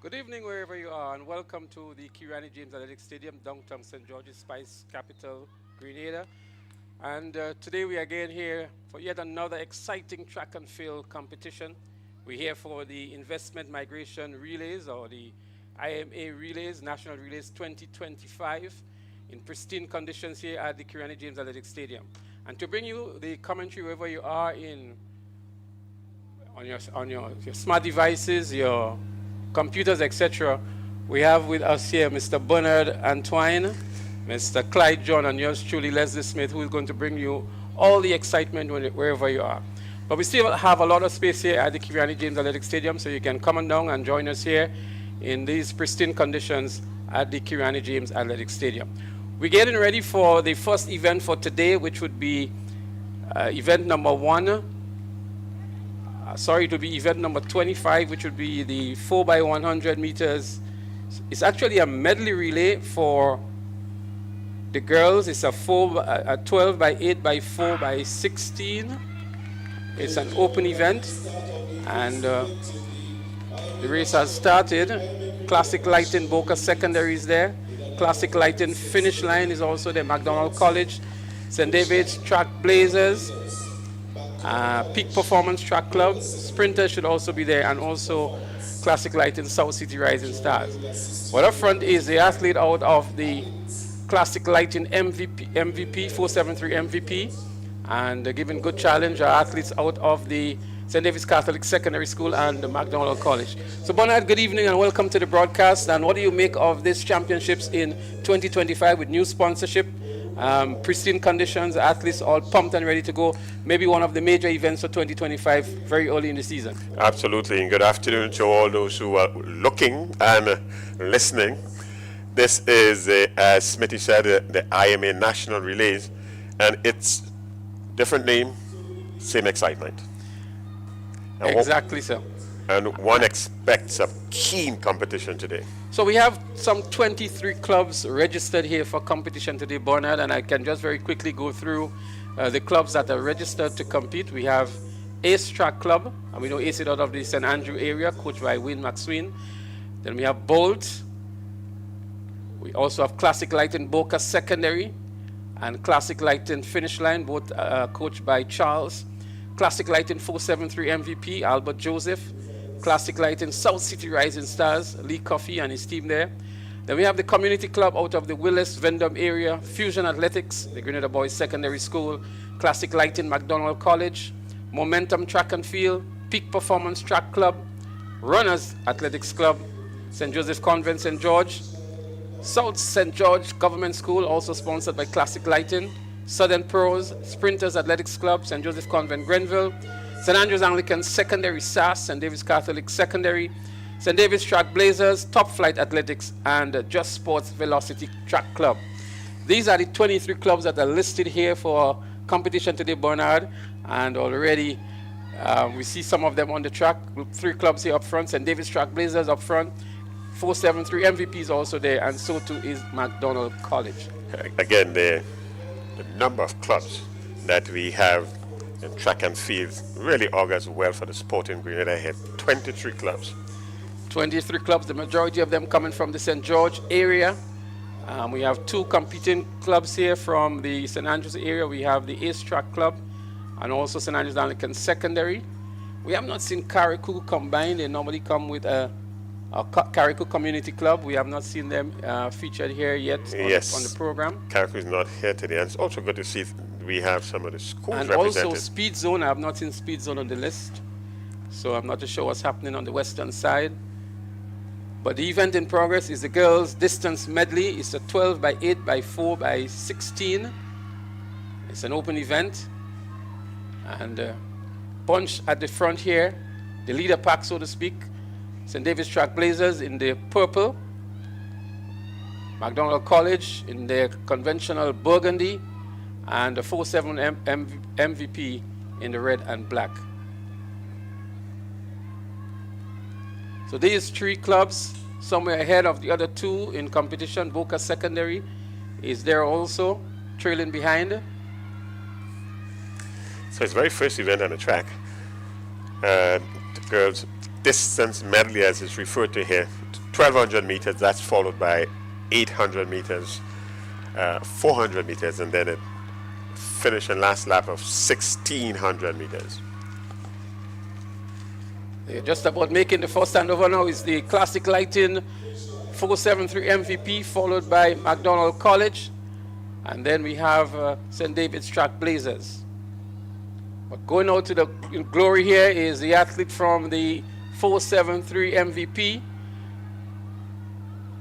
Good evening, wherever you are, and welcome to the James Athletic Stadium, downtown St. George's Spice capital, Grenada. And today we are again here for yet another exciting track and field competition. We're here for the Investment Migration Relays, or the IMA Relays, National Relays 2025, in pristine conditions here at the James Athletic Stadium. And to bring you the commentary wherever you are on your smart devices, your computers, etc. We have with us here Mr. Bernard Antoine, Mr. Clyde John, and yours truly, Leslie Smith, who is going to bring you all the excitement wherever you are. But we still have a lot of space here at the James Athletic Stadium, so you can come on down and join us here in these pristine conditions at the James Athletic Stadium. We're getting ready for the first event for today, which would be event number 1. Sorry, it will be event number 25, which would be the 4x100 meters. It's actually a medley relay for the girls. It's a 12 by 8 by 4 by 16. It's an open event, and the race has started. Classic Lighting Boca Secondary is there. Classic Lighting Finish Line is also there. McDonald College, St. David's Track Blazers, Peak Performance Track Club, Sprinters should also be there, and also Classic Lighting South City Rising Stars. What up front is the athlete out of the Classic Lighting MVP 473 MVP, and giving good challenge are athletes out of the St. David's Catholic Secondary School and the McDonald College. So Bernard, good evening and welcome to the broadcast. And what do you make of these championships in 2025 with new sponsorship? Pristine conditions, athletes all pumped and ready to go. Maybe one of the major events for 2025 very early in the season. Absolutely, and good afternoon to all those who are looking and listening. This is, as Smithy said, the IMA National Relays, and it's different name, same excitement. And exactly so. And one expects a keen competition today. So we have some 23 clubs registered here for competition today, Bernard, and I can just very quickly go through the clubs that are registered to compete. We have Ace Track Club, and we know Ace is out of the St. Andrew area, coached by Wayne McSween. Then we have Bolt. We also have Classic Lighting Boca Secondary and Classic Lighting Finish Line, both coached by Charles. Classic Lighting 473 MVP, Albert Joseph. Classic Lighting South City Rising Stars, Lee Coffey and his team there. Then we have the community club out of the Willis Vendome area, Fusion Athletics, the Grenada Boys Secondary School, Classic Lighting McDonald College, Momentum Track and Field, Peak Performance Track Club, Runners Athletics Club, St. Joseph Convent St. George, South St. George Government School, also sponsored by Classic Lighting, Southern Pros, Sprinters Athletics Club, St. Joseph Convent Grenville, St. Andrew's Anglican Secondary SAS, St. David's Catholic Secondary, St. David's Track Blazers, Top Flight Athletics, and Just Sports Velocity Track Club. These are the 23 clubs that are listed here for competition today, Bernard, and already we see some of them on the track. 3 clubs here up front, St. David's Track Blazers up front, 473 MVP is also there, and so too is McDonald College. Again, the number of clubs that we have in track and field really augurs well for the sport in Grenada here. 23 clubs. 23 clubs, the majority of them coming from the St. George area. We have 2 competing clubs here from the St. Andrews area. We have the Ace Track Club and also St. Andrews Anglican Secondary. We have not seen carriacou combined. They normally come with a carriacou Community Club. We have not seen them featured here yet on the program. Carriacou is not here today, and it's also good to see we have some of the schools and represented. Also Speed Zone. I have not seen Speed Zone on the list, so I'm not too sure what's happening on the western side. But the event in progress is the girls' distance medley. It's a 12 by 8 by 4 by 16. It's an open event, and bunch at the front here, the leader pack, so to speak. St. David's Track Blazers in the purple, McDonald College in their conventional burgundy, and the 4-7 MVP in the red and black. So these 3 clubs, somewhere ahead of the other 2 in competition. Boca Secondary is there also, trailing behind. So it's the very first event on the track. The girls' distance medley, as it's referred to here, 1,200 meters, that's followed by 800 meters, 400 meters, and then a finish and last lap of 1,600 meters. They're just about making the first handover now is the Classic Lighting 473 MVP, followed by McDonald College. And then we have St. David's Track Blazers. But going out to the glory here is the athlete from the 473 MVP,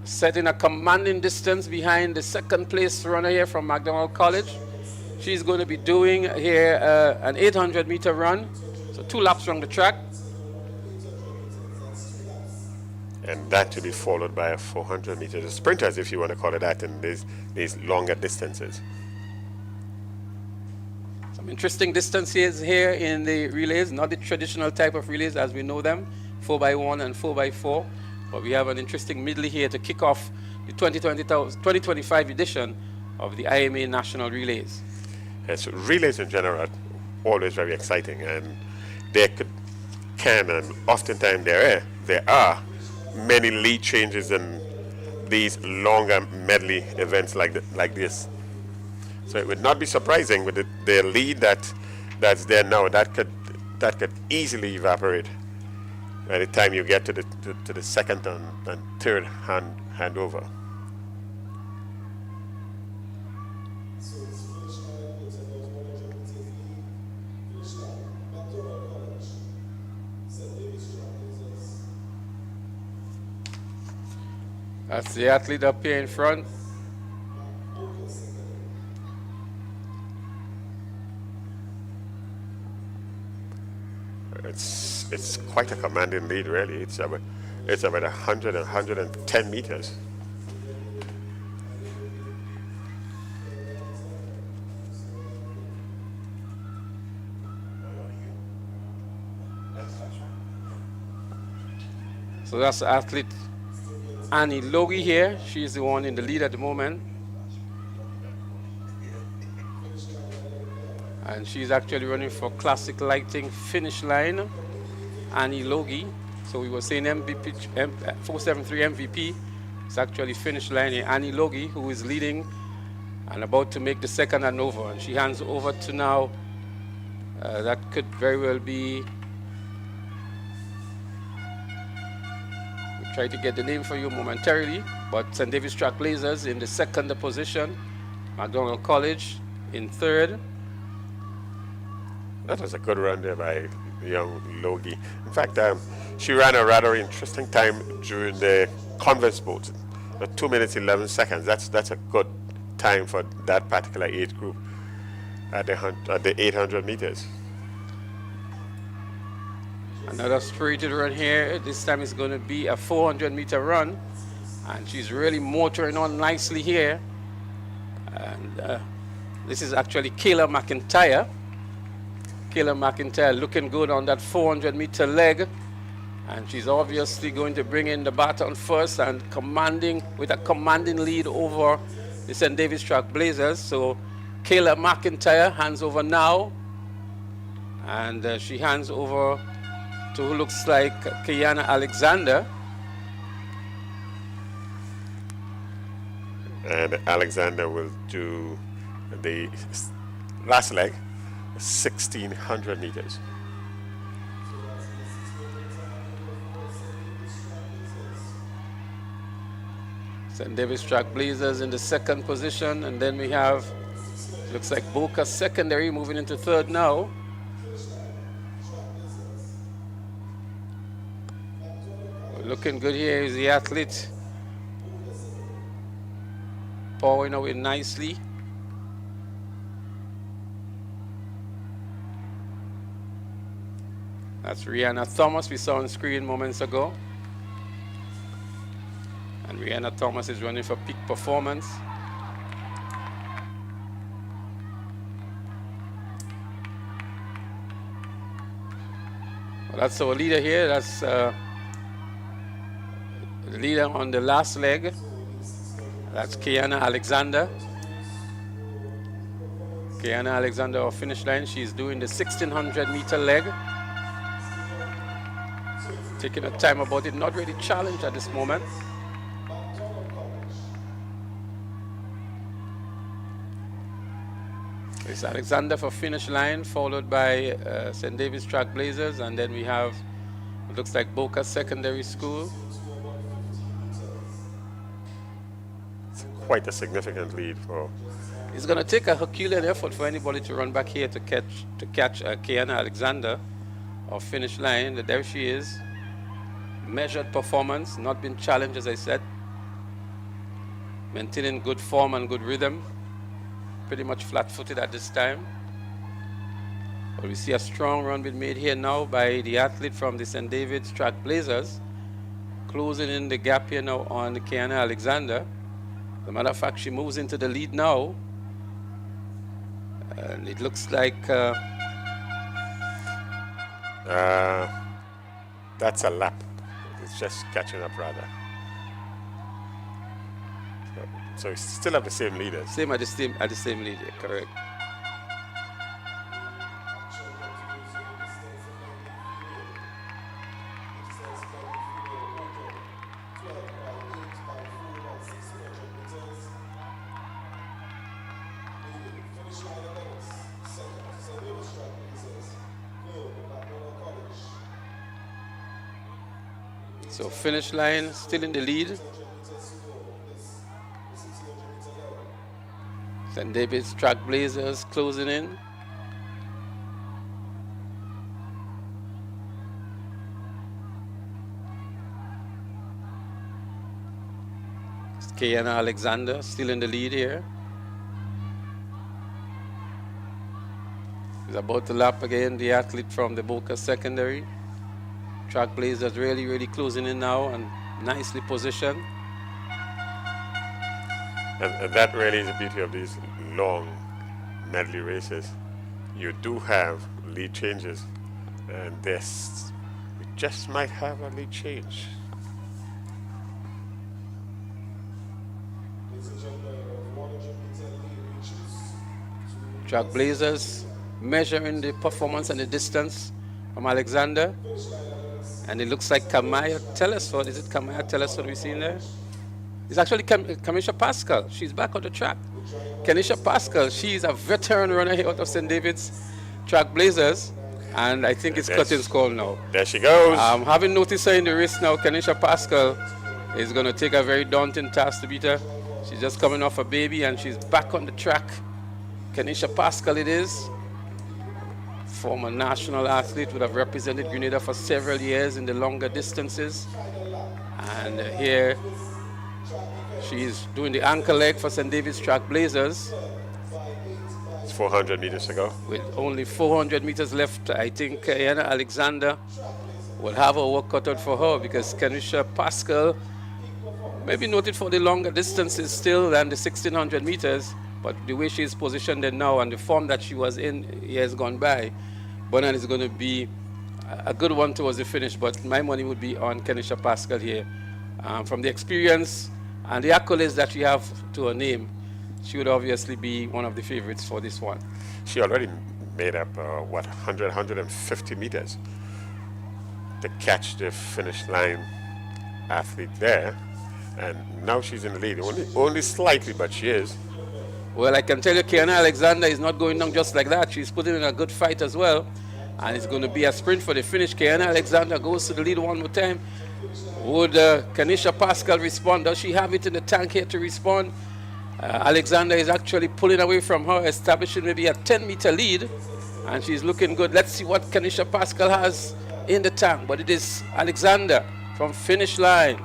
setting a commanding distance behind the second place runner here from McDonald College. She's going to be doing here an 800 meter run, so 2 laps around the track. And that to be followed by a 400 meters, the sprinters, if you want to call it that, in these longer distances. Some interesting distances here in the relays, not the traditional type of relays as we know them, 4x1 and 4x4. But we have an interesting medley here to kick off the 2025 edition of the IMA National Relays. Yes, relays in general are always very exciting, and and oftentimes there are many lead changes in these longer medley events like this. So it would not be surprising with the lead that's there now, that could easily evaporate by the time you get to the second and third handover. That's the athlete up here in front. It's quite a commanding lead, really. It's about 100 and 110 meters. So that's the athlete Annie Logie here. She's the one in the lead at the moment. And she's actually running for Classic Lighting finish line. Annie Logie. So we were saying MVP, 473 MVP. It's actually finish line here. Annie Logie, who is leading and about to make the second handover. And she hands over to now, that could very well be, we'll try to get the name for you momentarily, but St. David's Track Blazers in the second position, McDonald College in third. That was a good run there by young Logie. In fact, she ran a rather interesting time during the conference boat, 2 minutes 11 seconds. That's a good time for that particular age group at the 800 meters. Another spirited run here. This time it's going to be a 400 meter run, and she's really motoring on nicely here. And this is actually Kayla McIntyre. Kayla McIntyre looking good on that 400 meter leg, and she's obviously going to bring in the baton first and with a commanding lead over the St. David's Track Blazers. So Kayla McIntyre hands over now, and she hands over to who looks like Kiana Alexander. And Alexander will do the last leg, 1,600 meters. St. David's Track Blazers in the second position, and then we have, looks like Boca Secondary moving into third now. Looking good here is the athlete, powering away nicely. That's Rihanna Thomas we saw on screen moments ago. And Rihanna Thomas is running for peak performance. Well, that's our leader here. That's the leader on the last leg. That's Kiana Alexander. Kiana Alexander off finish line. She's doing the 1,600 meter leg. Taking her time about it, not really challenged at this moment. It's Alexander for finish line, followed by St. David's Trailblazers, and then we have, it looks like Boca Secondary School. It's quite a significant lead for. It's going to take a Herculean effort for anybody to run back here to catch Kiana Alexander or finish line. There she is. Measured performance, not been challenged, as I said. Maintaining good form and good rhythm. Pretty much flat-footed at this time. But we see a strong run being made here now by the athlete from the St. David's Trailblazers, closing in the gap here now on Kiana Alexander. As a matter of fact, she moves into the lead now. And it looks like that's a lap. It's just catching up rather. So we still have the same leaders. Same at the same lead, yeah, correct. So finish line still in the lead. St. David's Trailblazers closing in. It's Kiana Alexander still in the lead here. He's about to lap again the athlete from the Boca Secondary. Trailblazers really closing in now and nicely positioned. And that really is the beauty of these long medley races. You do have lead changes, and this, we just might have a lead change. Trailblazers measuring the performance and the distance from Alexander. And it looks like Kamaya Telesford. Is it Kamaya Telesford we've seen there? It's actually Kanisha Pascal. She's back on the track. Kanisha Pascal, she's a veteran runner here out of St. David's Trailblazers. And I think it's curtains call now. There she goes. Having noticed her in the race now, Kanisha Pascal is going to take a very daunting task to beat her. She's just coming off a baby and she's back on the track. Kanisha Pascal it is. Former national athlete, would have represented Grenada for several years in the longer distances. And here she's doing the anchor leg for St. David's Trailblazers. It's 400 meters to go. With only 400 meters left, I think Kiana Alexander will have her work cut out for her, because Kanisha Pascal may be noted for the longer distances still than the 1600 meters, but the way she is positioned there now and the form that she was in years gone by, Bonan is going to be a good one towards the finish, but my money would be on Kanisha Pascal here. From the experience and the accolades that she have to her name, she would obviously be one of the favorites for this one. She already made up, 150 meters to catch the finish line athlete there. And now she's in the lead, only slightly, but she is. Well, I can tell you, Kiana Alexander is not going down just like that. She's putting in a good fight as well. And it's going to be a sprint for the finish. Kiana Alexander goes to the lead one more time. Would Kanisha Pascal respond? Does she have it in the tank here to respond? Alexander is actually pulling away from her, establishing maybe a 10-meter lead. And she's looking good. Let's see what Kanisha Pascal has in the tank. But it is Alexander from finish line.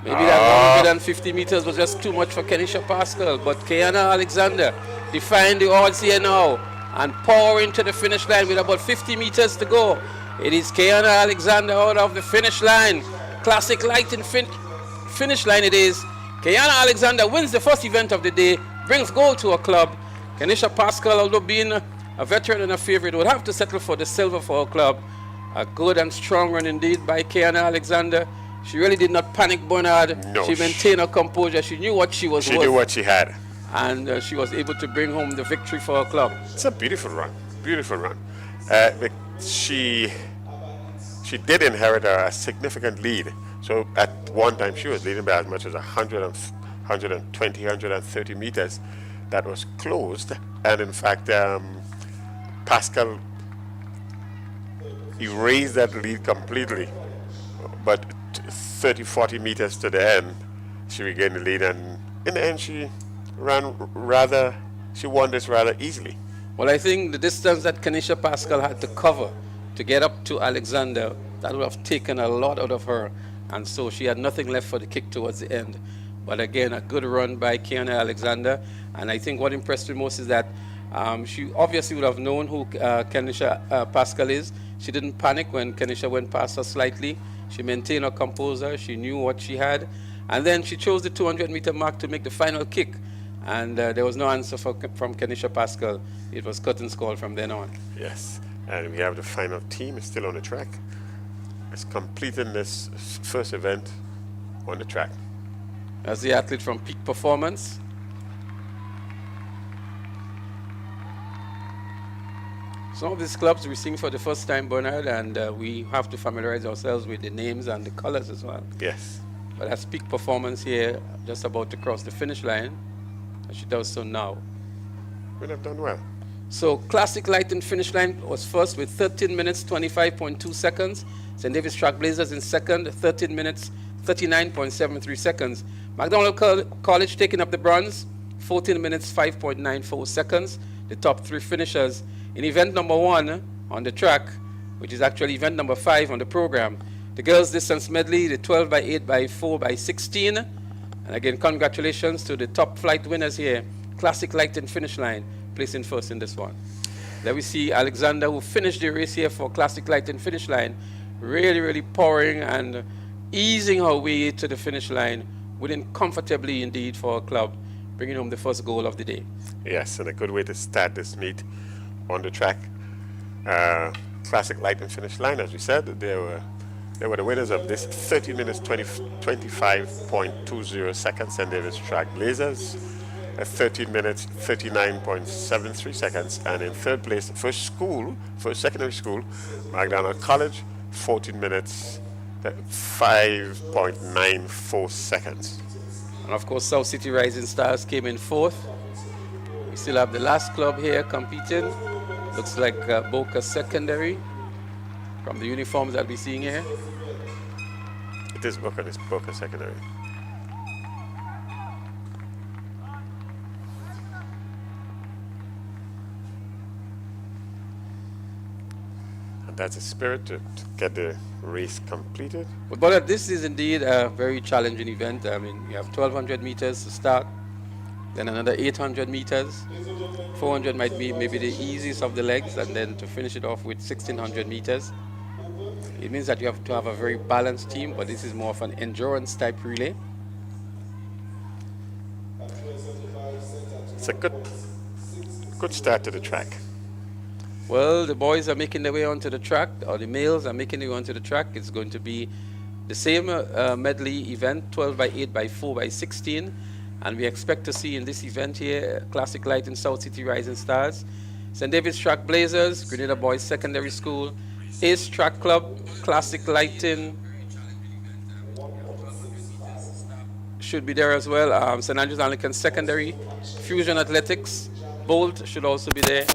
Maybe that 150 meters was just too much for Kanisha Pascal, but Kiana Alexander defying the odds here now and powering to the finish line with about 50 meters to go. It is Kiana Alexander out of the finish line. Classic lighting finish line it is. Kiana Alexander wins the first event of the day, brings gold to her club. Kanisha Pascal, although being a veteran and a favorite, would have to settle for the silver for her club. A good and strong run indeed by Kiana Alexander. She really did not panic, Bernard. No, she maintained her composure. She knew what she was worth. She knew what she had. And she was able to bring home the victory for her club. It's a beautiful run. Beautiful run. She did inherit a significant lead. So at one time she was leading by as much as 120, 130 meters. That was closed and in fact, Pascal erased that lead completely. But 30, 40 meters to the end, she regained the lead, and in the end, she won this rather easily. Well, I think the distance that Kenisha Pascal had to cover to get up to Alexander, that would have taken a lot out of her, and so she had nothing left for the kick towards the end. But again, a good run by Kiana Alexander, and I think what impressed me most is that she obviously would have known who Kenisha Pascal is. She didn't panic when Kenisha went past her slightly. She maintained her composure. She knew what she had, and then she chose the 200-meter mark to make the final kick. And there was no answer from Kenisha Pascal. It was curtains call from then on. Yes, and we have the final team is still on the track. It's completing this first event on the track. As the athlete from Peak Performance. Some of these clubs we're seeing for the first time, Bernard, and we have to familiarize ourselves with the names and the colors as well. Yes. But that's Peak Performance here, just about to cross the finish line. She does so now. Would have done well. So Classic Lighting finish line was first with 13 minutes 25.2 seconds. St. David's Trailblazers in second, 13 minutes 39.73 seconds. McDonald College taking up the bronze, 14 minutes 5.94 seconds. The top three finishers in event number 1 on the track, which is actually event number 5 on the program. The girls distance medley, the 12 by 8 by 4 by 16. And again, congratulations to the top flight winners here. Classic Lighting finish line, placing first in this one. There we see Alexander, who finished the race here for Classic Lighting finish line, really powering and easing her way to the finish line, winning comfortably indeed for her club, bringing home the first goal of the day. Yes, and a good way to start this meet on the track. Classic Lighting finish line, as we said, they were the winners of this 30 minutes 25.20 seconds, St. David's Trailblazers, 13 minutes 39.73 seconds, and in third place, first secondary school, McDonald College, 14 minutes 5.94 seconds. And of course, South City Rising Stars came in fourth. We still have the last club here competing. Looks like Boca Secondary from the uniforms that we're seeing here. It is Boca, it's Boca Secondary. And that's the spirit to get the race completed. But this is indeed a very challenging event. I mean, you have 1,200 meters to start, then another 800 meters. 400 might be maybe the easiest of the legs, and then to finish it off with 1,600 meters. It means that you have to have a very balanced team, but this is more of an endurance type relay. It's a good start to the track. Well, the boys are making their way onto the track, or the males are making their way onto the track. It's going to be the same medley event, 12 by 8 by 4 by 16. And we expect to see in this event here, Classic Lighting, South City Rising Stars, St. David's Trailblazers, Grenada Boys Secondary School, Ace Track Club, Classic Lighting should be there as well. St. Andrews Anglican Secondary, Fusion Athletics, Bolt should also be there.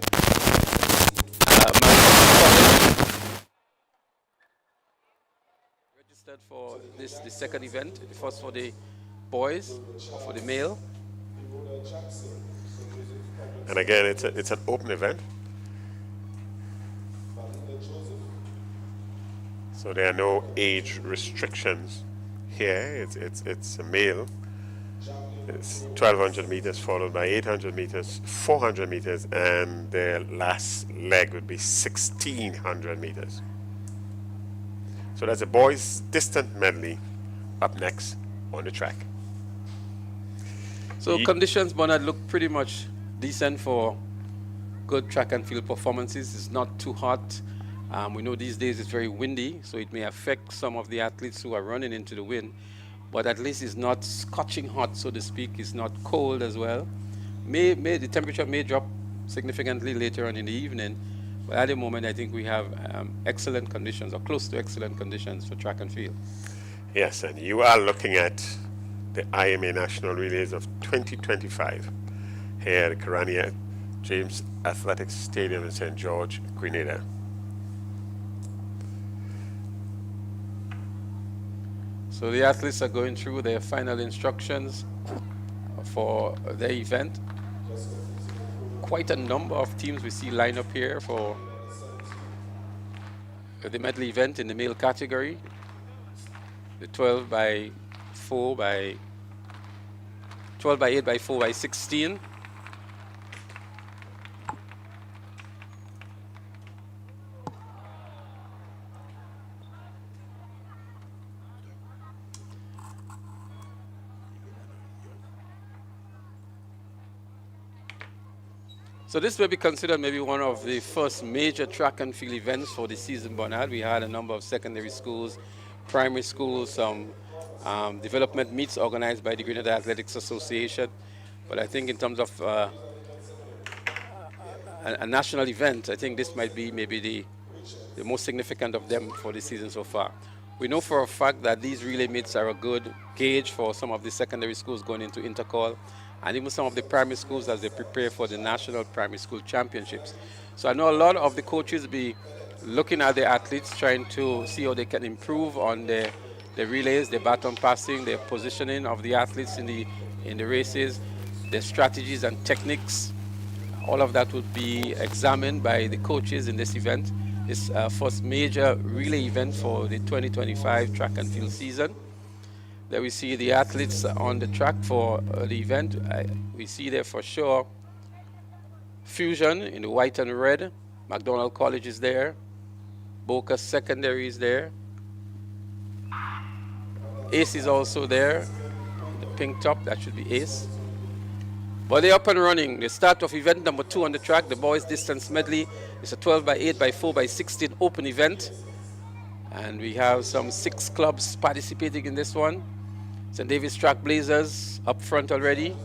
Registered for the second event, the first for the boys, for the male. And again, it's an open event. So there are no age restrictions here. It's a male. It's 1,200 meters followed by 800 meters, 400 meters, and the last leg would be 1,600 meters. So that's a boys' distant medley up next on the track. So conditions, Bernard, look pretty much decent for good track and field performances. It's not too hot. We know these days it's very windy, so it may affect some of the athletes who are running into the wind. But at least it's not scorching hot, so to speak. It's not cold as well. The temperature may drop significantly later on in the evening. But at the moment, I think we have excellent conditions, or close to excellent conditions for track and field. Yes, and you are looking at the IMA National Relays of 2025 here at James Athletics Stadium in St. George, Grenada. So the athletes are going through their final instructions for the event. Quite a number of teams we see line up here for the medley event in the male category. The 12 by 8 by 4 by 16. So this may be considered maybe one of the first major track and field events for the season, Bernard. We had a number of secondary schools, primary schools, some development meets organized by the Grenada Athletics Association. But I think in terms of a national event, I think this might be maybe the most significant of them for the season so far. We know for a fact that these relay meets are a good gauge for some of the secondary schools going into intercall, and even some of the primary schools as they prepare for the National Primary School Championships. So I know a lot of the coaches be looking at the athletes, trying to see how they can improve on the relays, the baton passing, the positioning of the athletes in the races, their strategies and techniques. All of that would be examined by the coaches in this event. This first major relay event for the 2025 track and field season. There we see the athletes on the track for the event. We see there for sure Fusion in the white and red. McDonald College is there. Boca Secondary is there. Ace is also there. The pink top, that should be Ace. But they're up and running. The start of event number 2 on the track, the boys distance medley. It's a 12 by 8 by 4 by 16 open event. And we have some 6 clubs participating in this one. St. David's Track Blazers up front already.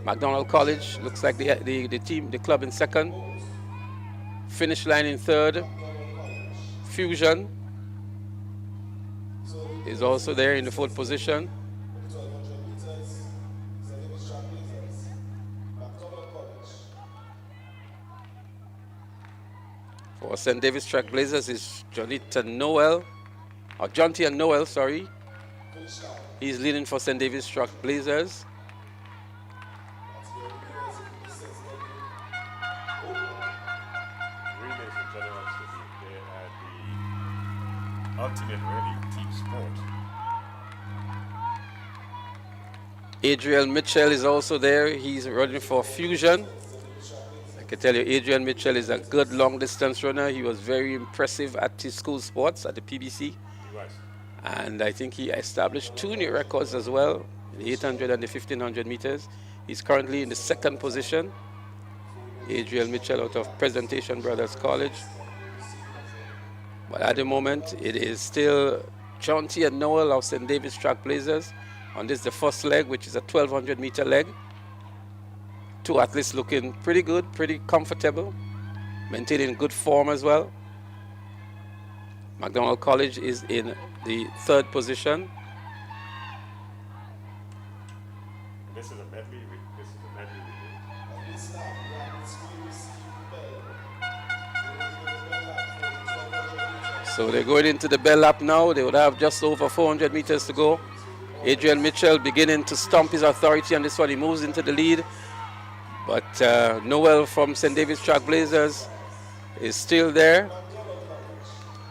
McDonald College looks like the club in second. Finish line in third. Fusion is also there in the 4th position. For St. David's Track Blazers is Jonty and Noel, sorry. He's leading for St. David's Track Blazers. Relays in general should be there at the ultimate really team sport. Adriel Mitchell is also there. He's running for Fusion. I can tell you, Adrian Mitchell is a good long distance runner. He was very impressive at his school sports at the PBC. And I think he established 2 new records as well, the 800 and the 1500 meters. He's currently in the 2nd position. Adriel Mitchell out of Presentation Brothers College. But at the moment, it is still Jonty and Noel of St. David's Track Blazers. On this, the first leg, which is a 1200 meter leg. 2 athletes looking pretty good, pretty comfortable, maintaining good form as well. McDonald College is in the 3rd position. This is a medley. So they're going into the bell lap now. They would have just over 400 meters to go. Adrian Mitchell beginning to stomp his authority on this one. He moves into the lead. But Noel from St. David's Track Blazers is still there.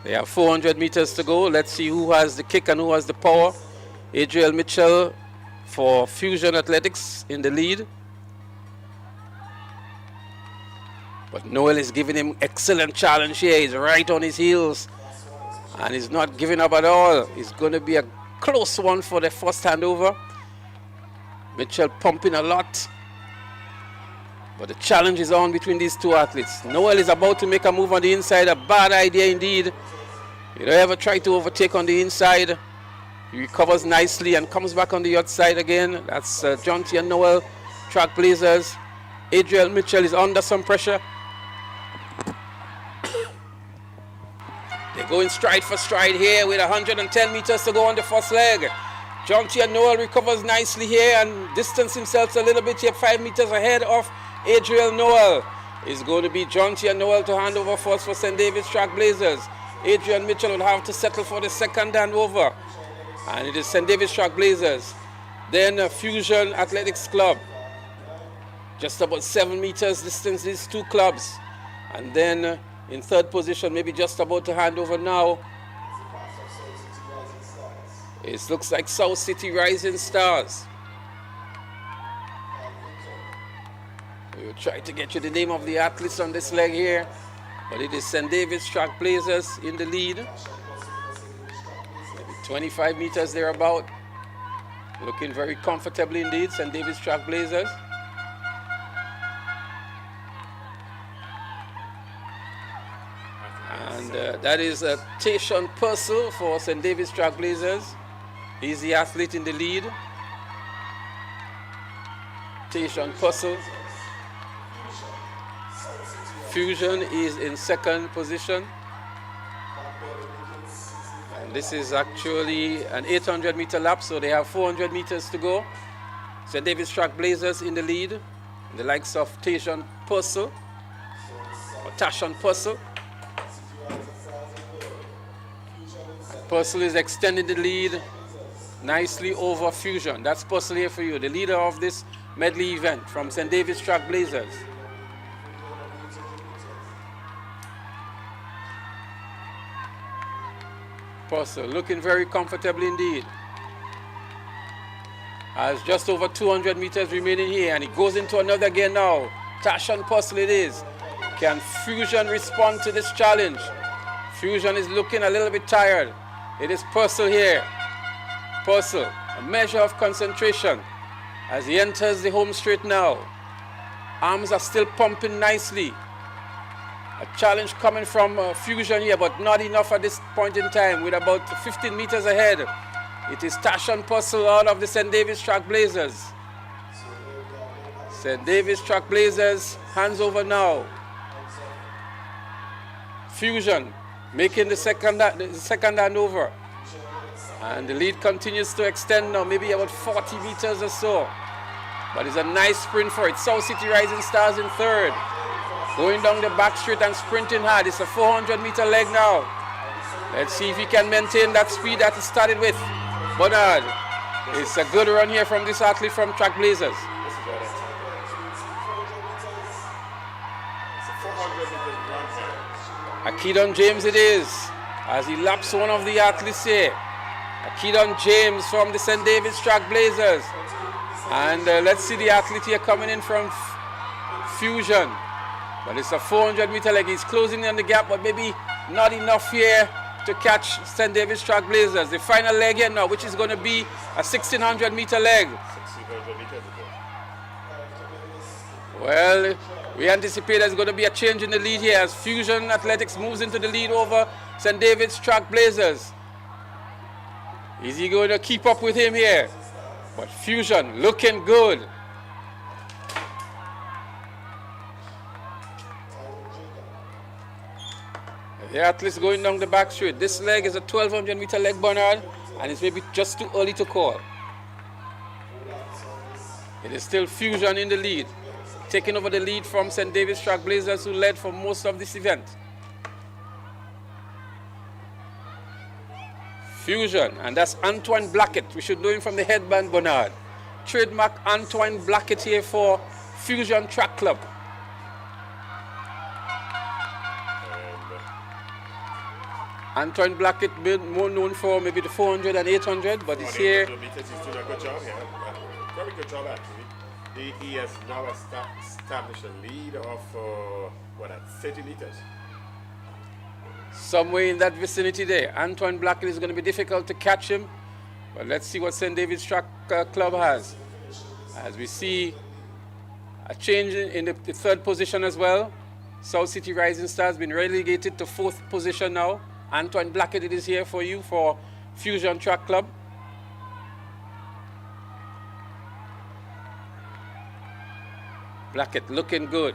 They have 400 meters to go. Let's see who has the kick and who has the power. Adriel Mitchell for Fusion Athletics in the lead. But Noel is giving him excellent challenge here. He's right on his heels. And he's not giving up at all. It's going to be a close one for the first handover. Mitchell pumping a lot. But the challenge is on between these 2 athletes. Noel is about to make a move on the inside. A bad idea indeed. You don't ever try to overtake on the inside. He recovers nicely and comes back on the outside again. That's Jonty and Noel, Track Blazers. Adriel Mitchell is under some pressure. They're going stride for stride here with 110 meters to go on the first leg. Jonty and Noel recovers nicely here and distance himself a little bit here, 5 meters ahead of Adriel Noel is going to be John T. and Noel to hand over first for St. David's Trailblazers. Adrian Mitchell will have to settle for the second handover. And it is St. David's Trailblazers. Then Fusion Athletics Club. Just about 7 meters distance, these two clubs. And then in third position, maybe just about to hand over now, it looks like South City Rising Stars. We will try to get you the name of the athletes on this leg here, but it is St. David's Trailblazers in the lead. Maybe 25 meters thereabout. Looking very comfortably indeed, St. David's Trailblazers. And that is Tayshawn Purcell for St. David's Trailblazers. He's the athlete in the lead. Tayshawn Purcell. Fusion is in second position. And this is actually an 800-meter lap, so they have 400 meters to go. St. David's Trailblazers in the lead. The likes of Tayshawn Purcell, or Tayshawn Purcell. Purcell is extending the lead nicely over Fusion. That's Purcell here for you, the leader of this medley event from St. David's Trailblazers. Purcell looking very comfortable indeed. Has just over 200 meters remaining here, and he goes into another gear now. Tayshawn Purcell it is. Can Fusion respond to this challenge? Fusion is looking a little bit tired. It is Purcell here. Purcell, a measure of concentration as he enters the home straight now. Arms are still pumping nicely. A challenge coming from Fusion here, but not enough at this point in time. With about 15 meters ahead, it is Tayshawn Purcell out of the St. David's Trailblazers. St. David's Trailblazers hands over now. Fusion making the second handover. And the lead continues to extend now, maybe about 40 meters or so. But it's a nice sprint for it. South City Rising Stars in third. Going down the back straight and sprinting hard. It's a 400-meter leg now. Let's see if he can maintain that speed that he started with. Bernard, it's a good run here from this athlete from Trailblazers. Akedon James it is, as he laps one of the athletes here. Akedon James from the St. David's Trailblazers. And let's see the athlete here coming in from Fusion. But it's a 400-meter leg. He's closing in the gap, but maybe not enough here to catch St. David's Trailblazers. The final leg here now, which is going to be a 1,600-meter leg. 1,600 meters. Well, we anticipate there's going to be a change in the lead here as Fusion Athletics moves into the lead over St. David's Trailblazers. Is he going to keep up with him here? But Fusion looking good. The athletes going down the back straight. This leg is a 1,200-meter leg, Bernard, and it's maybe just too early to call. It is still Fusion in the lead, taking over the lead from St. David's Trailblazers, who led for most of this event. Fusion, and that's Antoine Blackett. We should know him from the headband, Bernard. Trademark Antoine Blackett here for Fusion Track Club. Antoine Blackett, more known for maybe the 400 and 800, but he's here. Meters, he's doing a good job here. Very good job, actually. He has now established a lead of, 30 meters. Somewhere in that vicinity there. Antoine Blackett is going to be difficult to catch him, but let's see what St. David's Track Club has. As we see a change in the third position as well. South City Rising Stars been relegated to fourth position now. Antoine Blackett it is here for you for Fusion Track Club. Blackett looking good.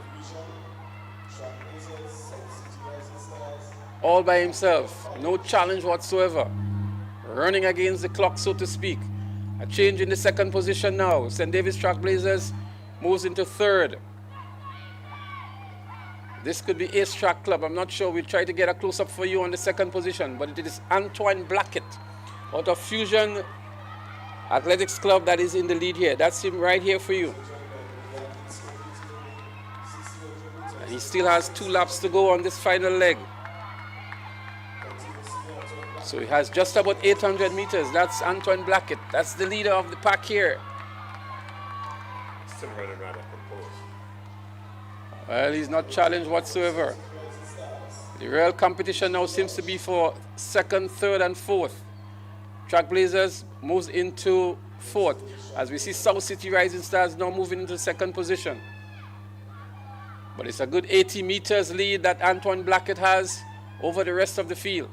All by himself, no challenge whatsoever. Running against the clock, so to speak. A change in the second position now. St. David's Trailblazers moves into third. This could be Ace Track Club. I'm not sure. We'll try to get a close-up for you on the second position. But it is Antoine Blackett out of Fusion Athletics Club that is in the lead here. That's him right here for you. And he still has 2 laps to go on this final leg. So he has just about 800 meters. That's Antoine Blackett. That's the leader of the pack here. Still running rather composed. Well, he's not challenged whatsoever. The real competition now seems to be for second, third, and fourth. Trailblazers moves into fourth, as we see South City Rising Stars now moving into second position. But it's a good 80 meters lead that Antoine Blackett has over the rest of the field.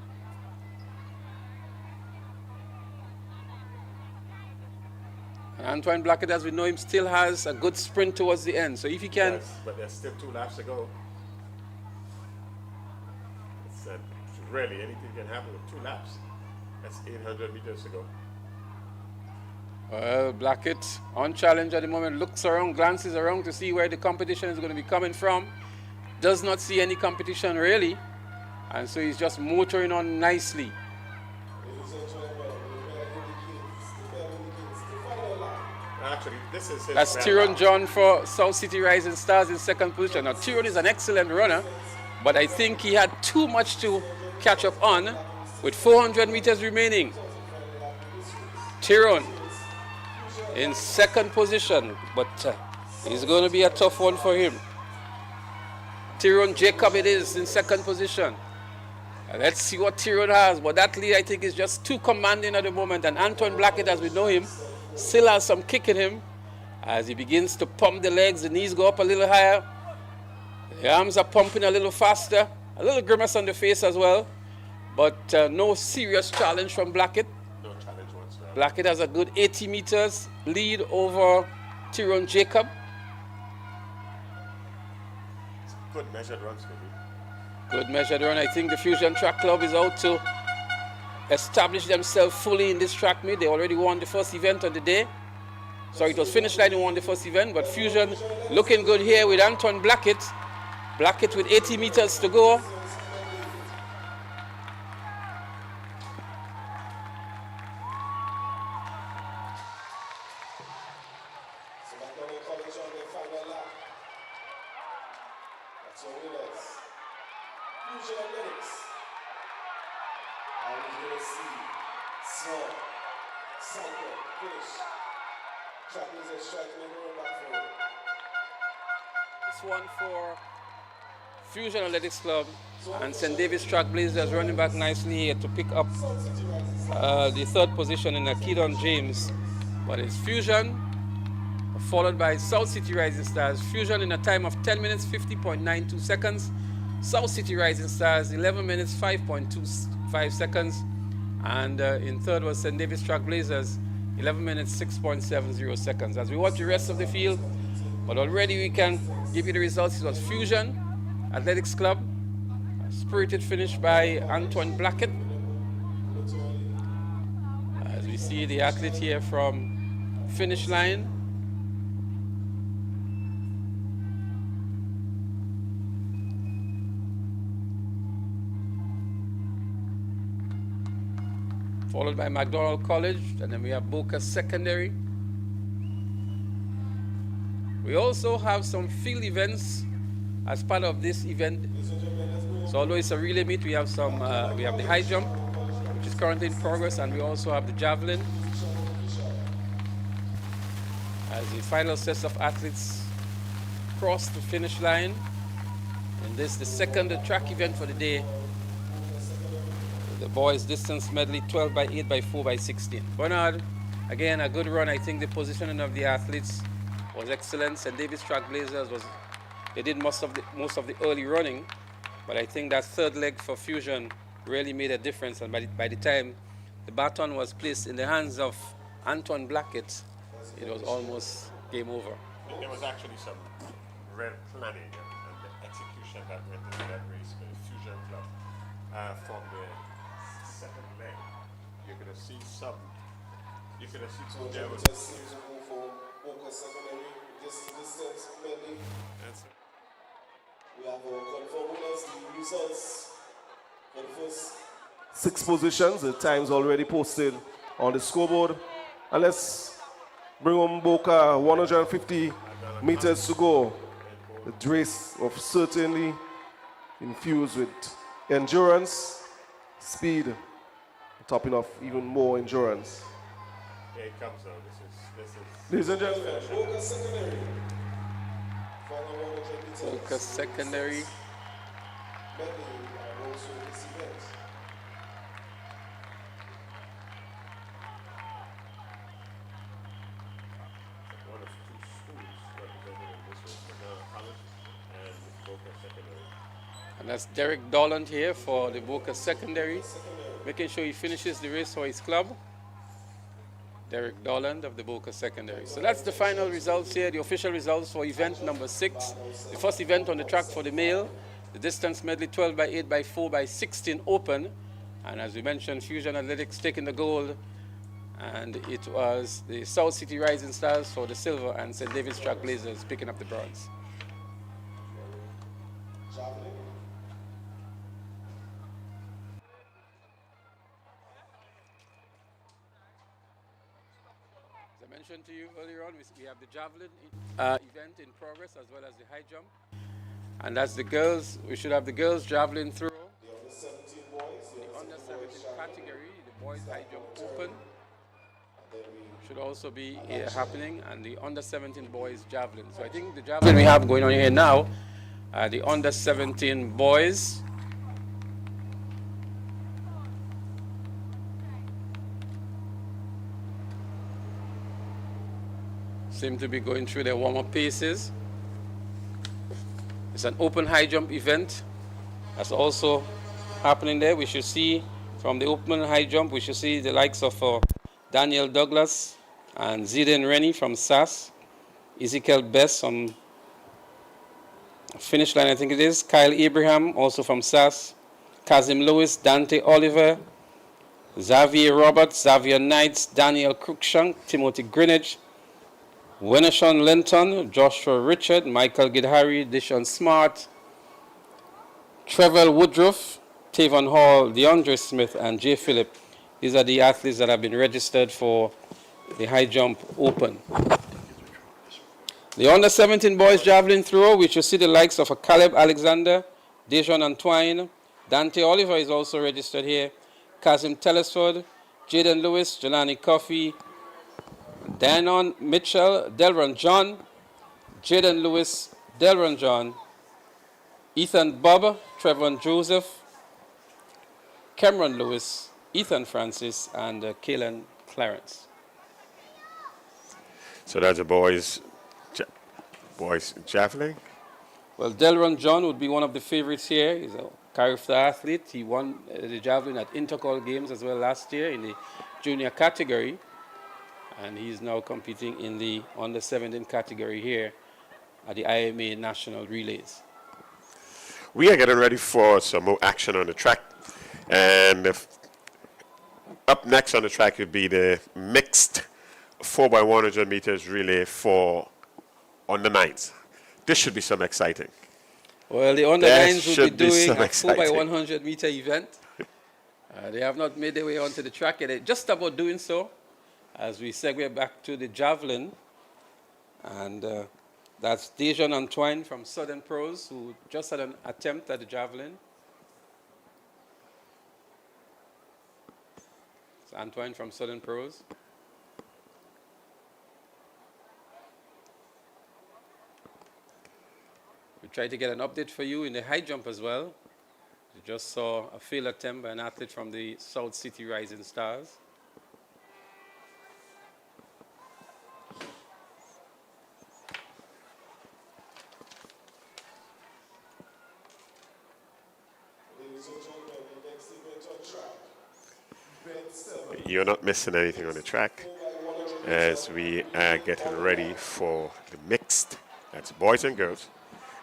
And Antoine Blackett, as we know him, still has a good sprint towards the end. So if he can... Yes, but there's still 2 laps to go. It's really anything can happen with 2 laps. That's 800 meters to go. Well, Blackett on challenge at the moment, looks around, glances around to see where the competition is going to be coming from. Does not see any competition really. And so he's just motoring on nicely. Actually, this is his That's Tyrone John for South City Rising Stars in second position. Now, Tyrone is an excellent runner, but I think he had too much to catch up on with 400 meters remaining. Tyrone in second position, but it's going to be a tough one for him. Tyrone Jacob it is in second position. Let's see what Tyrone has, but that lead I think is just too commanding at the moment, and Antoine Blackett, as we know him, still has some kick in him as he begins to pump the legs. The knees go up a little higher. The arms are pumping a little faster. A little grimace on the face as well. But no serious challenge from Blackett. No challenge whatsoever. Blackett has a good 80 meters lead over Tyrone Jacob. Good measured runs for me. Good measured run. I think the Fusion Track Club is out to establish themselves fully in this track meet. They already won the first event of the day. Sorry, it was finish line who won the first event, but Fusion looking good here with Antoine Blackett. Blackett with 80 meters to go. This one for Fusion Athletics Club and St. David's Trailblazers running back nicely here to pick up the third position in Akedon James. But it's Fusion followed by South City Rising Stars. Fusion in a time of 10 minutes 50.92 seconds. South City Rising Stars 11 minutes 5.25 seconds. And in third was St. David's Trailblazers 11 minutes 6.70 seconds. As we watch the rest of the field, but already we can give you the results. It was Fusion Athletics Club, a spirited finish by Antoine Blackett. As we see the athlete here from finish line. Followed by McDonald College, and then we have Boca Secondary. We also have some field events as part of this event. So although it's a relay meet, we have some. We have the high jump, which is currently in progress, and we also have the javelin. As the final sets of athletes cross the finish line, and this is the second track event for the day. The boys distance medley 12 by 8 by 4 by 16. Bernard, again a good run. I think the positioning of the athletes was excellent. St. David's Trailblazers they did most of the early running, but I think that third leg for Fusion really made a difference. And by the time the baton was placed in the hands of Antoine Blackett, it was almost game over. There was actually some real planning and the execution that went into that race for the Fusion Club from the second leg. You're gonna see some. You're gonna see some. There was just seems to move for Boca Secondary. This distance medley. That's it. We have our confirmed winners, the results for the first 6 positions. The times already posted on the scoreboard. And let's bring on Boca 150 meters to go. The race of certainly infused with endurance, speed, topping off even more endurance. Here it comes now. This is Ladies and gentlemen, Boca Secondary. Boca Secondary. Medley and also this event. one of two schools represented in this race, Grenada College and Boca Secondary. And that's Derek Dolland here for the Boca Secondary, making sure he finishes the race for his club. Derek Dolland of the Boca Secondary. So that's the final results here, the official results for event number 6. The first event on the track for the male, the distance medley 12 by 8 by 4 by 16 open. And as we mentioned, Fusion Athletics taking the gold. And it was the South City Rising Stars for the silver and St. David's Track Blazers picking up the bronze. As I mentioned to you earlier on, we have the javelin event in progress as well as the high jump. And that's the girls. We should have the girls javelin throw. The under 17 boys. The under 17 category, the boys high jump open should also be happening, and the under 17 boys javelin. So I think the javelin we have going on here now, the under 17 boys. Seem to be going through their warm-up paces. It's an open high jump event that's also happening there. We should see from the open high jump, we should see the likes of Daniel Douglas and Zidane Rennie from SAS, Ezekiel Best from finish line, I think it is, Kyle Abraham, also from SAS, Kazim Lewis, Dante Oliver, Xavier Roberts, Xavier Knights, Daniel Cruikshank, Timothy Greenwich, Winnershon Linton, Joshua Richard, Michael Gidhari, Dishon Smart, Trevor Woodruff, Tavon Hall, DeAndre Smith, and Jay Phillip. These are the athletes that have been registered for the high jump open. The under 17 boys javelin throw, we should see the likes of Caleb Alexander, Dejon Antoine, Dante Oliver is also registered here, Kazim Telesford, Jaden Lewis, Jelani Coffey, Danon Mitchell, Delron John, Jaden Lewis, Delron John, Ethan Bob, Trevon Joseph, Cameron Lewis, Ethan Francis, and Kalen Clarence. So that's the boys javelin. Well, Delron John would be one of the favorites here. He's a character athlete. He won the javelin at Intercol Games as well last year in the junior category. And he's now competing in the under 17 category here at the IMA National Relays. We are getting ready for some more action on the track. And up next on the track would be the mixed 4x100 meters relay for under 9s. This should be some exciting. Well, the under 9s will be doing a exciting 4x100 meter event. They have not made their way onto the track yet. They're just about doing so as we segue back to the javelin. And that's Dejon Antoine from Southern Pros, who just had an attempt at the javelin. It's Antoine from Southern Pros. We tried to get an update for you in the high jump as well. We just saw a failed attempt by an athlete from the South City Rising Stars. You're not missing anything on the track as we are getting ready for the mixed, that's boys and girls,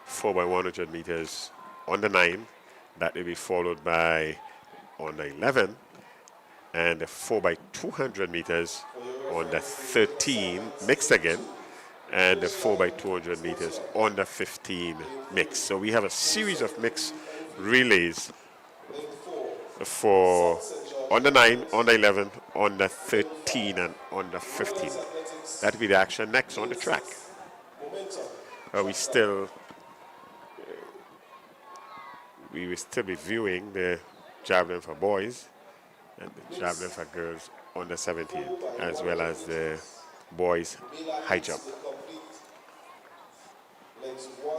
4x100 meters under 9. That will be followed by under 11 and the 4x200 meters under 13 mixed again. and the 4x200 meters under 15 mix. So we have a series of mixed relays for under 9, under 11, under 13, and under 15. That will be the action next on the track. We will still be viewing the javelin for boys and the javelin for girls under 17, as well as the boys high jump.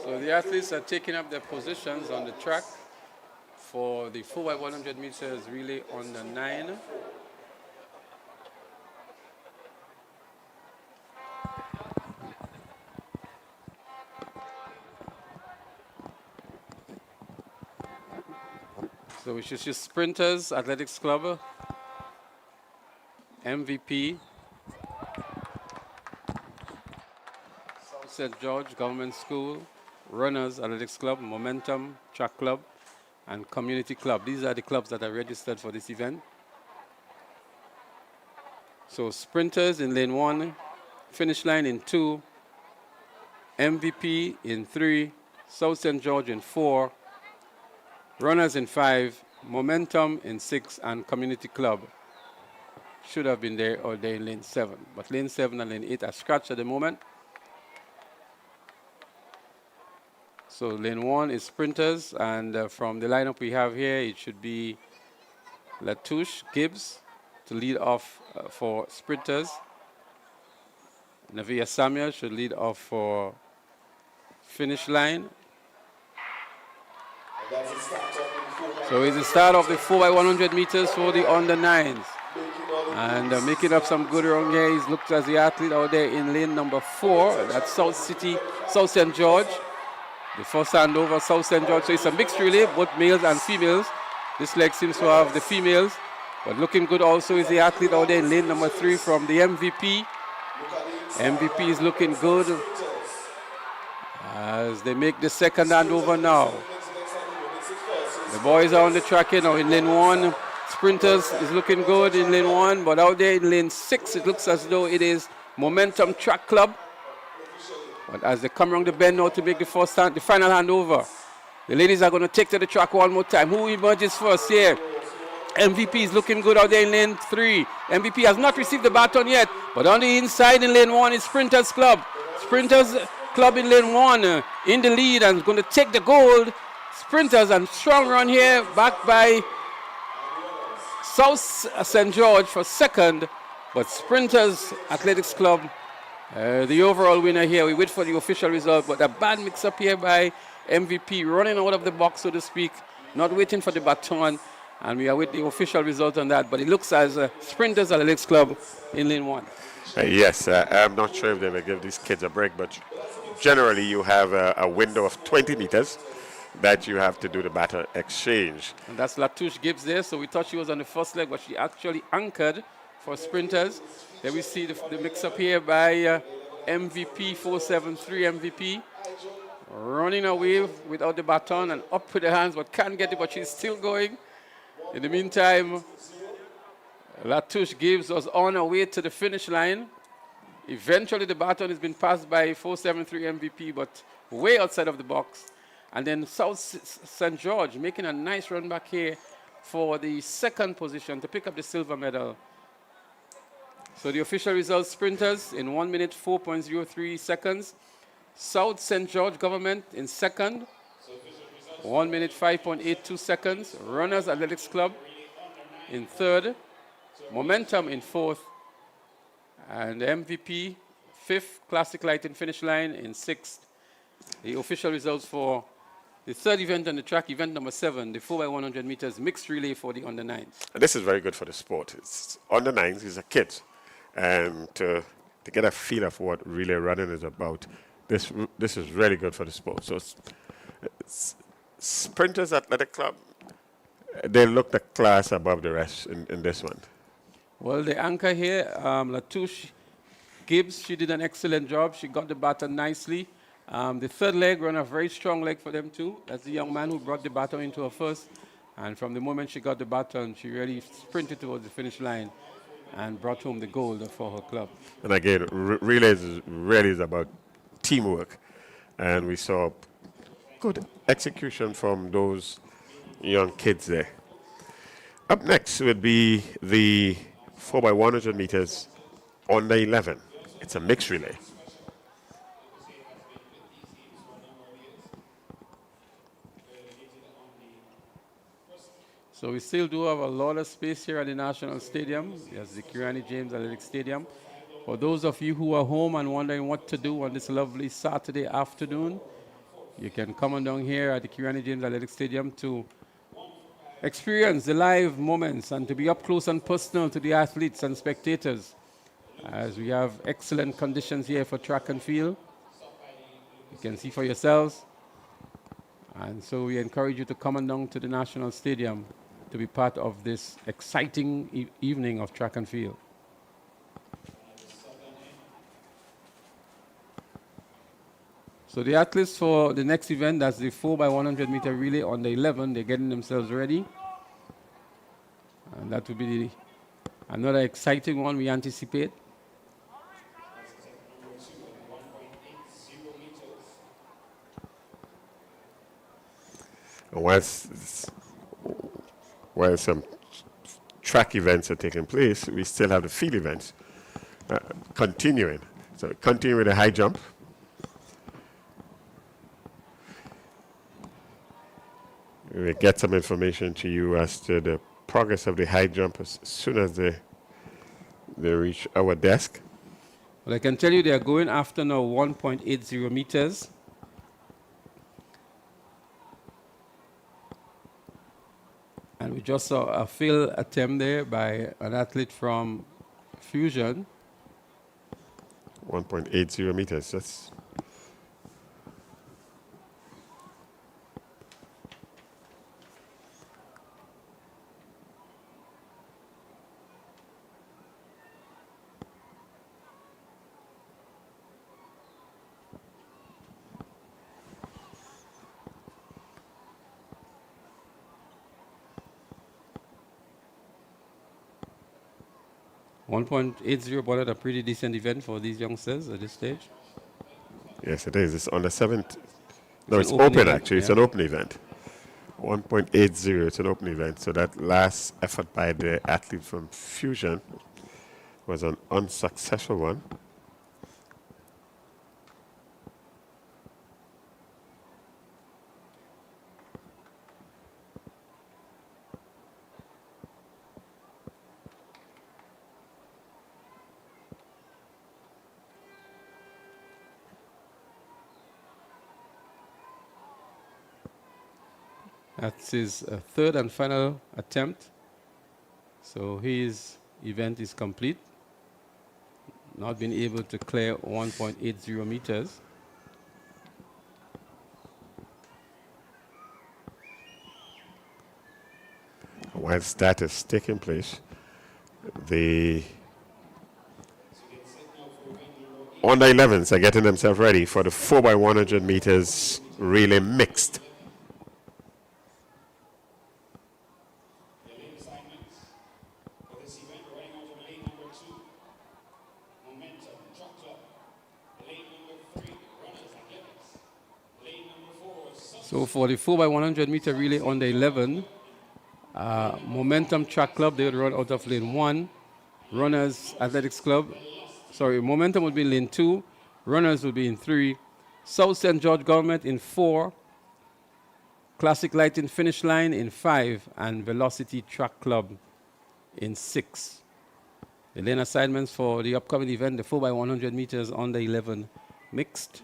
So the athletes are taking up their positions on the track for the 4x100 meters relay under 9. So we should see Sprinters Athletics Club, MVP, South St. George Government School, Runners Athletics Club, Momentum Track Club, and Community Club. These are the clubs that are registered for this event. So Sprinters in lane 1, finish line in 2, MVP in 3, South St. George in 4, Runners in 5, Momentum in 6, and Community Club should have been there all day in lane 7. But lane 7 and lane 8 are scratched at the moment. So lane 1 is Sprinters, and from the lineup we have here, it should be Latouche Gibbs to lead off for Sprinters. Navia Samuel should lead off for finish line. So it's the start of the 4x100 meters for the under 9s. And making up some good run here, he looks as the athlete out there in lane number 4. That's South St. George. The first handover, South St. George. So it's a mixed relay, both males and females. This leg seems to have the females. But looking good also is the athlete out there in lane number 3 from the MVP. MVP is looking good as they make the second handover now. The boys are on the track here now in lane 1. Sprinters is looking good in lane 1, but out there in lane 6, it looks as though it is Momentum Track Club. But as they come around the bend now to make the final handover, the ladies are going to take to the track one more time. Who emerges first here? MVP is looking good out there in lane 3. MVP has not received the baton yet, but on the inside in lane 1 is Sprinters Club. Sprinters Club in lane 1 in the lead and going to take the gold. Sprinters and strong run here, backed by South St. George for second, but Sprinters Athletics Club, the overall winner here. We wait for the official result, but a bad mix-up here by MVP, running out of the box, so to speak, not waiting for the baton, and we are with the official result on that. But it looks as Sprinters Athletics Club in lane 1. Yes, I'm not sure if they will give these kids a break, but generally you have a window of 20 meters that you have to do the baton exchange. And that's Latouche Gibbs there. So we thought she was on the first leg, but she actually anchored for Sprinters. Then we see the mix-up here by MVP, 473 MVP. Running away without the baton and up with the hands, but can't get it, but she's still going. In the meantime, Latouche Gibbs was on her way to the finish line. Eventually, the baton has been passed by 473 MVP, but way outside of the box. And then South St. George making a nice run back here for the second position to pick up the silver medal. So the official results, Sprinters in 1 minute, 4.03 seconds. South St. George Government in second, 1 minute, 5.82 seconds. Runners Athletics Club in third. Momentum in fourth. And MVP, fifth. Classic Lighting Finish Line in sixth. The official results for the third event on the track, event number 7, the 4x100 meters mixed relay for the under 9s. And this is very good for the sport. It's under 9s is a kid. And to get a feel of what relay running is about, this is really good for the sport. So it's Sprinters Athletic Club, they look the class above the rest in this one. Well, the anchor here, Latouche Gibbs, she did an excellent job. She got the baton nicely. The third leg ran a very strong leg for them too. That's the young man who brought the baton into her first. And from the moment she got the baton, she really sprinted towards the finish line and brought home the gold for her club. And again, relays really is about teamwork. And we saw good execution from those young kids there. Up next would be the 4x100 meters under 11. It's a mixed relay. So we still do have a lot of space here at the National Stadium. Yes, the Kirani James Athletic Stadium. For those of you who are home and wondering what to do on this lovely Saturday afternoon, you can come on down here at the Kirani James Athletic Stadium to experience the live moments and to be up close and personal to the athletes and spectators, as we have excellent conditions here for track and field. You can see for yourselves. And so we encourage you to come on down to the National Stadium to be part of this exciting evening of track and field. So the athletes for the next event, that's the 4x100 meter relay on the 11, they're getting themselves ready. And that will be another exciting one we anticipate. While some track events are taking place, we still have the field events continuing. So continue with the high jump. We'll get some information to you as to the progress of the high jump as soon as they reach our desk. Well, I can tell you they are going after now 1.80 meters. And we just saw a failed attempt there by an athlete from Fusion. 1.80 meters. That's $1.80, a pretty decent event for these youngsters at this stage. yes, it is. It's on the 7th. No, It's it's an open open event, actually. It's yeah. an open event. 1.80. It's an open event. So that last effort by the athlete from Fusion was an unsuccessful one. That's his third and final attempt. So his event is complete. Not been able to clear 1.80 meters. Whilst that is taking place, the under 11s are getting themselves ready for the 4x100 meters relay mixed. So for the 4x100 meter relay on the 11, Momentum Track Club, they would run out of lane 1. Runners Athletics Club, Momentum would be in lane 2. Runners would be in 3. South St. George Government in 4. Classic Lighting Finish Line in 5. And Velocity Track Club in 6. The lane assignments for the upcoming event, the 4x100 meters on the 11 mixed.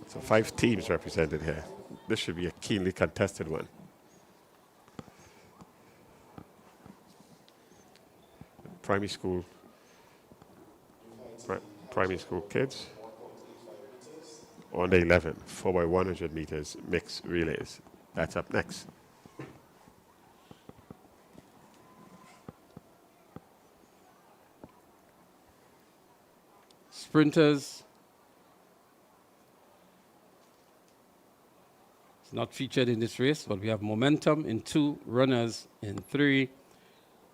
So 5 teams represented here. This should be a keenly contested one. Primary school kids on the 11, 4x100 meters mixed relays. That's up next. Sprinters. It's not featured in this race, but we have Momentum in 2, Runners in 3.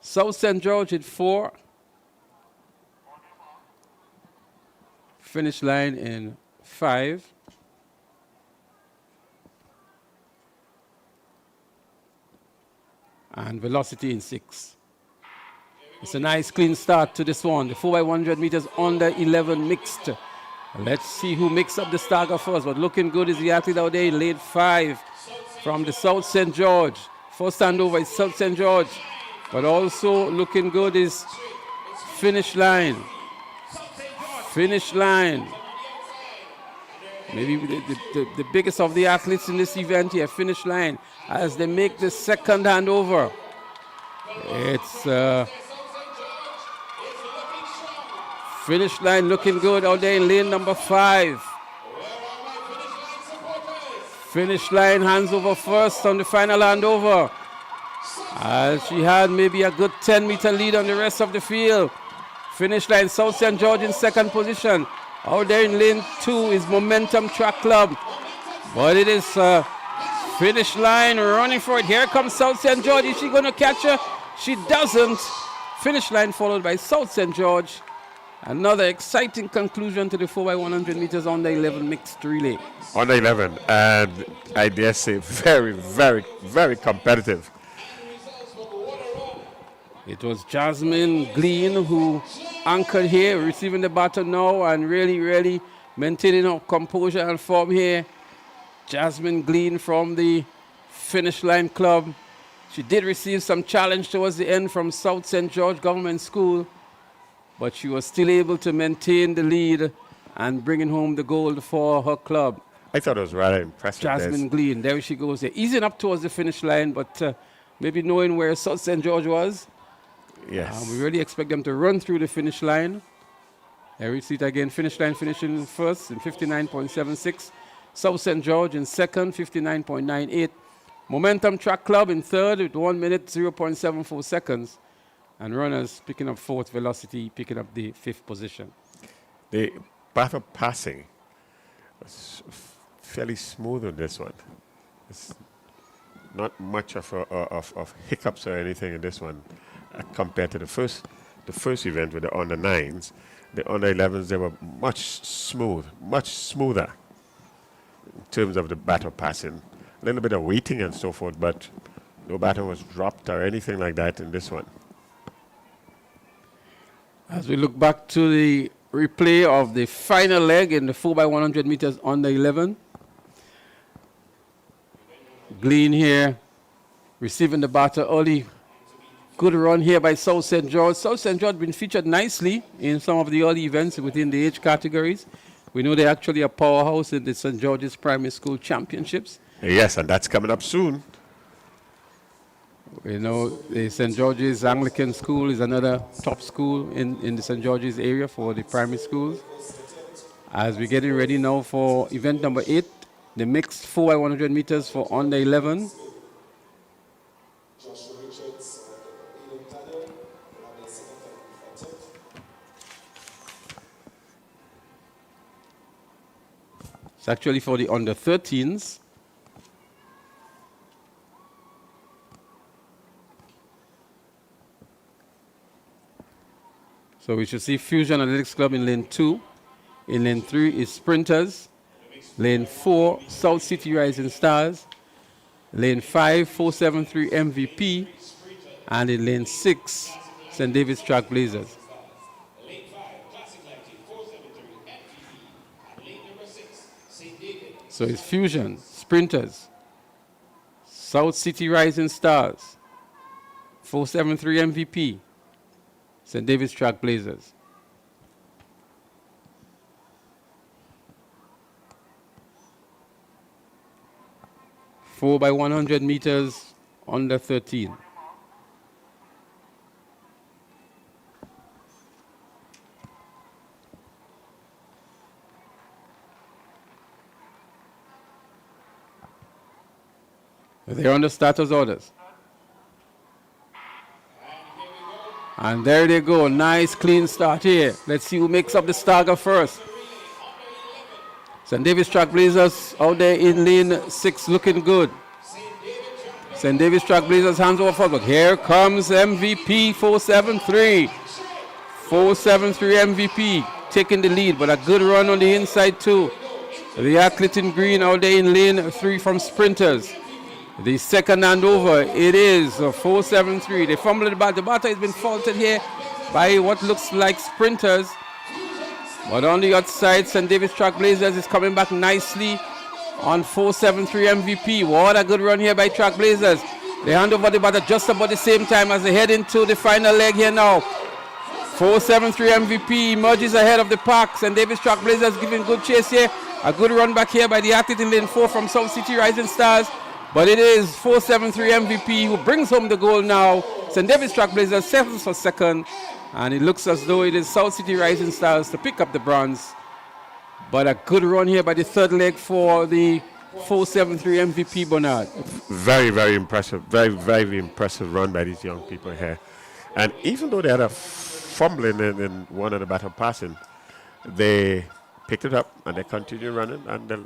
South St. George in 4. Finish Line in 5. And velocity in 6. It's a nice clean start to this one. The 4x100 meters under 11 mixed. Let's see who mixed up the stagger first. But looking good is the athlete out there in lane 5 from the South St. George. First handover is South St. George. But also looking good is finish line. Finish line. Maybe the biggest of the athletes in this event here, finish line, as they make the second handover. It's finish line looking good out there in lane number 5. Finish line hands over first on the final handover. As she had maybe a good 10-meter lead on the rest of the field. Finish line, South St. George in second position. Out there in lane 2 is Momentum Track Club. But it is finish line running for it. Here comes South St. George. Is she going to catch her? She doesn't. Finish line followed by South St. George. Another exciting conclusion to the 4x100 meters under 11 mixed relay. Under 11, and I dare say very, very, very competitive. It was Jasmine Glean who anchored here, receiving the baton now and really maintaining her composure and form here. Jasmine Glean from the Finish Line Club. She did receive some challenge towards the end from South St. George Government School, but she was still able to maintain the lead and bringing home the gold for her club. I thought it was rather impressive. Jasmine Glean, there she goes there. Easing up towards the finish line, but maybe knowing where South St. George was. Yes. We really expect them to run through the finish line. There we see it again, finish line finishing first in 59.76. South St. George in second, 59.98. Momentum Track Club in third with 1 minute, 0.74 seconds. And runners picking up fourth, velocity picking up the 5th position. The battle passing was fairly smooth on this one. It's not much of hiccups or anything in this one compared to the first event with the under 9s. The under 11s, they were much smoother in terms of the battle passing. A little bit of waiting and so forth, but no battle was dropped or anything like that in this one. As we look back to the replay of the final leg in the 4x100 meters under 11. Glean here, receiving the batter early. Good run here by South St. George. South St. George been featured nicely in some of the early events within the age categories. We know they're actually a powerhouse in the St. George's Primary School Championships. Yes, and that's coming up soon. We know the St. George's Anglican School is another top school in the St. George's area for the primary schools. As we're getting ready now for event number 8, the mixed 4x100 meters for under 11. It's actually for the under 13s. So we should see Fusion Athletics Club in lane 2. In lane 3 is Sprinters. Lane 4, South City Rising Stars. Lane 5, 473 MVP. And in lane 6, St. David's Track Blazers. So it's Fusion, Sprinters, South City Rising Stars, 473 MVP, St. David's Track Blazers. Four by 100 meters under 13. They're under starters orders. And there they go. Nice clean start here. Let's see who makes up the stagger first. St. David's Track Blazers out there in lane 6 looking good. St. David's Track Blazers hands over forward. Here comes MVP 473. 473 MVP taking the lead, but a good run on the inside too. The athlete in green out there in lane 3 from sprinters. The second hand over, it is 473. They fumbled the bat. The batter has been faulted here by what looks like sprinters. But on the outside, St. David's Trailblazers is coming back nicely on 473 MVP. What a good run here by Trailblazers. They hand over the batter just about the same time as they head into the final leg here now. 473 MVP emerges ahead of the pack. St. David's Trailblazers giving good chase here. A good run back here by the athlete in lane 4 from South City Rising Stars. But it is 473 MVP who brings home the goal now. St. David's Trailblazers settles for second. And it looks as though it is South City Rising Stars to pick up the bronze. But a good run here by the third leg for the 473 MVP Bernard. Very, very impressive. Very, very impressive run by these young people here. And even though they had a fumbling in one of the batter passing, they picked it up and they continued running. And the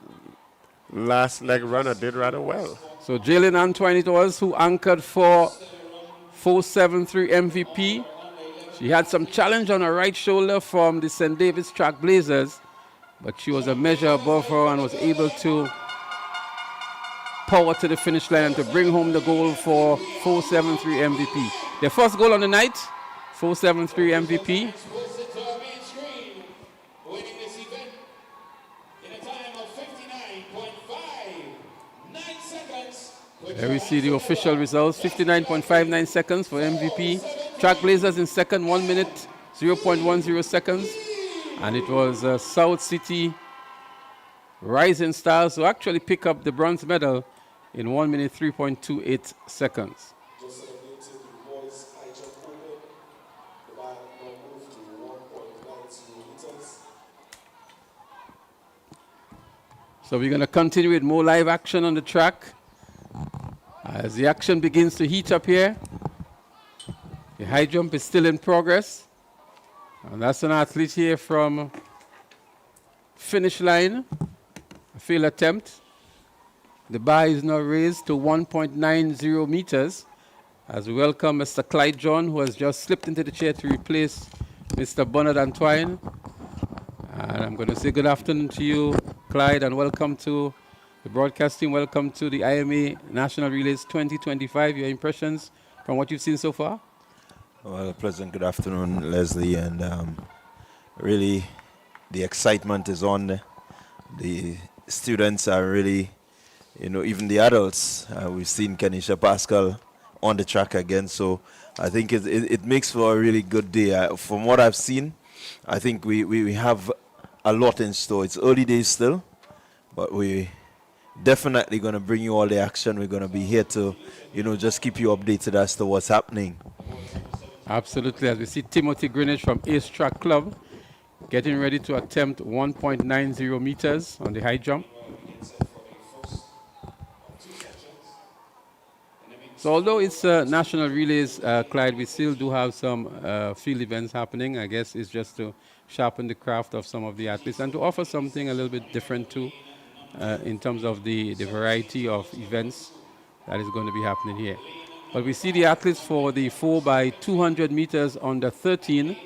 last leg runner did rather well. So Jalen Antoine it was who anchored for 473 MVP. She had some challenge on her right shoulder from the St. David's Trailblazers, but she was a measure above her and was able to power to the finish line and to bring home the goal for 473 MVP. Their first goal on the night, 473 MVP. There we see the official results, 59.59 seconds for MVP. Trailblazers in second, 1 minute, 0.10 seconds. And it was South City Rising Stars who actually pick up the bronze medal in 1 minute, 3.28 seconds. So we're going to continue with more live action on the track. As the action begins to heat up here, the high jump is still in progress. And that's an athlete here from finish line, a failed attempt. The bar is now raised to 1.90 meters as we welcome Mr. Clyde John, who has just slipped into the chair to replace Mr. Bernard Antoine. And I'm going to say good afternoon to you, Clyde, and welcome to the broadcasting. Welcome to the IMA National Relays 2025. Your impressions from what you've seen so far? Well, pleasant good afternoon, Leslie, and really the excitement is on. The students are really, even the adults. We've seen Kenisha Pascal on the track again, so I think it makes for a really good day. From what I've seen, I think we have a lot in store. It's early days still, but we definitely going to bring you all the action. We're going to be here to, just keep you updated as to what's happening. Absolutely. As we see Timothy Greenwich from Ace Track Club getting ready to attempt 1.90 meters on the high jump. So although it's national relays, Clyde, we still do have some field events happening. I guess it's just to sharpen the craft of some of the athletes and to offer something a little bit different too in terms of the variety of events that is going to be happening here. But we see the athletes for the 4x200 meters under 13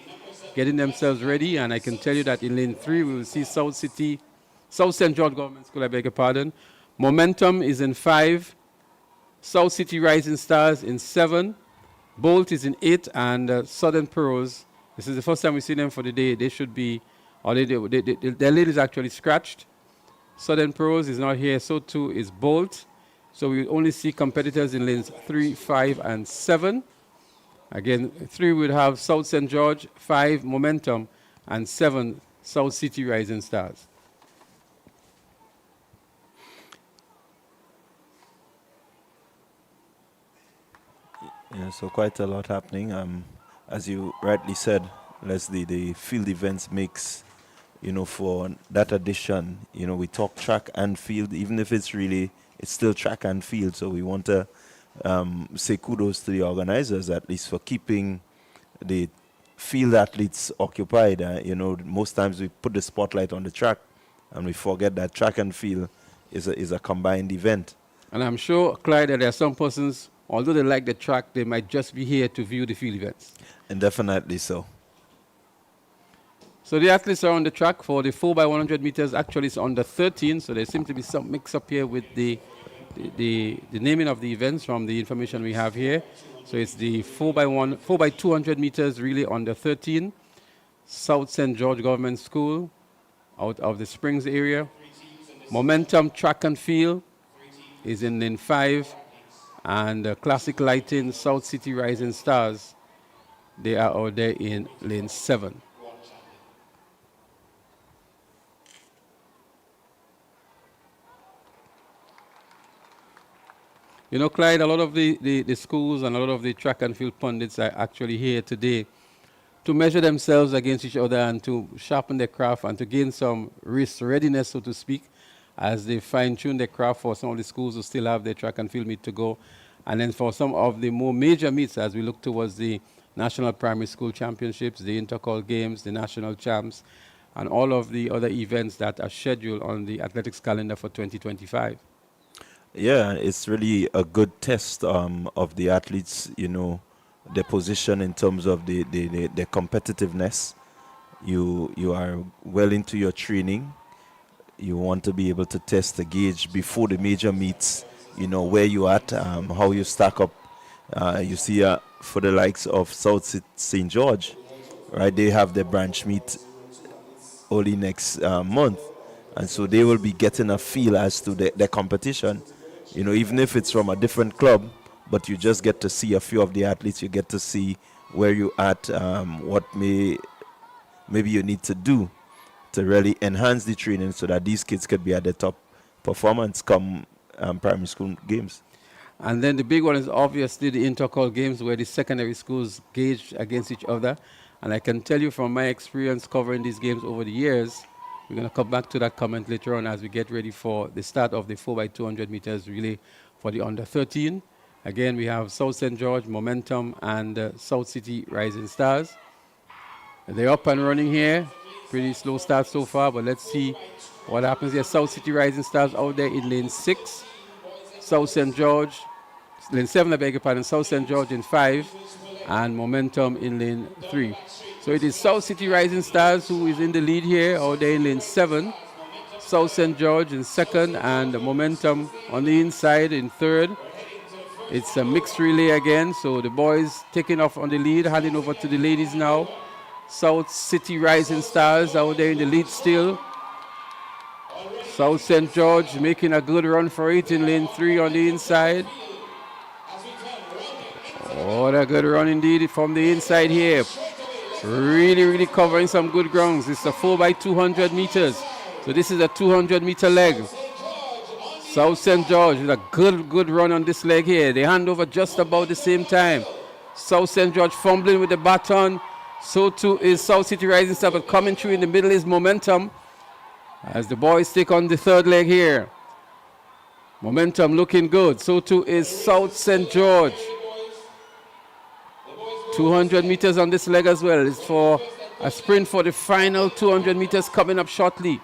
getting themselves ready. And I can tell you that in lane 3, we will see South St. George Government School, I beg your pardon. Momentum is in 5. South City Rising Stars in 7. Bolt is in 8. And Southern Pearls, this is the first time we see them for the day. They should be, or their lane is actually scratched. Southern Pearls is not here, so too is Bolt. So we only see competitors in lanes 3, 5, and 7. Again, 3 would have South St. George, 5 Momentum, and 7 South City Rising Stars. Yeah, so quite a lot happening. As you rightly said, Leslie, the field events makes, for that addition, we talk track and field, even if it's still track and field. So we want to say kudos to the organizers, at least, for keeping the field athletes occupied. Most times we put the spotlight on the track and we forget that track and field is a combined event. And I'm sure, Clyde, that there are some persons, although they like the track, they might just be here to view the field events. And definitely so. So the athletes are on the track for the 4x100 meters. Actually, it's under 13, so there seems to be some mix-up here with the naming of the events from the information we have here. So it's the 4x200 meters really under 13. South St. George Government School out of the Springs area. Momentum Track and Field is in lane 5. And Classic Lighting, South City Rising Stars, they are out there in lane 7. You know, Clyde, a lot of the schools and a lot of the track and field pundits are actually here today to measure themselves against each other and to sharpen their craft and to gain some race readiness, so to speak, as they fine-tune their craft for some of the schools who still have their track and field meet to go. And then for some of the more major meets, as we look towards the National Primary School Championships, the Intercol Games, the National Champs, and all of the other events that are scheduled on the athletics calendar for 2025. Yeah, it's really a good test of the athletes, you know, their position in terms of the competitiveness. You are well into your training. You want to be able to test the gauge before the major meets, you know, where you at, how you stack up. You see for the likes of South St. George, right, they have their branch meet early next month. And so they will be getting a feel as to their competition. You know, even if it's from a different club, but you just get to see a few of the athletes, you get to see where you at, what maybe you need to do to really enhance the training so that these kids could be at the top performance come primary school games. And then the big one is obviously the Intercol Games, where the secondary schools gauge against each other. And I can tell you from my experience covering these games over the years, we're going to come back to that comment later on as we get ready for the start of the 4x200 meters relay for the under 13. Again, we have South St. George, Momentum, and South City Rising Stars. They're up and running here. Pretty slow start so far, but let's see what happens here. South City Rising Stars out there in lane 6. South St. George, lane 7, I beg your pardon, South St. George in 5, and Momentum in lane 3. So it is South City Rising Stars who is in the lead here, out there in lane 7. South St. George in 2nd, and Momentum on the inside in 3rd. It's a mixed relay again, so the boys taking off on the lead, handing over to the ladies now. South City Rising Stars out there in the lead still. South St. George making a good run for it in lane 3 on the inside. What a good run indeed from the inside here. Really covering some good grounds. It's a 4x200 meters. So this is a 200-meter leg. South St. George with a good run on this leg here. They hand over just about the same time. South St. George fumbling with the baton. So too is South City Rising Star, but coming through in the middle is Momentum as the boys take on the 3rd leg here. Momentum looking good. So too is South St. George. 200 meters on this leg as well. It's for a sprint for the final 200 meters coming up shortly.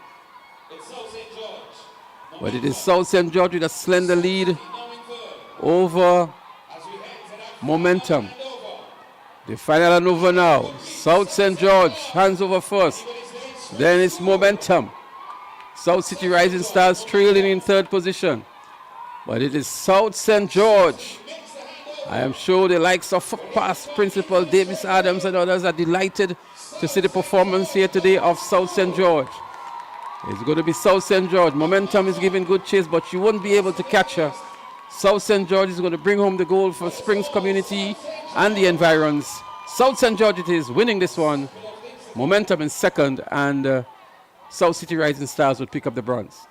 But it is South St. George with a slender lead over Momentum. The final and over now. South St. George hands over first. Then it's Momentum. South City Rising Stars trailing in 3rd position. But it is South St. George. I am sure the likes of past principal Davis Adams and others are delighted to see the performance here today of South St. George. It's going to be South St. George. Momentum is giving good chase, but you won't be able to catch her. South St. George is going to bring home the goal for Springs community and the environs. South St. George it is winning this one. Momentum in 2nd, and South City Rising Stars would pick up the bronze.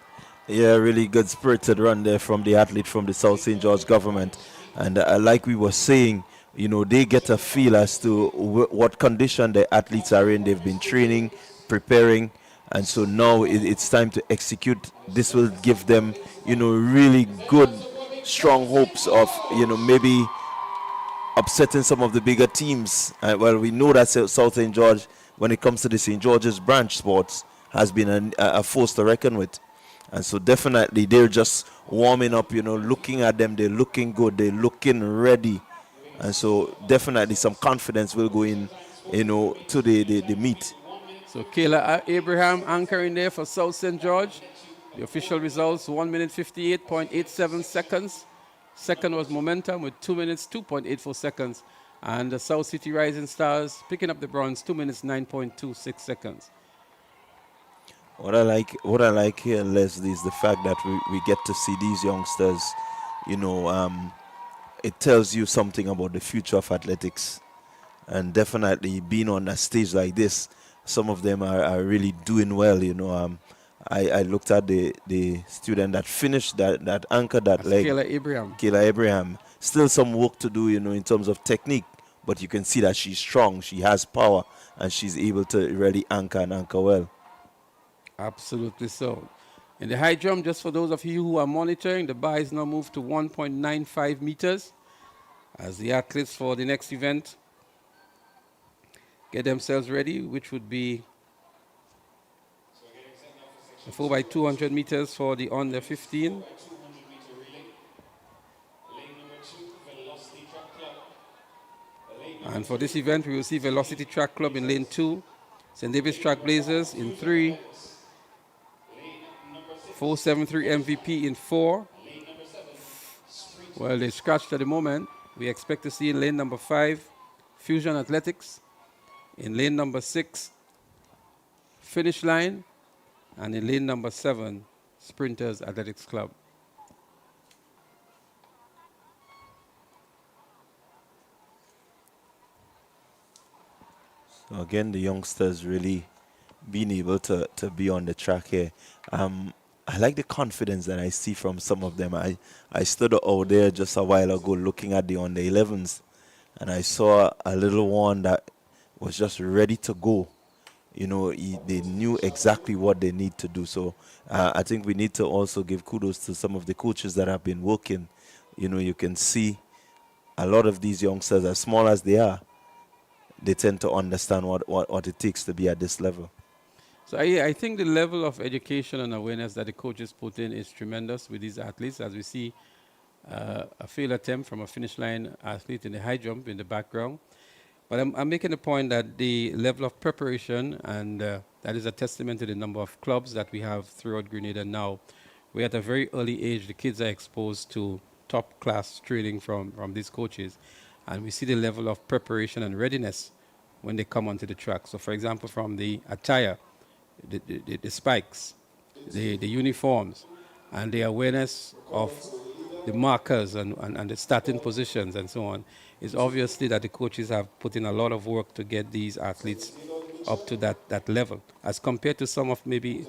Yeah, really good spirited run there from the athlete from the South St. George government. And like we were saying, you know, they get a feel as to what condition the athletes are in. They've been training, preparing, and so now it's time to execute. This will give them, you know, really good, strong hopes of, you know, maybe upsetting some of the bigger teams. Well, we know that South St. George, when it comes to the St. George's branch sports, has been a force to reckon with. And so definitely they're just warming up, you know, looking at them, they're looking good, they're looking ready. And so definitely some confidence will go in, you know, to the meet. So Kayla Abraham anchoring there for South St. George. The official results, 1 minute 58.87 seconds. Second was Momentum with 2 minutes 2.84 seconds. And the South City Rising Stars picking up the bronze, 2 minutes 9.26 seconds. What I like here, Leslie, is the fact that we get to see these youngsters. It tells you something about the future of athletics, and definitely being on a stage like this, some of them are really doing well. I looked at the student that finished that anchored that leg. Kayla Abraham. Still some work to do, in terms of technique, but you can see that she's strong, she has power, and she's able to really anchor well. Absolutely so. In the high jump, just for those of you who are monitoring, the bar is now moved to 1.95 meters as the athletes for the next event get themselves ready, which would be the 4x200 meters for the under 15. And for this event, we will see Velocity Track Club in lane 2, St. David's Track Blazers in 3, 473 MVP in 4. Well, they scratched at the moment. We expect to see in lane number 5, Fusion Athletics. In lane number 6, Finish Line. And in lane number 7, Sprinters Athletics Club. So again, the youngsters really being able to be on the track here. I like the confidence that I see from some of them. I stood out there just a while ago looking at the under 11s, and I saw a little one that was just ready to go. They knew exactly what they need to do. So I think we need to also give kudos to some of the coaches that have been working. You can see a lot of these youngsters, as small as they are, they tend to understand what it takes to be at this level. So I think the level of education and awareness that the coaches put in is tremendous with these athletes, as we see a failed attempt from a finish line athlete in the high jump in the background. But I'm making the point that the level of preparation, and that is a testament to the number of clubs that we have throughout Grenada now, where at a very early age, the kids are exposed to top-class training from these coaches. And we see the level of preparation and readiness when they come onto the track. So, for example, from the attire, the spikes, the uniforms, and the awareness of the markers and the starting positions and so on, is obviously that the coaches have put in a lot of work to get these athletes up to that level, as compared to some of maybe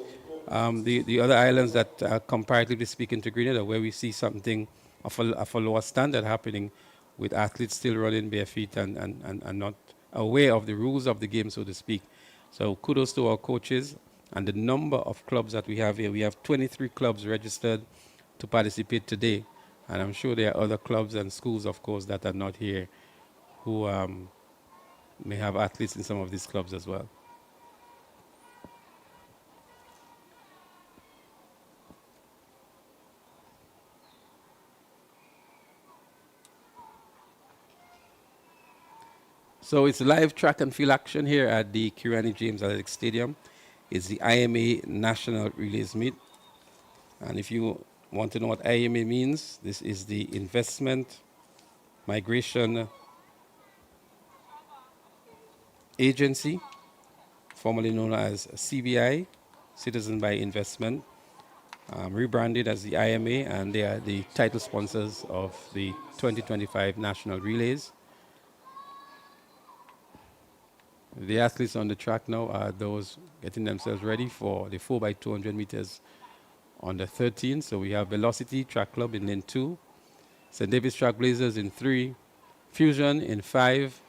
the other islands that are comparatively speaking to Grenada, where we see something of a lower standard happening, with athletes still running bare feet and not aware of the rules of the game, so to speak. So kudos to our coaches and the number of clubs that we have here. We have 23 clubs registered to participate today. And I'm sure there are other clubs and schools, of course, that are not here who may have athletes in some of these clubs as well. So it's live track and field action here at the Kirani James Athletic Stadium. It's the IMA National Relays Meet. And if you want to know what IMA means, this is the Investment Migration Agency, formerly known as CBI, Citizen by Investment, rebranded as the IMA, and they are the title sponsors of the 2025 National Relays. The athletes on the track now are those getting themselves ready for the 4x200 meters on the 13th. So we have Velocity Track Club in lane 2, St. David's Track Blazers in 3, Fusion in 5,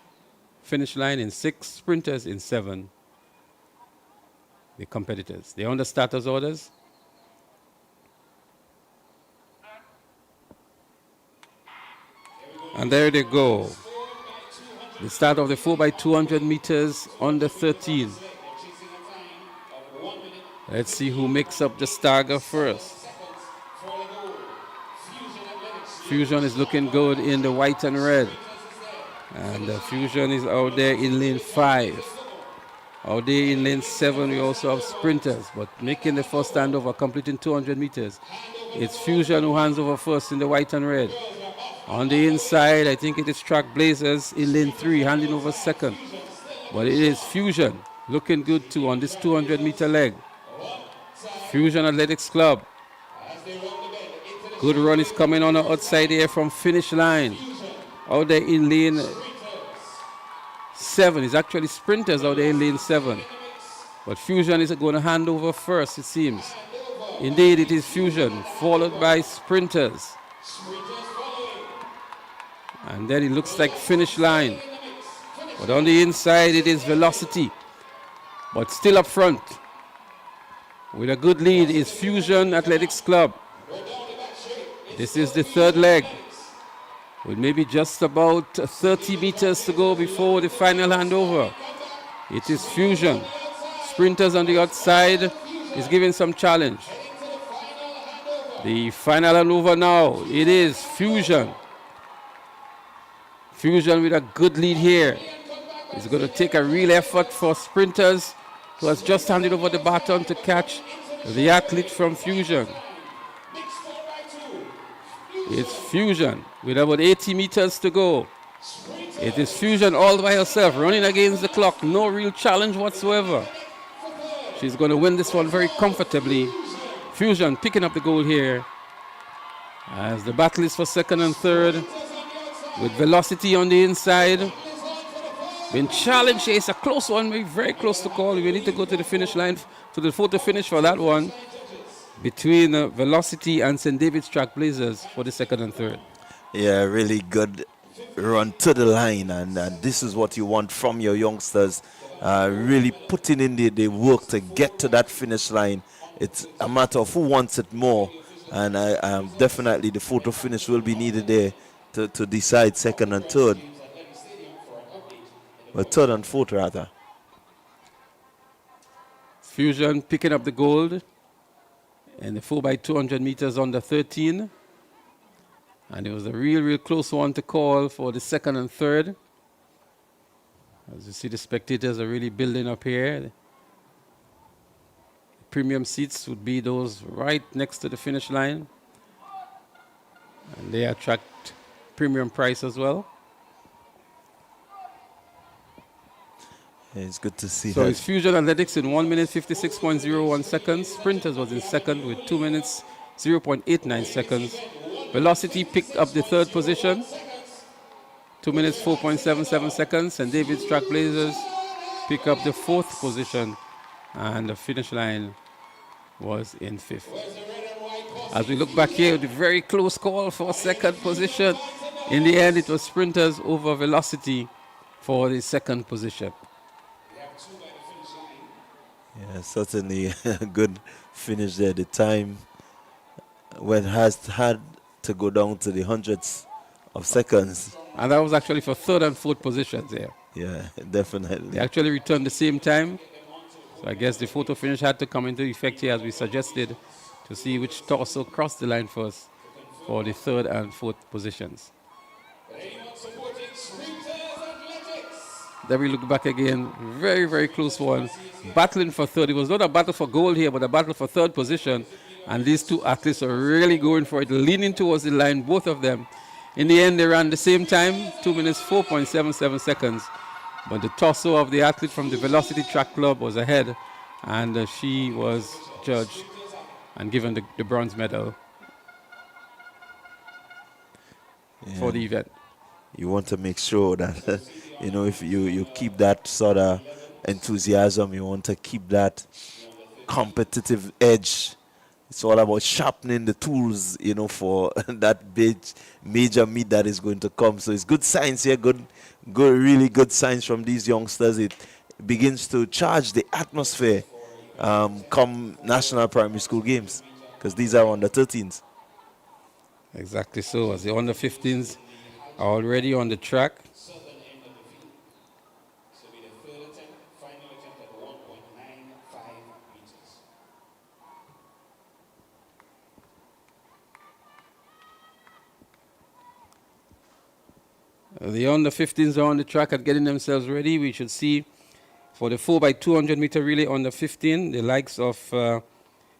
Finish Line in 6, Sprinters in 7. The competitors. They're on the starters' orders. And there they go. The start of the 4x200 meters on the 13th. Let's see who makes up the stagger first. Fusion is looking good in the white and red. And Fusion is out there in lane 5. Out there in lane 7, we also have sprinters, but making the first handover, completing 200 meters. It's Fusion who hands over first in the white and red. On the inside, I think it is Trailblazers in lane 3, handing over second. But it is Fusion looking good too on this 200-meter leg. Fusion Athletics Club. Good run is coming on the outside here from finish line. Out there in lane 7. It's actually sprinters out there in lane 7. But Fusion is going to hand over first, it seems. Indeed, it is Fusion, followed by sprinters. And then it looks like finish line. But on the inside, it is Velocity. But still up front, with a good lead, is Fusion Athletics Club. This is the third leg, with maybe just about 30 meters to go before the final handover. It is Fusion. Sprinters on the outside is giving some challenge. The final handover now, it is Fusion. Fusion with a good lead here. It's going to take a real effort for sprinters, who has just handed over the baton to catch the athlete from Fusion. It's Fusion with about 80 meters to go. It is Fusion all by herself, running against the clock. No real challenge whatsoever. She's going to win this one very comfortably. Fusion picking up the goal here, as the battle is for second and third, with Velocity on the inside. Been challenged here. It's a close one, maybe very close to call. We need to go to the finish line, to the photo finish for that one, between Velocity and St. David's Trailblazers for the second and third. Yeah, really good run to the line, and this is what you want from your youngsters. Really putting in the work to get to that finish line. It's a matter of who wants it more, and definitely the photo finish will be needed there to decide second and third. But third and fourth, rather. Fusion picking up the gold in the 4x200 meters under 13. And it was a real close one to call for the second and third. As you see, the spectators are really building up here. The premium seats would be those right next to the finish line. And they attract premium price as well. Yeah, it's good to see so that. It's Fusion Athletics in 1 minute 56.01 seconds. Sprinters was in second with 2 minutes 0.89 seconds. Velocity picked up the third position, 2 minutes 4.77 seconds. And David's Trailblazers pick up the fourth position, and the finish line was in fifth. As we look back here, the very close call for second position. In the end, it was sprinters over Velocity for the second position. Yeah, certainly a good finish there. The time when has had to go down to the hundreds of seconds. And that was actually for third and fourth positions there. Yeah, definitely. They actually returned the same time. So I guess the photo finish had to come into effect here, as we suggested, to see which torso crossed the line first for the third and fourth positions. Then we look back again, very close one. Battling for third. It was not a battle for gold here, but a battle for third position. And these two athletes are really going for it, leaning towards the line, both of them. In the end, they ran the same time, 2 minutes 4.77 seconds. But the torso of the athlete from the Velocity Track Club was ahead, and she was judged and given the bronze medal for the event. You want to make sure that, if you keep that sort of enthusiasm, you want to keep that competitive edge. It's all about sharpening the tools, for that big major meet that is going to come. So it's good signs here, really good signs from these youngsters. It begins to charge the atmosphere come National Primary School Games, because these are under 13s. Exactly so. As the under 15s are already on the track. The under 15s are on the track at getting themselves ready. We should see For the 4x200 meter relay under 15, the likes of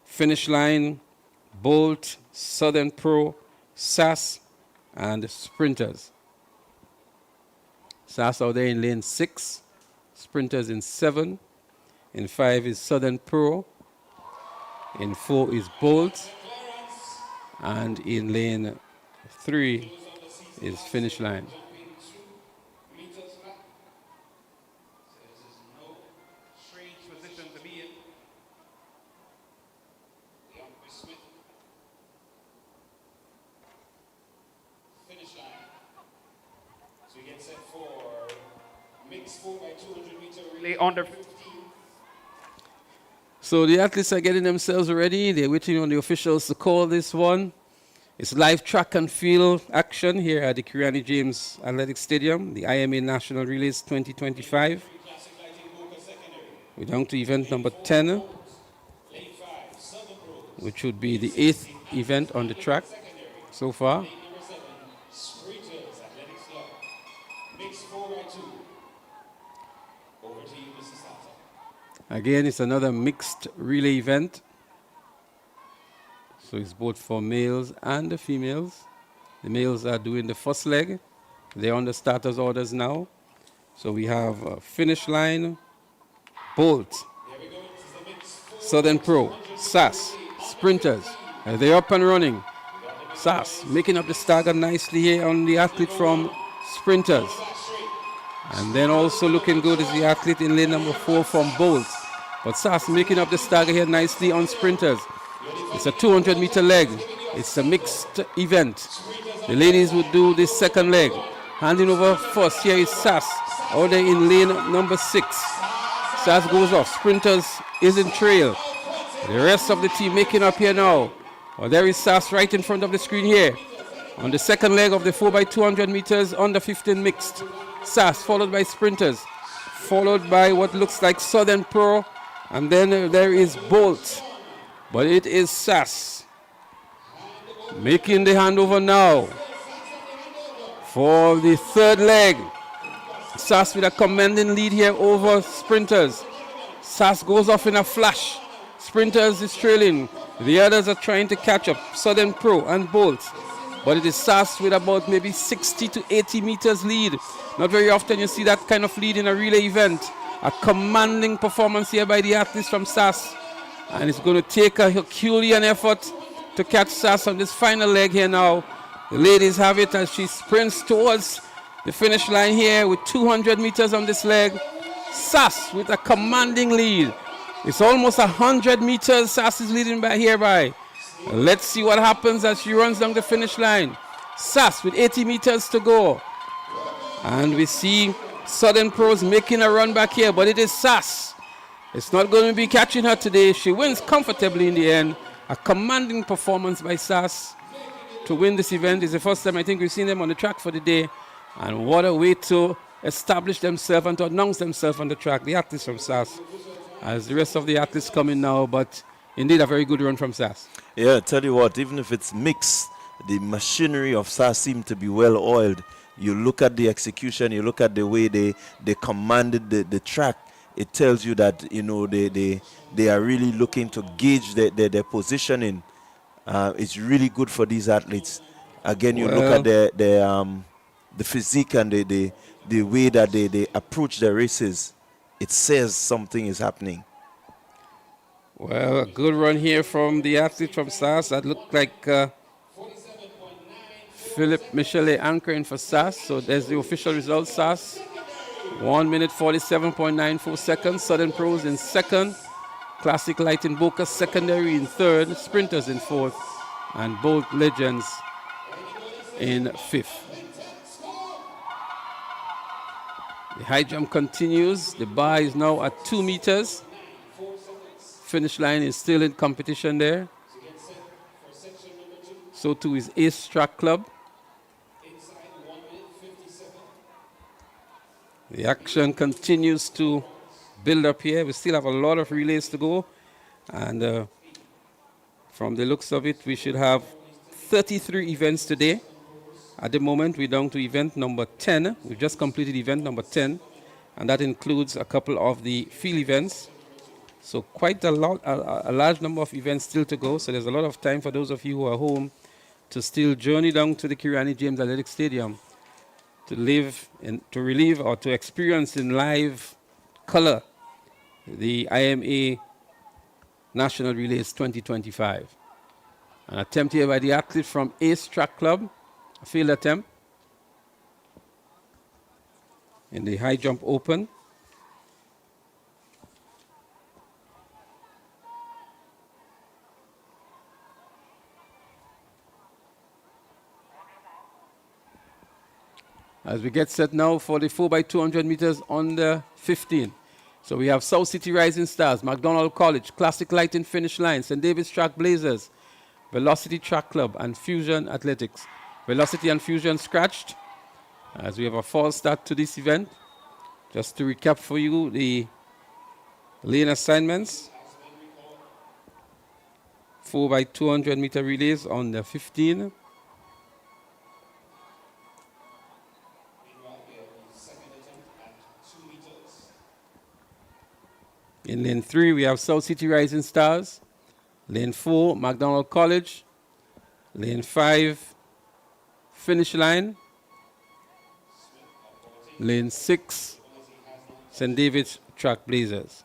Finish Line, Bolt, Southern Pro, SAS, and Sprinters. SAS out there in lane 6, Sprinters in 7, in 5 is Southern Pro, in 4 is Bolt, and in lane 3 is Finish Line. Under 15. So the athletes are getting themselves ready. They're waiting on the officials to call this one. It's live track and field action here at the Kirini James Athletic Stadium, the IMA National Relays 2025. We're down to event number 10, which would be the 8th event on the track so far. Again, it's another mixed relay event. So it's both for males and the females. The males are doing the first leg. They're on the starters orders now. So we have Finish Line, Bolt, Southern Pro, SAS, Sprinters. They're up and running. SAS making up the stagger nicely here on the athlete from Sprinters. And then also looking good is the athlete in lane number 4 from Bolt. But SAS making up the stagger here nicely on Sprinters. It's a 200 meter leg. It's a mixed event. The ladies would do this second leg. Handing over first, here is SAS. Out there in lane number 6. SAS goes off. Sprinters is in trail. The rest of the team making up here now. Well, there is SAS right in front of the screen here. On the second leg of the 4x200 meters under 15 mixed. SAS followed by Sprinters, followed by what looks like Southern Pro, and then there is Bolt. But it is SAS making the handover now for the third leg. SAS with a commanding lead here over Sprinters. SAS goes off in a flash. Sprinters is trailing. The others are trying to catch up, Southern Pro and Bolt. But it is SAS with about maybe 60 to 80 meters lead. Not very often you see that kind of lead in a relay event. A commanding performance here by the athletes from SAS. And it's going to take a Herculean effort to catch SAS on this final leg here now. The ladies have it as she sprints towards the finish line here with 200 meters on this leg. SAS with a commanding lead. It's almost 100 meters SAS is leading by hereby. Let's see what happens as she runs down the finish line. SAS with 80 meters to go. And we see Southern Pros making a run back here, but it is SAS. It's not going to be catching her today. She wins comfortably in the end. A commanding performance by SAS to win this event. It's the first time I think we've seen them on the track for the day. And what a way to establish themselves and to announce themselves on the track. The athletes from SAS. As the rest of the athletes come in now, but indeed a very good run from SAS. Yeah, tell you what, even if it's mixed, the machinery of SAS seemed to be well oiled. You look at the execution, you look at the way they commanded the track, it tells you that, you know, they are really looking to gauge their positioning. It's really good for these athletes. Again, you look at the physique and the way that they approach their races. It says something is happening. Well, a good run here from the athlete from SAS. That looked like Philip Michelet anchoring for SAS. So there's the official result. SAS 1 minute 47.94 seconds. Southern Pros in second. Classic Light in Boca secondary in third. Sprinters in fourth. And Bolt Legends in fifth. The high jump continues. The bar is now at 2 meters. Finish line is still in competition there. So too is Ace Track Club. The action continues to build up here. We still have a lot of relays to go. And from the looks of it, we should have 33 events today. At the moment, we're down to event number 10. We've just completed event number 10. and that includes a couple of the field events. So quite a large number of events still to go. So there's a lot of time for those of you who are home to still journey down to the Kirani James Athletic Stadium to relive or to experience in live color the IMA National Relays 2025. An attempt here by the athlete from Ace Track Club, a field attempt in the high jump open. As we get set now for the 4x200 meters on the 15. So we have South City Rising Stars, McDonald College, Classic Lighting Finish Line, St. David's Track Blazers, Velocity Track Club, and Fusion Athletics. Velocity and Fusion scratched, as we have a false start to this event. Just to recap for you the lane assignments. 4x200 meter relays on the 15. In lane 3, we have South City Rising Stars. Lane 4, McDonald College. Lane 5, Finish Line. Lane 6, St. David's Track Blazers.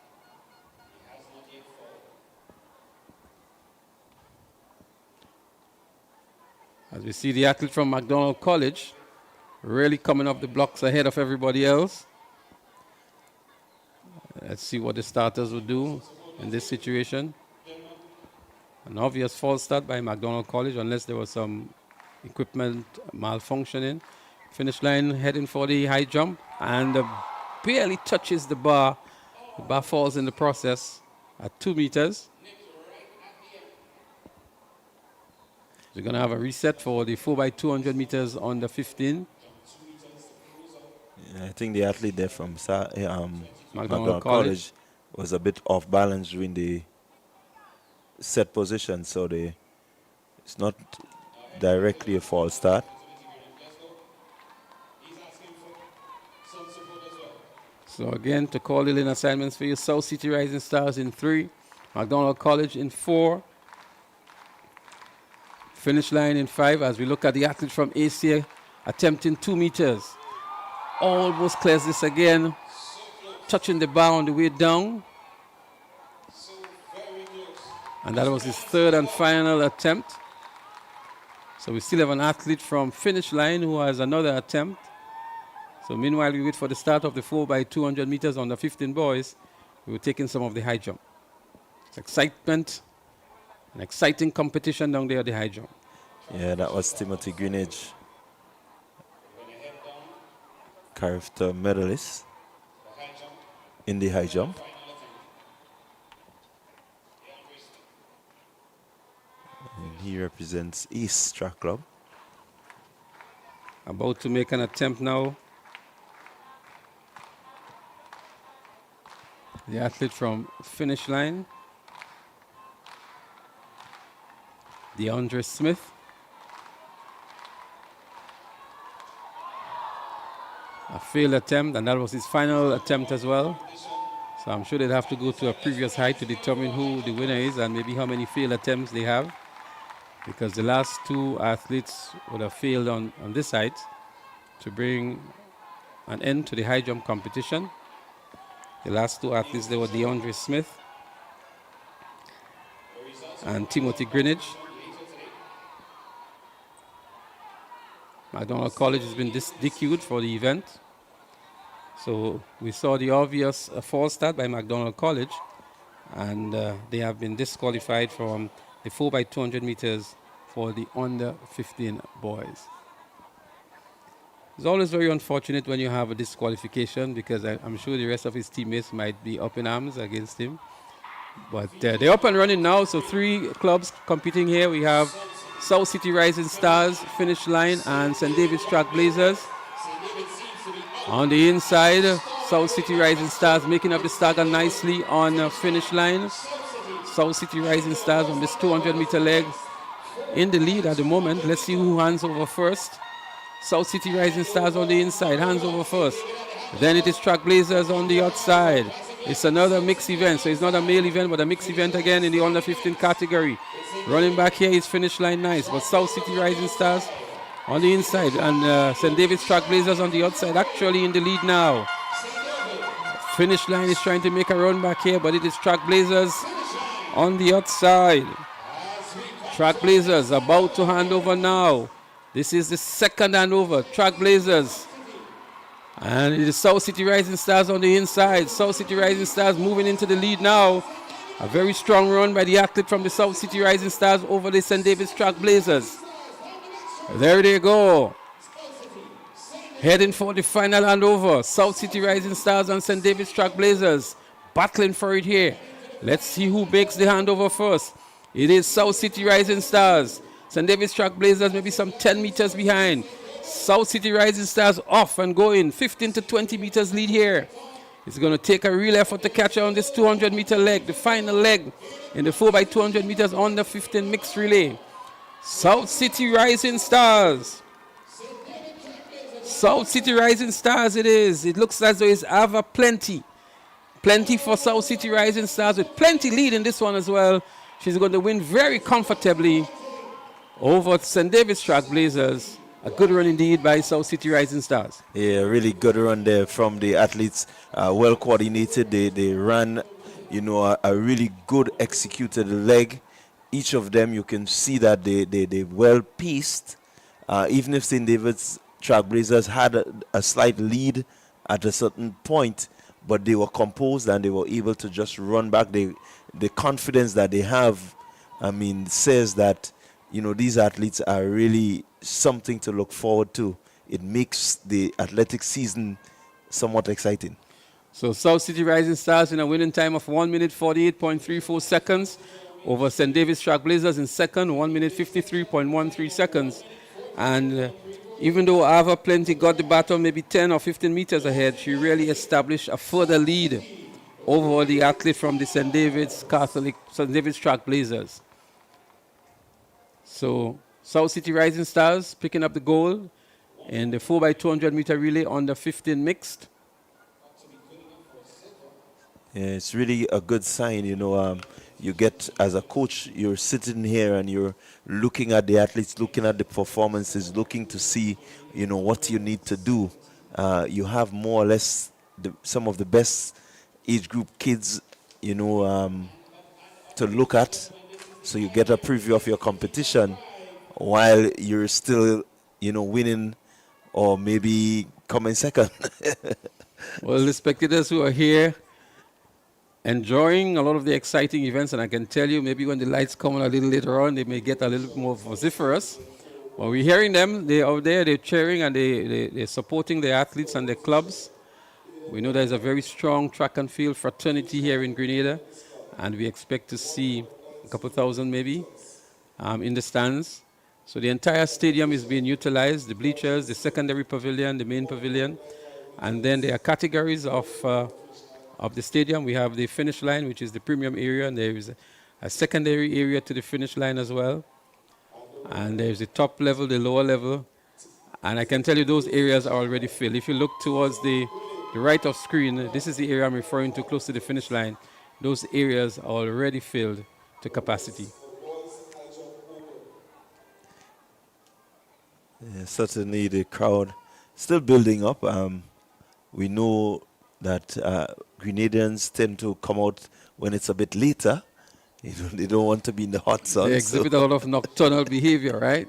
As we see the athlete from McDonald College really coming up the blocks ahead of everybody else. Let's see what the starters will do in this situation. An obvious false start by McDonald College unless there was some equipment malfunctioning. Finish line heading for the high jump and barely touches the bar. The bar falls in the process at 2 meters. We're going to have a reset for the 4x200 meters on the 15. Yeah, I think the athlete there from McDonald College was a bit off balance during the set position, so it's not directly a false start. So again, to call the lane assignments for you, South City Rising Stars in 3, McDonald College in 4, Finish Line in 5, as we look at the athlete from ACA attempting 2 meters. Almost clears this again, touching the bar on the way down. And that was his 3rd and final attempt. So we still have an athlete from Finish Line who has another attempt. So meanwhile, we wait for the start of the 4x200 meters on the 15 boys. We were taking some of the high jump. It's excitement, an exciting competition down there at the high jump. Yeah, that was Timothy Greenidge, character medalist in the high jump. And he represents East Track Club. About to make an attempt now. The athlete from Finish Line, DeAndre Smith. A failed attempt, and that was his final attempt as well. So I'm sure they'd have to go to a previous height to determine who the winner is and maybe how many failed attempts they have, because the last 2 athletes would have failed on this height to bring an end to the high jump competition. The last 2 athletes, they were DeAndre Smith and Timothy Greenidge. McDonald College has been DQ'd for the event. So we saw the obvious false start by McDonald College, and they have been disqualified from the 4x200 meters for the under 15 boys. It's always very unfortunate when you have a disqualification, because I'm sure the rest of his teammates might be up in arms against him. But they're up and running now, so 3 clubs competing here. We have South City Rising Stars, Finish Line, and St. David's Track Blazers. On the inside, South City Rising Stars making up the stagger nicely on Finish Line. South City Rising Stars on this 200-meter leg in the lead at the moment. Let's see who hands over first. South City Rising Stars on the inside, hands over first. Then it is Trailblazers on the outside. It's another mixed event, so it's not a male event, but a mixed event again in the under 15 category. Running back here is finish line nice, but South City Rising Stars on the inside and St. David's Trailblazers on the outside, actually in the lead now. Finish line is trying to make a run back here, but it is Trailblazers on the outside. Trailblazers about to hand over now. This is the second handover. Trailblazers. And it is South City Rising Stars on the inside. South City Rising Stars moving into the lead now. A very strong run by the athlete from the South City Rising Stars over the St. David's Trailblazers. There they go. Heading for the final handover. South City Rising Stars and St. David's Trailblazers battling for it here. Let's see who makes the handover first. It is South City Rising Stars. St. David's Trailblazers maybe some 10 meters behind. South City Rising Stars off and going. 15 to 20 meters lead here. It's going to take a real effort to catch on this 200-meter leg, the final leg in the 4x200 meters under 15 mixed relay. South City Rising Stars. South City Rising Stars it is. It looks as though it's Ava plenty. Plenty for South City Rising Stars with plenty lead in this one as well. She's going to win very comfortably over St. David's Trailblazers. A good run indeed by South City Rising Stars. Yeah, really good run there from the athletes. Well coordinated. They ran, a really good executed leg. Each of them, you can see that they well pieced. Even if St. David's Trailblazers had a slight lead at a certain point, but they were composed and they were able to just run back. The confidence that they have, says that, these athletes are really something to look forward to. It makes the athletic season somewhat exciting. So South City Rising Stars in a winning time of 1 minute 48.34 seconds over St. David's Trailblazers in second, 1 minute 53.13 seconds. And even though Ava Plenty got the battle maybe 10 or 15 meters ahead, she really established a further lead over the athlete from the St. David's Trailblazers. So South City Rising Stars picking up the gold in the 4x200 meter relay under 15 mixed. Yeah, it's really a good sign, you get, as a coach, you're sitting here and you're looking at the athletes, looking at the performances, looking to see, what you need to do. You have more or less some of the best age group kids, to look at. So you get a preview of your competition while you're still, winning or maybe coming second. Well, the spectators who are here enjoying a lot of the exciting events, and I can tell you maybe when the lights come on a little later on, they may get a little more vociferous. But we're hearing them. They're out there, they're cheering, and they're supporting the athletes and the clubs. We know there's a very strong track and field fraternity here in Grenada, and we expect to see a couple thousand maybe in the stands. So the entire stadium is being utilized, the bleachers, the secondary pavilion, the main pavilion, and then there are categories of the stadium. We have the finish line, which is the premium area, and there is a secondary area to the finish line as well. And there's the top level, the lower level, and I can tell you those areas are already filled. If you look towards the right of screen, this is the area I'm referring to, close to the finish line. Those areas are already filled to capacity. Yeah, certainly the crowd still building up. We know that Grenadians tend to come out when it's a bit later. They don't want to be in the hot sun. They exhibit a lot of nocturnal behavior, right?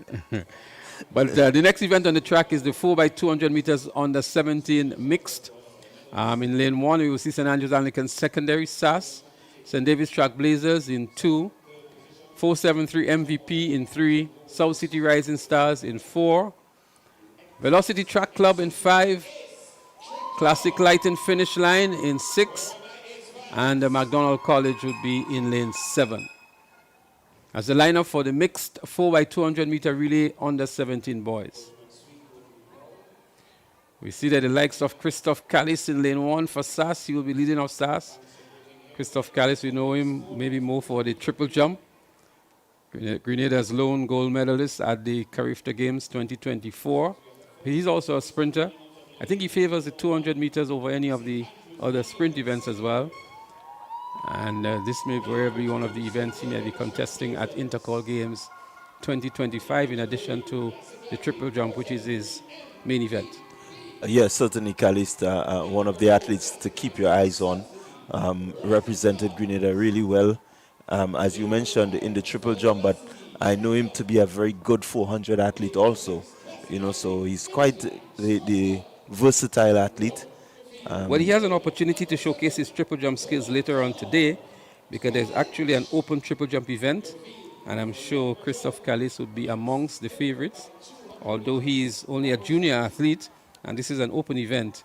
But the next event on the track is the 4x200 meters under 17 mixed. In lane 1, we will see St. Andrews Anglican Secondary, SAS, St. David's Trailblazers in 2, 473 MVP in 3, South City Rising Stars in 4, Velocity Track Club in 5, Classic Light and Finish Line in 6, and the McDonald College would be in lane 7. As the lineup for the mixed 4x200 meter relay under 17 boys. We see that the likes of Christoph Callis in lane 1 for SAS. He will be leading off SAS. Christoph Callis, we know him maybe more for the triple jump. Grenada's lone gold medalist at the Carifta Games 2024. He's also a sprinter. I think he favors the 200 meters over any of the other sprint events as well. And this may very be one of the events he may be contesting at Intercol Games 2025, in addition to the triple jump, which is his main event. Yes, certainly, Calista, one of the athletes to keep your eyes on. Represented Grenada really well, as you mentioned, in the triple jump, but I know him to be a very good 400 athlete also. You know, so he's quite the versatile athlete. Well, he has an opportunity to showcase his triple jump skills later on today, because there's actually an open triple jump event, and I'm sure Christophe Callis would be amongst the favorites. Although he is only a junior athlete, and this is an open event,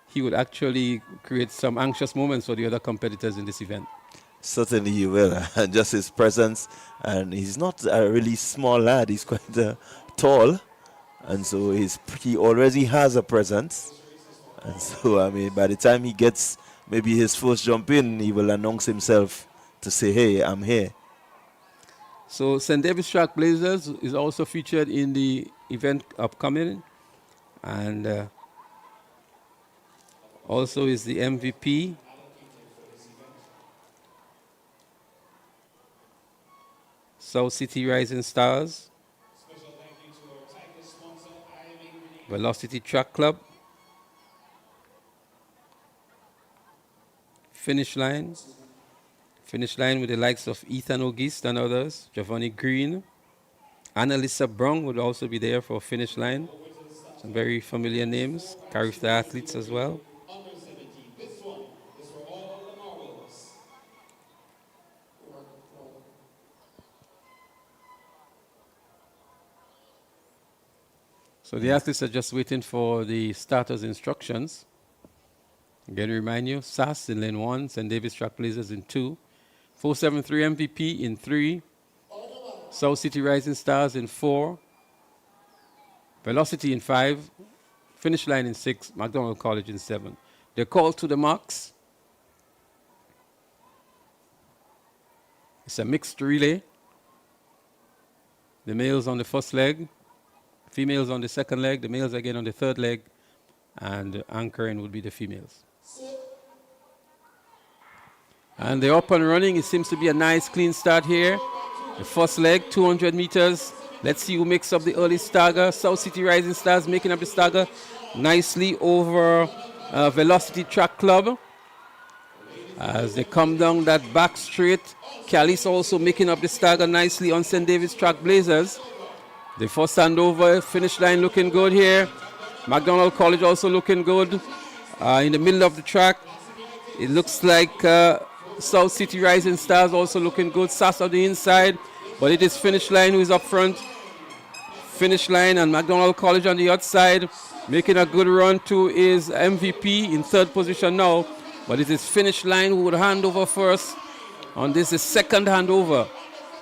he would actually create some anxious moments for the other competitors in this event. Certainly he will. Just his presence, and he's not a really small lad, he's quite tall, and so he already has a presence. And so, I mean, by the time he gets maybe his first jump in, he will announce himself to say, hey, I'm here. So St. David's Track Blazers is also featured in the event upcoming, and also is the MVP. South City Rising Stars. Velocity Track Club. Finish line with the likes of Ethan Auguste and others, Giovanni Green. Annalisa Brown would also be there for finish line. Some very familiar names, Carriacou athletes as well. So the athletes are just waiting for the starters' instructions. Again, remind you, SAS in lane 1, St. David's Track Blazers in 2, 473 MVP in 3, South City Rising Stars in 4, Velocity in 5, Finish Line in 6, McDonald College in 7. They're called to the marks. It's a mixed relay. The males on the first leg, females on the second leg, the males again on the third leg, and anchoring would be the females. And they're up and running. It seems to be a nice clean start here. The first leg, 200 meters. Let's see who makes up the early stagger. South City Rising Stars making up the stagger nicely over Velocity Track Club. As they come down that back straight, Callis also making up the stagger nicely on St. David's Track Blazers. The first handover, finish line looking good here. McDonald College also looking good. In the middle of the track, it looks like South City Rising Stars also looking good. SAS on the inside, but it is Finish Line who is up front. Finish Line and McDonald College on the outside, making a good run to his MVP in third position now. But it is Finish Line who would hand over first. On this is second handover.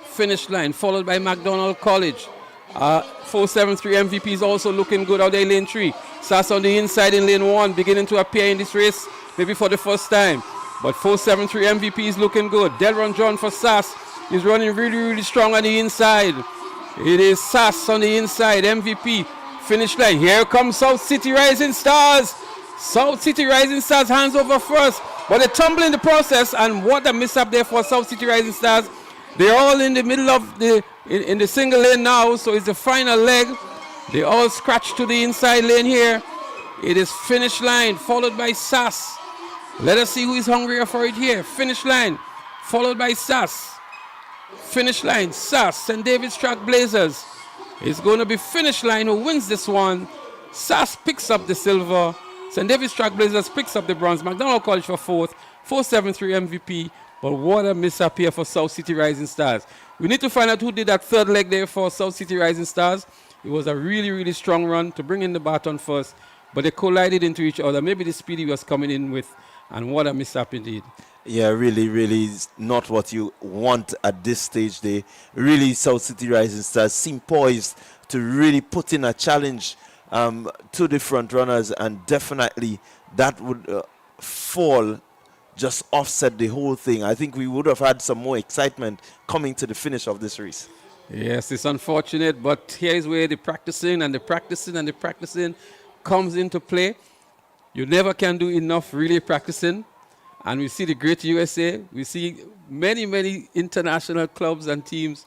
Finish Line followed by McDonald College. 473 MVP is also looking good out there in lane 3. SAS on the inside in lane 1, beginning to appear in this race, maybe for the first time. But 473 MVP is looking good. Delron John for SAS is running really, really strong on the inside. It is SAS on the inside, MVP, finish line. Here comes South City Rising Stars. South City Rising Stars hands over first, but they tumble in the process, and what a mishap there for South City Rising Stars. They're all in the middle of in the single lane now, so it's the final leg. They all scratch to the inside lane here. It is Finish Line, followed by SAS. Let us see who is hungrier for it here. Finish Line, followed by SAS. Finish Line, SAS, St. David's Track Blazers. It's going to be Finish Line who wins this one. SAS picks up the silver. St. David's Track Blazers picks up the bronze. McDonald College for fourth. 473 MVP. But what a mishap here for South City Rising Stars. We need to find out who did that third leg there for South City Rising Stars. It was a really, really strong run to bring in the baton first, but they collided into each other. Maybe the speed he was coming in with, and what a mishap indeed. Yeah, really, really not what you want at this stage. They really, South City Rising Stars seem poised to really put in a challenge to the front runners, and definitely that would fall just offset the whole thing. I think we would have had some more excitement coming to the finish of this race. Yes, it's unfortunate, but here's where they're practicing and they're practicing and they're practicing. comes into play. You never can do enough really practicing. And we see the great USA. We see many, many international clubs and teams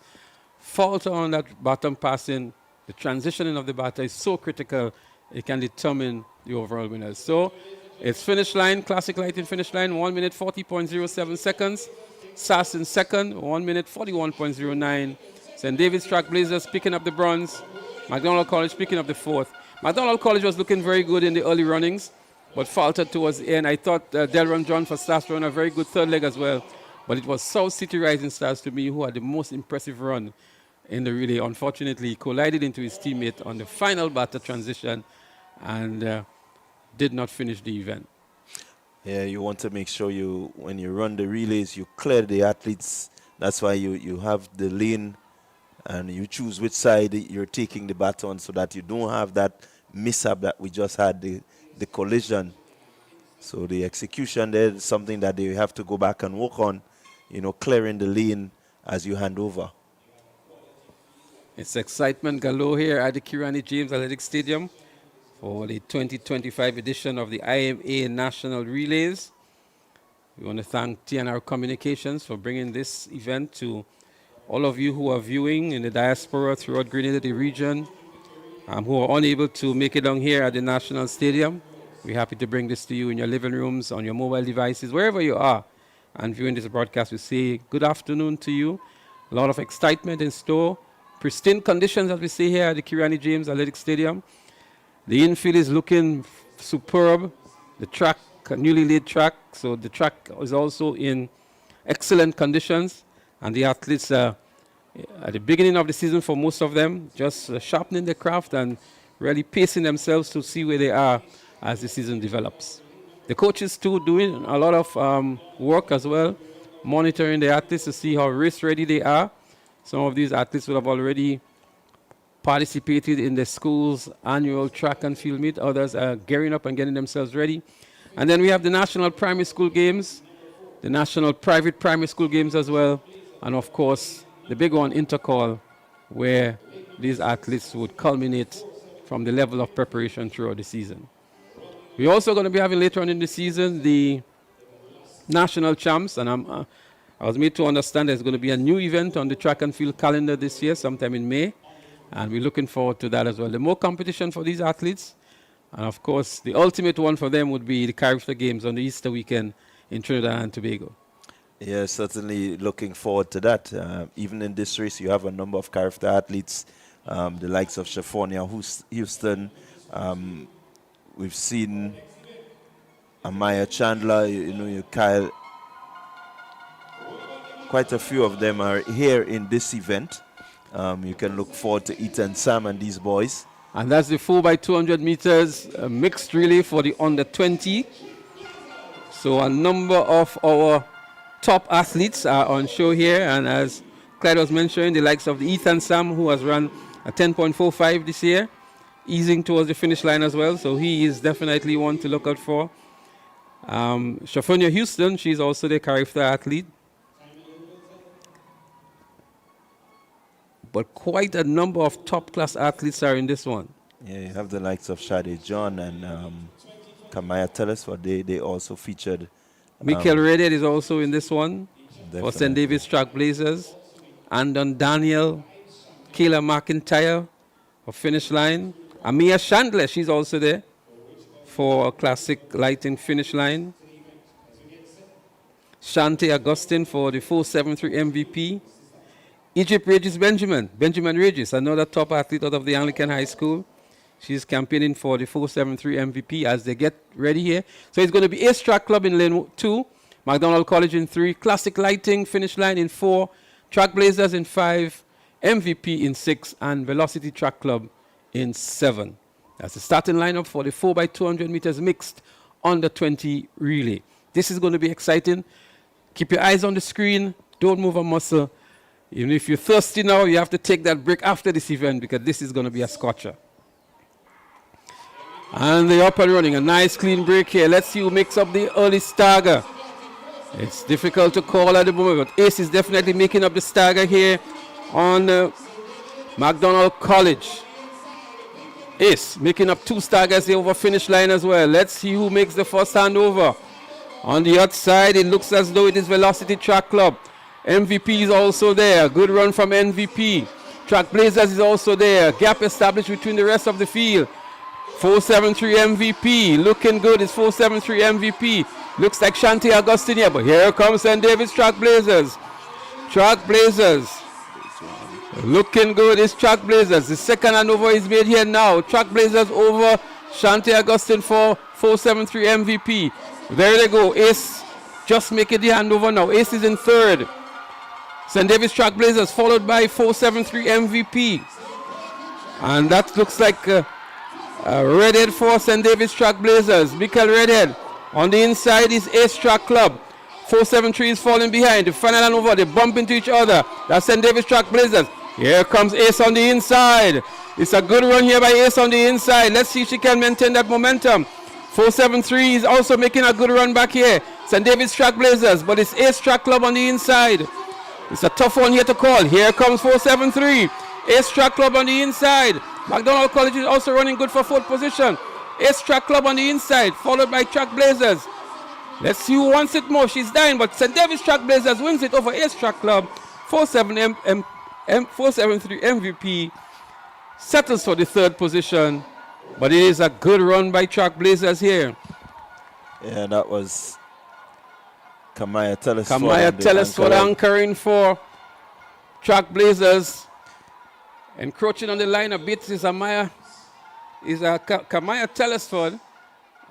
falter on that baton passing. The transitioning of the baton is so critical, it can determine the overall winners. So it's finish line, classic lighting finish line, 1 minute 40.07 seconds. SAS in second, 1 minute 41.09. St. David's Trailblazers picking up the bronze. McDonald College picking up the fourth. McDonald College was looking very good in the early runnings, but faltered towards the end. I thought Delron John for SAS ran a very good third leg as well, but it was South City Rising Stars to me who had the most impressive run in the relay. Unfortunately, he collided into his teammate on the final batter transition and did not finish the event. Yeah, you want to make sure when you run the relays, you clear the athletes. That's why you have the lane and you choose which side you're taking the baton so that you don't have that mishap that we just had, the collision. So the execution there is something that they have to go back and work on, clearing the lane as you hand over. It's excitement galore here at the Kirani James Athletic Stadium for the 2025 edition of the IMA National Relays. We want to thank TNR Communications for bringing this event to all of you who are viewing in the diaspora throughout Grenada, the region, who are unable to make it down here at the National Stadium. We're happy to bring this to you in your living rooms, on your mobile devices, wherever you are, and viewing this broadcast. We say good afternoon to you. A lot of excitement in store. Pristine conditions, as we see here at the Kirani James Athletic Stadium. The infield is looking superb. The track, a newly laid track, so the track is also in excellent conditions. And the athletes, at the beginning of the season for most of them, just sharpening their craft and really pacing themselves to see where they are as the season develops. The coaches too doing a lot of work as well, monitoring the athletes to see how race ready they are. Some of these athletes will have already participated in the school's annual track and field meet. Others are gearing up and getting themselves ready. And then we have the National Primary School Games, the National Private Primary School Games as well, and of course, the big one, Intercall, where these athletes would culminate from the level of preparation throughout the season. We're also going to be having later on in the season the National Champs, and I was made to understand there's going to be a new event on the track and field calendar this year, sometime in May, and we're looking forward to that as well. The more competition for these athletes, and of course, the ultimate one for them would be the Carriacou Games on the Easter weekend in Trinidad and Tobago. Yeah, certainly looking forward to that. Even in this race, you have a number of Carriacou athletes, the likes of Shaffonia Houston. We've seen Amaya Chandler, Kyle. Quite a few of them are here in this event. You can look forward to Ethan Sam and these boys. And that's the 4x200 meters mixed relay for the under 20. So a number of our top athletes are on show here, and as Clyde was mentioning, the likes of the Ethan Sam, who has run a 10.45 this year, easing towards the finish line as well, so he is definitely one to look out for. Shaffonia Houston, she's also the Carriacou athlete. But quite a number of top-class athletes are in this one. Yeah, you have the likes of Shade John and Kamaya Tellis, but they also featured. Michael Redhead is also in this one for St. David's Trailblazers. Andon Daniel, Kayla McIntyre for finish line. Amia Chandler, she's also there for classic lighting finish line. Shante Augustine for the 473 MVP. Egypt Regis Benjamin Regis, another top athlete out of the Anglican High School. She's campaigning for the 473 MVP as they get ready here. So it's going to be Ace Track Club in lane 2, McDonald College in 3, Classic Lighting finish line in 4, Trailblazers in 5, MVP in 6, and Velocity Track Club in 7. That's the starting lineup for the 4x200 meters mixed under 20 relay. This is going to be exciting. Keep your eyes on the screen. Don't move a muscle. Even if you're thirsty now, you have to take that break after this event because this is going to be a scorcher. And they're up and running. A nice clean break here. Let's see who makes up the early stagger. It's difficult to call at the moment, but Ace is definitely making up the stagger here on McDonald College. Ace making up 2 staggers here over finish line as well. Let's see who makes the first handover. On the outside, it looks as though it is Velocity Track Club. MVP is also there. Good run from MVP. Track Blazers is also there. Gap established between the rest of the field. 473 MVP. Looking good. It's 473 MVP. Looks like Shanti Augustine here, but here comes St. David's Track Blazers. Track Blazers. Looking good is Track Blazers. The second handover is made here now. Track Blazers over Shanti Augustine for 473 MVP. There they go. Ace just making the handover now. Ace is in third. St. David's Track Blazers followed by 473 MVP. And that looks like Redhead for St. David's Track Blazers. Michael Redhead. On the inside is Ace Track Club. 473 is falling behind. The final handover, they bump into each other. That's St. David's Track Blazers. Here comes Ace on the inside. It's a good run here by Ace on the inside. Let's see if she can maintain that momentum. 473 is also making a good run back here. St. David's Track Blazers, but it's Ace Track Club on the inside. It's a tough one here to call. Here comes 473. Ace Track Club on the inside. McDonald College is also running good for 4th position. Ace Track Club on the inside, followed by Track Blazers. Let's see who wants it more. She's dying, but St. David's Track Blazers wins it over Ace Track Club. 473 MVP settles for the 3rd position, but it is a good run by Track Blazers here. Yeah, that was Kamaya Telesford. Kamaya Telesford anchoring for Track Blazers. Encroaching on the line a bit is Kamaya Telesford.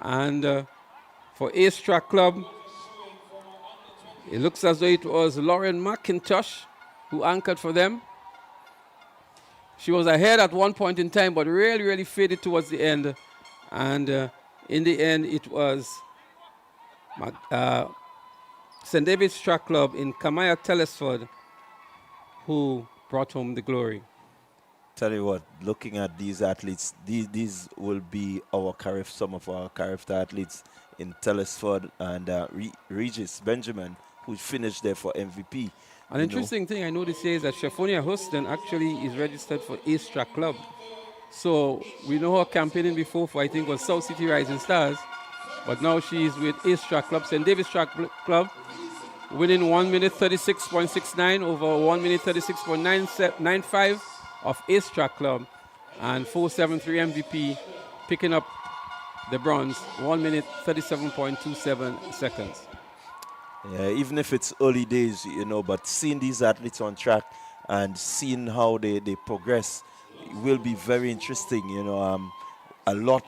And for Ace Track Club, it looks as though it was Lauren McIntosh who anchored for them. She was ahead at one point in time, but really faded towards the end. And in the end, it was St. David's Track Club in Kamaya Telesford who brought home the glory. Tell you what, looking at these athletes, these will be some of our Carif athletes in Telesford and Regis Benjamin, who finished there for MVP. An interesting thing I noticed here is that Shephonia Houston actually is registered for Ace Track Club. So we know her campaigning before for, I think, was South City Rising Stars. But now she is with Ace Track Club. St. David's Track Club winning 1 minute 36.69 over 1 minute 36.95 of Ace Track Club. And 473 MVP picking up the bronze, 1 minute 37.27 seconds. Yeah, even if it's early days, but seeing these athletes on track and seeing how they progress will be very interesting. A lot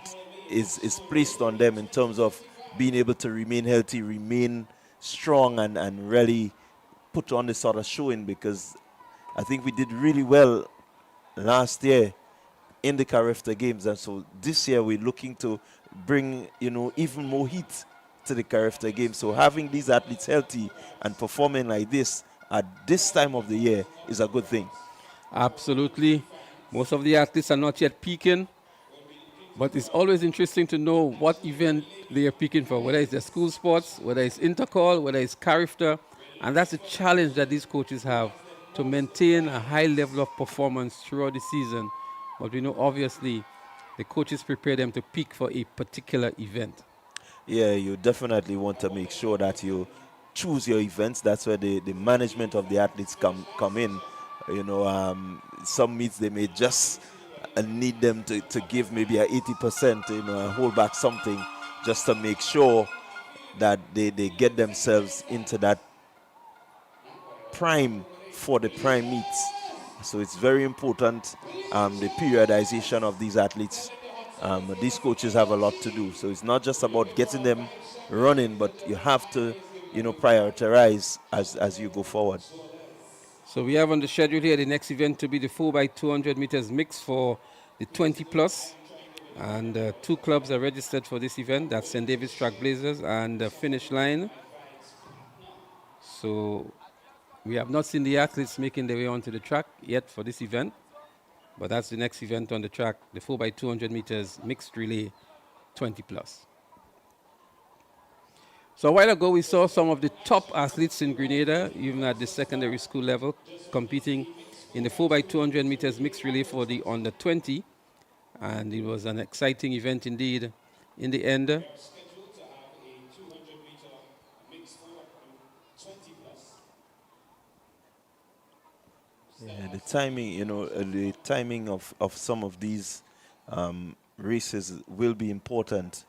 is placed on them in terms of being able to remain healthy, remain strong, and really put on this sort of showing, because I think we did really well last year in the Carifta Games, and so this year we're looking to bring even more heat to the Carifta Games. So having these athletes healthy and performing like this at this time of the year is a good thing. Absolutely. Most of the athletes are not yet peaking, but it's always interesting to know what event they are peaking for, whether it's the school sports, whether it's intercall, whether it's Carifta, and that's a challenge that these coaches have, to maintain a high level of performance throughout the season. But we know obviously the coaches prepare them to peak for a particular event. Yeah, you definitely want to make sure that you choose your events. That's where the management of the athletes come in. Some meets they may just need them to give maybe a 80%, and hold back something just to make sure that they get themselves into that prime for the prime meets. So it's very important, the periodization of these athletes. These coaches have a lot to do. So it's not just about getting them running, but you have to, prioritize as you go forward. So we have on the schedule here the next event to be the 4x200 meters mix for the 20 plus. And 2 clubs are registered for this event. That's St. David's Track Blazers and Finish Line. So we have not seen the athletes making their way onto the track yet for this event. But that's the next event on the track, the 4x200 meters mixed relay 20 plus. So a while ago, we saw some of the top athletes in Grenada, even at the secondary school level, competing in the 4x200 meters mixed relay for the under 20. And it was an exciting event indeed in the end. Scheduled to have a 200-meter mixed forward and 20 plus. Yeah, the timing, the timing of some of these races will be important.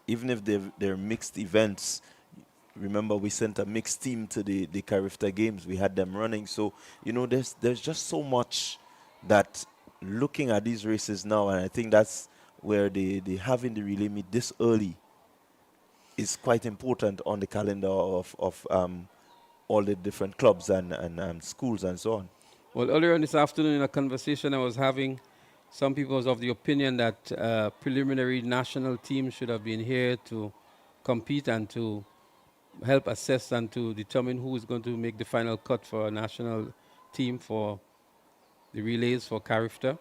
Even if they're mixed events, remember we sent a mixed team to the Carifta Games. We had them running. So, there's just so much that looking at these races now, and I think that's where they having the relay meet this early is quite important on the calendar of all the different clubs and schools and so on. Well, earlier this afternoon in a conversation I was having, some people was of the opinion that preliminary national teams should have been here to compete and to help assess and to determine who is going to make the final cut for a national team for the relays for Carifta.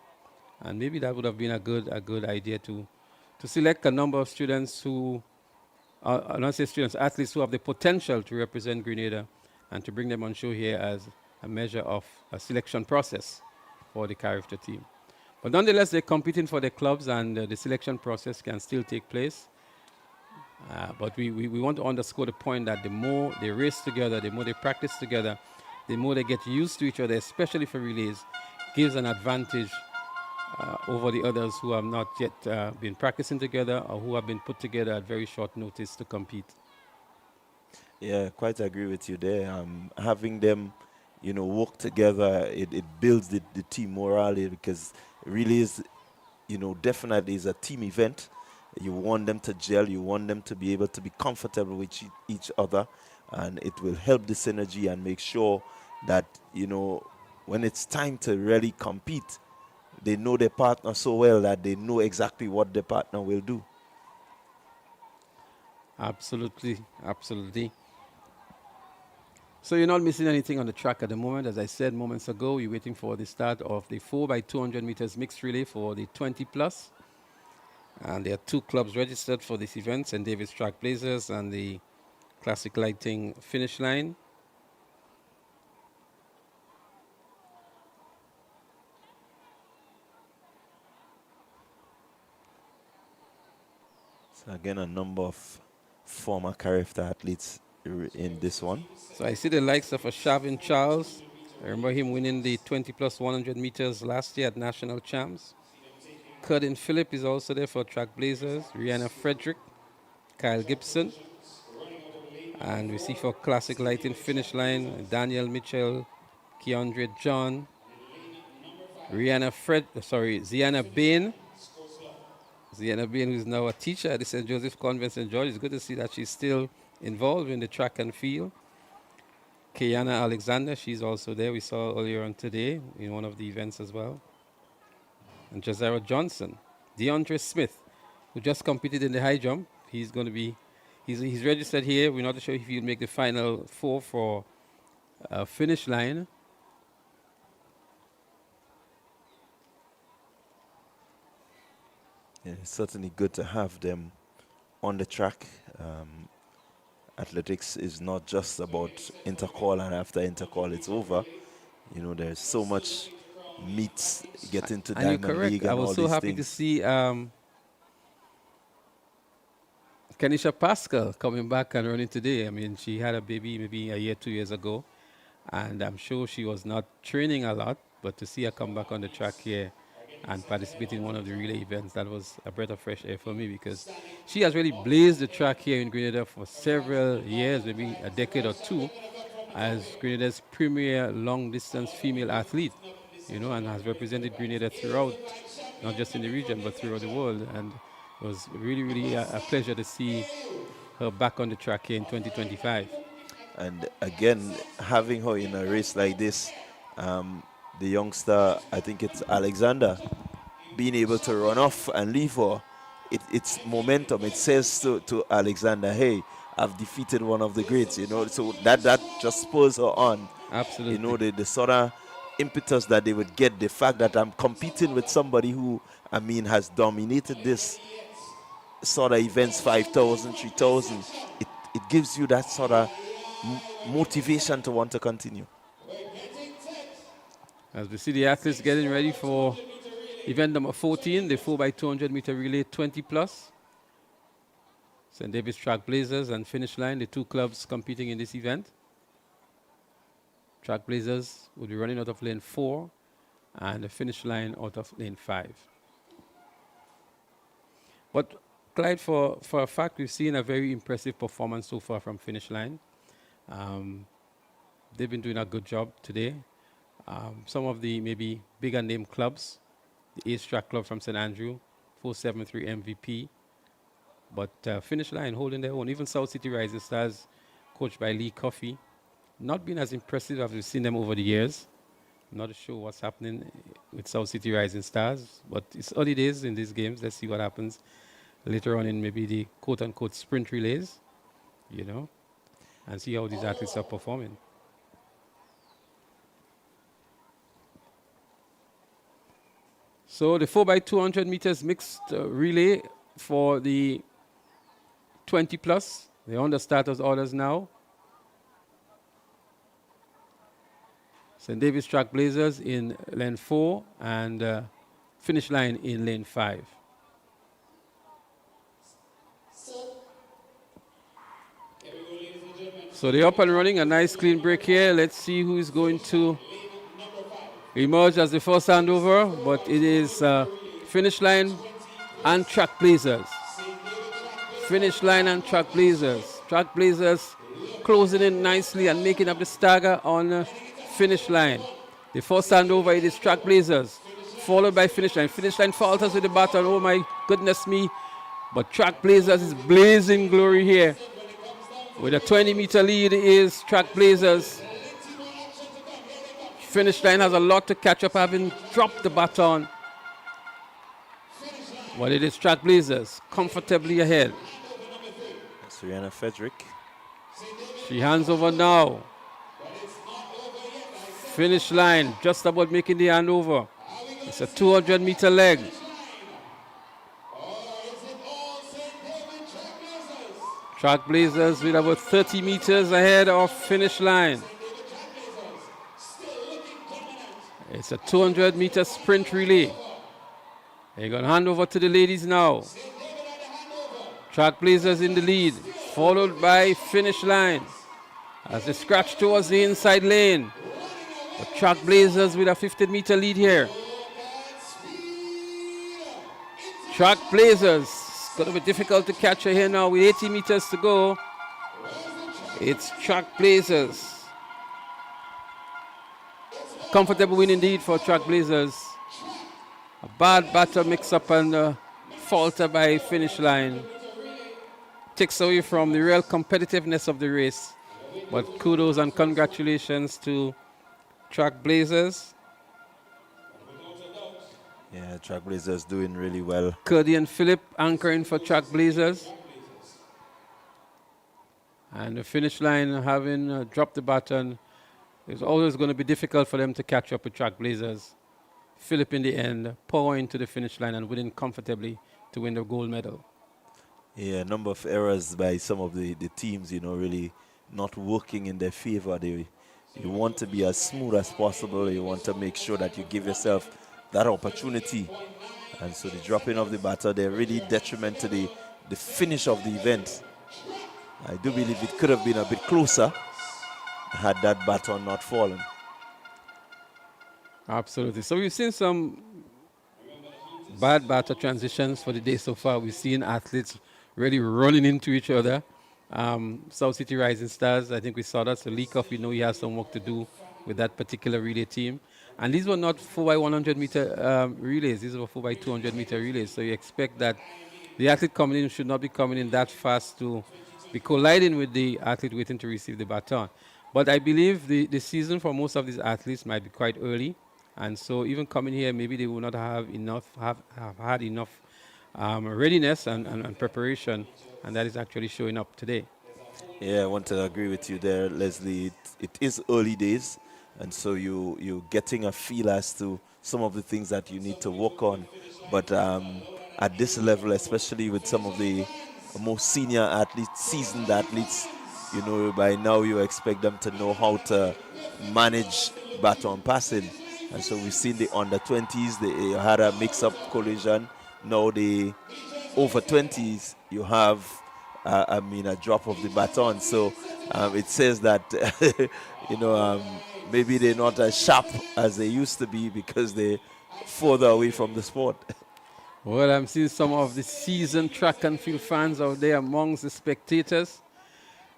And maybe that would have been a good idea to select a number of students who, not say students, athletes who have the potential to represent Grenada and to bring them on show here as a measure of a selection process for the Carifta team. But nonetheless, they're competing for their clubs and the selection process can still take place. But we want to underscore the point that the more they race together, the more they practice together, the more they get used to each other, especially for relays, gives an advantage over the others who have not yet been practicing together or who have been put together at very short notice to compete. Yeah, quite agree with you there. Having them, work together, it builds the team morale because it really is, definitely is a team event. You want them to gel, you want them to be able to be comfortable with each other, and it will help the synergy and make sure that, when it's time to really compete, they know their partner so well that they know exactly what their partner will do. Absolutely, absolutely. So you're not missing anything on the track at the moment. As I said moments ago, you're waiting for the start of the 4x200 meters mixed relay for the 20 plus. And there are two clubs registered for this event, St. David's Track Blazers and the Classic Lighting Finish Line. So again, a number of former Carifta athletes in this one. So I see the likes of Shavin Charles. I remember him winning the 20 plus 100 meters last year at National Champs. Curtin Phillip is also there for Track Blazers. Rihanna Frederick, Kyle Gibson. And we see for Classic Lighting Finish Line, Daniel Mitchell, Keandre John, Ziana Bain. Ziana Bain, who is now a teacher at the St. Joseph Convent St. George. It's good to see that she's still involved in the track and field. Kayana Alexander, she's also there. We saw earlier on today in one of the events as well. And Jazara Johnson. DeAndre Smith, who just competed in the high jump. He's going to be, he's registered here. We're not sure if he'll make the final four for finish line. Yeah, it's certainly good to have them on the track. Athletics is not just about intercall, and after intercall it's over. There's so much meets getting to And you're Diamond correct. League I and all was so these happy things. to see Kenisha Pascal coming back and running today. I mean, she had a baby maybe a year, 2 years ago, and I'm sure she was not training a lot, but to see her come back on the track here and participate in one of the relay events, that was a breath of fresh air for me because she has really blazed the track here in Grenada for several years, maybe a decade or two, as Grenada's premier long-distance female athlete, and has represented Grenada throughout, not just in the region, but throughout the world. And it was really, really a pleasure to see her back on the track here in 2025. And again, having her in a race like this, the youngster, I think it's Alexander, being able to run off and leave her, it's momentum. It says to Alexander, hey, I've defeated one of the greats, so that just spurs her on. Absolutely. The sort of impetus that they would get, the fact that I'm competing with somebody who, has dominated this sort of events, 5,000, 3,000. It gives you that sort of motivation to want to continue. As we see the athletes getting ready for Event number 14, the 4x200 meter relay 20 plus. St. David's Track Blazers and Finish Line, the two clubs competing in this event. Track Blazers will be running out of lane 4 and the Finish Line out of lane 5. But Clyde, for a fact, we've seen a very impressive performance so far from Finish Line. They've been doing a good job today. Some of the maybe bigger name clubs, the Ace Track Club from St. Andrew, 473 MVP. But Finish Line holding their own. Even South City Rising Stars, coached by Lee Coffey, not been as impressive as we've seen them over the years. I'm not sure what's happening with South City Rising Stars, but it's early days in these games. Let's see what happens later on in maybe the quote-unquote sprint relays, you know, and see how these athletes are performing. So the 4x200 meters mixed relay for the 20 plus. They're on the starters orders now. St. David's Track Blazers in lane 4 and Finish Line in lane 5. So they're up and running, a nice clean break here. Let's see who is going to emerge as the first handover, but it is Finish Line and Track Blazers. Finish Line and Track Blazers. Track Blazers closing in nicely and making up the stagger on Finish Line. The first handover, it is Track Blazers, followed by Finish Line. Finish Line falters with the baton, oh my goodness me. But Track Blazers is blazing glory here. With a 20-meter lead is Track Blazers. Finish Line has a lot to catch up, having dropped the baton. But it is Track Blazers comfortably ahead. Rihanna Frederick. She hands over now. Finish Line just about making the handover. It's a 200-meter leg. Track Blazers with about 30 meters ahead of Finish Line. It's a 200-meter sprint relay. They're going to hand over to the ladies now. Track Blazers in the lead, followed by Finish Line as they scratch towards the inside lane. But Track Blazers with a 50-meter lead here. Track Blazers, it's going to be difficult to catch her here now with 80 meters to go. It's Track Blazers. Comfortable win indeed for Track Blazers. A bad battle mix-up and falter by Finish Line. Takes away from the real competitiveness of the race. But kudos and congratulations to Track Blazers. Yeah, Track Blazers doing really well. Cody and Phillip anchoring for Track Blazers. And the Finish Line having dropped the baton. It's always going to be difficult for them to catch up with Track Blazers. Phillip in the end, powering to the Finish Line and winning comfortably to win the gold medal. Yeah, a number of errors by some of the teams, you know, really not working in their favor. You want to be as smooth as possible. You want to make sure that you give yourself that opportunity. And so the dropping of the baton, they're really detriment to the finish of the event. I do believe it could have been a bit closer had that baton not fallen. Absolutely. So we've seen some bad batter transitions for the day so far. We've seen athletes really running into each other. South City Rising Stars, I think we saw that. So Lee Coffey, we know he has some work to do with that particular relay team. And these were not 4x100 meter relays. These were 4x200 meter relays. So you expect that the athlete coming in should not be coming in that fast to be colliding with the athlete waiting to receive the baton. But I believe the season for most of these athletes might be quite early. And so even coming here, maybe they will not have had enough readiness and preparation. And that is actually showing up today. Yeah, I want to agree with you there, Leslie. It is early days. And so you're getting a feel as to some of the things that you need to work on. But at this level, especially with some of the most senior athletes, seasoned athletes, you know, by now you expect them to know how to manage baton passing. And so we've seen the under 20s, they had a mix-up collision. Now the over 20s, you have, a drop of the baton. So it says that, maybe they're not as sharp as they used to be because they're further away from the sport. Well, I'm seeing some of the seasoned track and field fans out there amongst the spectators.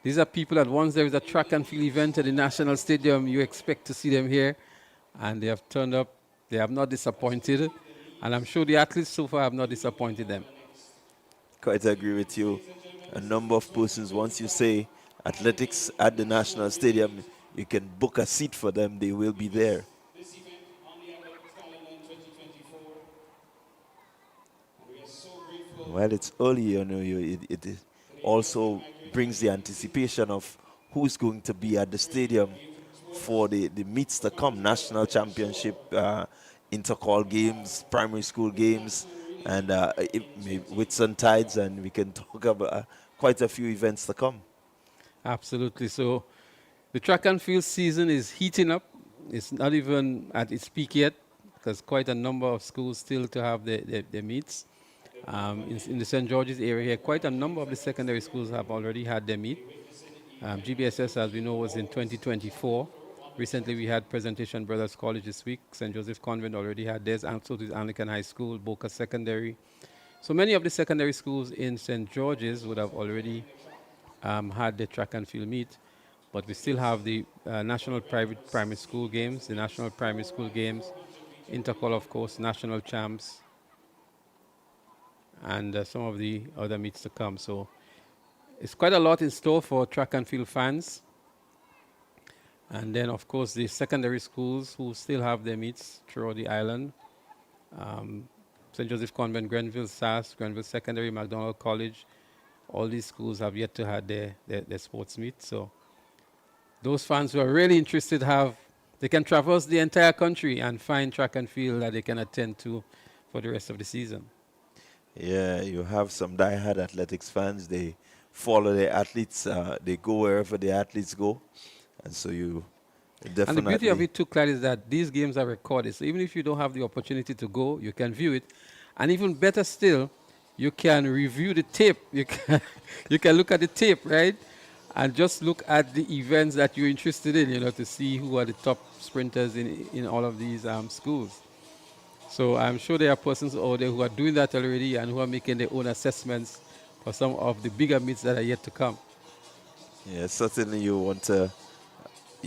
These are people that once there is a track and field event at the National Stadium, you expect to see them here. And they have turned up. They have not disappointed. And I'm sure the athletes so far have not disappointed them. Quite agree with you. A number of persons, once you say athletics at the National Stadium, you can book a seat for them, they will be there. This event on the athletics calendar in 2024. And we are so grateful. Well, it's early, it also brings the anticipation of who's going to be at the stadium for the meets to come, national championship, intercall games, primary school games, and Whitsun Tides, and we can talk about quite a few events to come. Absolutely. So the track and field season is heating up. It's not even at its peak yet because quite a number of schools still to have their meets. In the St. George's area here, quite a number of the secondary schools have already had their meet. GBSS, as we know, was in 2024. Recently, we had Presentation Brothers College this week. St. Joseph Convent already had theirs, and so did Anglican High School, Boca Secondary. So many of the secondary schools in St. George's would have already had the track and field meet, but we still have the national private primary school games, the national primary school games, intercall, of course, national champs, and some of the other meets to come. So it's quite a lot in store for track and field fans. And then, of course, the secondary schools who still have their meets throughout the island. St. Joseph Convent, Grenville SAS, Grenville Secondary, MacDonald College, all these schools have yet to have their sports meet. So those fans who are really interested they can traverse the entire country and find track and field that they can attend to for the rest of the season. Yeah, you have some diehard athletics fans. They follow their athletes. They go wherever the athletes go. And so you definitely... And the beauty of it too, Clyde, is that these games are recorded. So even if you don't have the opportunity to go, you can view it. And even better still, you can review the tape. You can look at the tape, right? And just look at the events that you're interested in, to see who are the top sprinters in all of these schools. So I'm sure there are persons out there who are doing that already and who are making their own assessments for some of the bigger meets that are yet to come. Yeah, certainly you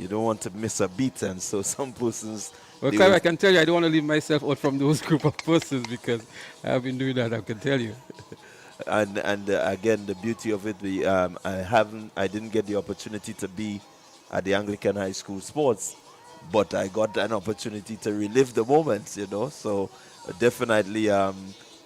don't want to miss a beat, and so some persons... Well, Clive, I can tell you, I don't want to leave myself out from those group of persons because I have been doing that, I can tell you. And again, the beauty of it, I didn't get the opportunity to be at the Anglican High School sports, but I got an opportunity to relive the moments, So definitely,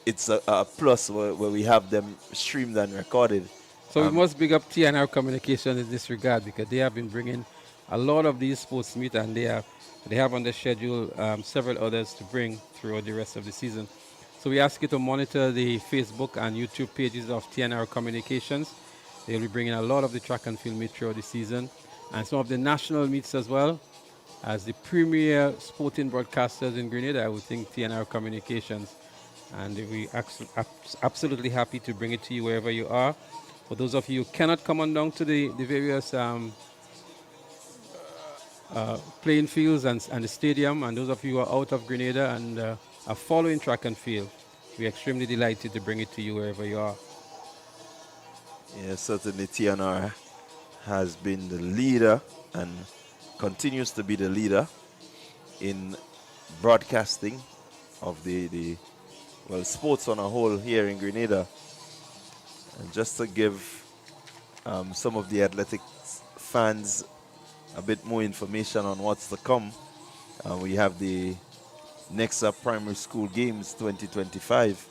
it's a plus where we have them streamed and recorded. So we must big up TNR Communication in this regard because they have been bringing a lot of these sports meet, and they have on the schedule several others to bring throughout the rest of the season. So we ask you to monitor the Facebook and YouTube pages of TNR Communications. They'll be bringing a lot of the track and field meet throughout the season, and some of the national meets as well. As the premier sporting broadcasters in Grenada, I would think TNR Communications, and we absolutely happy to bring it to you wherever you are. For those of you who cannot come on down to the various playing fields and the stadium, and those of you who are out of Grenada and are following track and field, we're extremely delighted to bring it to you wherever you are. Yes, certainly TNR has been the leader and continues to be the leader in broadcasting of the sports on a whole here in Grenada. And just to give some of the athletics fans a bit more information on what's to come, we have the Nexa Primary School Games 2025.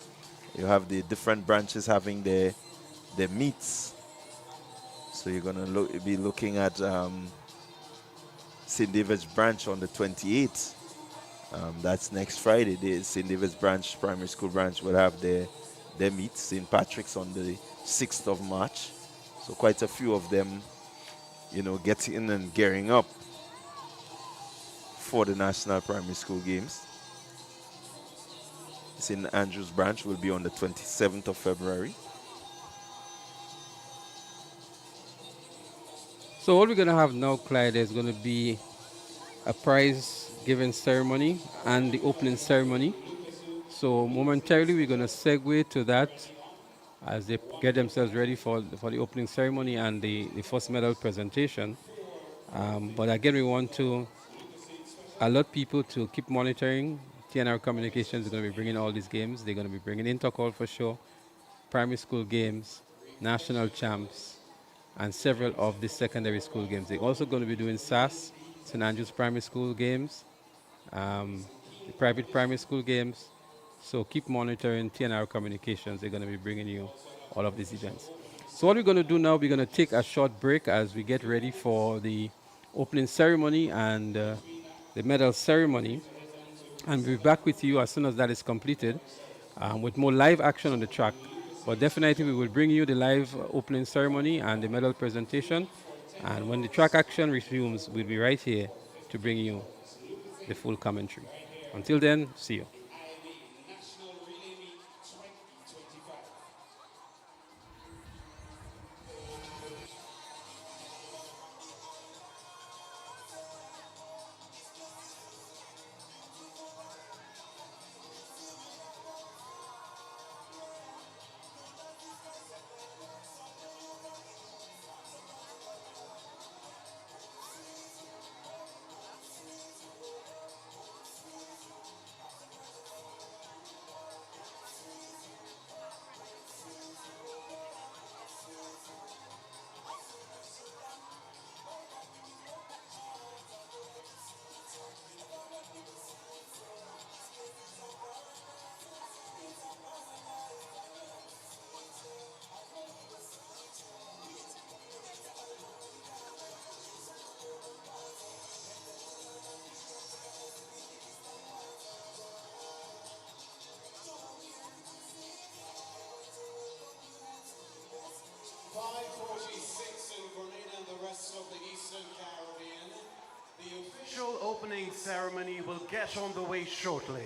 You have the different branches having their meets. So you're going to be looking at St. David's branch on the 28th. That's next Friday. The St. David's branch, primary school branch, will have their meets. St. Patrick's on the 6th of March. So quite a few of them, getting in and gearing up for the National Primary School Games. St. Andrews branch will be on the 27th of February. So what we're going to have now, Clyde, is going to be a prize giving ceremony and the opening ceremony. So momentarily we're going to segue to that as they get themselves ready for the opening ceremony and the first medal presentation. But again, we want to alert people to keep monitoring. TNR Communications is going to be bringing all these games. They're going to be bringing Intercall for sure, primary school games, national champs, and several of the secondary school games. They're also going to be doing SAS, St. Andrews Primary School games, the private primary school games. So keep monitoring TNR Communications. They're going to be bringing you all of these events. So what we're going to do now, we're going to take a short break as we get ready for the opening ceremony and the medal ceremony. And we'll be back with you as soon as that is completed with more live action on the track. But definitely we will bring you the live opening ceremony and the medal presentation. And when the track action resumes, we'll be right here to bring you the full commentary. Until then, see you. National Relay Meet 2025. in Grenada and the rest of the Eastern Caribbean. The official opening ceremony will get on the way shortly.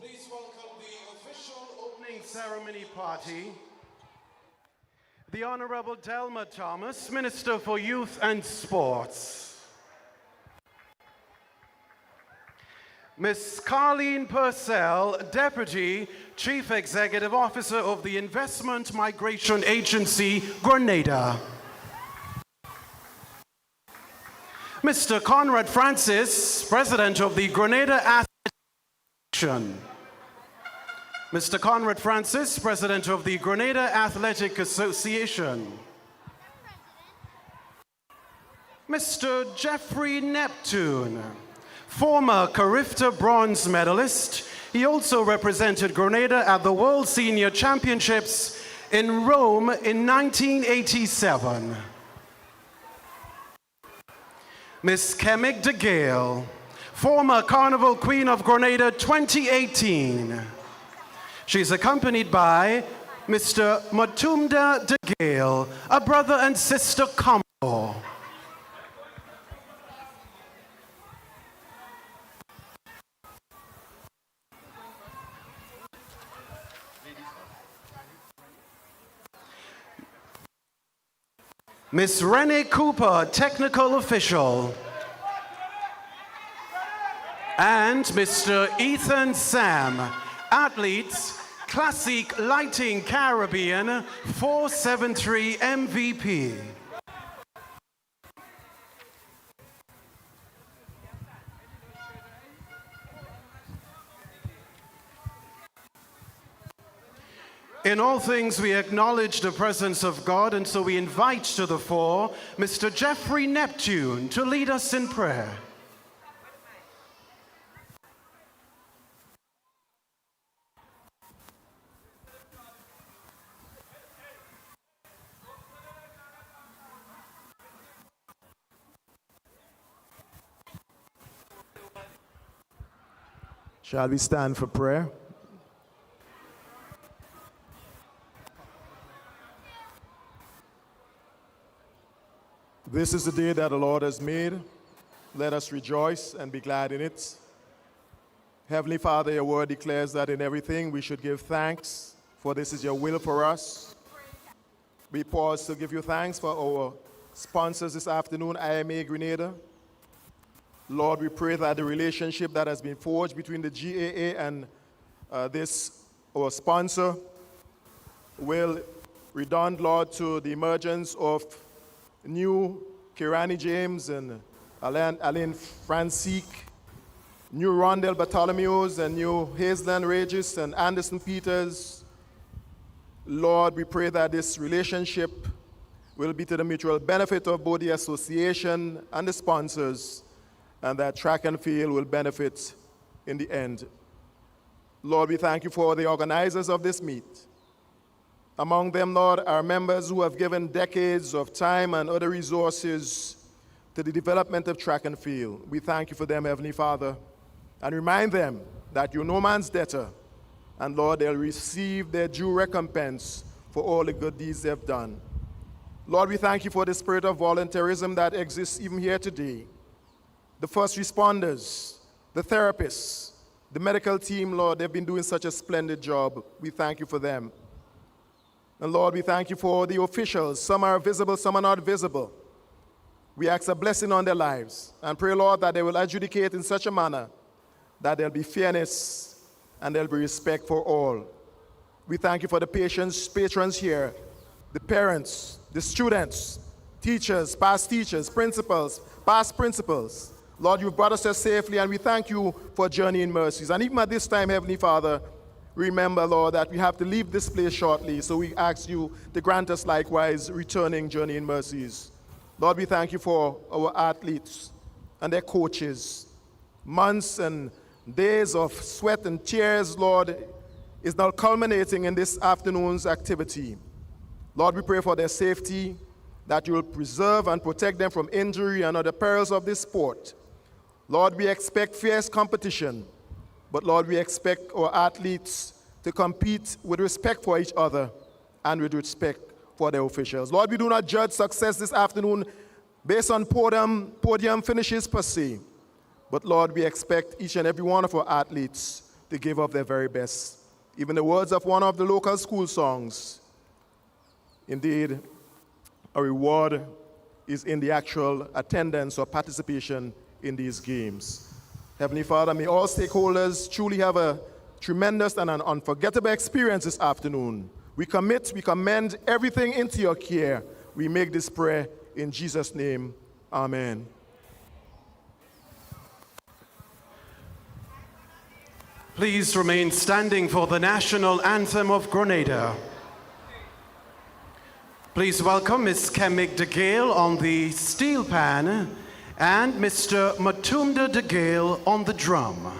Please welcome the official opening ceremony party, the Honorable Delma Thomas, Minister for Youth and Sports. Ms. Carleen Purcell, Deputy Chief Executive Officer of the Investment Migration Agency, Grenada. Mr. Conrad Francis, President of the Grenada Athletic Association. Mr. Conrad Francis, President of the Grenada Athletic Association. Mr. Jeffrey Neptune, former Carifta bronze medalist. He also represented Grenada at the World Senior Championships in Rome in 1987. Miss Kemig de Gale, former Carnival Queen of Grenada 2018. She's accompanied by Mr. Matumda de Gale, a brother and sister combo. Miss Renee Cooper, technical official. And Mr. Ethan Sam, athletes, Classic Lighting Caribbean 473 MVP. In all things, we acknowledge the presence of God, and so we invite to the fore Mr. Jeffrey Neptune to lead us in prayer. Shall we stand for prayer? This is the day that the Lord has made. Let us rejoice and be glad in it. Heavenly Father, your word declares that in everything we should give thanks, for this is your will for us. We pause to give you thanks for our sponsors this afternoon, IMA Grenada. Lord, we pray that the relationship that has been forged between the GAA and our sponsor will redound, Lord, to the emergence of new Kirani James and Alain Francique, new Rondell Bartholomews and new Hazeland Regis and Anderson Peters. Lord, we pray that this relationship will be to the mutual benefit of both the association and the sponsors, and that track and field will benefit in the end. Lord, we thank you for the organizers of this meet. Among them, Lord, are members who have given decades of time and other resources to the development of track and field. We thank you for them, Heavenly Father, and remind them that you're no man's debtor, and Lord, they'll receive their due recompense for all the good deeds they've done. Lord, we thank you for the spirit of volunteerism that exists even here today. The first responders, the therapists, the medical team, Lord, they've been doing such a splendid job. We thank you for them. And Lord, we thank you for the officials. Some are visible, some are not visible. We ask a blessing on their lives and pray, Lord, that they will adjudicate in such a manner that there'll be fairness and there'll be respect for all. We thank you for the patrons here, the parents, the students, teachers, past principals, past principals. Lord, you've brought us here safely, and we thank you for journeying mercies. And even at this time, Heavenly Father, remember, Lord, that we have to leave this place shortly, so we ask you to grant us likewise returning journeying mercies. Lord, we thank you for our athletes and their coaches. Months and days of sweat and tears, Lord, is now culminating in this afternoon's activity. Lord, we pray for their safety, that you will preserve and protect them from injury and other perils of this sport. Lord, we expect fierce competition, but Lord, we expect our athletes to compete with respect for each other and with respect for their officials. Lord, we do not judge success this afternoon based on podium finishes per se, but Lord, we expect each and every one of our athletes to give up their very best. Even the words of one of the local school songs, indeed, a reward is in the actual attendance or participation in these games. Heavenly Father, may all stakeholders truly have a tremendous and an unforgettable experience this afternoon. We commend everything into your care. We make this prayer in Jesus' name. Amen. Please remain standing for the national anthem of Grenada. Please welcome Ms. Kemig de Gale on the steel pan and Mr. Matumda de Gale on the drum.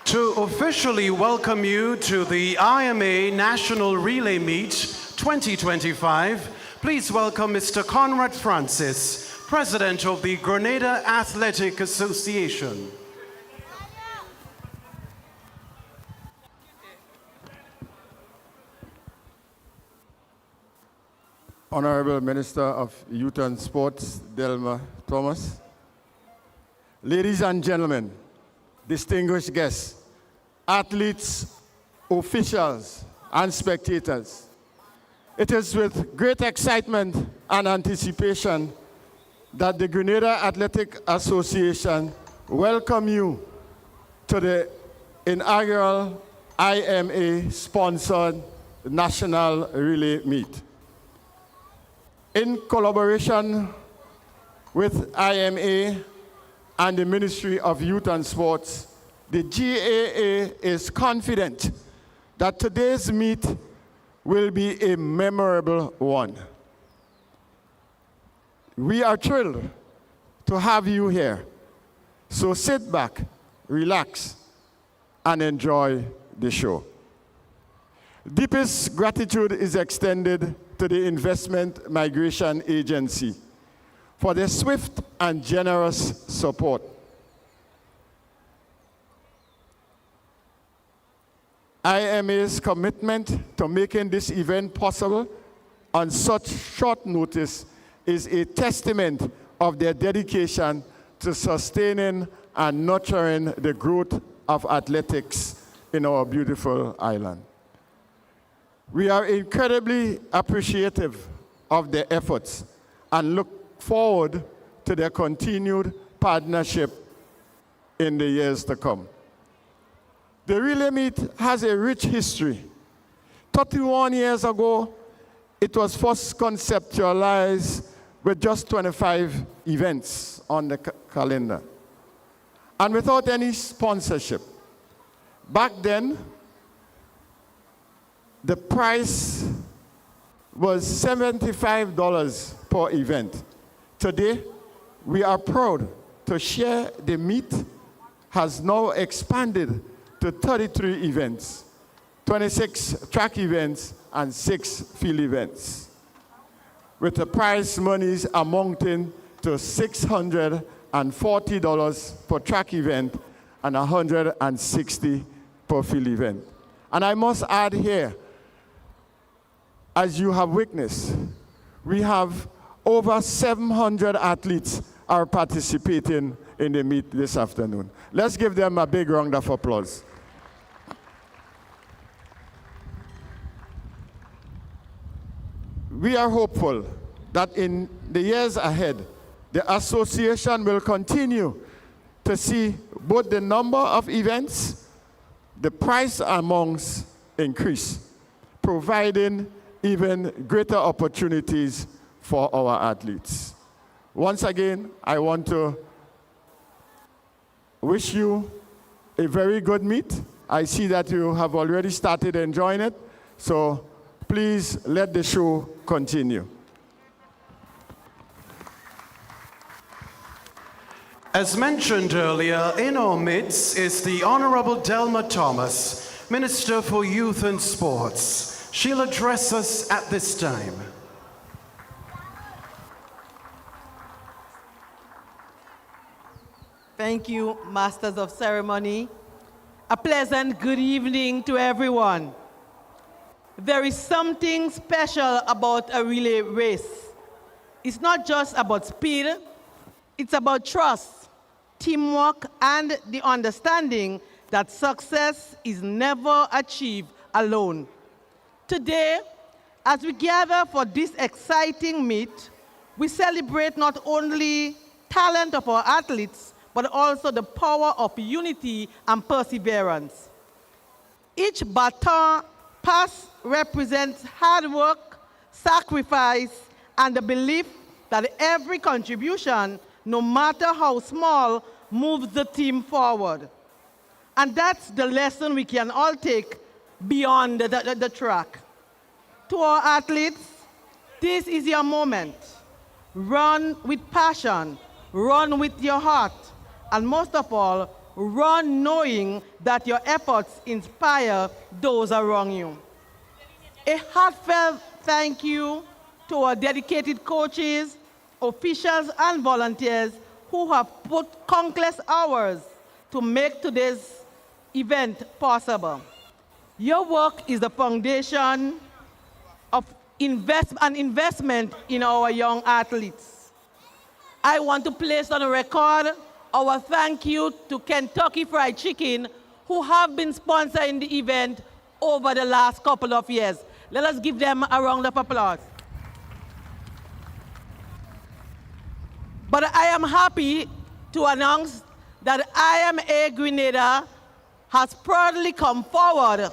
To officially welcome you to the IMA National Relay Meet 2025, please welcome Mr. Conrad Francis, President of the Grenada Athletic Association. Honorable Minister of Youth and Sports, Delma Thomas. Ladies and gentlemen, distinguished guests, athletes, officials, and spectators. It is with great excitement and anticipation that the Grenada Athletic Association welcome you to the inaugural IMA-sponsored National Relay Meet. In collaboration with IMA and the Ministry of Youth and Sports, the GAA is confident that today's meet will be a memorable one. We are thrilled to have you here. So sit back, relax, and enjoy the show. Deepest gratitude is extended to the Investment Migration Agency for their swift and generous support. IMA's commitment to making this event possible on such short notice is a testament of their dedication to sustaining and nurturing the growth of athletics in our beautiful island. We are incredibly appreciative of their efforts and look forward to their continued partnership in the years to come. The Relay Meet has a rich history. 31 years ago, it was first conceptualized with just 25 events on the calendar and without any sponsorship. Back then, the price was $75 per event. Today, we are proud to share the meet has now expanded to 33 events, 26 track events, and 6 field events, with the prize monies amounting to $640 per track event and $160 per field event. And I must add here, as you have witnessed, we have over 700 athletes are participating in the meet this afternoon. Let's give them a big round of applause. We are hopeful that in the years ahead, the association will continue to see both the number of events, the prize amounts increase, providing even greater opportunities for our athletes. Once again, I want to wish you a very good meet. I see that you have already started enjoying it, so please let the show continue. As mentioned earlier, in our midst is the Honorable Delma Thomas, Minister for Youth and Sports. She'll address us at this time. Thank you, Masters of Ceremony. A pleasant good evening to everyone. There is something special about a relay race. It's not just about speed, it's about trust, teamwork, and the understanding that success is never achieved alone. Today, as we gather for this exciting meet, we celebrate not only talent of our athletes, but also the power of unity and perseverance. Each baton pass represents hard work, sacrifice, and the belief that every contribution, no matter how small, moves the team forward. And that's the lesson we can all take beyond the track. To our athletes, this is your moment. Run with passion, run with your heart, and most of all, run knowing that your efforts inspire those around you. A heartfelt thank you to our dedicated coaches, officials, and volunteers who have put countless hours to make today's event possible. Your work is the foundation of investment in our young athletes. I want to place on record our thank you to Kentucky Fried Chicken, who have been sponsoring the event over the last couple of years. Let us give them a round of applause. But I am happy to announce that IMA Grenada has proudly come forward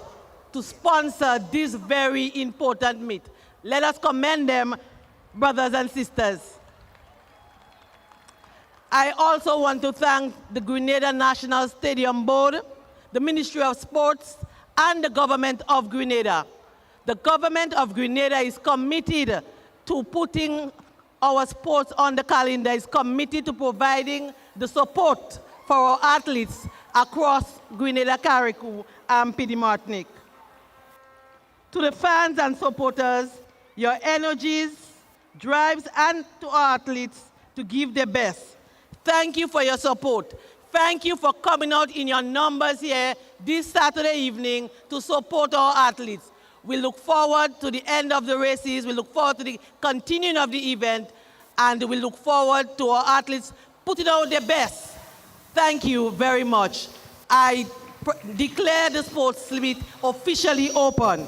to sponsor this very important meet. Let us commend them, brothers and sisters. I also want to thank the Grenada National Stadium Board, the Ministry of Sports, and the government of Grenada. The government of Grenada is committed to putting our sports on the calendar, is committed to providing the support for our athletes across Grenada, Carriacou, and Pidi Martinique. To the fans and supporters, your energies, drives, and to our athletes to give their best. Thank you for your support. Thank you for coming out in your numbers here this Saturday evening to support our athletes. We look forward to the end of the races. We look forward to the continuing of the event. And we look forward to our athletes putting out their best. Thank you very much. I declare the sports meet officially open.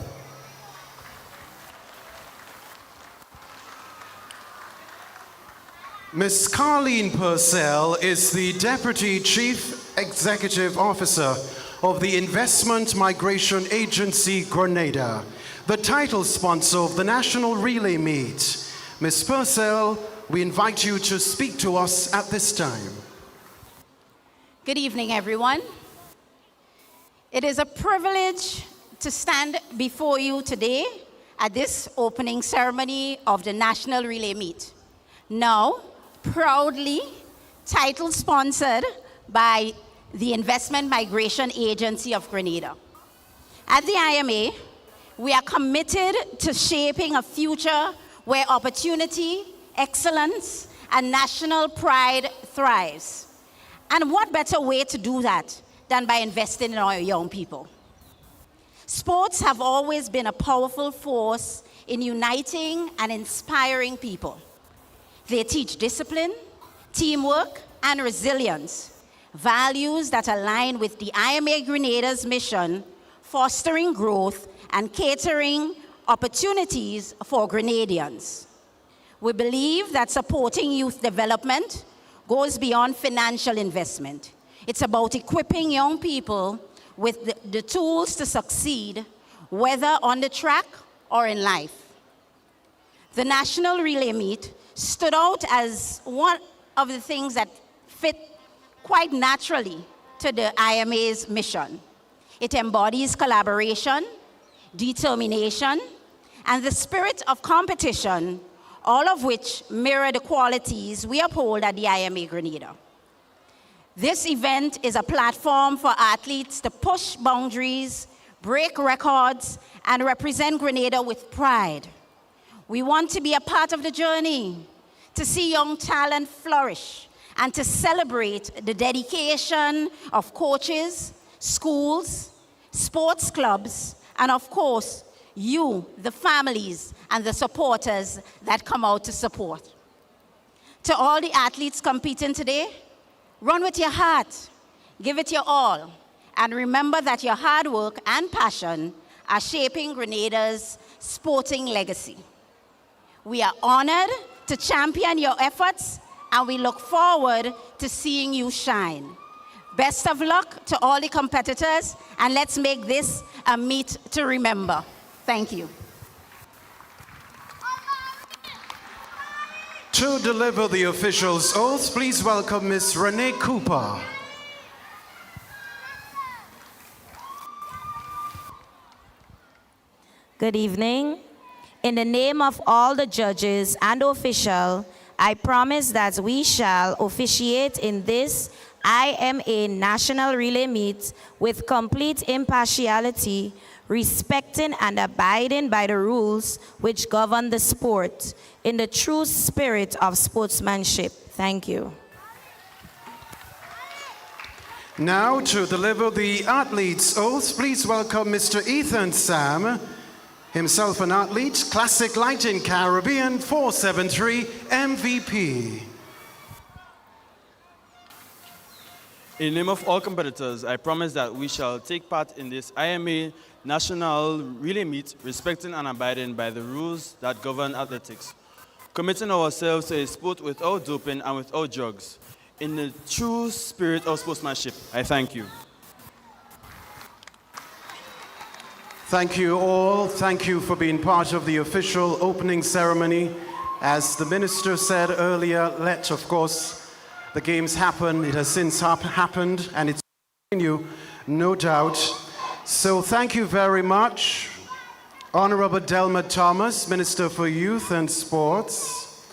Ms. Carleen Purcell is the Deputy Chief Executive Officer of the Investment Migration Agency Grenada, the title sponsor of the National Relay Meet. Ms. Purcell, we invite you to speak to us at this time. Good evening, everyone. It is a privilege to stand before you today at this opening ceremony of the National Relay Meet. Now, proudly title sponsored by the Investment Migration Agency of Grenada. At the IMA, we are committed to shaping a future where opportunity, excellence, and national pride thrives. And what better way to do that than by investing in our young people? Sports have always been a powerful force in uniting and inspiring people. They teach discipline, teamwork, and resilience, values that align with the IMA Grenada's mission, fostering growth and catering opportunities for Grenadians. We believe that supporting youth development goes beyond financial investment. It's about equipping young people with the tools to succeed, whether on the track or in life. The National Relay Meet stood out as one of the things that fit quite naturally to the IMA's mission. It embodies collaboration, determination, and the spirit of competition, all of which mirror the qualities we uphold at the IMA Grenada. This event is a platform for athletes to push boundaries, break records, and represent Grenada with pride. We want to be a part of the journey, to see young talent flourish, and to celebrate the dedication of coaches, schools, sports clubs, and of course, you, the families, and the supporters that come out to support. To all the athletes competing today, run with your heart, give it your all, and remember that your hard work and passion are shaping Grenada's sporting legacy. We are honored to champion your efforts, and we look forward to seeing you shine. Best of luck to all the competitors, and let's make this a meet to remember. Thank you. To deliver the official's oath, please welcome Ms. Renee Cooper. Good evening. In the name of all the judges and official, I promise that we shall officiate in this IMA National Relay Meet with complete impartiality, respecting and abiding by the rules which govern the sport in the true spirit of sportsmanship. Thank you. Now to deliver the athlete's oath, please welcome Mr. Ethan Sam, himself an athlete, Classic Lighting Caribbean 473 MVP. In the name of all competitors, I promise that we shall take part in this IMA National Relay Meet, respecting and abiding by the rules that govern athletics, committing ourselves to a sport without doping and without drugs, in the true spirit of sportsmanship. I thank you. Thank you all. Thank you for being part of the official opening ceremony. As the minister said earlier, let, of course, the games happen. It has since happened, and it's continue, no doubt. So thank you very much, Honorable Delma Thomas, Minister for Youth and Sports.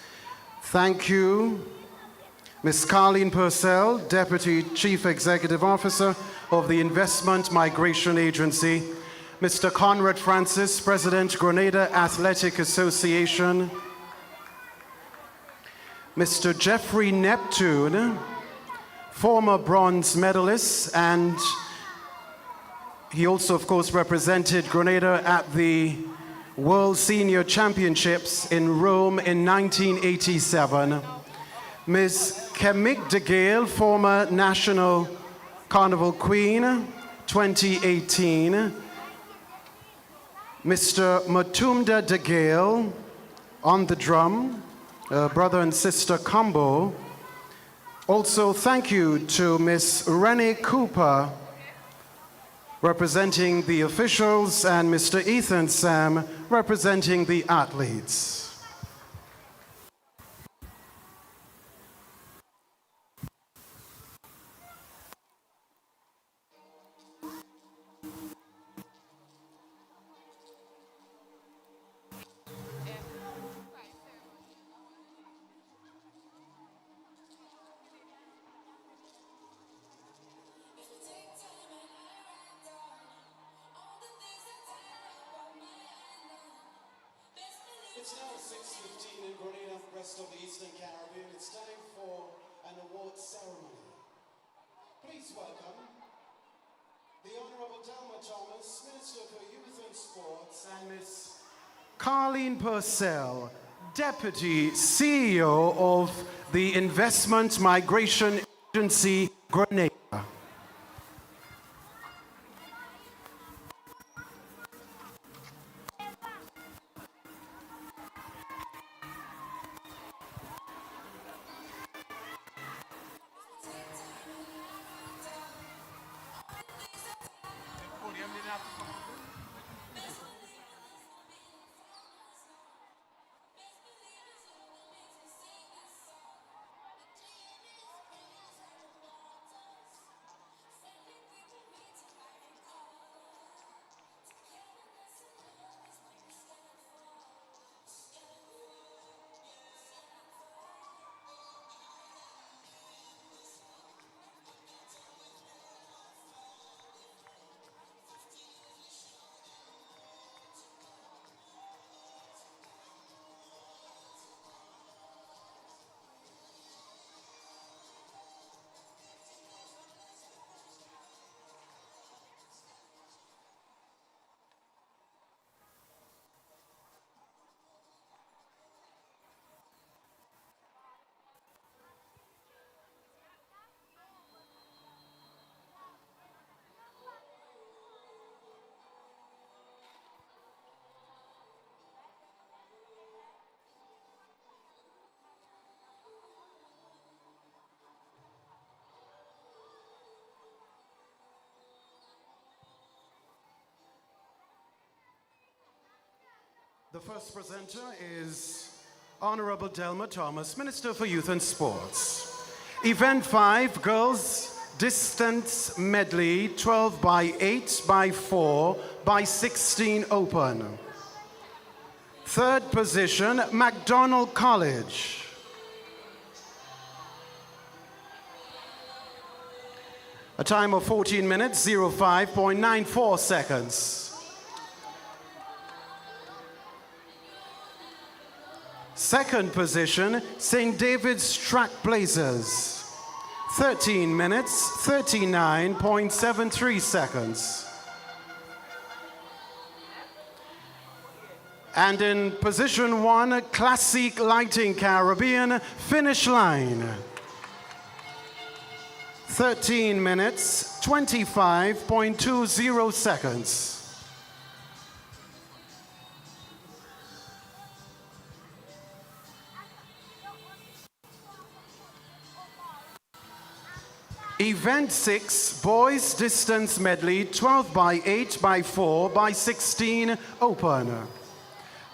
Thank you, Ms. Carleen Purcell, Deputy Chief Executive Officer of the Investment Migration Agency. Mr. Conrad Francis, President, Grenada Athletic Association. Mr. Jeffrey Neptune, former bronze medalist, and he also, of course, represented Grenada at the World Senior Championships in Rome in 1987. Ms. Camille de Gale, former National Carnival Queen, 2018. Mr. Matumda de Gale on the drum, brother and sister combo. Also, thank you to Ms. Renee Cooper, representing the officials, and Mr. Ethan Sam, representing the athletes. It's now 6:15 in Grenada, rest of the Eastern Caribbean. It's time for an award ceremony. Please welcome the Honorable Delma Thomas, Minister for Youth and Sports, and Ms. Carleen Purcell, Deputy CEO of the Investment Migration Agency, Grenada. The first presenter is Honorable Delma Thomas, Minister for Youth and Sports. Event 5, Girls Distance Medley, 12 by 8 by 4 by 16 open. Third position, MacDonald College. A time of 14 minutes, 05.94 seconds. Second position, St. David's Track Blazers, 13 minutes, 39.73 seconds. And in position 1, Classic Lighting Caribbean, finish line. 13 minutes, 25.20 seconds. Event 6, Boys Distance Medley, 12 by 8 by 4 by 16 open.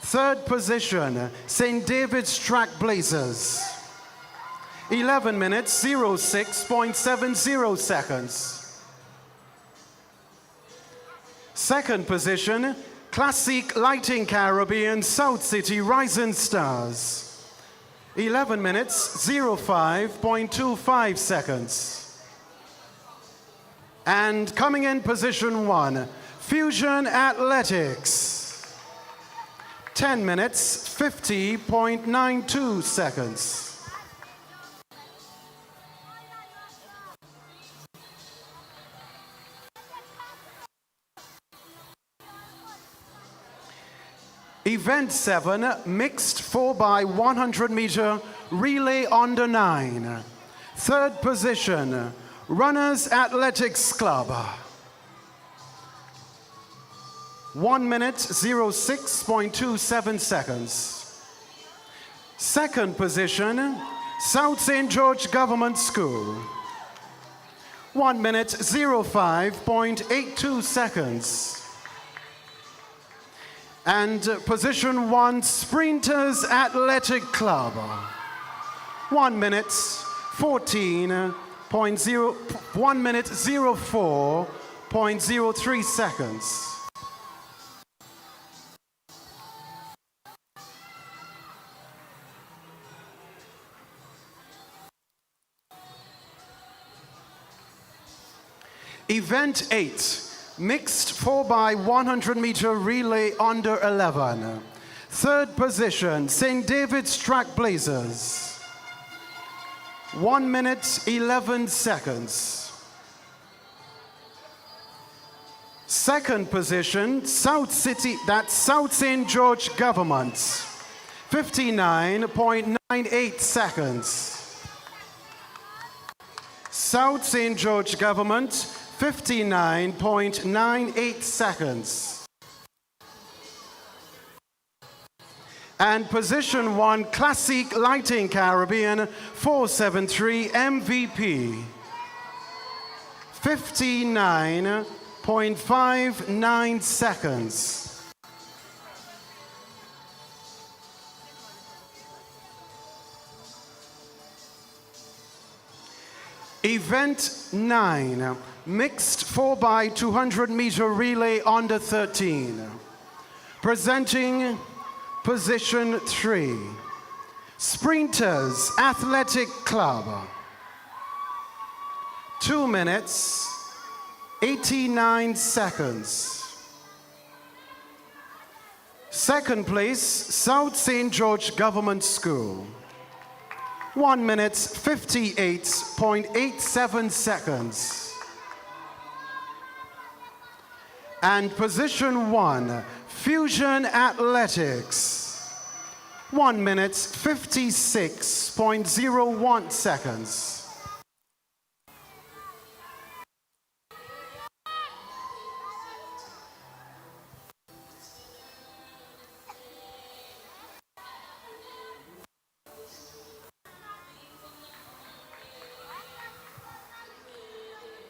Third position, St. David's Track Blazers, 11 minutes, 06.70 seconds. Second position, Classic Lighting Caribbean, South City Rising Stars, 11 minutes, 05.25 seconds. And coming in position 1, Fusion Athletics, 10 minutes, 50.92 seconds. Event 7, Mixed 4x100 meter Relay Under 9. Third position, Runners Athletics Club. 1 minute, 06.27 seconds. Second position, South St. George Government School. 1 minute, 05.82 seconds. And position 1, Sprinters Athletic Club. 1 minute, 1 minute, 04.03 seconds. Event 8, Mixed 4x100 meter Relay Under 11. Third position, St. David's Track Blazers. 1 minute, 11 seconds. Second position, South City, that's South St. George Government, 59.98 seconds. South St. George Government, 59.98 seconds. And position 1, Classic Lighting Caribbean, 473 MVP, 59.59 seconds. Event 9, mixed 4x200 meter relay under 13. Presenting position 3, Sprinters Athletic Club. 2 minutes, 89 seconds. Second place, South St. George Government School. 1 minute, 58.87 seconds. And position 1, Fusion Athletics. 1 minute, 56.01 seconds.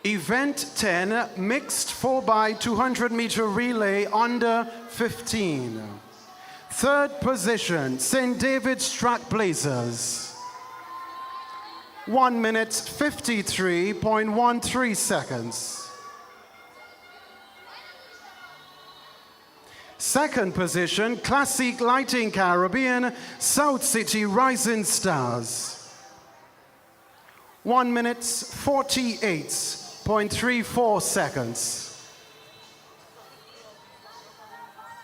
Event 10, mixed 4x200 meter relay under 15. Third position, St. David's Track Blazers. 1 minute, 53.13 seconds. Second position, Classic Lighting Caribbean, South City Rising Stars. 1 minute, 48.34 seconds.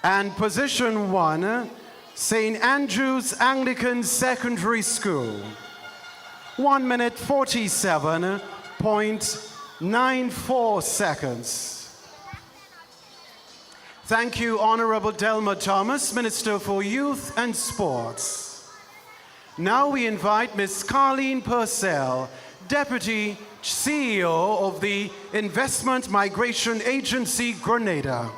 And position 1, St. Andrew's Anglican Secondary School. 1 minute, 47.94 seconds. Thank you, Honorable Delma Thomas, Minister for Youth and Sports. Now we invite Ms. Carleen Purcell, Deputy CEO of the Investment Migration Agency, Grenada.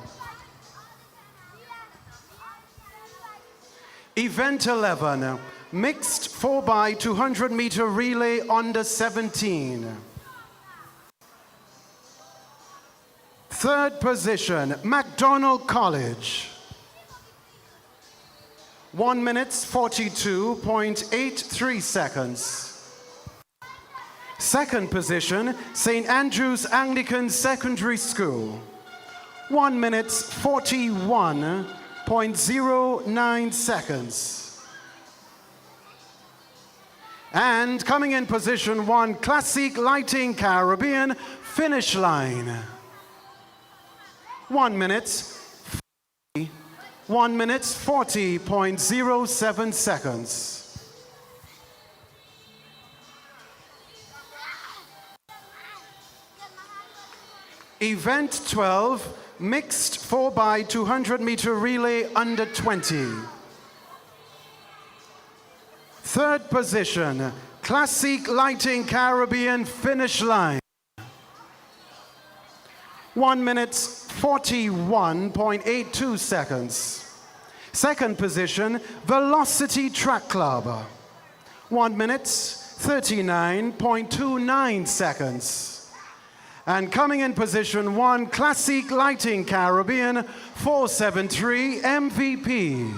Event 11, mixed 4x200 meter relay under 17. Third position, MacDonald College. 1 minute, 42.83 seconds. Second position, St. Andrew's Anglican Secondary School. 1 minute, 41.09 seconds. And coming in position 1, Classic Lighting Caribbean, finish line. 1 minute, 1 minute, 40.07 seconds. Event 12, mixed 4x200 meter relay under 20. Third position, Classic Lighting Caribbean, finish line. 1 minute, 41.82 seconds. Second position, Velocity Track Club. 1 minute, 39.29 seconds. And coming in position 1, Classic Lighting Caribbean, 473 MVP.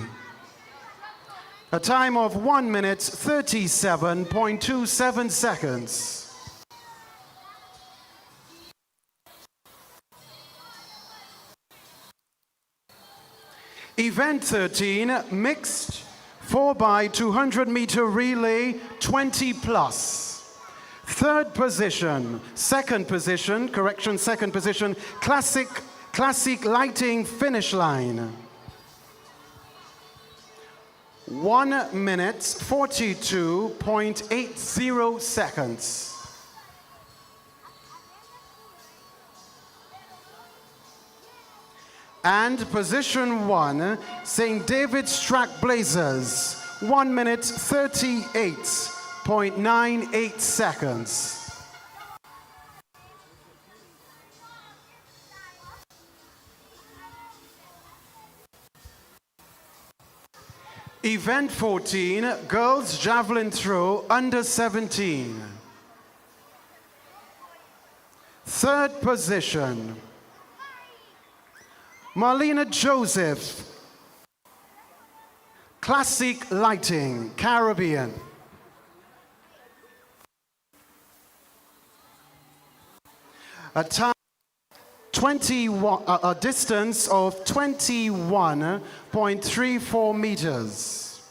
A time of 1 minute, 37.27 seconds. Event 13, mixed 4x200 meter relay, 20 plus. Third position, second position, Classic Lighting finish line. 1 minute, 42.80 seconds. And position 1, St. David's Track Blazers, 1 minute 38.98 seconds. Event 14, Girls Javelin Throw, under 17. Third position, Marlena Joseph, Classic Lighting, Caribbean. A time 21, a distance of 21.34 meters.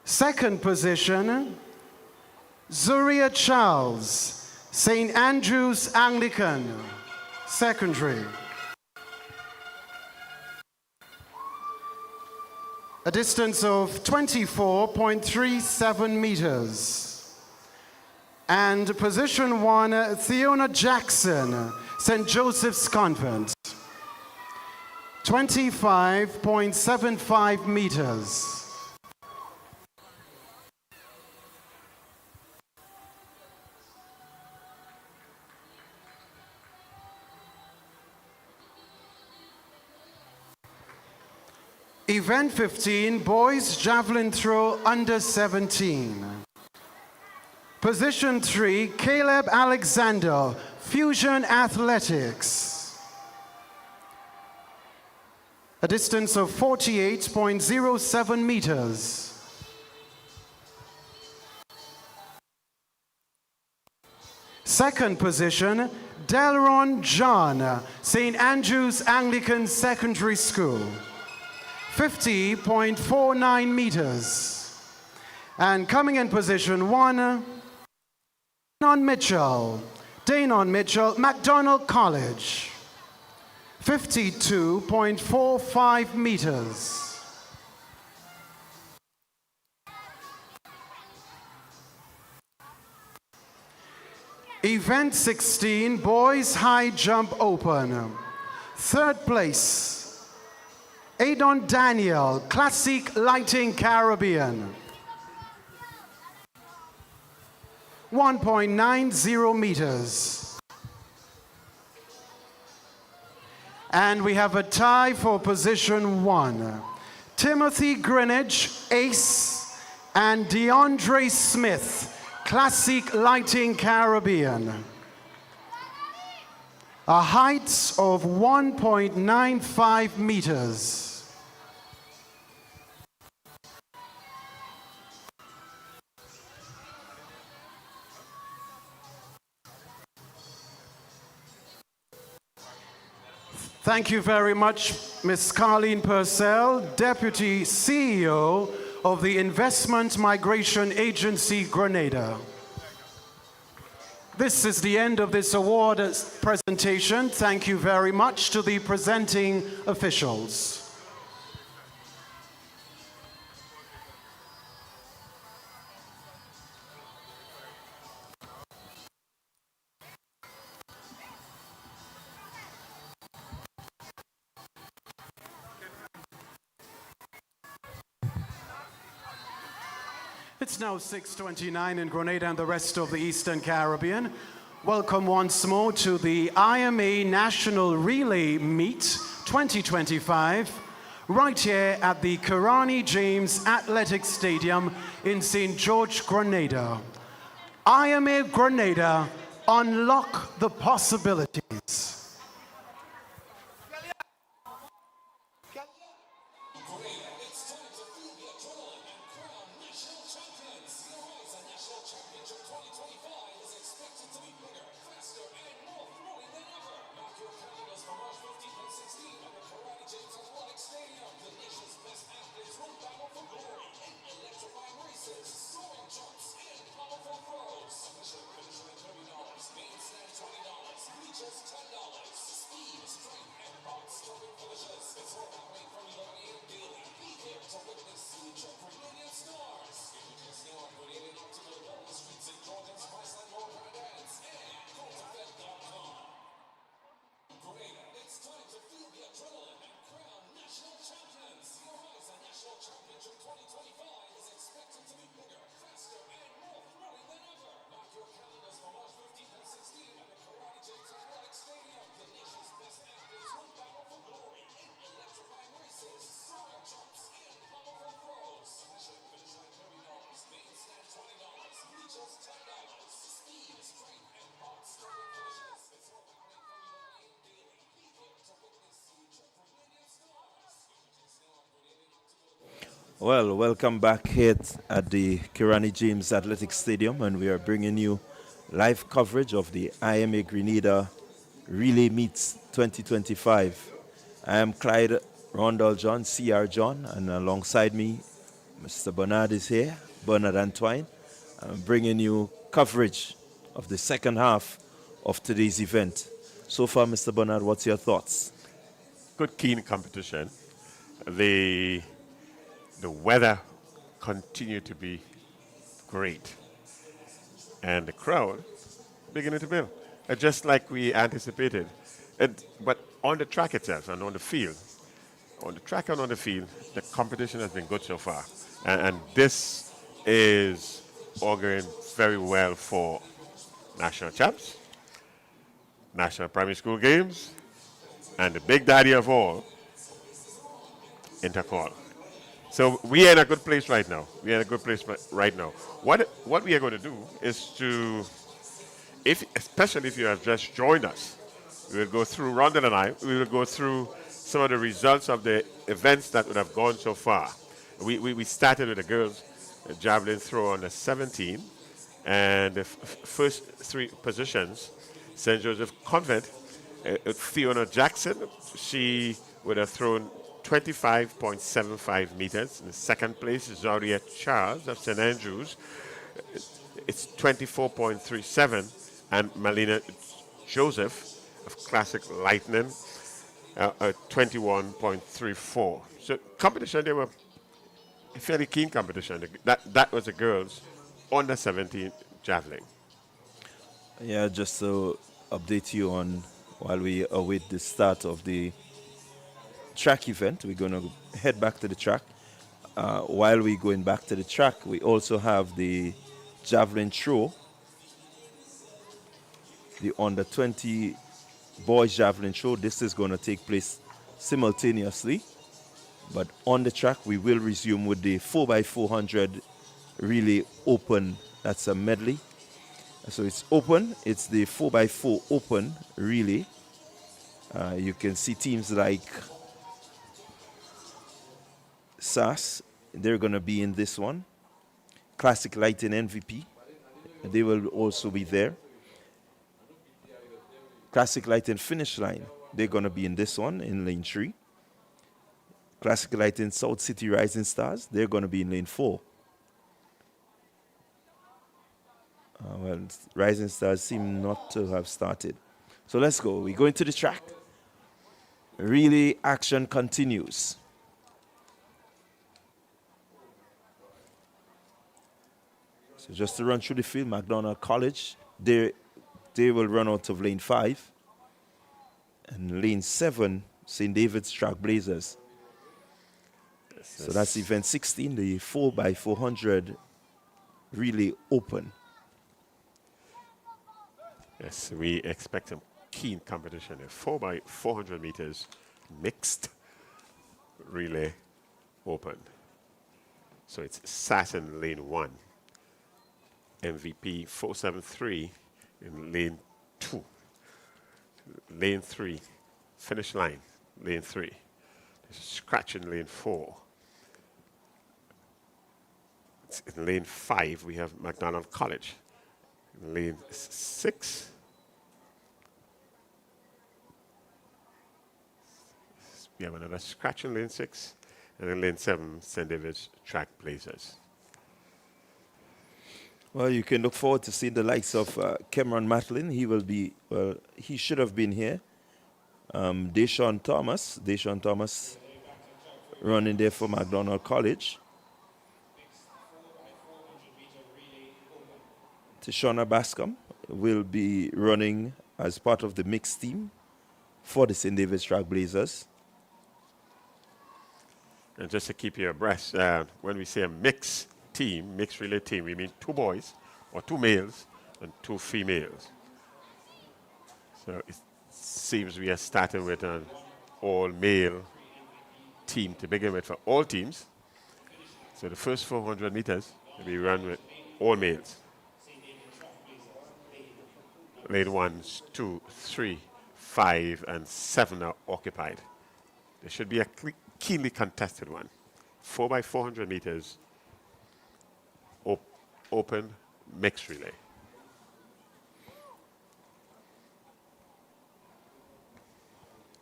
Second position, Zuria Charles, St. Andrew's Anglican Secondary. A distance of 24.37 meters. And position 1, Theona Jackson, St. Joseph's Convent, 25.75 meters. Event 15, Boys Javelin Throw, under 17. Position 3, Caleb Alexander, Fusion Athletics. A distance of 48.07 meters. Second position, Delron John, St. Andrew's Anglican Secondary School, 50.49 meters. And coming in position 1, Danon Mitchell, MacDonald College, 52.45 meters. Event 16, Boys High Jump Open. Third place, Adon Daniel, Classic Lighting Caribbean, 1.90 meters. And we have a tie for position 1. Timothy Greenwich, Ace, and DeAndre Smith, Classic Lighting Caribbean. A height of 1.95 meters. Thank you very much, Ms. Carleen Purcell, Deputy CEO of the Investment Migration Agency, Grenada. This is the end of this award presentation. Thank you very much to the presenting officials. It's now 6:29 in Grenada and the rest of the Eastern Caribbean. Welcome once more to the IMA National Relay Meet 2025, right here at the Karani James Athletic Stadium in St. George, Grenada. IMA Grenada, unlock the possibilities. Just $10. Well, welcome back here at the Kirani James Athletic Stadium, and we are bringing you live coverage of the IMA Grenada Relay Meets 2025. I am Clyde Rondell John, CR John, and alongside me, Mr. Bernard is here, Bernard Antoine. I'm bringing you coverage of the second half of today's event. So far, Mr. Bernard, what's your thoughts? Good, keen competition. The weather continued to be great, and the crowd beginning to build, just like we anticipated. But on the track itself and on the field, on the track and on the field, the competition has been good so far, and this is auguring very well for national champs, national primary school games, and the big daddy of all, intercall. So we are in a good place right now. We are in a good place right now. What we are going to do is to, especially if you have just joined us, we will go through, Rondell and I, we will go through some of the results of the events that would have gone so far. We started with the girls javelin throw on the 17, and the first three positions, St. Joseph Convent, Fiona Jackson, she would have thrown 25.75 meters. In the second place is Zaria Charles of St. Andrews. It's 24.37. And Malina Joseph of Classic Lightning, 21.34. So competition, they were a fairly keen competition. That was the girls under 17 javelin. Yeah, just to update you on while we await the start of the track event, we're going to head back to the track. While we're going back to the track, we also have the javelin throw, the under 20 boys javelin throw. This is going to take place simultaneously, but on the track we will resume with the 4x400 relay open. That's a medley, so it's open. It's the 4x4 open relay. You can see teams like SAS, they're going to be in this one. Classic Lighting MVP, they will also be there. Classic Lighting Finish Line, they're going to be in this one in lane 3. Classic Lighting South City Rising Stars, they're going to be in lane 4. Well, Rising Stars seem not to have started. So let's go. We go into the track. Relay action continues. So just to run through the field, McDonald College, they will run out of lane 5. And lane 7, St. David's Trailblazers. So that's event 16, the 4x400 relay open. Yes, we expect a keen competition. A 4x400 meters mixed relay open. So it's SAS in lane 1. MVP 473 in lane 2. Lane 3, finish line, lane 3. There's a scratch in lane 4. In lane 5, we have McDonald College. In lane 6, we have another scratch in lane 6. And in lane 7, St. David's Trailblazers. Well, you can look forward to seeing the likes of Cameron Matlin. He will be, well, he should have been here. Deshaun Thomas running there for McDonald College. Tishona Bascom will be running as part of the mixed team for the St. David's Trailblazers. And just to keep you abreast, when we say a mixed team, mixed relay team, we mean 2 boys or 2 males and 2 females. So it seems we are starting with an all-male team to begin with for all teams. So the first 400 meters will be run with all males. Lane 1, 2, 3, 5, and 7 are occupied. There should be a keenly contested one. 4x400 meters open mixed relay.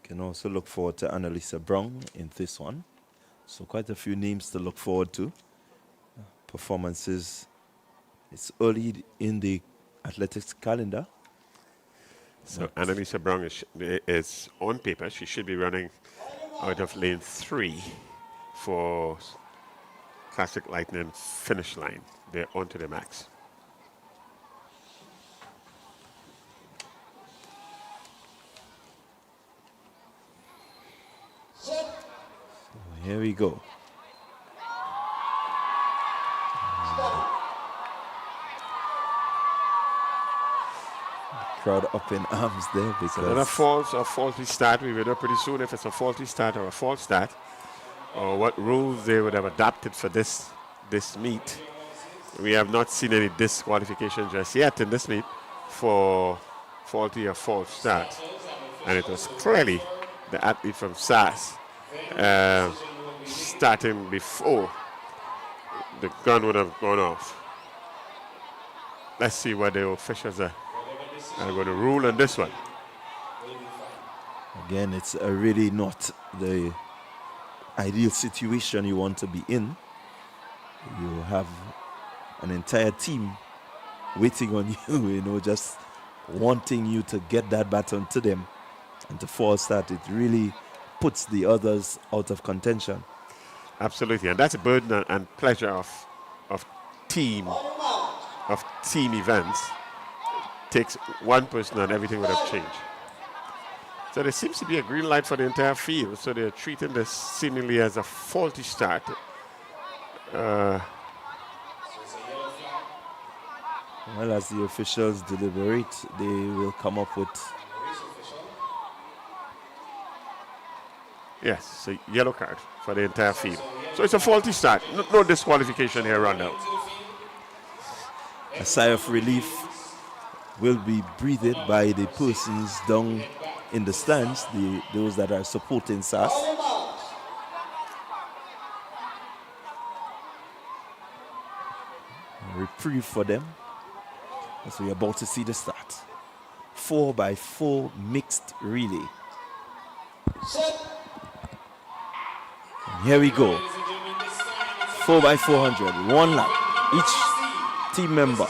Can also look forward to Annalisa Brown in this one. So quite a few names to look forward to. Performances. It's early in the athletics calendar. So Annalisa Brown is on paper. She should be running out of lane 3 for Classic Lightning finish line. They're onto the max. So here we go. Crowd up in arms there because Another false or faulty start. We will know pretty soon if it's a faulty start or a false start, or what rules they would have adapted for this meet. We have not seen any disqualification just yet in this meet for faulty or false start, and it was clearly the athlete from SAS starting before the gun would have gone off. Let's see what the officials are going to rule on this one. Again, it's really not the ideal situation you want to be in. You have an entire team waiting on you, just wanting you to get that baton to them, and to false start, it really puts the others out of contention. Absolutely, and that's a burden and pleasure of team events. Takes one person and everything would have changed. So there seems to be a green light for the entire field, so they're treating this seemingly as a faulty start. Well, as the officials deliberate, they will come up with... Yes, a yellow card for the entire field. So it's a faulty start. No disqualification here, run out. A sigh of relief will be breathed by the persons down in the stands, those that are supporting SAS. A reprieve for them as we're about to see the start. 4x4 mixed relay. And here we go. 4x400, one lap. Each team member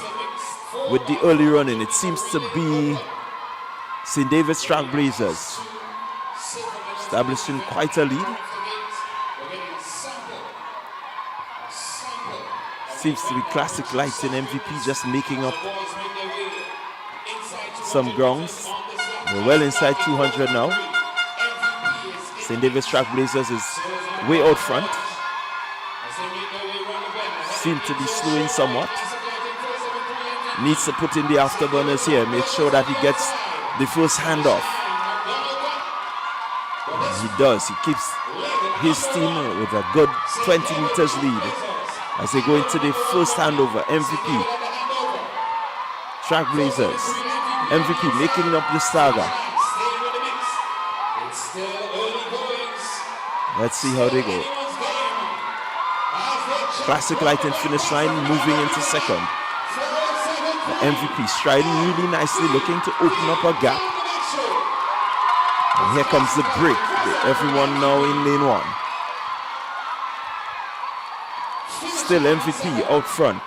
with the early running. It seems to be St. David's Trailblazers establishing quite a lead. Seems to be Classic Lighting MVP just making up some grounds. We're well inside 200 now. St. David's Trailblazers is way out front. Seem to be slowing somewhat. Needs to put in the afterburners here, make sure that he gets the first handoff. And he does. He keeps his team with a good 20 meters lead as they go into the first handover. MVP. Trailblazers. MVP making up the saga. Let's see how they go. Classic Lighting finish line, moving into second. The MVP striding really nicely, looking to open up a gap. And here comes the break. Everyone now in lane 1. Still MVP out front.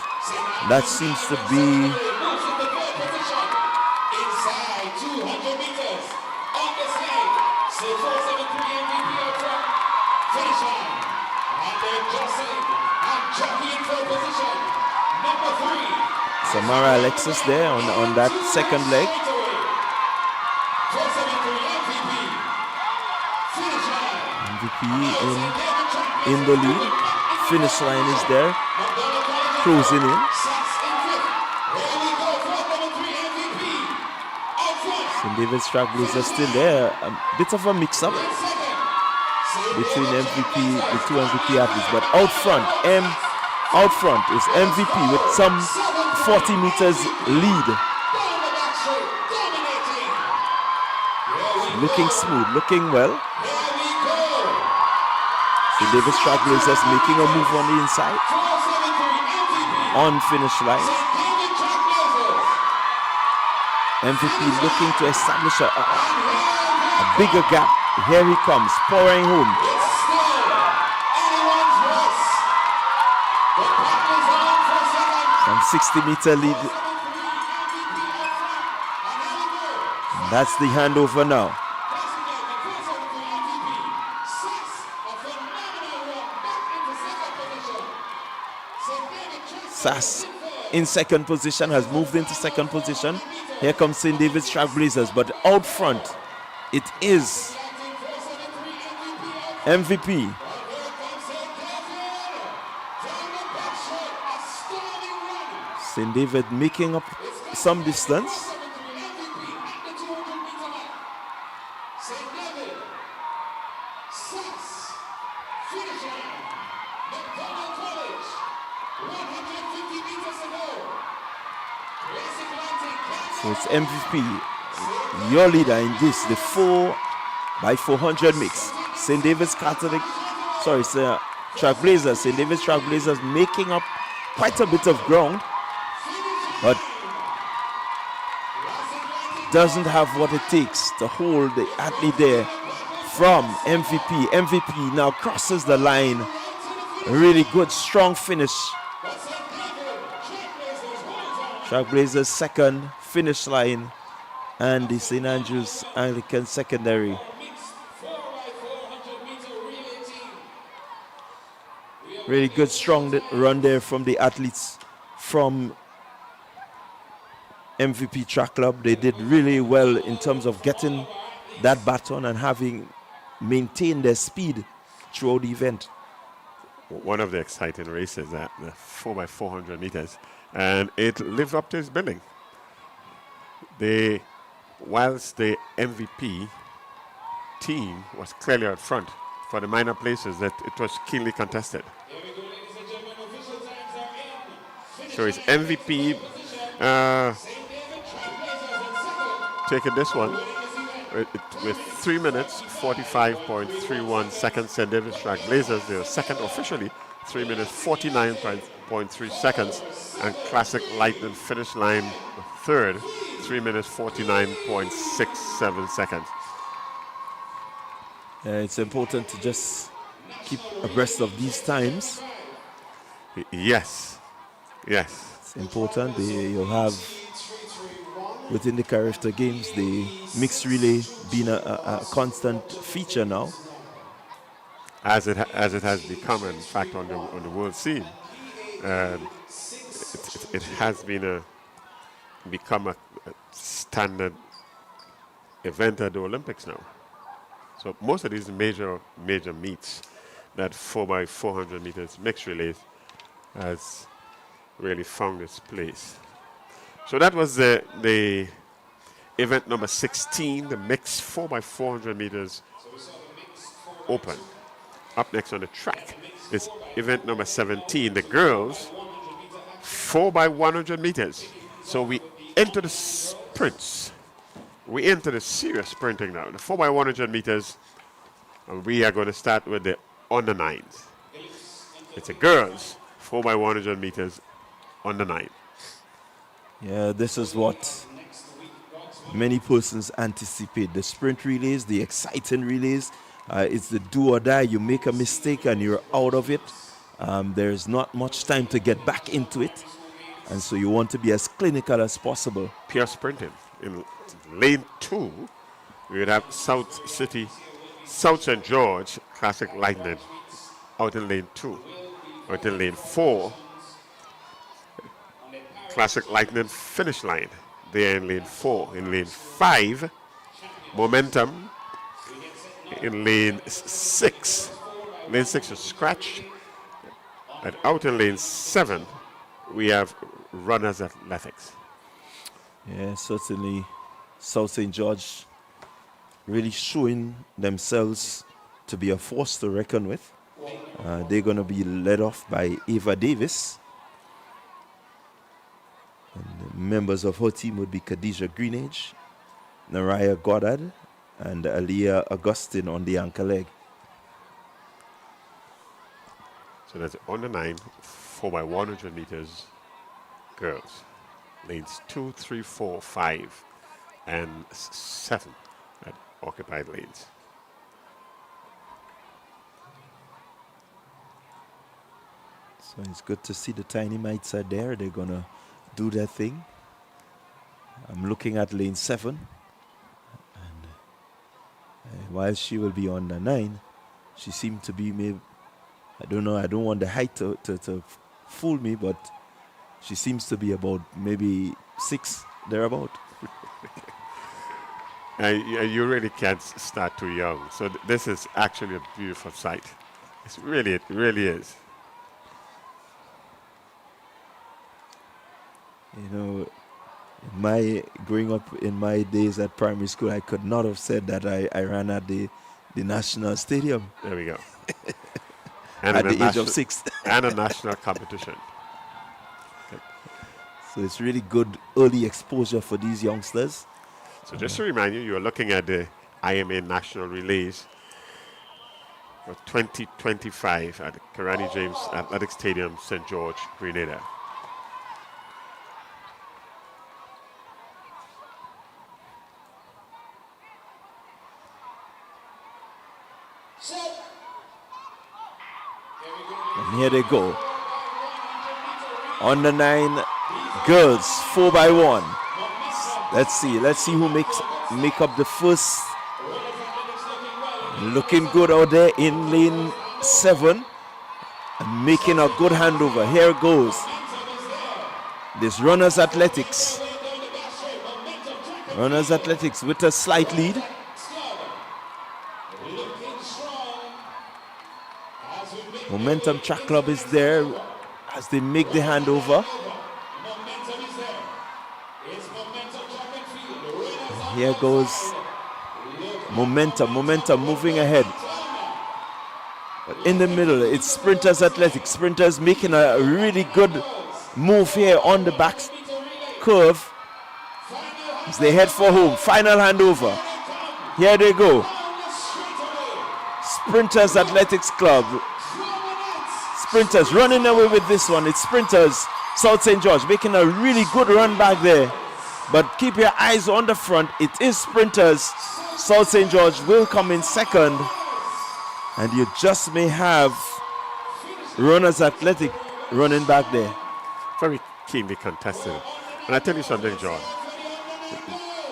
That seems to be Samara Alexis there on that second leg. MVP in the lead. Finish line is there. Closing in. St. David's Trailblazers still there. A bit of a mix-up between MVP, the two MVP athletes. But out front is MVP with some 40 meters lead. Looking smooth, looking well. St. David's Trailblazers making a move on the inside. On finish line. MVP looking to establish a bigger gap. Here he comes, pouring home. Some 60-meter lead. That's the handover now. Sass in second position, has moved into second position. Here comes St. David's Trailblazers, but out front, it is MVP. St. David making up some distance. So it's MVP, your leader in this, the 4x400 mix. St. David's Catholic, Trailblazers, St. David's Trailblazers making up quite a bit of ground, but doesn't have what it takes to hold the athlete there from MVP. MVP now crosses the line. A really good, strong finish. Trailblazers second finish line, and the St. Andrews Anglican secondary. Really good, strong run there from the athletes from MVP Track Club. They did really well in terms of getting that baton and having maintained their speed throughout the event. One of the exciting races at the 4x400 meters, and it lived up to its billing. Whilst the MVP team was clearly out front for the minor places, that it was keenly contested. So it's MVP taking this one with 3 minutes 45.31 seconds. St. David's Trailblazers, they are second officially, 3 minutes 49.3 seconds, and Classic Lightning finish line third, 3 minutes 49.67 seconds. It's important to just keep abreast of these times. Yes. It's important. You'll have within the Carriacou Games the mixed relay being a constant feature now, as it has become, in fact, on the world scene. It has become a standard event at the Olympics now. So most of these major meets, that 4x400 meters mixed relays, has really found its place. So that was the event number 16, the mixed 4x400 meters open. Up next on the track is event number 17, the girls 4x100 meters. So we enter the sprints. We enter the serious sprinting now. The 4x100 meters, and we are going to start with the under 9s. It's a girls 4x100 meters under 9. Yeah, this is what many persons anticipate. The sprint relays, the exciting relays. It's the do or die. You make a mistake and you're out of it. There's not much time to get back into it. And so you want to be as clinical as possible. Pure sprinting. In lane 2, we would have South St. George Classic Lightning out in lane 2. Out in lane 4, Classic Lightning finish line. There in lane 4. In lane 5, Momentum. In lane 6, lane 6 is scratched. And out in lane 7, we have Runners Athletics. Yeah, certainly South St. George really showing themselves to be a force to reckon with. They're going to be led off by Ava Davis. And the members of her team would be Khadijah Greenage, Naraya Goddard, and Aliyah Augustine on the anchor leg. So that's on the 9, 4x100 meters, girls. Lanes 2, 3, 4, 5, and 7 at occupied lanes. So it's good to see the tiny mites are there. They're gonna do their thing. I'm looking at lane 7, and while she will be on the 9, she seemed to be maybe, I don't know, I don't want the height to fool me, but she seems to be about maybe 6 thereabout. You really can't start too young. So this is actually a beautiful sight. It really is. You know, growing up in my days at primary school, I could not have said that I ran at the national stadium. There we go. At the age of 6. And a national competition. So it's really good early exposure for these youngsters. So just to remind you, you're looking at the IMA National Relays for 2025 at the Karani James Athletic Stadium, St. George, Grenada. And here they go. On the 9, girls, 4x1. Let's see who make up the first. Looking good out there in lane 7. And making a good handover. Here goes. This Runners Athletics. Runners Athletics with a slight lead. Momentum Track Club is there as they make the handover. And here goes Momentum moving ahead. But in the middle, it's Sprinters Athletics. Sprinters making a really good move here on the back curve as they head for home. Final handover. Here they go. Sprinters Athletics Club. Sprinters running away with this one. It's Sprinters, South St. George, making a really good run back there. But keep your eyes on the front. It is Sprinters. South St. George will come in second. And you just may have Runners Athletic running back there. Very keenly contested. And I tell you something, John.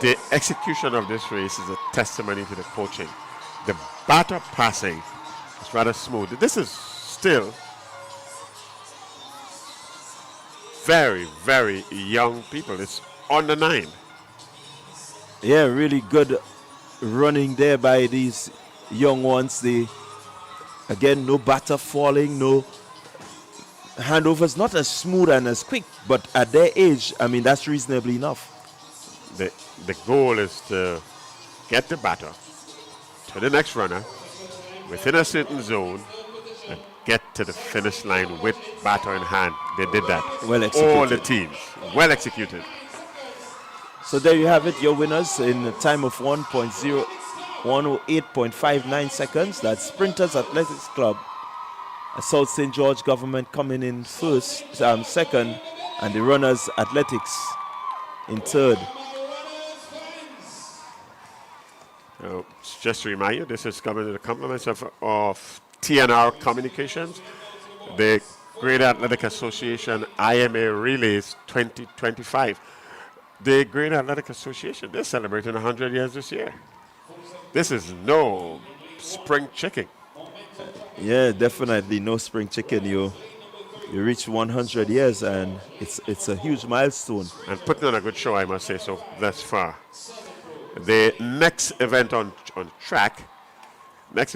The execution of this race is a testimony to the coaching. The batter passing is rather smooth. This is still very, very young people. It's on the 9. Yeah, really good running there by these young ones. Again, no batter falling, no handovers, not as smooth and as quick, but at their age, I mean, that's reasonably enough. The goal is to get the batter to the next runner within a certain zone and get to the finish line with batter in hand. They did that. Well executed. All the teams. Well executed. So there you have it, your winners in a time of 108.59 seconds. That's Sprinters Athletics Club. South St. George Government coming in second, and the Runners Athletics in third. Just to remind you, this is coming to the compliments of TNR Communications, the Grenada Athletic Association IMA Relays 2025. The Grenada Athletic Association, they're celebrating 100 years this year. This is no spring chicken. Yeah, definitely no spring chicken. You reach 100 years, and it's a huge milestone. And putting on a good show, I must say so, thus far. The next event on track, is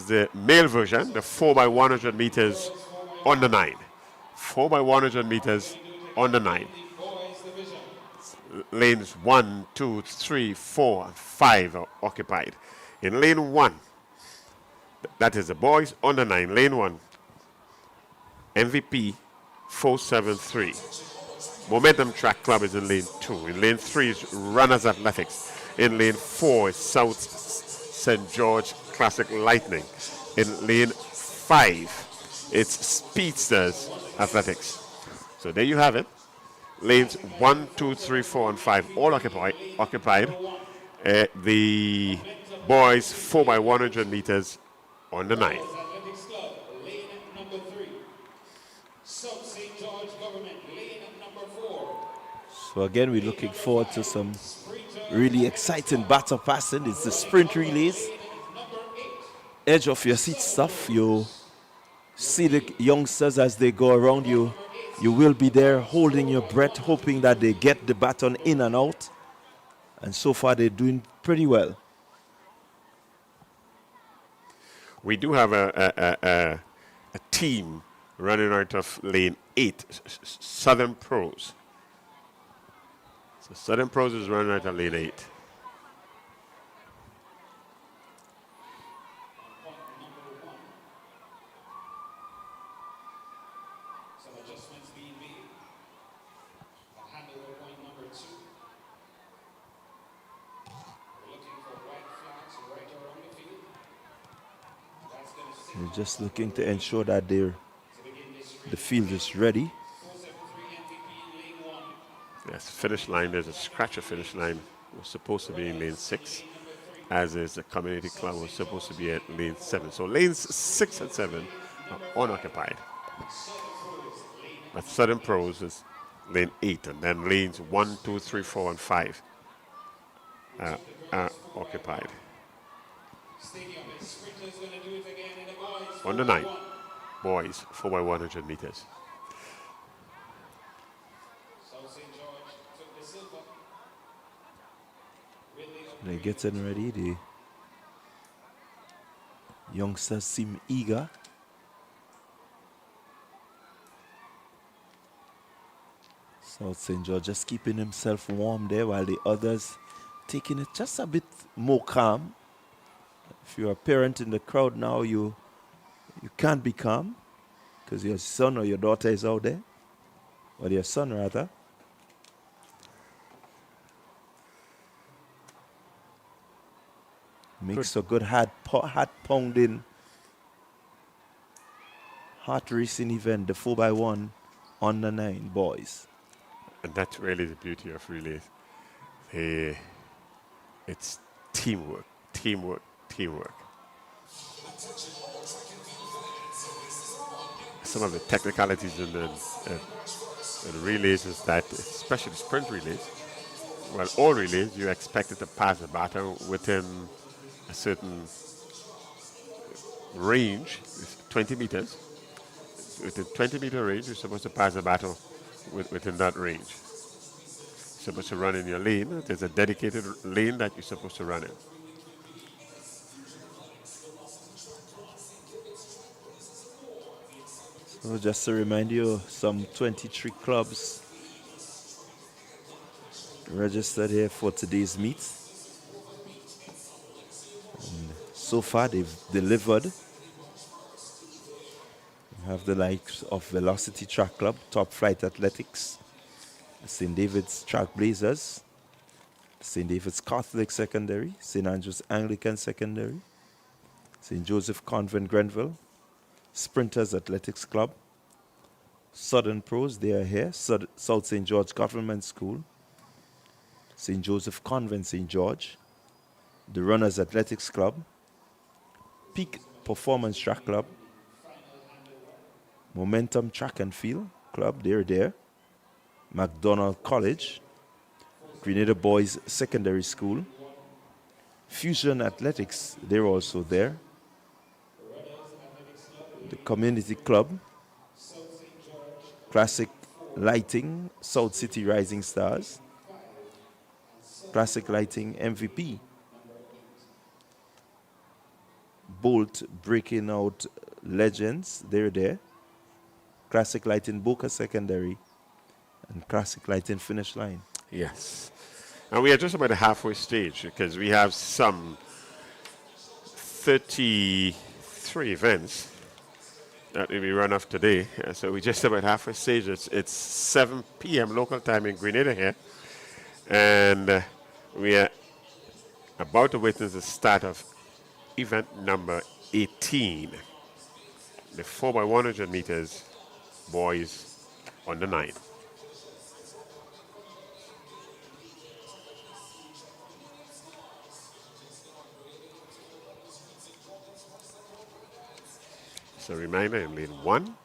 the male version, the 4x100 meters on the 9. 4x100 meters on the 9. Lanes 1, 2, 3, 4, 5 are occupied. In lane 1, that is the boys on the 9. Lane 1, MVP 473. Momentum Track Club is in lane 2. In lane 3 is Runners Athletics. In lane 4 is South St. George Classic Lightning. In lane 5 It's Speedsters Athletics. So there you have it. Lanes 1, 2, 3, 4, and 5 all occupied. The boys 4x100 meters on the 9. Athletics Club, lane number 3. South St. George Government, lane number 4. So again, we're looking forward to some really exciting battle passing. It's the sprint relays. Edge of your seat stuff. You see the youngsters as they go around you. You will be there holding your breath, hoping that they get the baton in and out. And so far, they're doing pretty well. We do have a team running out of lane 8, Southern Pros. So Southern Pros is running out of lane 8. Some adjustments being made. I'll handle point number 2. We're looking for white flags right around the field. That's going to sit. They're just looking to ensure that the field is ready. 473 MVP in lane 1. Yes, finish line. There's a scratcher finish line. We're supposed to be in lane 6, as is the community club. We're supposed to be at lane 7. So lanes 6 and 7 are unoccupied. But Southern Pros is lane 8, and then lanes 1, 2, 3, 4, and 5 are occupied. Stadium is sprinters going to do it again in the boys. On the 9, boys 4x100 meters. South St. George took the silver. With the They're getting ready. The youngsters seem eager. South St. George just keeping himself warm there while the others taking it just a bit more calm. If you're a parent in the crowd now, you can't be calm because your son or your daughter is out there, or your son rather. Makes a good heart pounding, heart racing event, the 4x1 on the 9 boys. And that's really the beauty of relays. It's teamwork, teamwork, teamwork. Some of the technicalities in the relays is that, especially sprint relays, well, all relays, you're expected to pass the baton within a certain range, 20 meters. Within 20-meter range, you're supposed to pass the baton within that range. You're supposed to run in your lane. There's a dedicated lane that you're supposed to run in. So just to remind you, some 23 clubs registered here for today's meet. And so far, they've delivered. We have the likes of Velocity Track Club, Top Flight Athletics, St. David's Track Blazers, St. David's Catholic Secondary, St. Andrew's Anglican Secondary, St. Joseph Convent Grenville, Sprinters Athletics Club, Southern Pros, they are here, South St. George Government School, St. Joseph Convent St. George, the Runners Athletics Club, Peak Performance Track Club, Momentum Track and Field Club, they're there, McDonald College, Grenada Boys Secondary School, Fusion Athletics, they're also there, the Community Club, Classic Lighting, South City Rising Stars, Classic Lighting MVP, Bolt Breaking Out Legends, they're there, Classic Lighting Boca Secondary, and Classic Lighting Finish Line. Yes. And we are just about the halfway stage because we have some 33 events that will be run off today. So we're just about halfway stage. It's 7 p.m. local time in Grenada here. And we are about to witness the start of event number 18. the 4x100 meters, boys under 9. So reminder, in lane 1,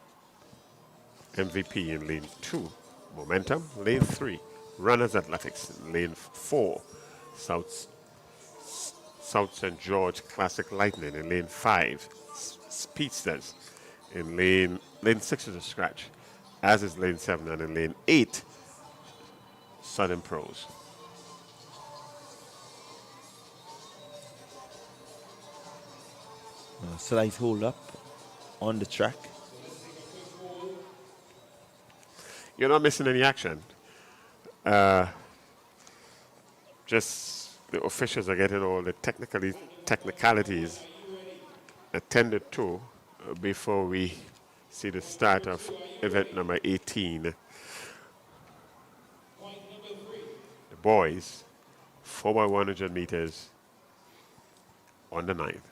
MVP in lane 2, Momentum, lane 3, Runners Athletics, lane 4, South St. George Classic Lightning in lane 5, Speedsters in lane 6 is a scratch, as is lane 7, and in lane 8, Southern Pros. Slight hold up on the track. You're not missing any action. Just the officials are getting all the technicalities attended to before we see the start of event number 18. The boys, 4x100 meters on the 9th.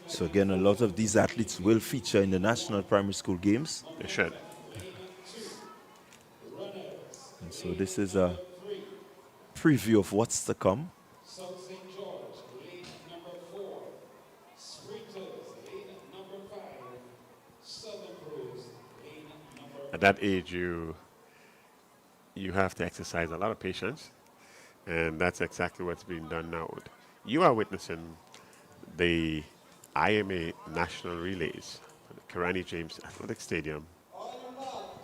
So again, a lot of these athletes will feature in the National Primary School Games. They should. And so this is a preview of what's to come. South St. George, lane number 4. Sprinters, lane number 5. Southern Pros, lane number... At that age, you have to exercise a lot of patience, and that's exactly what's being done now. You are witnessing the IMA National Relays at the Karani James Athletic Stadium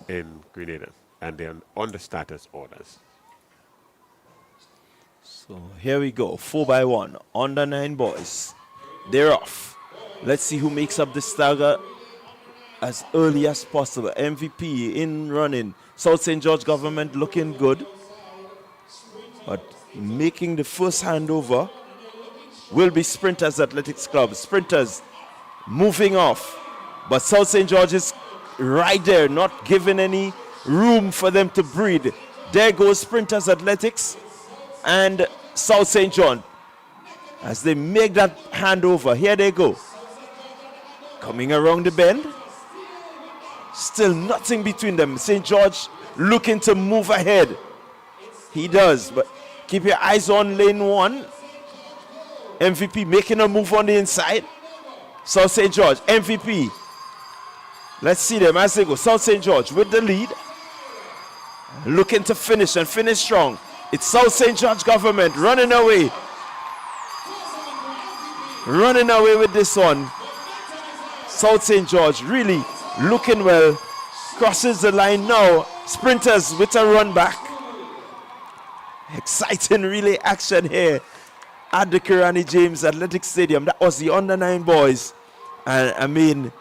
in Grenada, and they're on the status orders. So here we go, 4x1, under 9 boys. They're off. Let's see who makes up the stagger as early as possible. MVP in running. South St. George government looking good. But making the first handover will be Sprinters Athletics Club. Sprinters moving off. But South St. George is right there, not giving any room for them to breathe. There goes Sprinters Athletics and South St. John as they make that handover. Here they go. Coming around the bend. Still nothing between them. St. George looking to move ahead. He does, but keep your eyes on lane 1. MVP making a move on the inside. South St. George, MVP. Let's see them as they go. South St. George with the lead. Looking to finish and finish strong. It's South St. George government running away. Running away with this one. South St. George really looking well. Crosses the line now. Sprinters with a run back. Exciting relay action here at the Karani James Athletic Stadium. That was the under 9 boys. And I mean,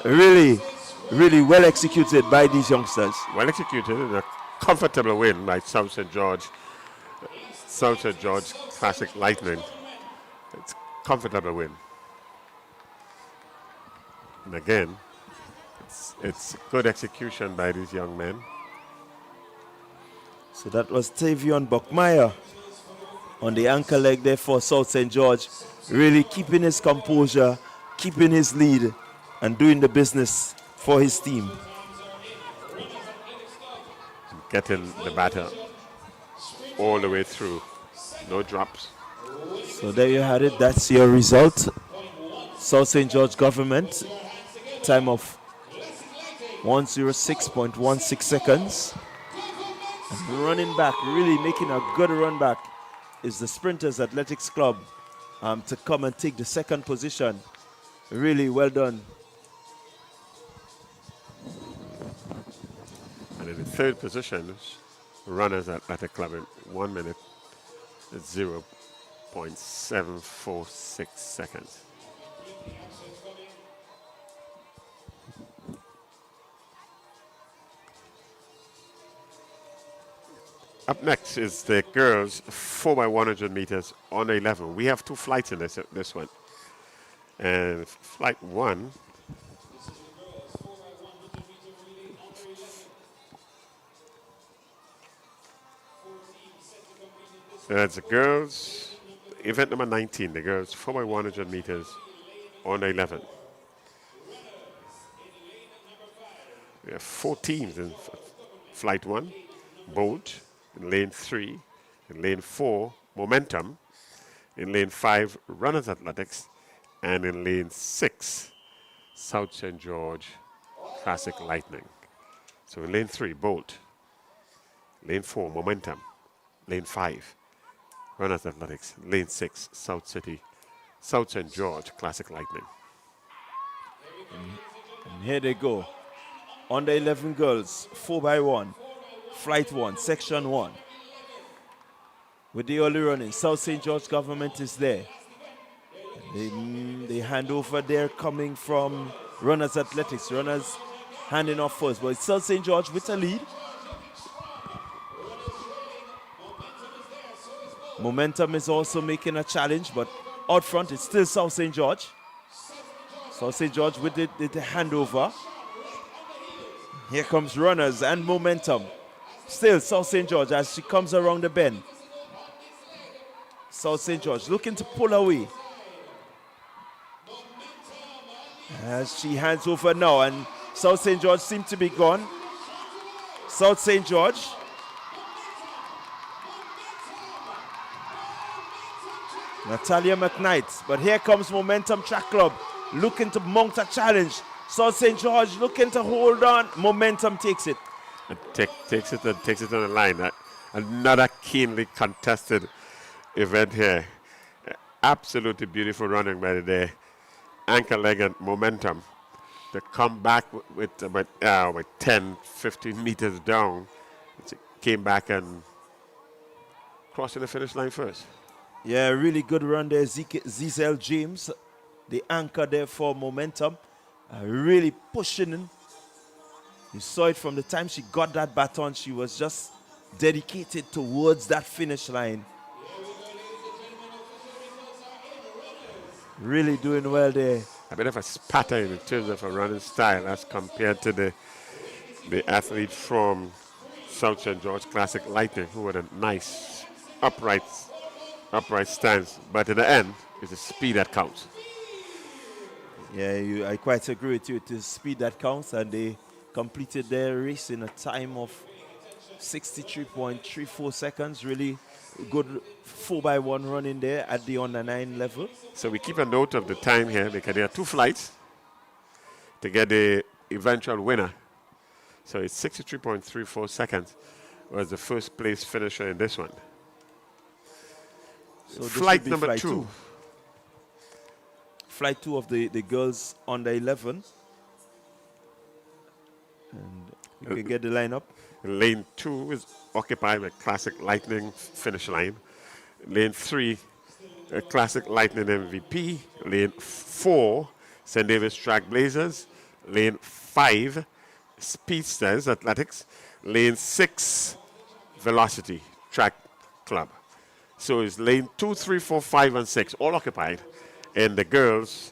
really, really well executed by these youngsters. Well executed and a comfortable win by South St. George. South St. George Classic Lightning. It's a comfortable win. And again, it's good execution by these young men. So that was Tavion Buckmeyer on the anchor leg there for South St. George. Really keeping his composure, keeping his lead, and doing the business for his team. Getting the batter all the way through. No drops. So there you had it. That's your result. South St. George government. Time of 1:06.16 seconds. And running back, really making a good run back, is the Sprinters Athletics Club to come and take the second position. Really well done. And in the third position, Runners Athletic Club in 1 minute, 0.746 seconds. Up next is the girls 4x100 meters on 11. We have 2 flights in this one. And flight 1 that's the girls, event number 19, the girls 4x100 meters on 11. We have 4 teams in flight 1, Bolt, in lane 3, in lane 4, Momentum, in lane 5, Runners Athletics, and in lane 6, South St. George Classic Lightning. So in lane 3, Bolt, lane 4, Momentum, lane 5, Runners Athletics, lane 6, South St. George Classic Lightning. And here they go. Under 11 girls, 4x1, flight 1, section 1. With the early running, South St. George government is there. They hand over there coming from Runners Athletics. Runners handing off first, but it's South St. George with a lead. Momentum is also making a challenge, but out front it's still South St. George. South St. George with the handover. Here comes Runners and Momentum. Still South St. George as she comes around the bend. South St. George looking to pull away. As she hands over now, and South St. George seems to be gone. South St. George. Natalia McKnight, but here comes Momentum Track Club looking to mount a challenge. South St. George looking to hold on. Momentum takes it. And takes it on the line. Another keenly contested event here. Absolutely beautiful running by the anchor leg and Momentum to come back with about 10, 15 meters down. It came back and crossing the finish line first. Yeah, really good run there. Zizel James, the anchor there for Momentum, really pushing in. You saw it from the time she got that baton. She was just dedicated towards that finish line. Really doing well there. A bit of a spatter in terms of a running style as compared to the athlete from South St. George Classic Lightning, who had a nice upright stance. But in the end, it's the speed that counts. Yeah, I quite agree with you. It is speed that counts, and they completed their race in a time of 63.34 seconds. Really good 4x1 run in there at the under 9 level. So we keep a note of the time here because there are 2 flights to get the eventual winner. So it's 63.34 seconds was the first place finisher in this one. So flight number 2. Flight 2 of the girls under 11. And you can get the lineup. Lane 2 is occupied by Classic Lightning finish line. Lane 3, Classic Lightning MVP. Lane 4, St. David's Track Blazers. Lane 5, Speedsters Athletics. Lane 6, Velocity Track Club. So it's lane 2, 3, 4, 5, and 6, all occupied. And the girls,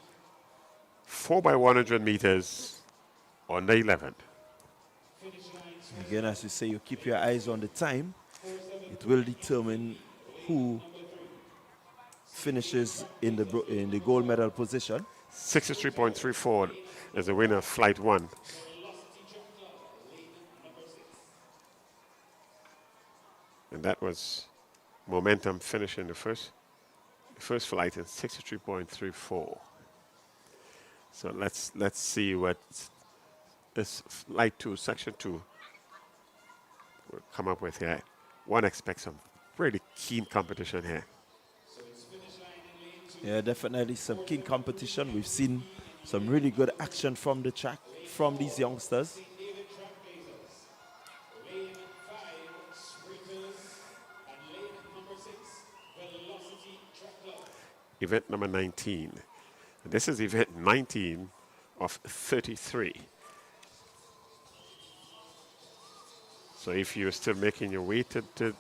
4x100 meters on the 11. Again, as you say, you keep your eyes on the time. It will determine who finishes in the gold medal position. 63.34 is the winner of flight 1. And that was Momentum finishing the first flight in 63.34. So let's see what this flight 2, section 2 will come up with here. One expects some really keen competition here. Yeah, definitely some keen competition. We've seen some really good action from the track from these youngsters. Event number 19. This is event 19 of 33. So if you're still making your way to the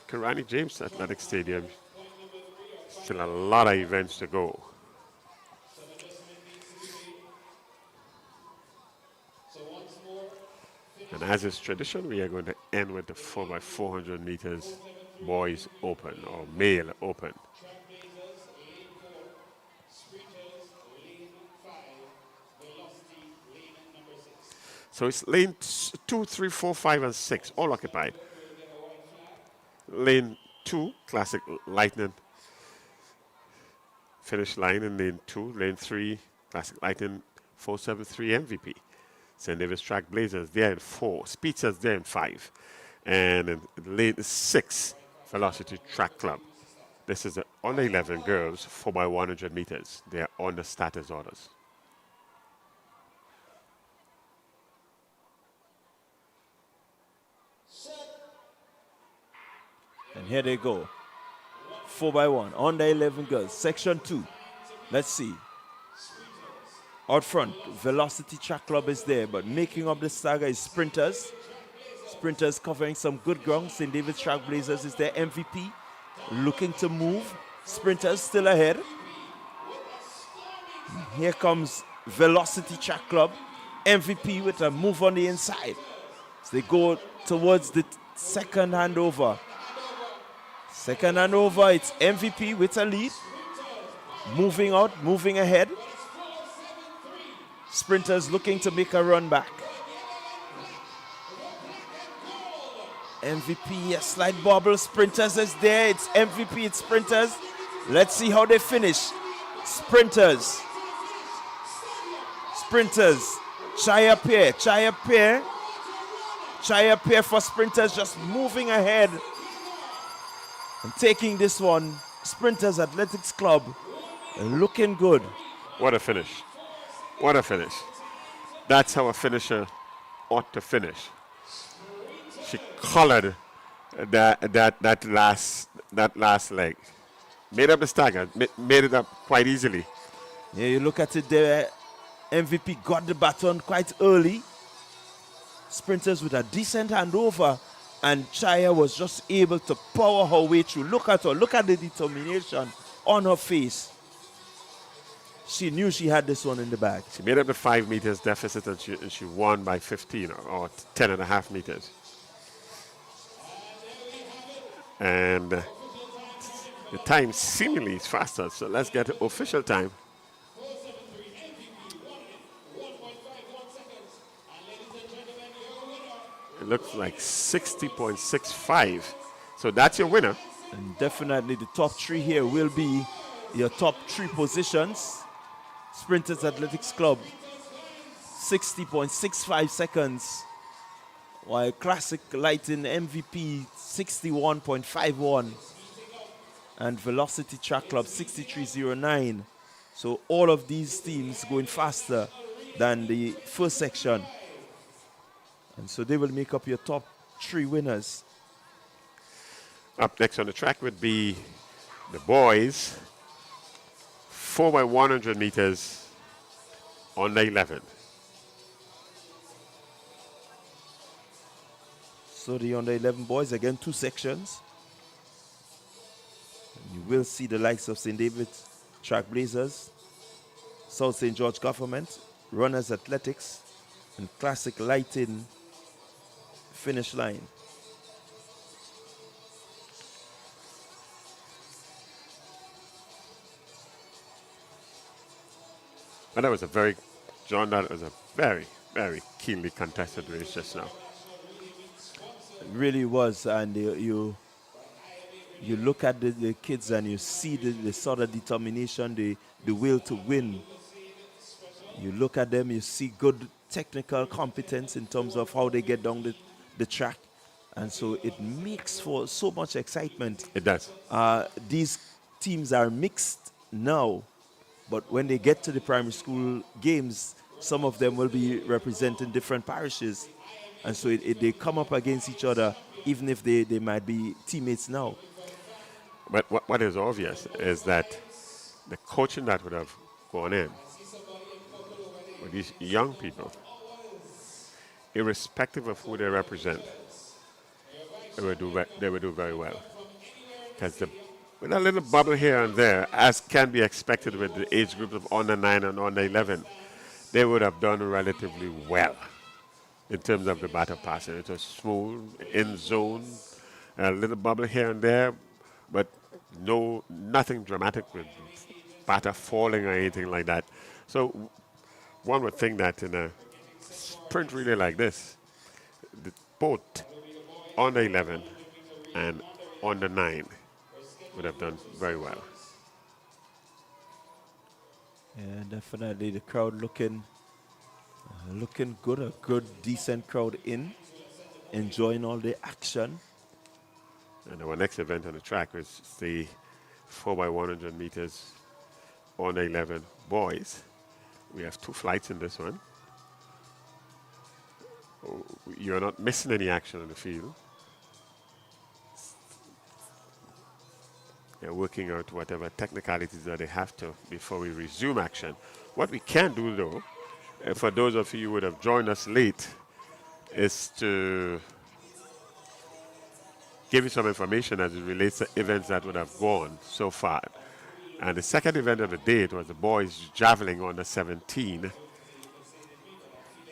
Karani James Athletic Stadium, still a lot of events to go. And as is tradition, we are going to end with the 4x400 meters boys open or male open. So it's lane 2, 3, 4, 5, and 6, all occupied. Lane 2, Classic Lightning. Finish line in lane 2. Lane 3, Classic Lightning 473 MVP. St. David's Track Blazers, they're in 4. Speedsters, they're in 5. And in lane 6, Velocity Track Club. This is the under 11 girls, 4x100 meters. They are on the status orders. And here they go. 4x1, under 11 girls, section 2. Let's see. Out front, Velocity Track Club is there, but making up the stagger is sprinters. Sprinters covering some good ground. St. David's Track Blazers is their MVP. Looking to move. Sprinters still ahead. Here comes Velocity Track Club. MVP with a move on the inside. So they go towards the second handover. Second handover, it's MVP with a lead. Moving out, moving ahead. Sprinters looking to make a run back. MVP, a slight bobble. Sprinters is there. It's MVP, it's Sprinters. Let's see how they finish. Sprinters. Sprinters. Chaya pair for Sprinters, just moving ahead and taking this one. Sprinters Athletics Club looking good. What a finish. What a finish. That's how a finisher ought to finish. She colored that last leg. Made up the stagger, made it up quite easily. Yeah, you look at it there. MVP got the baton quite early. Sprinters with a decent handover, and Chaya was just able to power her way through. Look at her, look at the determination on her face. She knew she had this one in the bag. She made up the 5 meters deficit, and she won by 15 or 10 and a half meters. And the time seemingly is faster, so let's get official time. It looks like 60.65. So that's your winner. And definitely the top 3 here will be your top 3 positions. Sprinters Athletics Club, 60.65 seconds. While Classic Lighting MVP, 61.51. And Velocity Track Club, 63.09. So all of these teams going faster than the first section. And so they will make up your top 3 winners. Up next on the track would be the boys, 4x100 meters on the 11. So the under 11 boys, again 2 sections. And you will see the likes of St. David's Track Blazers, South St. George Government, Runners Athletics, and Classic Lighting finish line. And that was a very, very keenly contested race just now. It really was, and you look at the kids and you see the sort of determination, the will to win. You look at them, you see good technical competence in terms of how they get down the track, and so it makes for so much excitement. It does. These teams are mixed now, but when they get to the primary school games, some of them will be representing different parishes, and so they come up against each other, even if they might be teammates now. But what is obvious is that the coaching that would have gone in with these young people, irrespective of who they represent, they would do very well. Because with a little bubble here and there, as can be expected with the age groups of under 9 and under 11, they would have done relatively well in terms of the batter passing. It was smooth, in zone, a little bubble here and there, but nothing dramatic with batter falling or anything like that. So one would think that in a sprint relay like this, both under 11 and under 9 would have done very well. Yeah, definitely the crowd looking good, a good, decent crowd enjoying all the action. And our next event on the track is the 4x100 meters under 11 boys. We have 2 flights in this one. You're not missing any action on the field. They're working out whatever technicalities that they have to before we resume action. What we can do, though, for those of you who would have joined us late, is to give you some information as it relates to events that would have gone so far. And the second event of the day, it was the boys javelin under 17.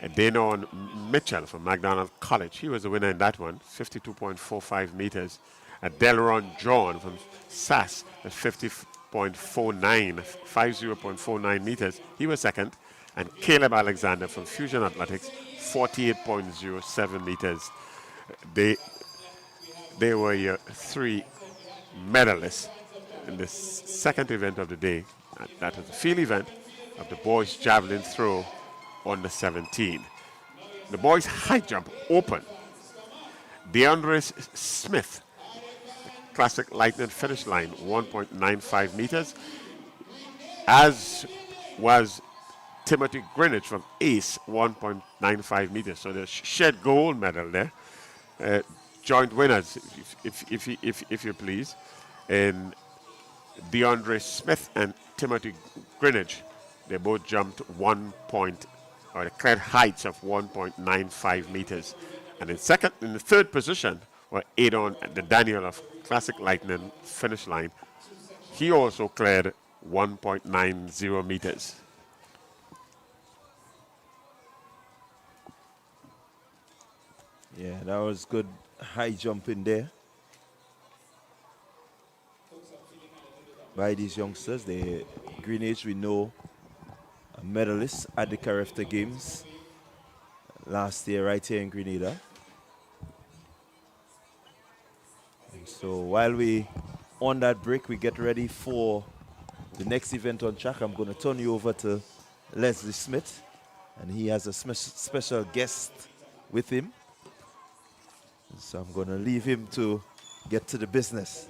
And Danon Mitchell from McDonald College, he was the winner in that one, 52.45 meters. And Delron John from SAS at 50.49 meters, he was second. And Caleb Alexander from Fusion Athletics, 48.07 meters. They were your 3 medalists in the second event of the day. That was the field event of the boys javelin throw under 17. The boys high jump open. DeAndre Smith, Classic Lightning finish line, 1.95 meters, as was Timothy Greenwich from ACE, 1.95 meters. So the shared gold medal there. Joint winners, if you please, in DeAndre Smith and Timothy Greenwich. They both jumped declared heights of 1.95 meters. And in the third position were Adon the Daniel of Classic Lightning finish line. He also cleared 1.90 meters. Yeah, that was good high jumping there by these youngsters. The Greenwich, we know, a medalist at the Carafta Games last year right here in Grenada. And so while we on that break, we get ready for the next event on track. I'm going to turn you over to Leslie Smith, and he has a special guest with him. So I'm going to leave him to get to the business.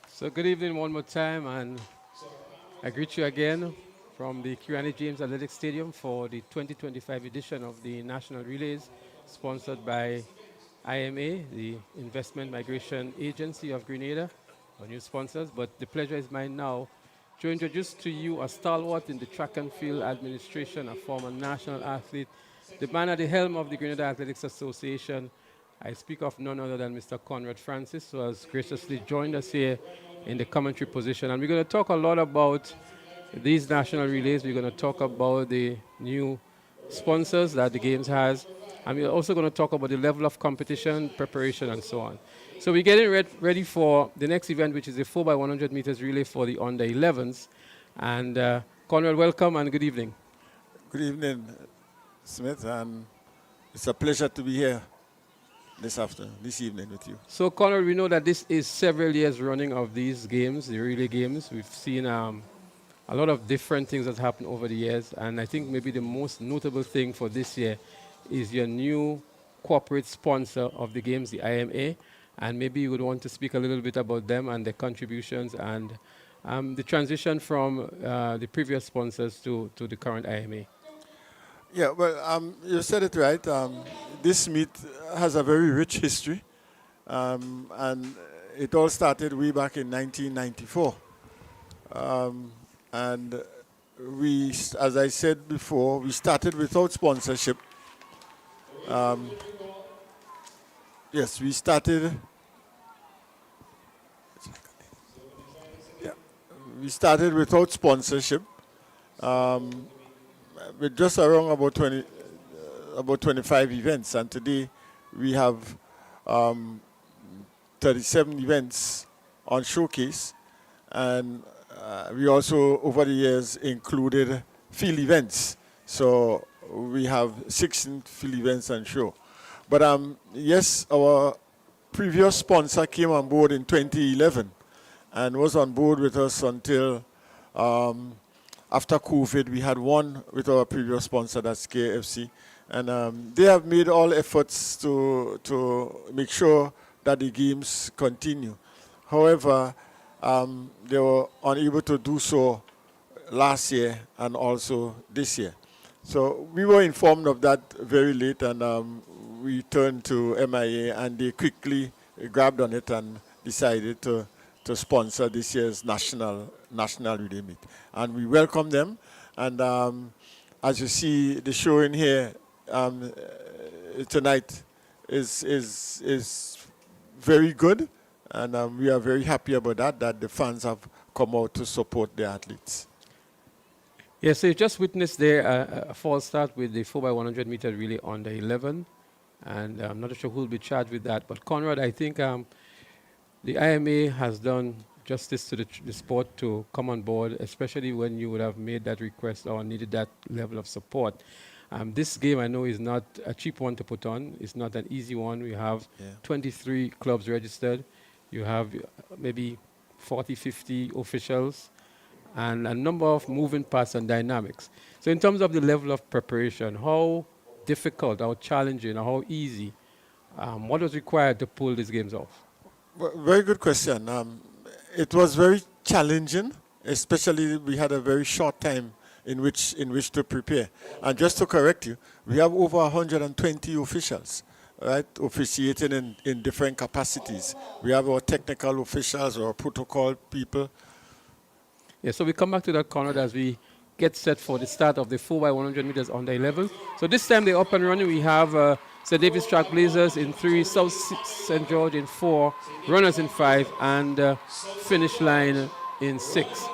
So good evening one more time, and I greet you again from the Kiwani James Athletic Stadium for the 2025 edition of the National Relays, sponsored by IMA, the Investment Migration Agency of Grenada, our new sponsors. But the pleasure is mine now to introduce to you a stalwart in the track and field administration, a former national athlete, the man at the helm of the Grenada Athletics Association. I speak of none other than Mr. Conrad Francis, who has graciously joined us here in the commentary position. And we're going to talk a lot about these national relays. We're going to talk about the new sponsors that the Games has. And we're also going to talk about the level of competition, preparation, and so on. So we're getting ready for the next event, which is the 4x100 meters relay for the under 11s. And Conrad, welcome and good evening. Good evening, Smith, and it's a pleasure to be here this evening with you. So, Conrad, we know that this is several years running of these games, the relay games. We've seen a lot of different things that happen over the years, and I think maybe the most notable thing for this year is your new corporate sponsor of the games, the IMA, and maybe you would want to speak a little bit about them and their contributions and the transition from the previous sponsors to the current IMA. Yeah, well, you said it right. This meet has a very rich history, and it all started way back in 1994. And we, as I said before, we started without sponsorship. Yes, we started. Yeah, we started without sponsorship. With just around about 25 events, and today we have 37 events on showcase, and we also, over the years, included field events. So we have 16 field events on show. But yes, our previous sponsor came on board in 2011 and was on board with us until after COVID. We had one with our previous sponsor, that's KFC. And they have made all efforts to make sure that the games continue. However, they were unable to do so last year and also this year. So we were informed of that very late, and we turned to MIA, and they quickly grabbed on it and decided to sponsor this year's national relay meet. And we welcome them. And as you see, the show in here tonight is very good, and we are very happy about that the fans have come out to support the athletes. Yes, so you just witnessed there a false start with the 4x100 meter relay on the 11, and I'm not sure who will be charged with that. But Conrad, I think the IMA has done justice to the sport to come on board, especially when you would have made that request or needed that level of support. This game, I know, is not a cheap one to put on. It's not an easy one. We have 23 clubs registered. You have maybe 40, 50 officials, and a number of moving parts and dynamics. So in terms of the level of preparation, how difficult, how challenging, or how easy, what was required to pull these games off? Well, very good question. It was very challenging, especially we had a very short time in which to prepare. And just to correct you, we have over 120 officials, right, officiating in different capacities. We have our technical officials, our protocol people. Yeah, so we come back to that, Conrad, as we get set for the start of the 4x100 meters on the 11. So this time they're up and running. We have St. David's Trailblazers in 3, South St. George in 4, runners in 5, and finish line in 6.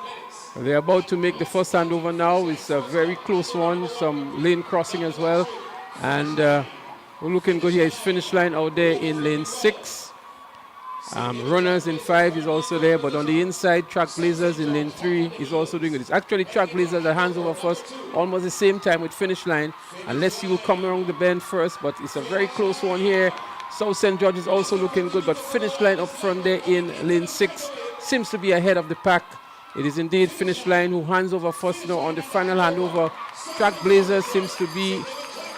They're about to make the first handover now. It's a very close one, some lane crossing as well. And we're looking good here. It's finish line out there in lane 6. Runners in 5 is also there, but on the inside, Trailblazers in lane 3 is also doing it. It's actually Trailblazers that hands over first, almost the same time with finish line, unless you will come around the bend first, but it's a very close one here. South St. George is also looking good, but finish line up front there in lane 6 seems to be ahead of the pack. It is indeed finish line who hands over first now on the final handover. Trailblazers seems to be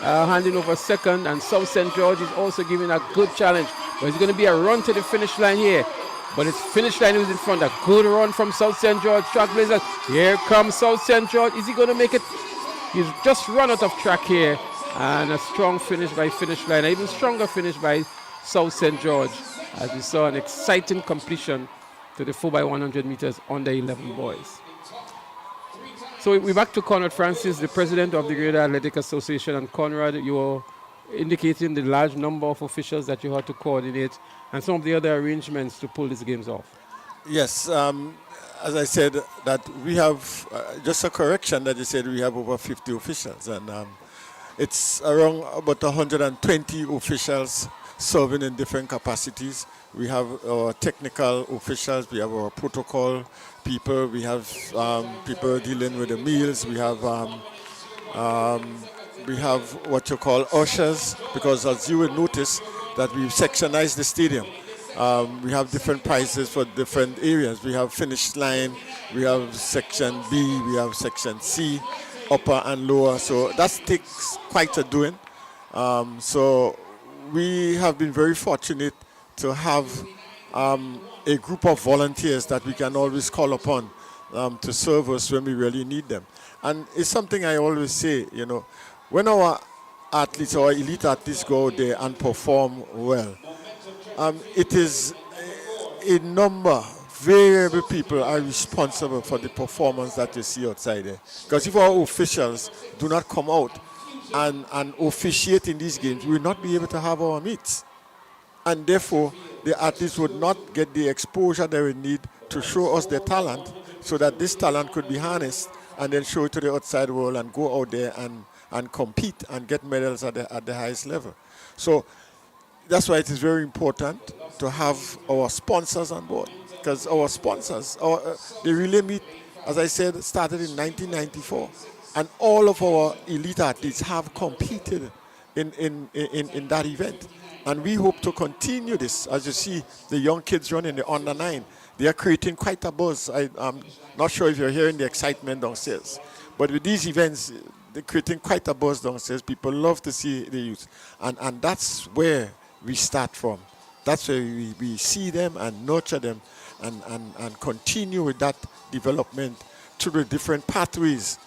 handing over second, and South St. George is also giving a good challenge. But it's going to be a run to the finish line here. But it's finish line who's in front. A good run from South St. George. Trailblazers. Here comes South St. George. Is he going to make it? He's just run out of track here. And a strong finish by finish line. An even stronger finish by South St. George, as we saw an exciting completion to the 4x100 meters on the 11 boys. So we're back to Conrad Francis, the president of the Grenada Athletic Association. And Conrad, you were indicating the large number of officials that you had to coordinate and some of the other arrangements to pull these games off. Yes, as I said, that we have, just a correction that you said, we have over 50 officials, and it's around about 120 officials serving in different capacities. We have our technical officials, we have our protocol people, we have people dealing with the meals, we have what you call ushers, because as you will notice that we've sectionized the stadium. We have different prices for different areas. We have finish line, we have section B, we have section C, upper and lower. So that takes quite a doing. So we have been very fortunate to have a group of volunteers that we can always call upon to serve us when we really need them. And it's something I always say, you know, when our athletes, our elite athletes go out there and perform well, it is a number, variable people are responsible for the performance that you see outside there. Because if our officials do not come out and officiate in these games, we will not be able to have our meets. And therefore, the athletes would not get the exposure they would need to show us their talent, so that this talent could be harnessed and then show it to the outside world and go out there and compete and get medals at the highest level. So that's why it is very important to have our sponsors on board, because our sponsors, the relay meet, as I said, started in 1994, and all of our elite athletes have competed in that event. And we hope to continue this. As you see, the young kids running the under 9, they are creating quite a buzz. I'm not sure if you're hearing the excitement downstairs, but with these events, they're creating quite a buzz downstairs. People love to see the youth, and that's where we start from. That's where we see them and nurture them and continue with that development through the different pathways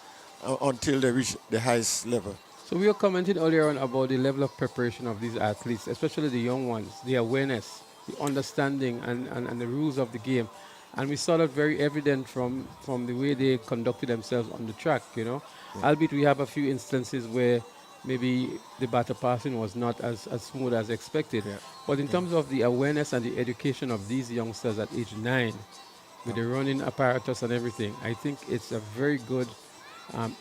until they reach the highest level. So we were commenting earlier on about the level of preparation of these athletes, especially the young ones, the awareness, the understanding and the rules of the game. And we saw that very evident from the way they conducted themselves on the track, you know. Yeah. Albeit we have a few instances where maybe the batter passing was not as smooth as expected. Yeah. But in terms of the awareness and the education of these youngsters at age 9, with the running apparatus and everything, I think it's a very good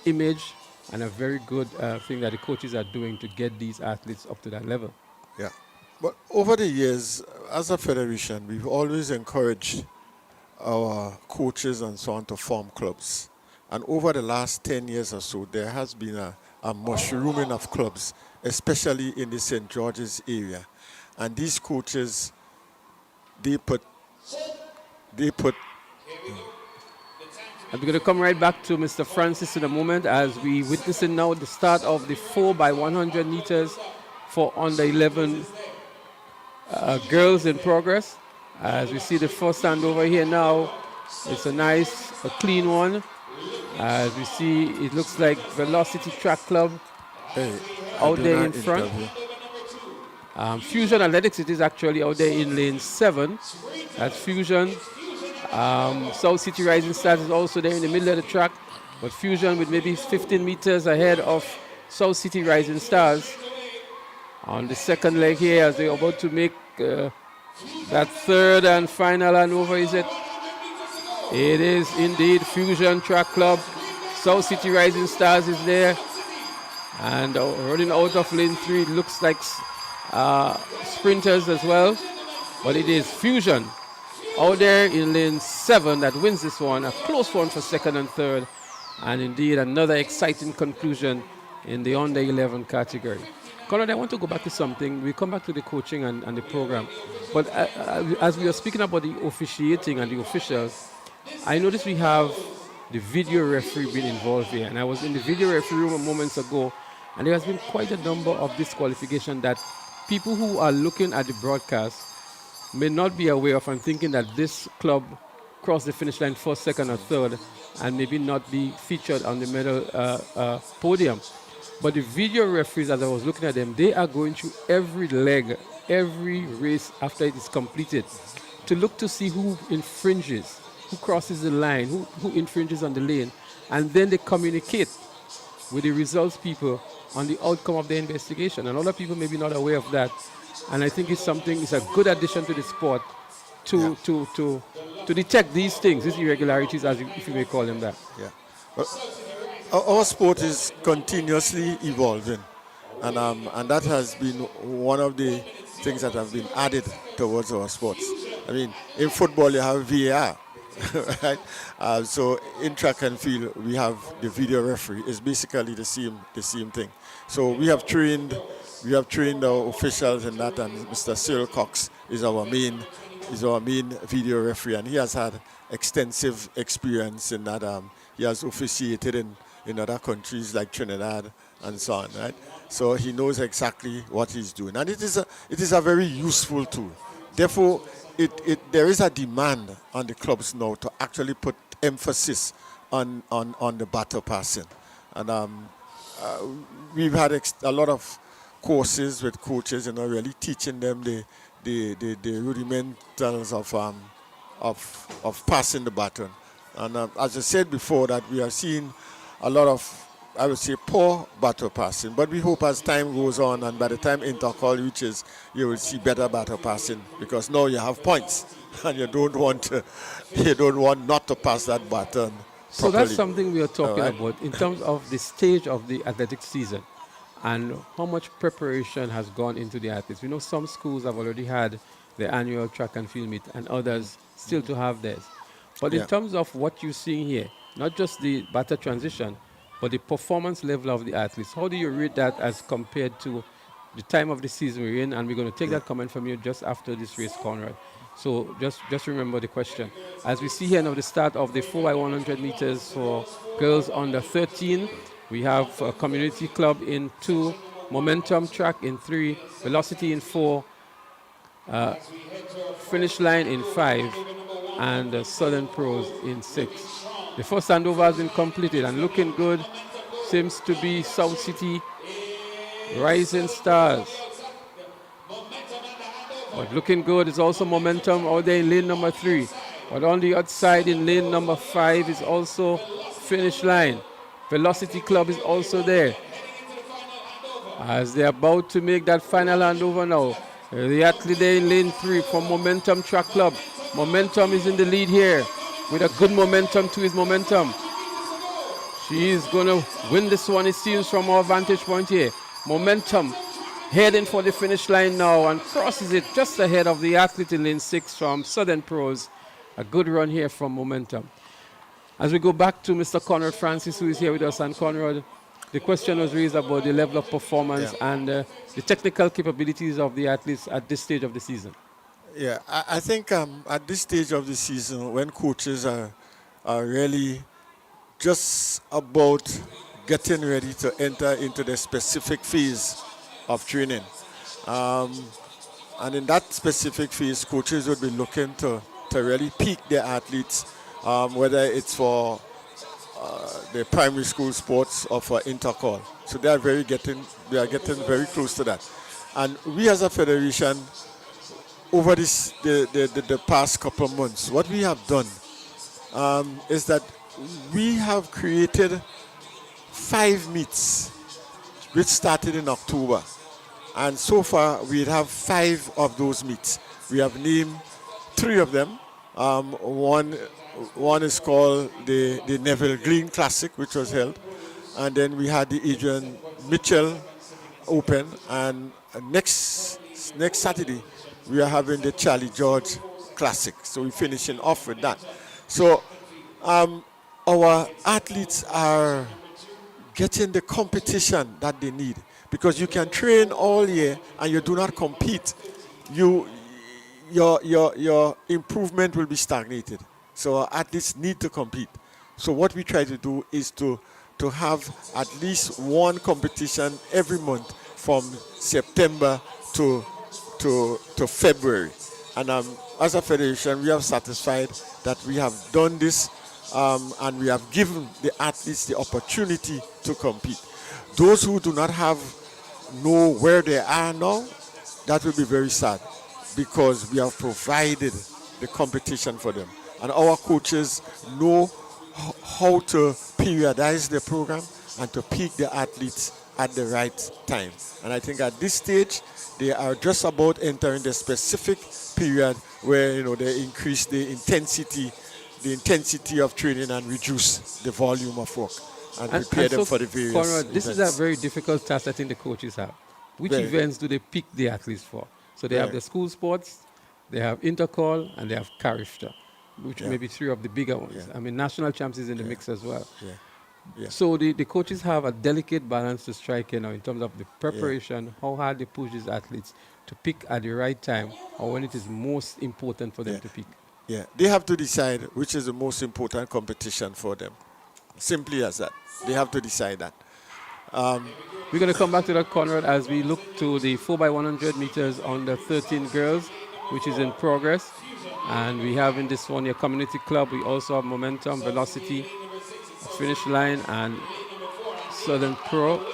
image and a very good thing that the coaches are doing to get these athletes up to that level. Yeah. But over the years, as a federation, we've always encouraged our coaches and so on to form clubs. And over the last 10 years or so, there has been a mushrooming of clubs, especially in the St. George's area. And these coaches, they put And we're going to come right back to Mr. Francis in a moment as we witnessing now the start of the 4x100 meters for under 11 girls in progress. As we see the first stand over here now, it's a clean one. As we see, it looks like Velocity Track Club out there in front. Fusion Athletics, it is actually out there in lane 7. That's Fusion. South City Rising Stars is also there in the middle of the track, but Fusion with maybe 15 meters ahead of South City Rising Stars. On the second leg here, as they're about to make that third and final handover, is it? It is indeed Fusion Track Club. South City Rising Stars is there. And running out of lane 3, it looks like sprinters as well, but it is Fusion out there in lane 7 that wins this one, a close one for second and third, and indeed another exciting conclusion in the under 11 category. Conrad, I want to go back to something. We come back to the coaching and the program, but as we are speaking about the officiating and the officials, I noticed we have the video referee being involved here, and I was in the video referee room moments ago, and there has been quite a number of disqualification that people who are looking at the broadcast may not be aware of and thinking that this club crossed the finish line first, second, or third, and maybe not be featured on the medal podium. But the video referees, as I was looking at them, they are going through every leg, every race after it is completed, to look to see who infringes, who crosses the line, who infringes on the lane, and then they communicate with the results people on the outcome of the investigation. And other people may be not aware of that. And I think it's a good addition to the sport to detect these things, these irregularities, if you may call them that. Yeah. Well, our sport is continuously evolving, and that has been one of the things that have been added towards our sports. I mean, in football you have VAR, right? So in track and field we have the video referee. It's basically the same thing. So we have trained our officials in that, and Mr. Cyril Cox is our main video referee, and he has had extensive experience in that. He has officiated in other countries like Trinidad and so on, right? So he knows exactly what he's doing, and it is a very useful tool. Therefore, there is a demand on the clubs now to actually put emphasis on the batter passing, and we've had a lot of courses with coaches, really teaching them the rudimentals of passing the baton. And as I said before, that we are seeing a lot of, I would say, poor batter passing. But we hope as time goes on, and by the time intercall reaches, you will see better batter passing, because now you have points, and you don't want not to pass that baton. So that's something we are talking about in terms of the stage of the athletic season. and how much preparation has gone into the athletes. We know some schools have already had the annual track and field meet, and others still to have theirs. But in terms of what you're seeing here, not just the batter transition, but the performance level of the athletes, how do you rate that as compared to the time of the season we're in? And we're going to take that comment from you just after this race, Conrad. So just remember the question. As we see here now, the start of the 4x100 meters for girls under 13. We have a community club in 2, momentum track in 3, velocity in 4, finish line in 5, and Southern Pros in 6. The first handover has been completed and looking good. Seems to be South City Rising Stars. But looking good is also momentum out there in lane number 3. But on the outside in lane number 5 is also finish line. Velocity Club is also there. As they're about to make that final handover now. The athlete there in lane 3 from Momentum Track Club. Momentum is in the lead here with a good momentum to his momentum. She is going to win this one, it seems, from our vantage point here. Momentum heading for the finish line now and crosses it just ahead of the athlete in lane 6 from Southern Pros. A good run here from Momentum. As we go back to Mr. Conrad Francis, who is here with us, and Conrad, the question was raised about the level of performance and the technical capabilities of the athletes at this stage of the season. Yeah, I think at this stage of the season, when coaches are really just about getting ready to enter into the specific phase of training, and in that specific phase, coaches would be looking to really peak their athletes, whether it's for the primary school sports or for intercall. So they are getting very close to that. And we as a federation, over the past couple of months, what we have done is that we have created 5 meets, which started in October. And so far, we have 5 of those meets. We have named 3 of them. One is called the Neville Green Classic, which was held. And then we had the Adrian Mitchell Open. And next Saturday, we are having the Charlie George Classic. So we're finishing off with that. So our athletes are getting the competition that they need, because you can train all year and you do not compete. Your improvement will be stagnated. So our athletes need to compete. So what we try to do is to have at least one competition every month from September to February. And as a federation, we are satisfied that we have done this, and we have given the athletes the opportunity to compete. Those who do not know where they are now, that will be very sad, because we have provided the competition for them. And our coaches know how to periodize the program and to peak the athletes at the right time. And I think at this stage, they are just about entering the specific period where they increase the intensity of training and reduce the volume of work and prepare them for the various Conrad, this events. is a very difficult task I think the coaches have. Which events do they pick the athletes for? So they have the school sports, they have intercall, and they have carriacou, which may be 3 of the bigger ones. I mean, national champs is in the mix as well. So the coaches have a delicate balance to strike in terms of the preparation, how hard they push these athletes to pick at the right time, or when it is most important for them to pick. Yeah, they have to decide which is the most important competition for them. Simply as that. They have to decide that. We're going to come back to that, Conrad, as we look to the 4x100 meters under 13 girls, which is in progress. And we have in this one your community club. We also have momentum, velocity, finish line, and Southern Pro.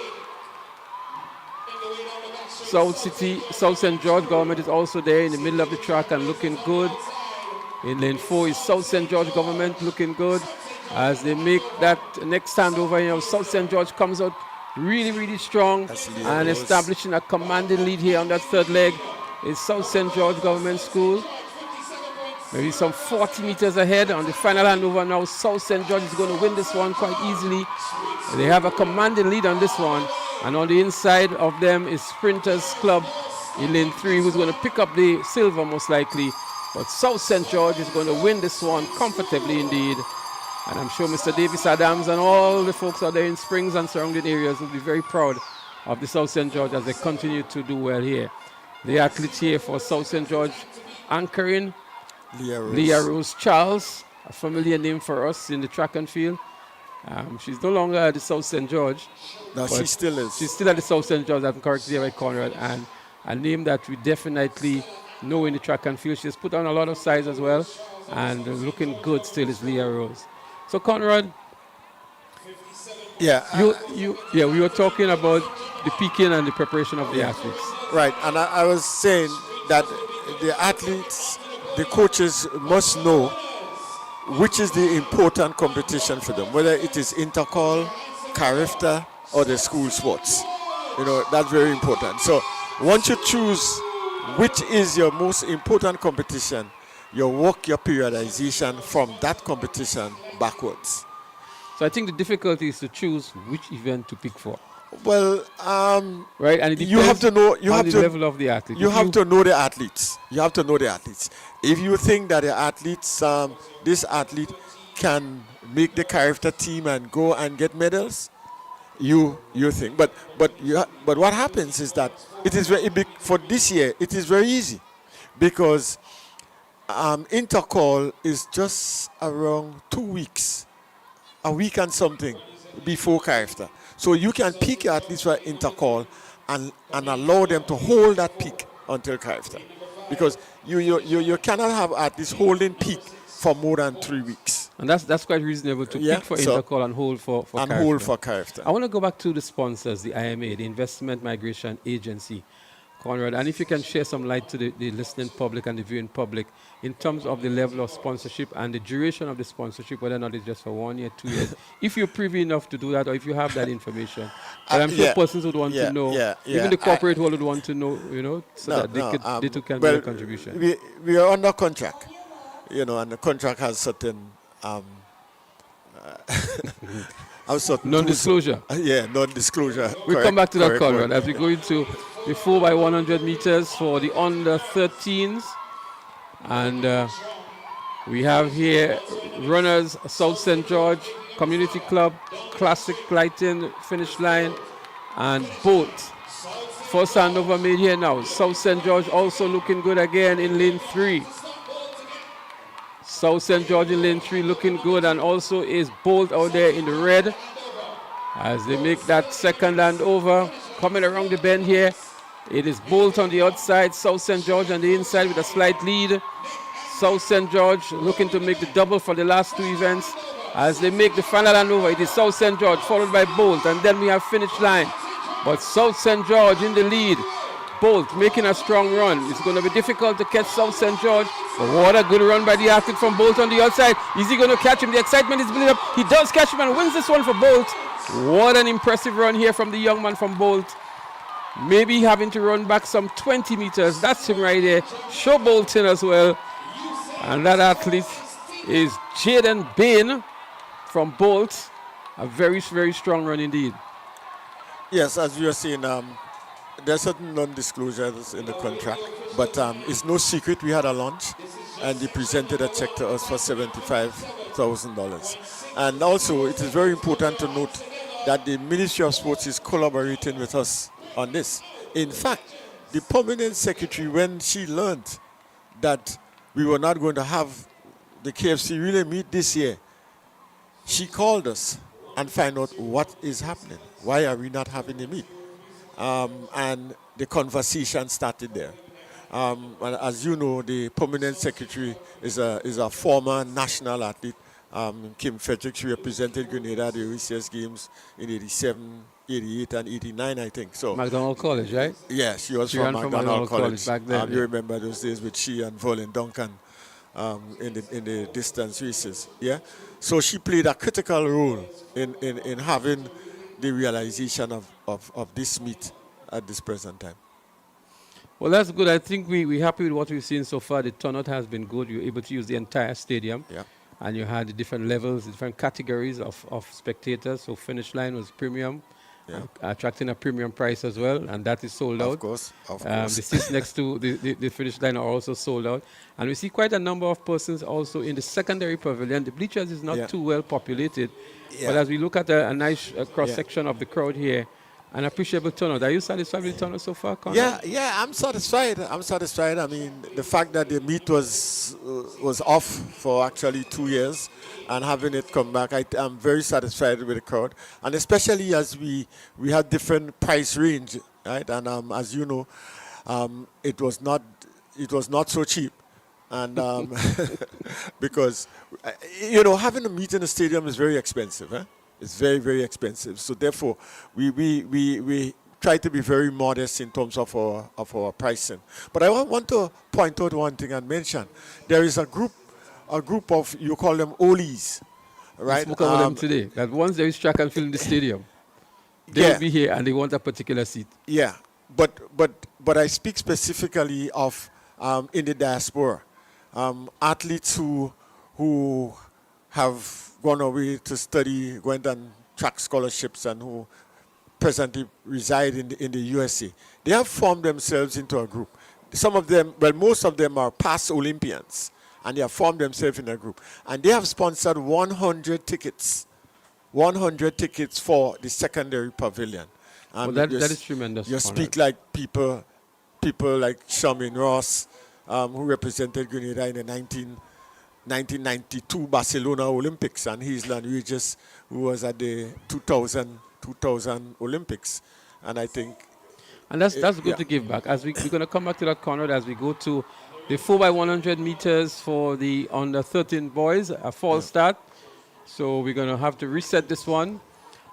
South St. George Government is also there in the middle of the track and looking good. In lane 4 is South St. George Government looking good. As they make that next handover, South St. George comes out really, really strong and establishing a commanding lead here on that third leg is South St. George Government School. Maybe some 40 meters ahead on the final handover now. South St. George is going to win this one quite easily. They have a commanding lead on this one. And on the inside of them is Sprinters Club in lane 3, who's going to pick up the silver most likely. But South St. George is going to win this one comfortably indeed. And I'm sure Mr. Davis Adams and all the folks out there in Springs and surrounding areas will be very proud of the South St. George as they continue to do well here. The athlete here for South St. George anchoring, Leah Rose Charles, a familiar name for us in the track and field. She's no longer at the South St. George. No, she still is. She's still at the South St. George, I'm correct here by Conrad, and a name that we definitely know in the track and field. She's put on a lot of size as well, and looking good still is Leah Rose. So Conrad, we were talking about the peaking and the preparation of the athletes. Right, and I was saying that the athletes, the coaches must know which is the important competition for them, whether it is intercall, carifta, or the school sports. You know, that's very important. So once you choose which is your most important competition, you work your periodization from that competition backwards. So I think the difficulty is to choose which event to pick for. Well, right, and it you have to know. You on have the to level of the athlete. You have to know the athletes. You have to know the athletes. If you think that the athletes, this athlete can make the character team and go and get medals, you think. But what happens is that it is very big for this year. It is very easy because intercall is just around 2 weeks, a week and something before character. So you can pick your athletes for intercall and allow them to hold that peak until character. Because you cannot have athletes holding peak for more than 3 weeks. And that's quite reasonable to pick for intercall and hold for and character. hold for character. I want to go back to the sponsors, the IMA, the Investment Migration Agency, Conrad, and if you can share some light to the listening public and the viewing public in terms of the level of sponsorship and the duration of the sponsorship, whether or not it's just for 1 year, 2 years, if you're privy enough to do that, or if you have that information. But I'm sure persons would want to know, even the corporate world would want to know, you know, so that they too can make a contribution. We are under contract, you know, and the contract has certain non-disclosure. Non-disclosure. We'll come back to that, Conrad, as we go into the 4x100 meters for the under 13s. And we have here runners, South St. George Community Club, Classic Lighting, finish line, and both. First handover made here now. South St. George also looking good again in lane 3. South St. George in lane 3 looking good, and also is Bolt out there in the red as they make that second handover. Coming around the bend here, it is Bolt on the outside, South St. George on the inside with a slight lead. South St. George looking to make the double for the last 2 events. As they make the final handover, it is South St. George followed by Bolt, and then we have finish line. But South St. George in the lead. Bolt making a strong run. It's going to be difficult to catch South St. George. But what a good run by the athlete from Bolt on the outside. Is he going to catch him? The excitement is building up. He does catch him and wins this one for Bolt. What an impressive run here from the young man from Bolt. Maybe having to run back some 20 meters. That's him right there. Show Bolton as well. And that athlete is Jaden Bain from Bolt. A very, very strong run indeed. Yes, as you are saying, there's certain non-disclosures in the contract, but it's no secret we had a launch, and they presented a check to us for $75,000. And also, it is very important to note that the Ministry of Sports is collaborating with us on this. In fact, the permanent secretary, when she learned that we were not going to have the KFC relay meet this year, she called us and find out what is happening. Why are we not having a meet? And the conversation started there. And as you know, the permanent secretary is a former national athlete. Kim Frederick, she represented Grenada at the OECS Games in 87, 88, and 89, I think. So McDonald College, right? Yes, she was from McDonald College back then. You remember those days with she and Volin Duncan in the distance races. Yeah. So she played a critical role in having the realization of this meet at this present time. Well, that's good. I think we're happy with what we've seen so far. The turnout has been good. You're able to use the entire stadium. Yeah. And you had the different levels, different categories of spectators. So finish line was premium. attracting a premium price as well, and that is sold out. Of course. The seats next to the finish line are also sold out. And we see quite a number of persons also in the secondary pavilion. The bleachers is not too well populated, but as we look at a nice cross-section of the crowd here, an appreciable turnout. Are you satisfied with the turnout so far, Conrad? Yeah, I'm satisfied. I mean, the fact that the meet was off for actually 2 years and having it come back, I'm very satisfied with the crowd. And especially as we had different price range, right? And as you know, it was not so cheap. And because, having a meet in the stadium is very expensive, eh? It's very, very expensive. So therefore, we try to be very modest in terms of our pricing. But I want to point out one thing and mention. There is a group of, you call them Olies, right? We spoke about them today. That once there is track and field in the stadium, they will be here and they want a particular seat. Yeah, but I speak specifically of in the diaspora, athletes who have gone away to study, went on track scholarships, and who presently reside in the USA. They have formed themselves into a group. Some of them, most of them are past Olympians, and they have formed themselves in a group. And they have sponsored 100 tickets for the secondary pavilion. Well, that is tremendous. You speak like people like Charmaine Ross, who represented Grenada in the 1992 Barcelona Olympics, and Hazelland Regis, who was at the 2000 Olympics. And I think... And that's good to give back. As we're going to come back to that, Conrad, as we go to the 4x100 meters for the under 13 boys, a false start. So we're going to have to reset this one.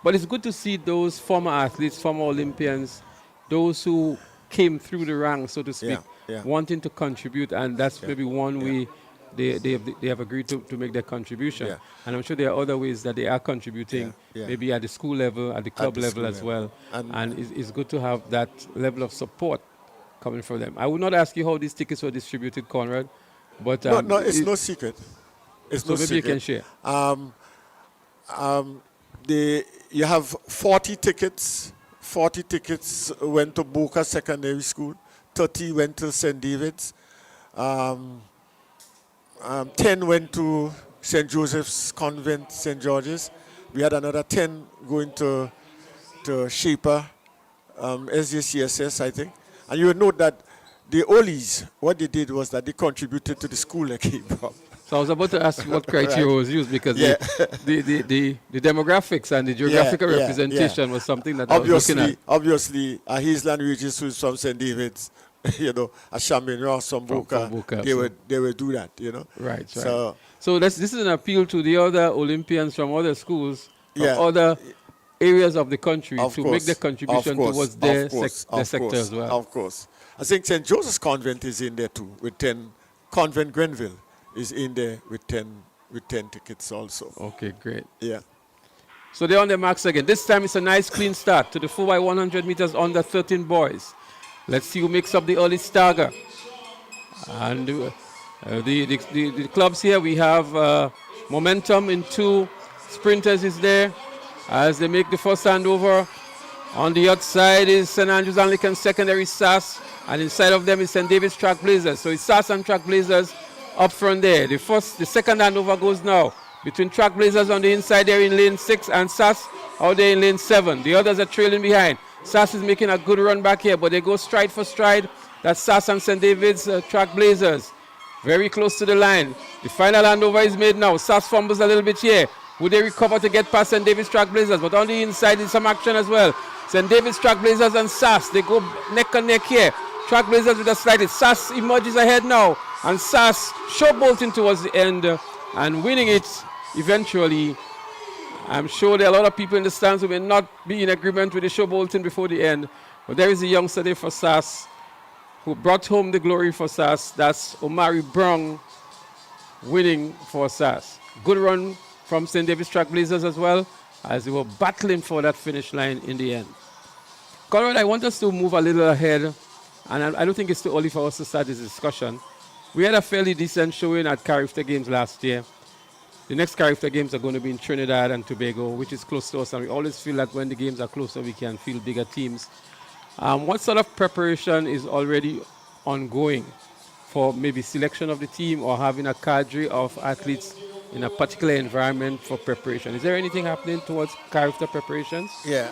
But it's good to see those former athletes, former Olympians, those who came through the ranks, so to speak, wanting to contribute. And that's maybe one way they have agreed to make their contribution. Yeah. And I'm sure there are other ways that they are contributing, maybe at the school level, at the club level as well. And it's good to have that level of support coming from them. I would not ask you how these tickets were distributed, Conrad, but... no, it's no secret. It's no secret. Maybe you can share. You have 40 tickets. 40 tickets went to Boca Secondary School. 30 went to St. David's. 10 went to St. Joseph's Convent, St. George's. We had another 10 going to Shaper, SJCSS, I think. And you would note that the Olies, what they did was that they contributed to the school they came from. So I was about to ask what criteria was used, because the demographics and the geographical representation was something that I was looking at. Obviously, a Hazelland Regis who's from St. David's, a Charmaine Ross from Boca, they would do that, Right. So this is an appeal to the other Olympians from other schools, from other areas of the country to make their contribution towards their sector as well. Of course. I think St. Joseph's Convent is in there too, with 10. Convent Grenville is in there with 10 tickets also. Okay, great. Yeah. So they're on their marks again. This time it's a nice clean start to the 4x100 meters under 13 boys. Let's see who makes up the early stagger. And the clubs here, we have Momentum in 2 sprinters is there as they make the first handover. On the outside is St. Andrews Anglican Secondary SAS, and inside of them is St. David's Track Blazers. So it's SAS and Track Blazers up front there. The second handover goes now between Track Blazers on the inside there in lane 6 and SAS out there in lane 7. The others are trailing behind. SAS is making a good run back here, but they go stride for stride. That's SAS and St. David's Track Blazers. Very close to the line. The final handover is made now. SAS fumbles a little bit here. Would they recover to get past St. David's Track Blazers? But on the inside is some action as well. St. David's Track Blazers and SAS, they go neck and neck here. Track Blazers with a slide. SAS emerges ahead now. And SAS showbolting towards the end and winning it eventually. I'm sure there are a lot of people in the stands who may not be in agreement with the showbolting before the end. But there is a youngster there for SAS who brought home the glory for SAS. That's Omari Brown winning for SAS. Good run from St. David's Track Blazers as well, as they were battling for that finish line in the end. Conrad, I want us to move a little ahead, and I don't think it's too early for us to start this discussion. We had a fairly decent showing at Carriacou Games last year. the next Carifta Games are going to be in Trinidad and Tobago, which is close to us, and we always feel like when the games are closer, we can feel bigger teams. What sort of preparation is already ongoing for maybe selection of the team or having a cadre of athletes in a particular environment for preparation? Is there anything happening towards Carifta preparations? Yeah,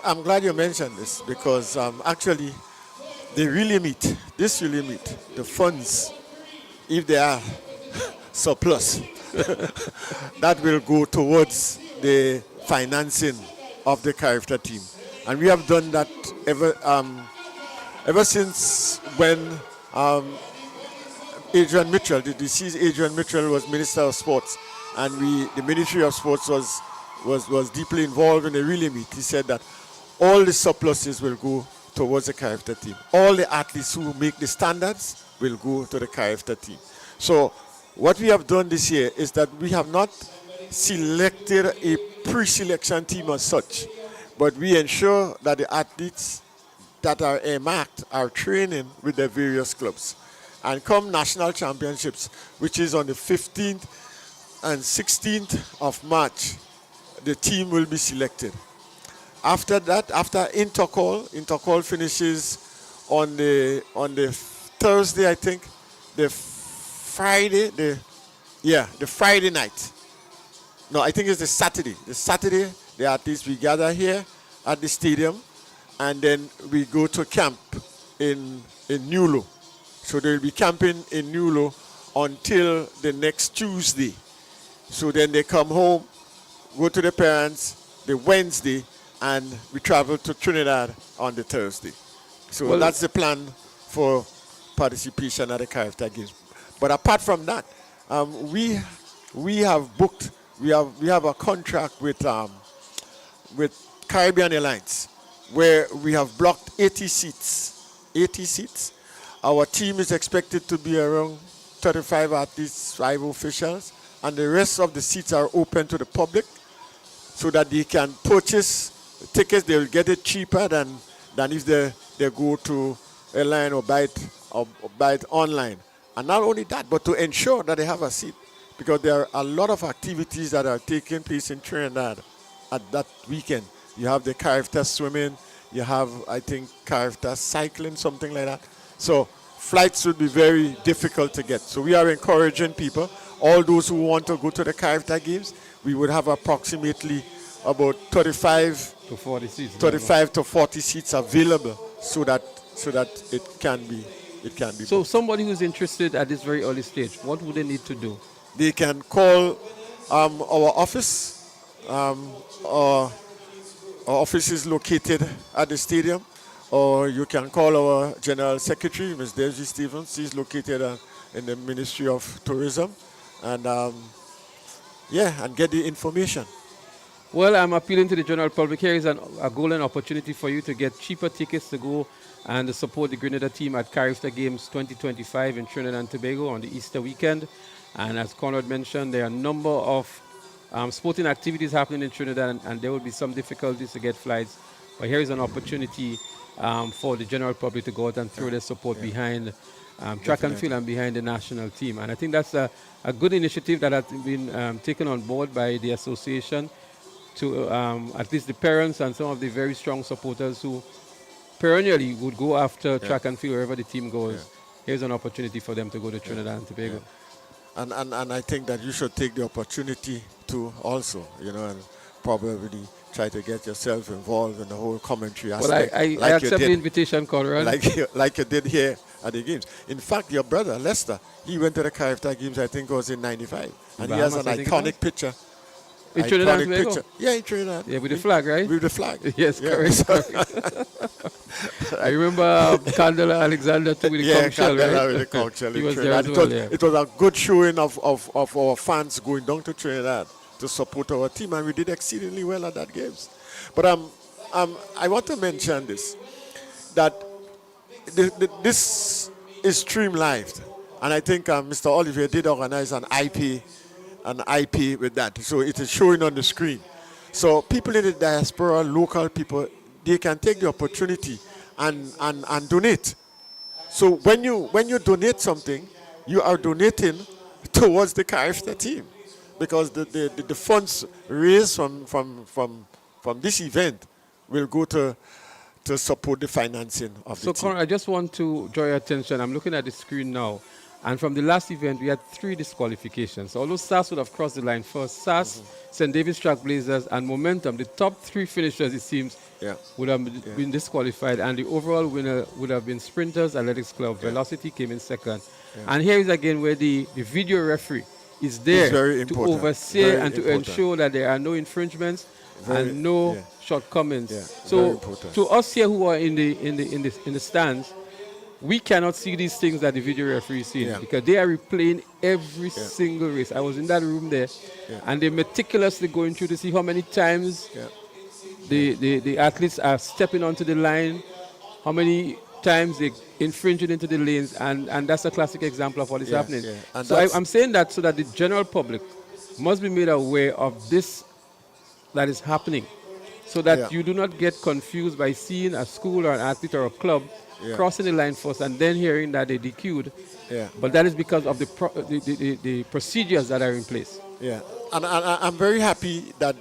I'm glad you mentioned this because actually they really meet, this really meet, the funds, if they are surplus, that will go towards the financing of the Carifta team. And we have done that ever since when Adrian Mitchell, the deceased Adrian Mitchell, was Minister of Sports, and the Ministry of Sports was deeply involved in the relay meet. He said that all the surpluses will go towards the Carifta team. All the athletes who make the standards will go to the Carifta team. So what we have done this year is that we have not selected a pre-selection team as such, but we ensure that the athletes that are earmarked are training with their various clubs. And come national championships, which is on the 15th and 16th of March, the team will be selected. After that, after intercall finishes on the Thursday, I think, the Friday night. No, I think it's the Saturday. The Saturday, the athletes, we gather here at the stadium, and then we go to camp in Nulo. So they'll be camping in Nulo until the next Tuesday. So then they come home, go to the parents the Wednesday, and we travel to Trinidad on the Thursday. So that's the plan for participation at the Carifta Games. But apart from that, we have booked, we have a contract with Caribbean Airlines, where we have blocked 80 seats. 80 seats. Our team is expected to be around 35 athletes, 5 officials, and the rest of the seats are open to the public so that they can purchase tickets. They will get it cheaper than if they go to airline or buy it online. And not only that, but to ensure that they have a seat, because there are a lot of activities that are taking place in Trinidad at that weekend. You have the Carifta swimming, you have, I think, Carifta cycling, something like that. So flights would be very difficult to get. So we are encouraging people, all those who want to go to the Carifta Games. We would have approximately about 35 to 40 seats, 35 to 40 seats available, so that it can be. So somebody who's interested at this very early stage, what would they need to do? They can call our office. Our office is located at the stadium, or you can call our General Secretary, Ms. Daisy Stevens. She's located in the Ministry of Tourism, and and get the information. Well, I'm appealing to the general public. Here is a golden opportunity for you to get cheaper tickets to go and support the Grenada team at Carifta Games 2025 in Trinidad and Tobago on the Easter weekend. And as Conrad mentioned, there are a number of sporting activities happening in Trinidad, and there will be some difficulties to get flights. But here is an opportunity for the general public to go out and throw their support behind track and field and behind the national team. And I think that's a good initiative that has been taken on board by the association to at least the parents and some of the very strong supporters who perennially would go after track and field wherever the team goes. Here's an opportunity for them to go to Trinidad and Tobago. And I think that you should take the opportunity to also, and probably try to get yourself involved in the whole commentary aspect. Well, I accept the invitation, Conrad. Like you did here at the games. In fact, your brother, Lester, he went to the Carifta Games, I think it was in 95. And he has an iconic picture. In Trinidad and Tobago? Yeah, in Trinidad. Yeah, with the flag, right? With the flag. Yes, correct. I remember Candela Alexander too with the conch shell, right? With the conch shell. He was there as well, It was a good showing of our fans going down to Trinidad to support our team, and we did exceedingly well at that games. But I want to mention this, that this is stream-lived, and I think Mr. Olivier did organize an IP with that, so it is showing on the screen. So people in the diaspora, local people, they can take the opportunity and donate. So when you donate something, you are donating towards the Carifta team. because the funds raised from this event will go to support the financing of the So, team. Conrad, I just want to draw your attention. I'm looking at the screen now. And from the last event, we had 3 disqualifications. Although SAS would have crossed the line first, SAS, St. David's Trailblazers, and Momentum, the top 3 finishers, it seems, would have been disqualified. And the overall winner would have been Sprinters Athletics Club. Velocity came in second. And here is again where the video referee is there to oversee and to ensure that there are no infringements and no shortcomings. So to us here who are in the stands, we cannot see these things that the video referee is seeing because they are replaying every single race. I was in that room there, and they're meticulously going through to see how many times the athletes are stepping onto the line, how many times they infringing into the lanes, and that's a classic example of what is happening. And So I'm saying that so that the general public must be made aware of this that is happening, so that you do not get confused by seeing a school or an athlete or a club crossing the line first and then hearing that they DQ'd. But that is because of the procedures that are in place. And I'm very happy that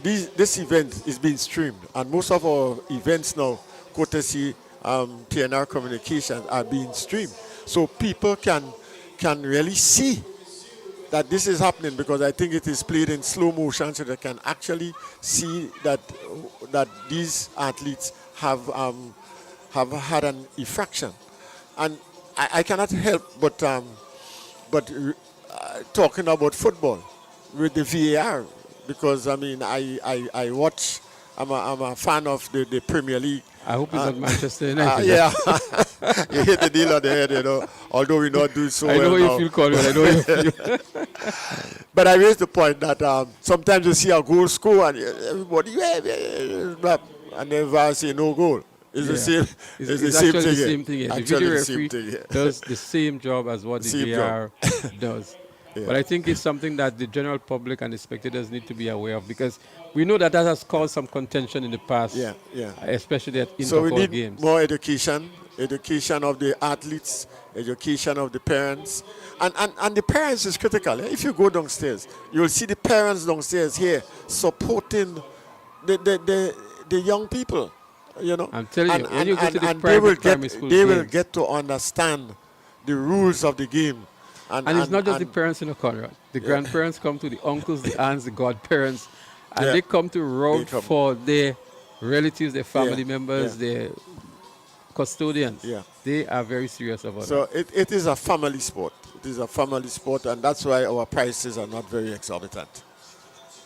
this event is being streamed, and most of our events now, courtesy TNR Communications, are being streamed, so people can really see that this is happening, because I think it is played in slow motion, so they can actually see that these athletes have had an infraction. And I cannot help but talking about football with the VAR, because I mean I watch. I'm a fan of the Premier League. I hope it's not Manchester United. You hit the nail on the head, you know. Although we're not doing so well I know now. you feel, Conrad. I know you feel. But I raised the point that sometimes you see a goal score and everybody, and then VAR say no goal. It's the same. It's the same thing. The same thing. The video referee does the same job as what the VAR does. But I think it's something that the general public and the spectators need to be aware of, because we know that has caused some contention in the past, especially at so we need games. more education of the athletes, education of the parents, and the parents is critical. If you go downstairs, you'll see the parents downstairs here supporting the young people. You know, I'm telling you, when you go to the primary school they will games, get to understand the rules of the game. And it's not just the parents in the Conrad. The grandparents come to, the uncles, the aunts, the godparents, and they come to root for their relatives, their family members, their custodians. They are very serious about it. So it is a family sport. It is a family sport, and that's why our prices are not very exorbitant,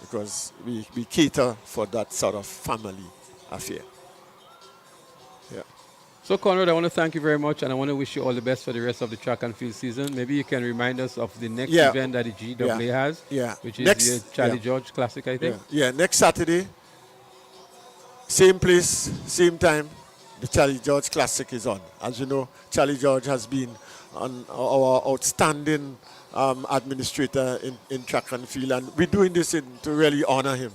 because we cater for that sort of family affair. So, Conrad, I want to thank you very much, and I want to wish you all the best for the rest of the track and field season. Maybe you can remind us of the next event that the GWA has, which is the Charlie George Classic, I think. Next Saturday, same place, same time, the Charlie George Classic is on. As you know, Charlie George has been our outstanding administrator in track and field, and we're doing this to really honor him,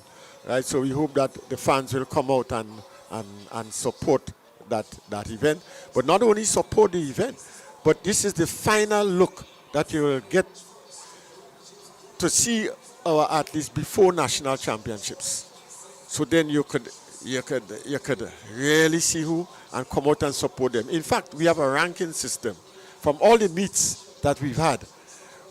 right? So we hope that the fans will come out and support that event, but not only support the event, but this is the final look that you will get to see our athletes before national championships. So then you could really see who and come out and support them. In fact, we have a ranking system from all the meets that we've had.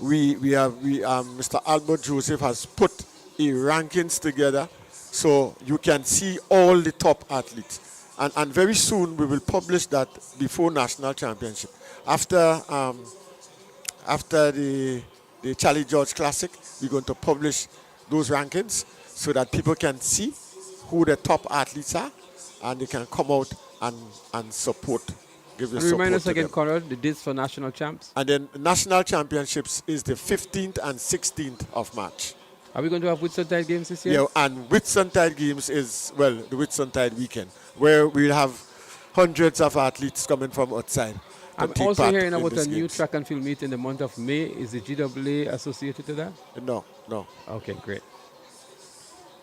Mr. Albert Joseph has put a rankings together, so you can see all the top athletes. And very soon we will publish that before national championship. After the Charlie George Classic, we're going to publish those rankings so that people can see who the top athletes are, and they can come out and support. Give the support. Remind us again, them. Conrad, the dates for national champs. And then national championships is the 15th and 16th of March. Are we going to have Whitsuntide games this year? Yeah, and Whitsuntide games is, the Whitsuntide weekend, where we'll have hundreds of athletes coming from outside. I'm also hearing about a new track and field meet in the month of May. Is the GWA associated to that? No. Okay, great.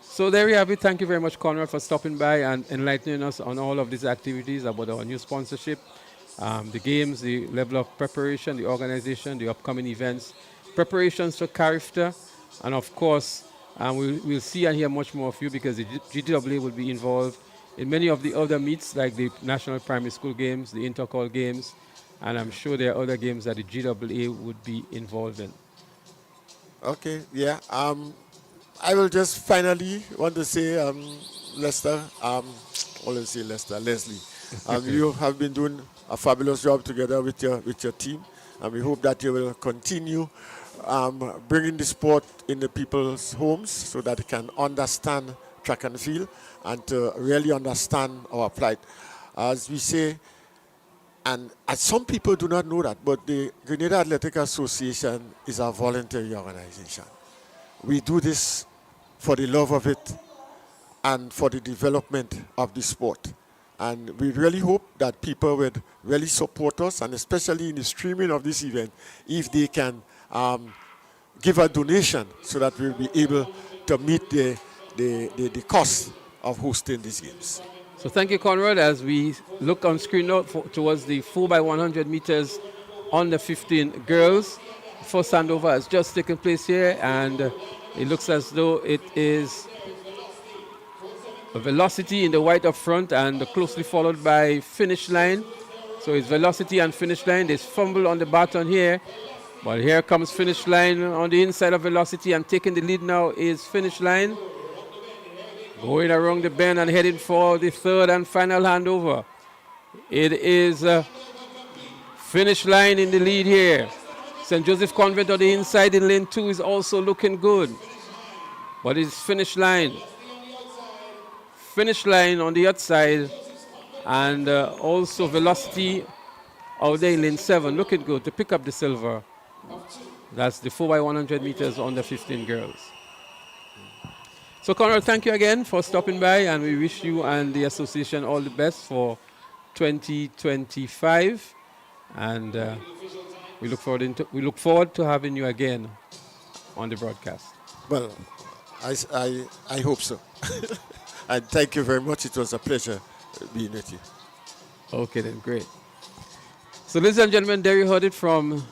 So there we have it. Thank you very much, Conrad, for stopping by and enlightening us on all of these activities, about our new sponsorship, the games, the level of preparation, the organization, the upcoming events. preparations for Carifta, and of course, we'll see and hear much more of you because the GWA will be involved in many of the other meets like the National Primary School Games, the Intercall Games, and I'm sure there are other games that the GWA would be involved in. Okay, yeah. I will just finally want to say, Lester, Leslie, you have been doing a fabulous job together with your team, and we hope that you will continue bringing the sport in the people's homes so that they can understand track and field and to really understand our plight. As we say, and as some people do not know that, but the Grenada Athletic Association is a voluntary organization. We do this for the love of it and for the development of the sport. And we really hope that people would really support us, and especially in the streaming of this event, if they can give a donation so that we'll be able to meet the cost of hosting these games. So thank you, Conrad. As we look on screen now towards the 4x100 meters on the 15 girls, first handover has just taken place here, and it looks as though it is a Velocity in the white up front and closely followed by Finish Line. So it's Velocity and Finish Line. There's fumble on the baton here, but here comes Finish Line on the inside of Velocity, and taking the lead now is Finish Line. Going around the bend and heading for the third and final handover. It is Finish Line in the lead here. St. Joseph Convent on the inside in lane 2 is also looking good. But it's Finish Line. Finish Line on the outside, and also Velocity out there in lane 7 looking good to pick up the silver. That's the 4x100 meters on the 15 girls. So Conrad, thank you again for stopping by, and we wish you and the association all the best for 2025. And we look forward to having you again on the broadcast. Well, I hope so. And thank you very much. It was a pleasure being with you. Okay then, great. So ladies and gentlemen, there you heard it from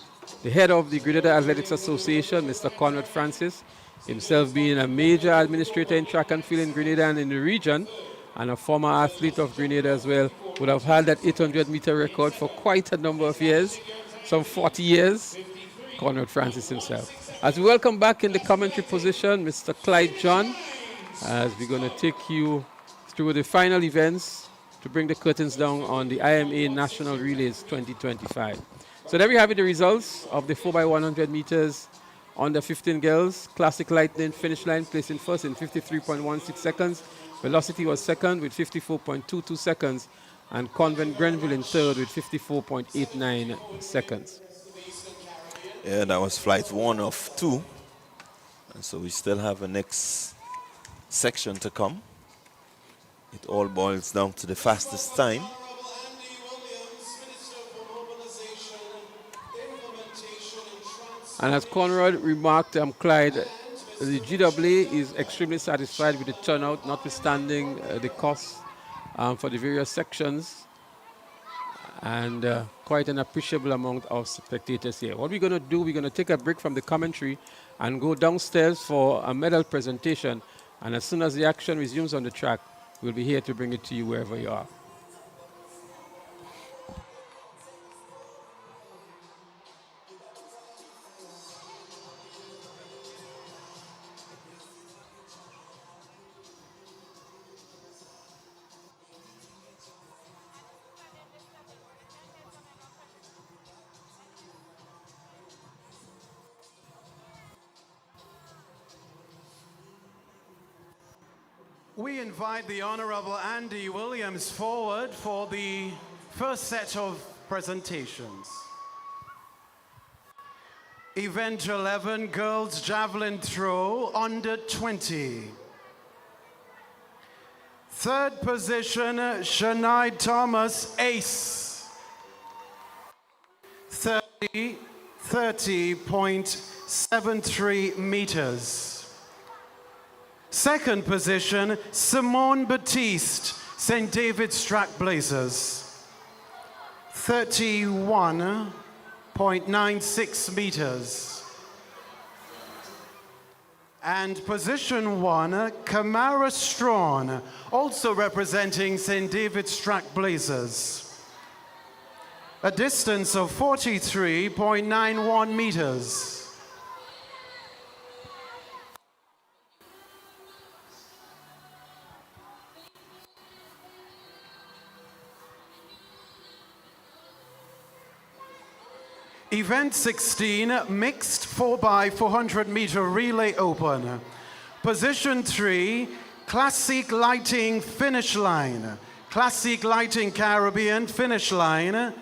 the head of the Grenada Athletics Association, Mr. Conrad Francis, himself being a major administrator in track and field in Grenada and in the region, and a former athlete of Grenada as well, would have had that 800-meter record for quite a number of years, some 40 years, Conrad Francis himself. As we welcome back in the commentary position, Mr. Clyde John, as we're going to take you through the final events to bring the curtains down on the IMA National Relays 2025. So there we have it, the results of the 4x100 meters on the 15 girls. Classic Lightning Finish Line placing first in 53.16 seconds. Velocity was second with 54.22 seconds. And Convent Grenville in third with 54.89 seconds. Yeah, that was flight 1 of 2. And so we still have a next section to come. It all boils down to the fastest time. And as Conrad remarked, Clyde, the GWA is extremely satisfied with the turnout, notwithstanding the cost for the various sections, and quite an appreciable amount of spectators here. What we're going to do, we're going to take a break from the commentary and go downstairs for a medal presentation. And as soon as the action resumes on the track, we'll be here to bring it to you wherever you are. We invite the Honorable Andy Williams forward for the first set of presentations. Event 11, Girls Javelin Throw, under 20. Third position, Shania Thomas, ace. 30.73 meters. Second position, Simone Batiste, St. David's Track Blazers. 31.96 meters. And position 1, Kamara Strawn, also representing St. David's Track Blazers. A distance of 43.91 meters. Event 16, mixed 4x400 meter relay open. Position 3, classic lighting finish line. Classic lighting Caribbean finish line.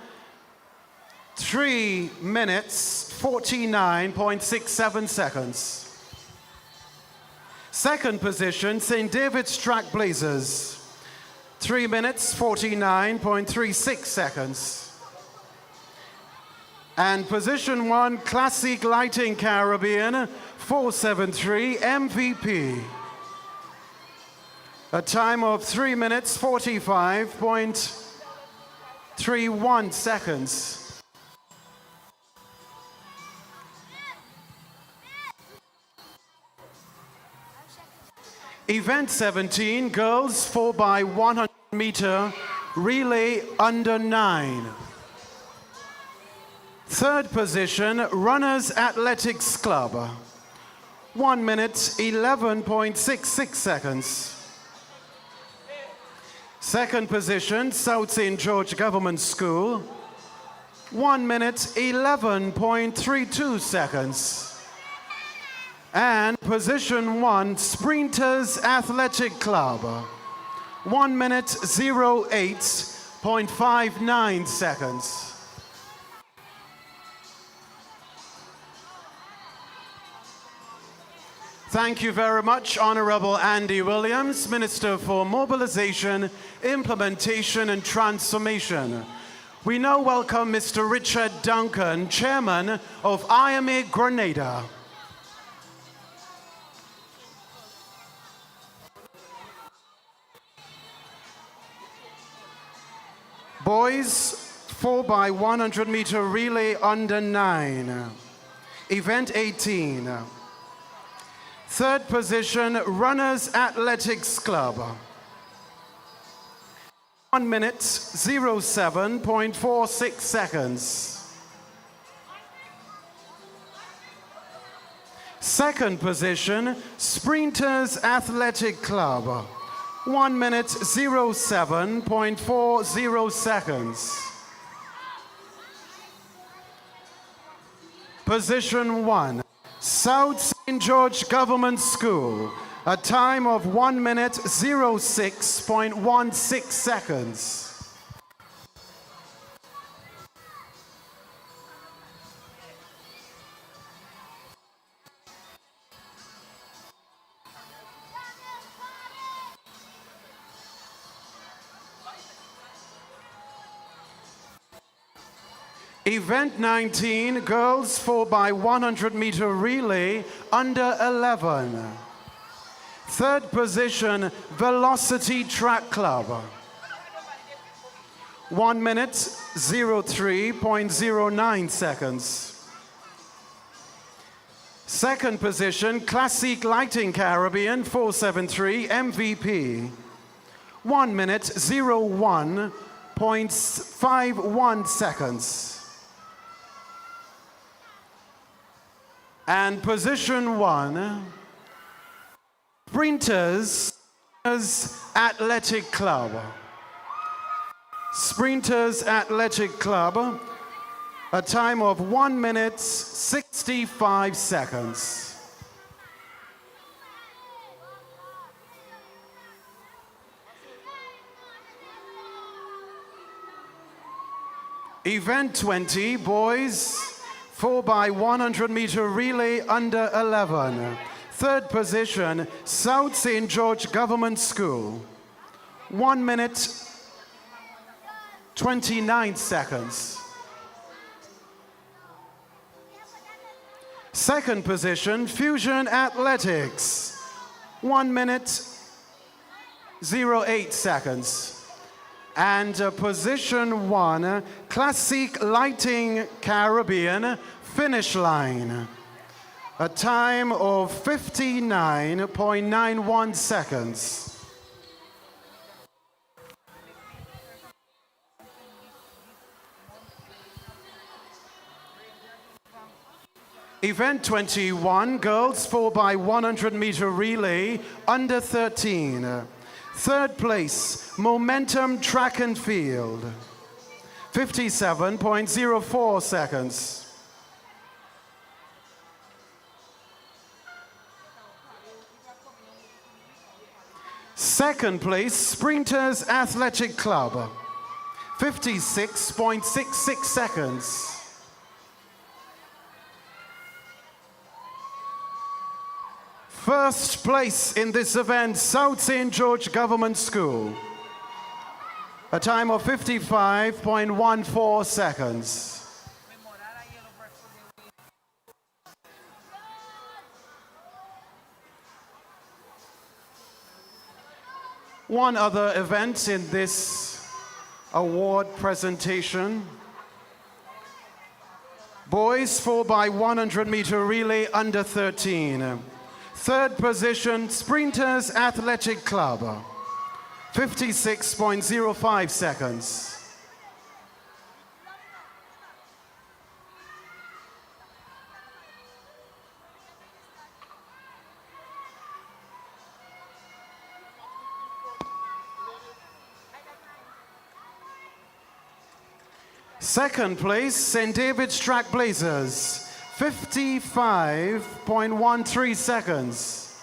3 minutes, 49.67 seconds. Second position, St. David's Track Blazers. 3 minutes, 49.36 seconds. And position 1, Classic Lighting Caribbean, 473 MVP. A time of 3 minutes, 45.31 seconds. Event 17, girls 4x100 meter relay under 9. Third position, Runners Athletics Club. 1 minute, 11.66 seconds. Second position, South St. George Government School. 1 minute, 11.32 seconds. And position 1, Sprinters Athletic Club. 1 minute, 08.59 seconds. Thank you very much, Honorable Andy Williams, Minister for Mobilization, Implementation and Transformation. We now welcome Mr. Richard Duncan, Chairman of IMA Grenada. Boys 4x100 meter relay under 9. Event 18. Third position, Runners Athletics Club. 1 minute, 07.46 seconds. Second position, Sprinters Athletic Club. 1 minute, 07.40 seconds. Position 1. South St. George Government School, a time of 1 minute, 06.16 seconds. Event 19, girls 4x100 meter relay under 11. Third position, Velocity Track Club. 1 minute, 03.09 seconds. Second position, Classic Lighting Caribbean 473 MVP. 1 minute, 01.51 seconds. And position 1, Sprinters Athletic Club. Sprinters Athletic Club, a time of 1 minute, 65 seconds. Event 20, boys, 4x100 meter relay under 11. Third position, South St. George Government School. 1 minute, 29 seconds. Second position, Fusion Athletics. 1 minute, 08 seconds. And position 1, Classic Lighting Caribbean finish line. A time of 59.91 seconds. Event 21, girls 4x100 meter relay, under 13. Third place, momentum track and field, 57.04 seconds. Second place, sprinters athletic club, 56.66 seconds. First place in this event, South St. George Government School. A time of 55.14 seconds. One other event in this award presentation. Boys 4x100 meter relay under 13. Third position, Sprinters Athletic Club, 56.05 seconds. Second place, St. David's Track Blazers, 55.13 seconds.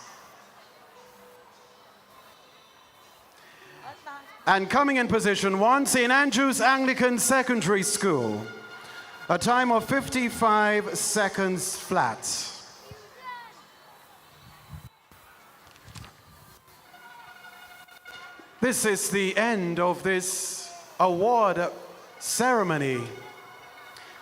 And coming in position 1, St. Andrew's Anglican Secondary School, a time of 55 seconds flat. This is the end of this award ceremony.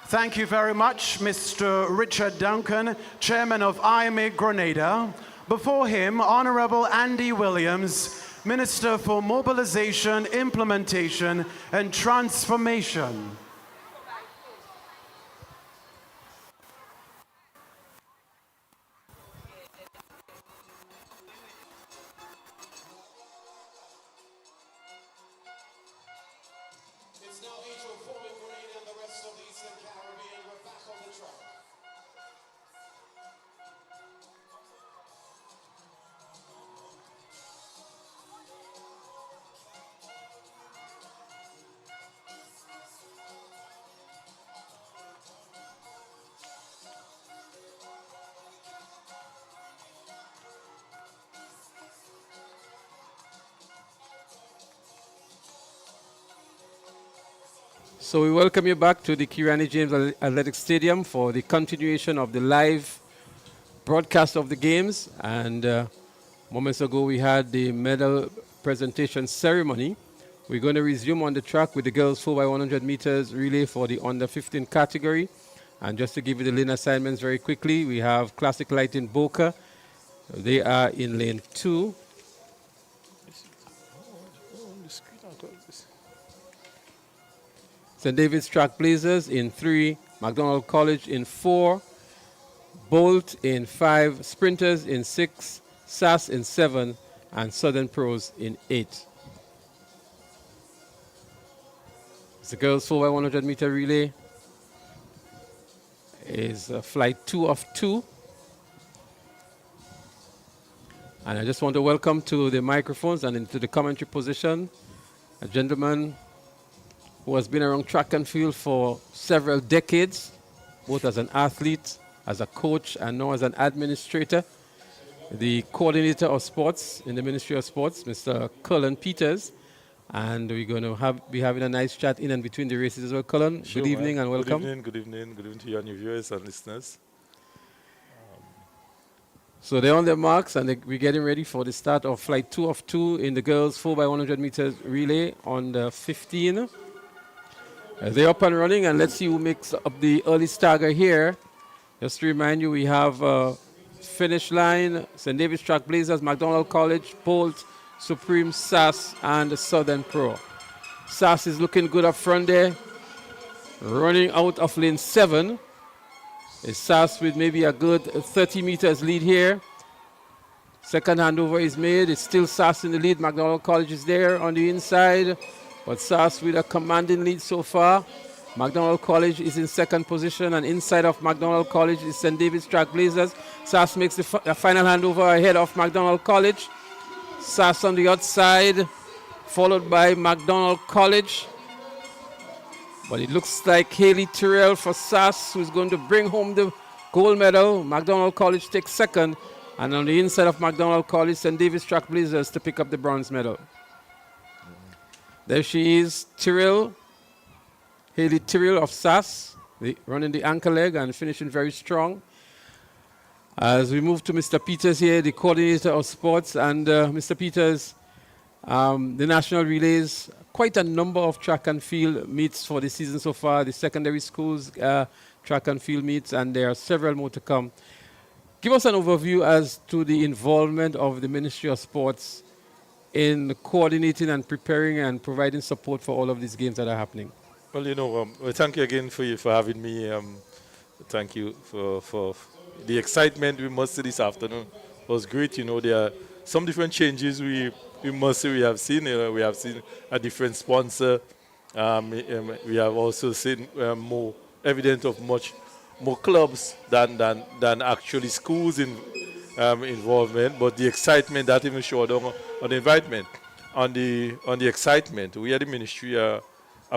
Thank you very much, Mr. Richard Duncan, Chairman of IMA Grenada. Before him, Honorable Andy Williams, Minister for Mobilization, Implementation, and Transformation. It's now 8:04 in Grenada and the rest of the Eastern Caribbean. We're back on the track. So we welcome you back to the Kirani James Athletic Stadium for the continuation of the live broadcast of the games. And moments ago we had the medal presentation ceremony. We're going to resume on the track with the girls 4x100 meters relay for the under 15 category. And just to give you the lane assignments very quickly, we have Classic Light in Boca. They are in lane 2. St. David's Track Blazers in 3, McDonald College in 4, Bolt in 5, Sprinters in 6, SAS in 7, and Southern Pros in 8. The girls 4x100 meter relay is flight 2 of 2. And I just want to welcome to the microphones and into the commentary position a gentleman who has been around track and field for several decades, both as an athlete, as a coach, and now as an administrator. The coordinator of sports in the Ministry of Sports, Mr. Cullen Peters. And we're going to be having a nice chat in and between the races as well. Cullen, Sure, good evening and welcome. Good evening to you and your viewers and listeners. So they're on their marks and we're getting ready for the start of flight 2 of 2 in the girls 4x100 meters relay on the 15. They're up and running, and let's see who makes up the early stagger here. Just to remind you, we have finish line, St. David's Track Blazers, McDonald College, Bolt, Supreme, SAS, and the Southern Pro. SAS is looking good up front there, running out of lane 7. SAS with maybe a good 30 meters lead here. Second handover is made. It's still SAS in the lead. McDonald College is there on the inside, but SAS with a commanding lead so far. McDonald College is in second position, and inside of McDonald College is St. David's Trailblazers. SAS makes the final handover ahead of McDonald College. SAS on the outside, followed by McDonald College. But it looks like Haley Tyrrell for SAS, who's going to bring home the gold medal. McDonald College takes second. And on the inside of McDonald College, St. David's Trailblazers to pick up the bronze medal. There she is, Tyrrell. Haley Tyrrell of SAS, running the anchor leg and finishing very strong. As we move to Mr. Peters here, the coordinator of sports. And Mr. Peters, the national relays, quite a number of track and field meets for the season so far. The secondary schools track and field meets, and there are several more to come. Give us an overview as to the involvement of the Ministry of Sports in coordinating and preparing and providing support for all of these games that are happening. Well, well, thank you again for having me. Thank you for the excitement we must see this afternoon. It was great. There are some different changes we must say we have seen. We have seen a different sponsor. We have also seen more evidence of much more clubs than actually schools involvement. But the excitement that even showed on the invitement, on the excitement, we at the ministry are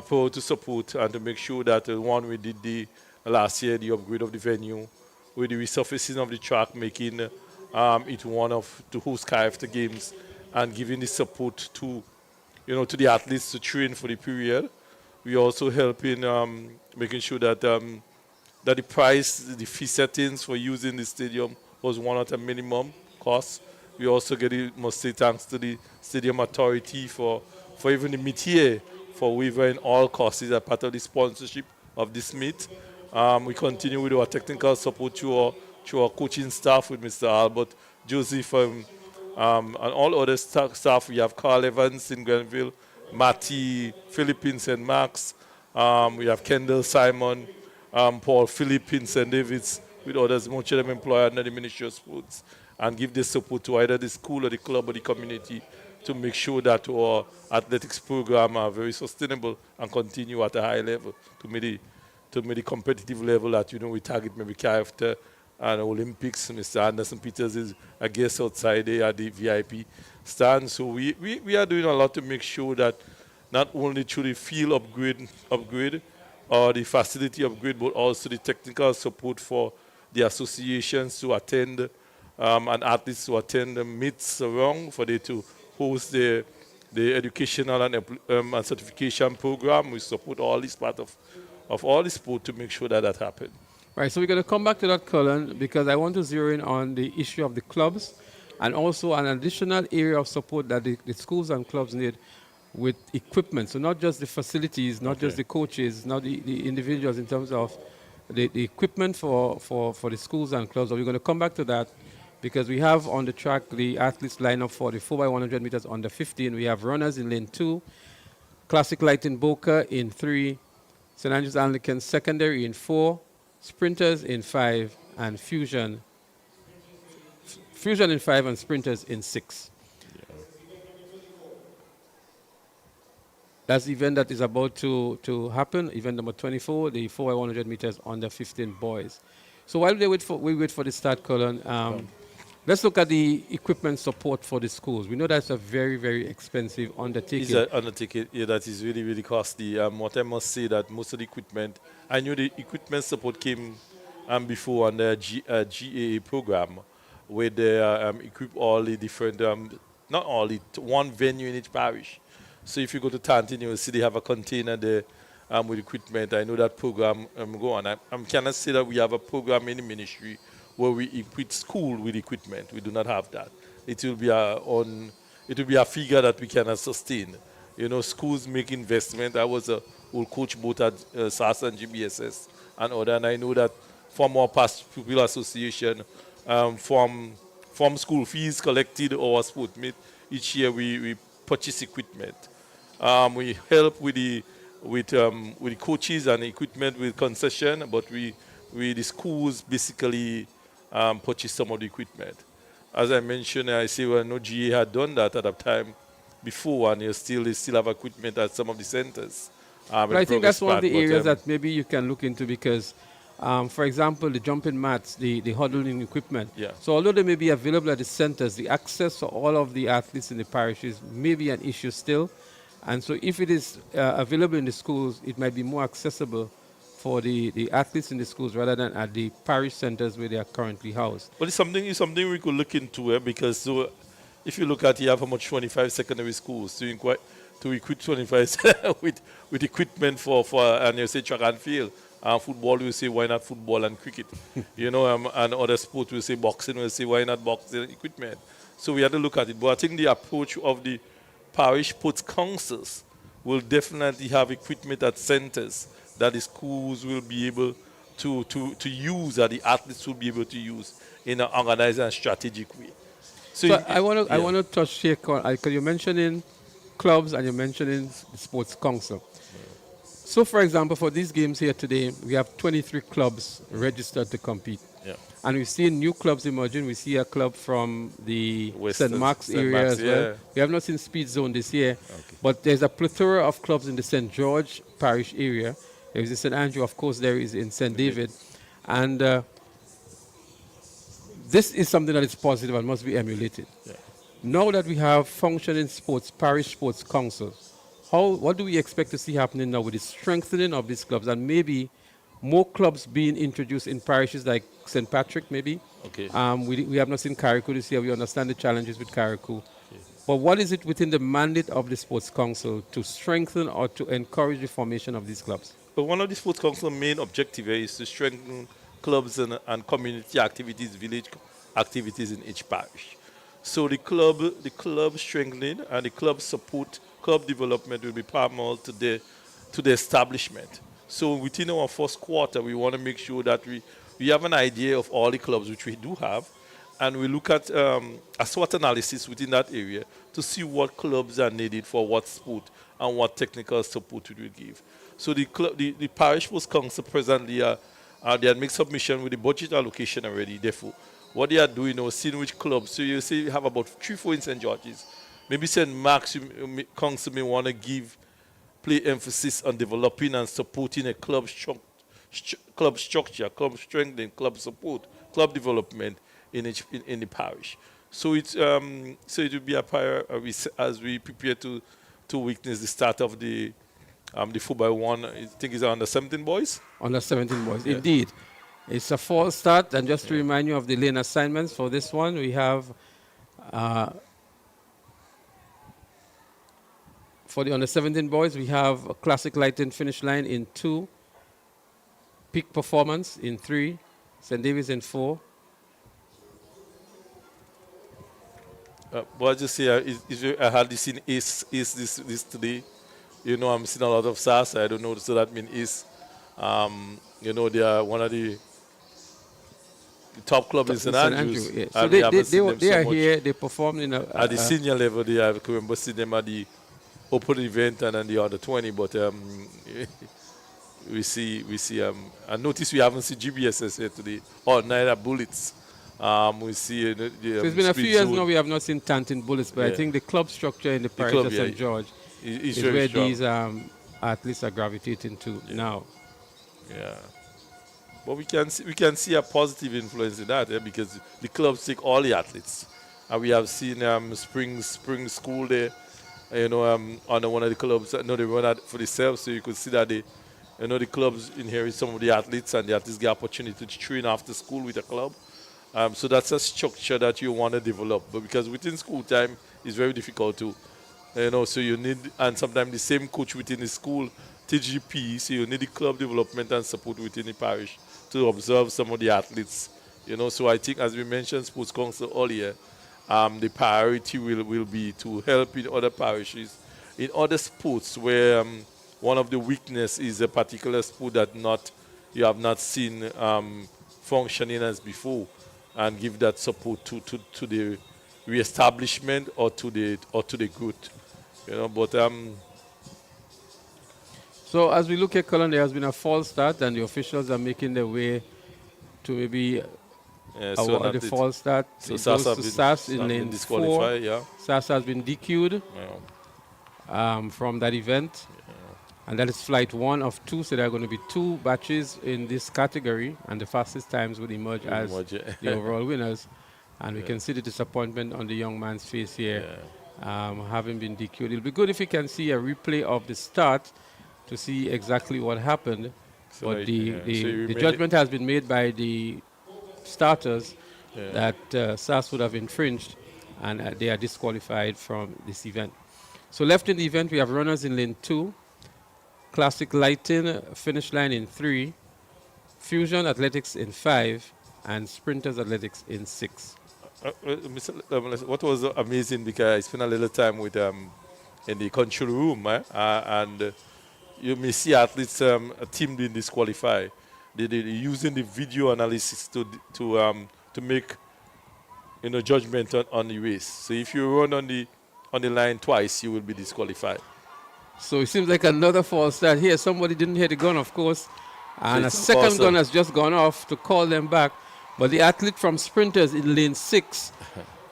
proud to support and to make sure that the one we did the last year, the upgrade of the venue, with the resurfacing of the track, making it one of to host KFT games and giving the support to the athletes to train for the period. We also helping making sure that that the price, the fee settings for using the stadium was one at a minimum cost. We also must say thanks to the Stadium Authority for even the meet for waiving all costs as part of the sponsorship of this meet. We continue with our technical support to our coaching staff with Mr. Albert, Joseph, and all other staff. We have Carl Evans in Grenville, Matty, Philippines and Max. We have Kendall Simon, Paul Philip in St. David's, with others, much of them employed under the Ministry of Sports, and give this support to either the school or the club or the community to make sure that our athletics program are very sustainable and continue at a high level to make the competitive level that we target maybe KFT and Olympics. Mr. Anderson Peters is a guest outside there at the VIP stand. So we are doing a lot to make sure that not only through the field upgrade or the facility upgrade, but also the technical support for the associations to attend and athletes to attend the meets around for them to host the educational and certification program. We support all this part of all the sport to make sure that happens. Right, so we're going to come back to that, Colin, because I want to zero in on the issue of the clubs and also an additional area of support that the schools and clubs need with equipment. So not just the facilities, not just the coaches, not the individuals in terms of the equipment for the schools and clubs. But we're going to come back to that because we have on the track the athletes line up for the 4x100 meters under 15. We have runners in lane 2, Classic Light in Boca in 3, St. Andrews Anglican Secondary in 4, sprinters in 5, and Fusion in 5 and sprinters in 6. That's the event that is about to happen, event number 24, the 4x100 meters under 15 boys. So while we wait for the start, Colin, let's look at the equipment support for the schools. We know that's a very, very expensive undertaking. It's an undertaking, that is really, really costly. What I must say that most of the equipment, I knew the equipment support came before on the GAA program, where they equip all the different, not all, one venue in each parish. So if you go to Tantin, you will see they have a container there with equipment. I know that program go on. I cannot say that we have a program in the ministry where we equip school with equipment. We do not have that. It will be a figure that we cannot sustain. Schools make investment. I was a old coach both at SAS and GBSS and other, and I know that from our past pupil association, from school fees collected or sport meet, each year we purchase equipment. We help with the coaches and equipment with concession, but we the schools basically purchase some of the equipment. As I mentioned, I say, well, no GA had done that at that time before, and they still have equipment at some of the centers. But I think that's one of the areas but, that maybe you can look into because, for example, the jumping mats, the huddling equipment. Yeah. So although they may be available at the centers, the access for all of the athletes in the parishes may be an issue still. And so if it is available in the schools, it might be more accessible for the athletes in the schools rather than at the parish centers where they are currently housed. But it's something we could look into, because so if you look at, you have how much 25 secondary schools to equip 25 with equipment for and you say track and field. Football, you say why not football and cricket, and other sports, we say boxing, we say why not boxing equipment. So we had to look at it. But I think the approach of the parish sports councils will definitely have equipment at centers that the schools will be able to use, that the athletes will be able to use in an organized and strategic way. So I want to touch here, because you're mentioning clubs and you're mentioning the sports council. So, for example, for these games here today, we have 23 clubs registered to compete. Yeah. And we've seen new clubs emerging. We see a club from the Western, St. Mark's area as well. We have not seen Speed Zone this year, but there's a plethora of clubs in the St. George parish area. There's the St. Andrew, of course, there is in St. David. And this is something that is positive and must be emulated. Yeah. Now that we have functioning parish sports councils, what do we expect to see happening now with the strengthening of these clubs and maybe more clubs being introduced in parishes like St. Patrick, maybe? Okay. We have not seen carriacou this year. We understand the challenges with carriacou. Okay. But what is it within the mandate of the sports council to strengthen or to encourage the formation of these clubs? But one of the sports council's main objectives is to strengthen clubs and community activities, village activities in each parish. So the club strengthening and the club support, club development will be paramount to the establishment. So within our first quarter, we want to make sure that we have an idea of all the clubs, which we do have, and we look at a SWOT analysis within that area to see what clubs are needed for what sport and what technical support we will give. So the parish sports council presently they had made submission with the budget allocation already. Therefore, what they are doing now, seeing which clubs. So you say you have about 3-4 in St. George's. Maybe St. Mark's council may want to play emphasis on developing and supporting a club structure, club strengthening, club support, club development in the parish. So it will be a prior as we prepare to witness the start of the 4x1. I think it's under 17 boys. Under 17 boys, yeah. Indeed. It's a fall start, and just to remind you of the lane assignments for this one, we have for the under 17 boys, we have a classic lighting finish line in 2, peak performance in 3, St. David's in 4. But I just say, I had this in Ace this today. I'm seeing a lot of SAS. I don't know, so that means Ace. They are one of the top clubs in St. Andrews. Yeah. So they are here, they perform in at the senior level. I remember seeing them at the open event and then the under 20, but we see I notice we haven't seen GBSS here today, or neither Bullets. We see so it's been a few years now we have not seen Tantin Bullets, but I think the club structure in the parish of St. George is where strong. These athletes are gravitating to now. Yeah. But we can see a positive influence in that, because the clubs take all the athletes. And we have seen spring school there, on one of the clubs. They run out for themselves, so you could see that the clubs inherit some of the athletes, and the athletes get opportunity to train after school with a club. So that's a structure that you want to develop. But because within school time, it's very difficult to, so you need, and sometimes the same coach within the school teach you PE, so you need the club development and support within the parish to observe some of the athletes. So I think, as we mentioned, Sports Council earlier, the priority will be to help in other parishes, in other sports where one of the weakness is a particular sport that you have not seen functioning as before, and give that support to the re-establishment or to the growth. But so as we look at Cullen, there has been a false start, and the officials are making their way to maybe so award the false start. So It SAS goes have to been, SAS in have been lane 4. disqualified, yeah. SAS has been DQ'd from that event. And that is flight 1 of 2, so there are going to be 2 batches in this category, and the fastest times would emerge as the overall winners. And we can see the disappointment on the young man's face here, having been DQ'd. It'll be good if we can see a replay of the start to see exactly what happened. So but the so judgment has been made by the starters that SAS would have infringed, and they are disqualified from this event. So left in the event, we have runners in lane 2, Classic Lighting finish line in 3, Fusion Athletics in 5, and Sprinters Athletics in 6. What was amazing, because I spent a little time with in the control room, and you may see athletes a team being disqualified. They're using the video analysis to make judgment on the race. So if you run on the line twice, you will be disqualified. So it seems like another false start here. Somebody didn't hear the gun, of course, and a So second gun has just gone off to call them back. But the athlete from Sprinters in lane 6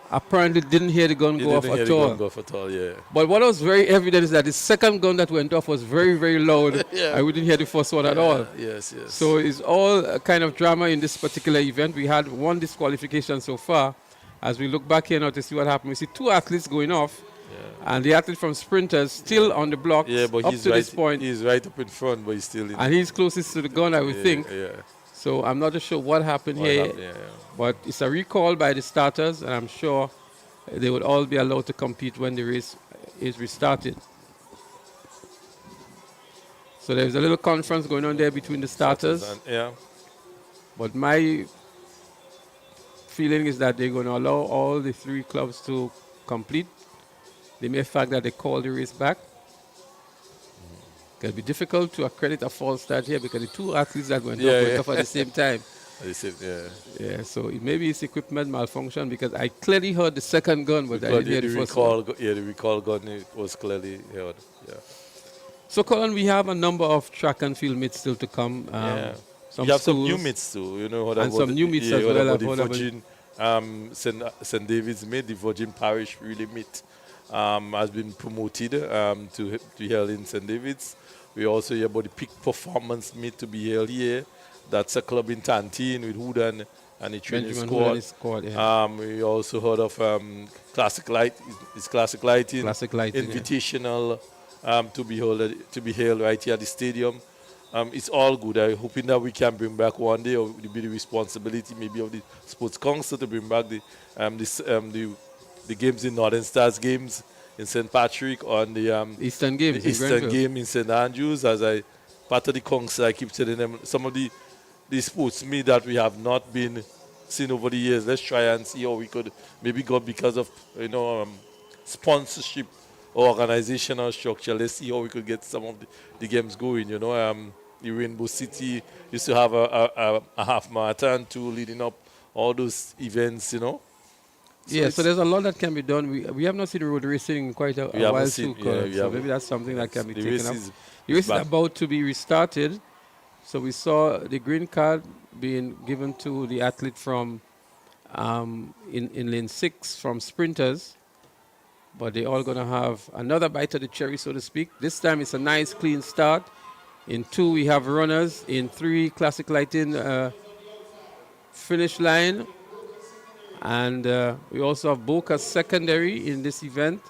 apparently didn't hear the gun go off at all. But what was very evident is that the second gun that went off was very, very loud. I wouldn't hear the first one at all. Yes, yes. So it's all a kind of drama in this particular event. We had 1 disqualification so far. As we look back here now to see what happened, we see 2 athletes going off. And the athlete from Sprinters still on the block but up he's to this point. He's right up in front, but he's still in. And he's closest to the gun, I would think. So I'm not sure what happened here. But it's a recall by the starters, and I'm sure they would all be allowed to compete when the race is restarted. So there's a little conference going on there between the starters. But my feeling is that they're going to allow all the 3 clubs to complete. The mere fact that they call the race back. It'll be difficult to accredit a false start here because the 2 athletes that went off at the same time. So maybe it's equipment malfunction, because I clearly heard the second gun, but I didn't hear the first one. The recall gun was clearly heard. So, Colin, we have a number of track and field meets still to come. You have some new meets too. And some new meets as well. The Virgin St. David's meet, the Virgin Parish really meet. Has been promoted to be held in St. David's. We also hear about the peak performance meet to be held here. That's a club in Tantine with Houdan and the training squad. We also heard of Classic Lighting Invitational to be held right here at the stadium. It's all good. I'm hoping that we can bring back one day, or it will be the responsibility maybe of the Sports Council to bring back the games in Northern Stars games in St. Patrick, on the Eastern Games, the Eastern game in St. Andrews. As part of the council, I keep telling them some of the sports meet that we have not been seen over the years. Let's try and see how we could maybe go, because of sponsorship or organizational structure. Let's see how we could get some of the games going. The Rainbow City used to have a half marathon too, leading up all those events. So there's a lot that can be done. We have not seen road racing in quite a while too, so maybe that's something that can be taken up. The race is about to be restarted. So we saw the green card being given to the athlete from in lane 6 from Sprinters. But they're all going to have another bite of the cherry, so to speak. This time it's a nice, clean start. In 2, we have runners. In 3, Classic Lighting finish line. And we also have Boca secondary in this event,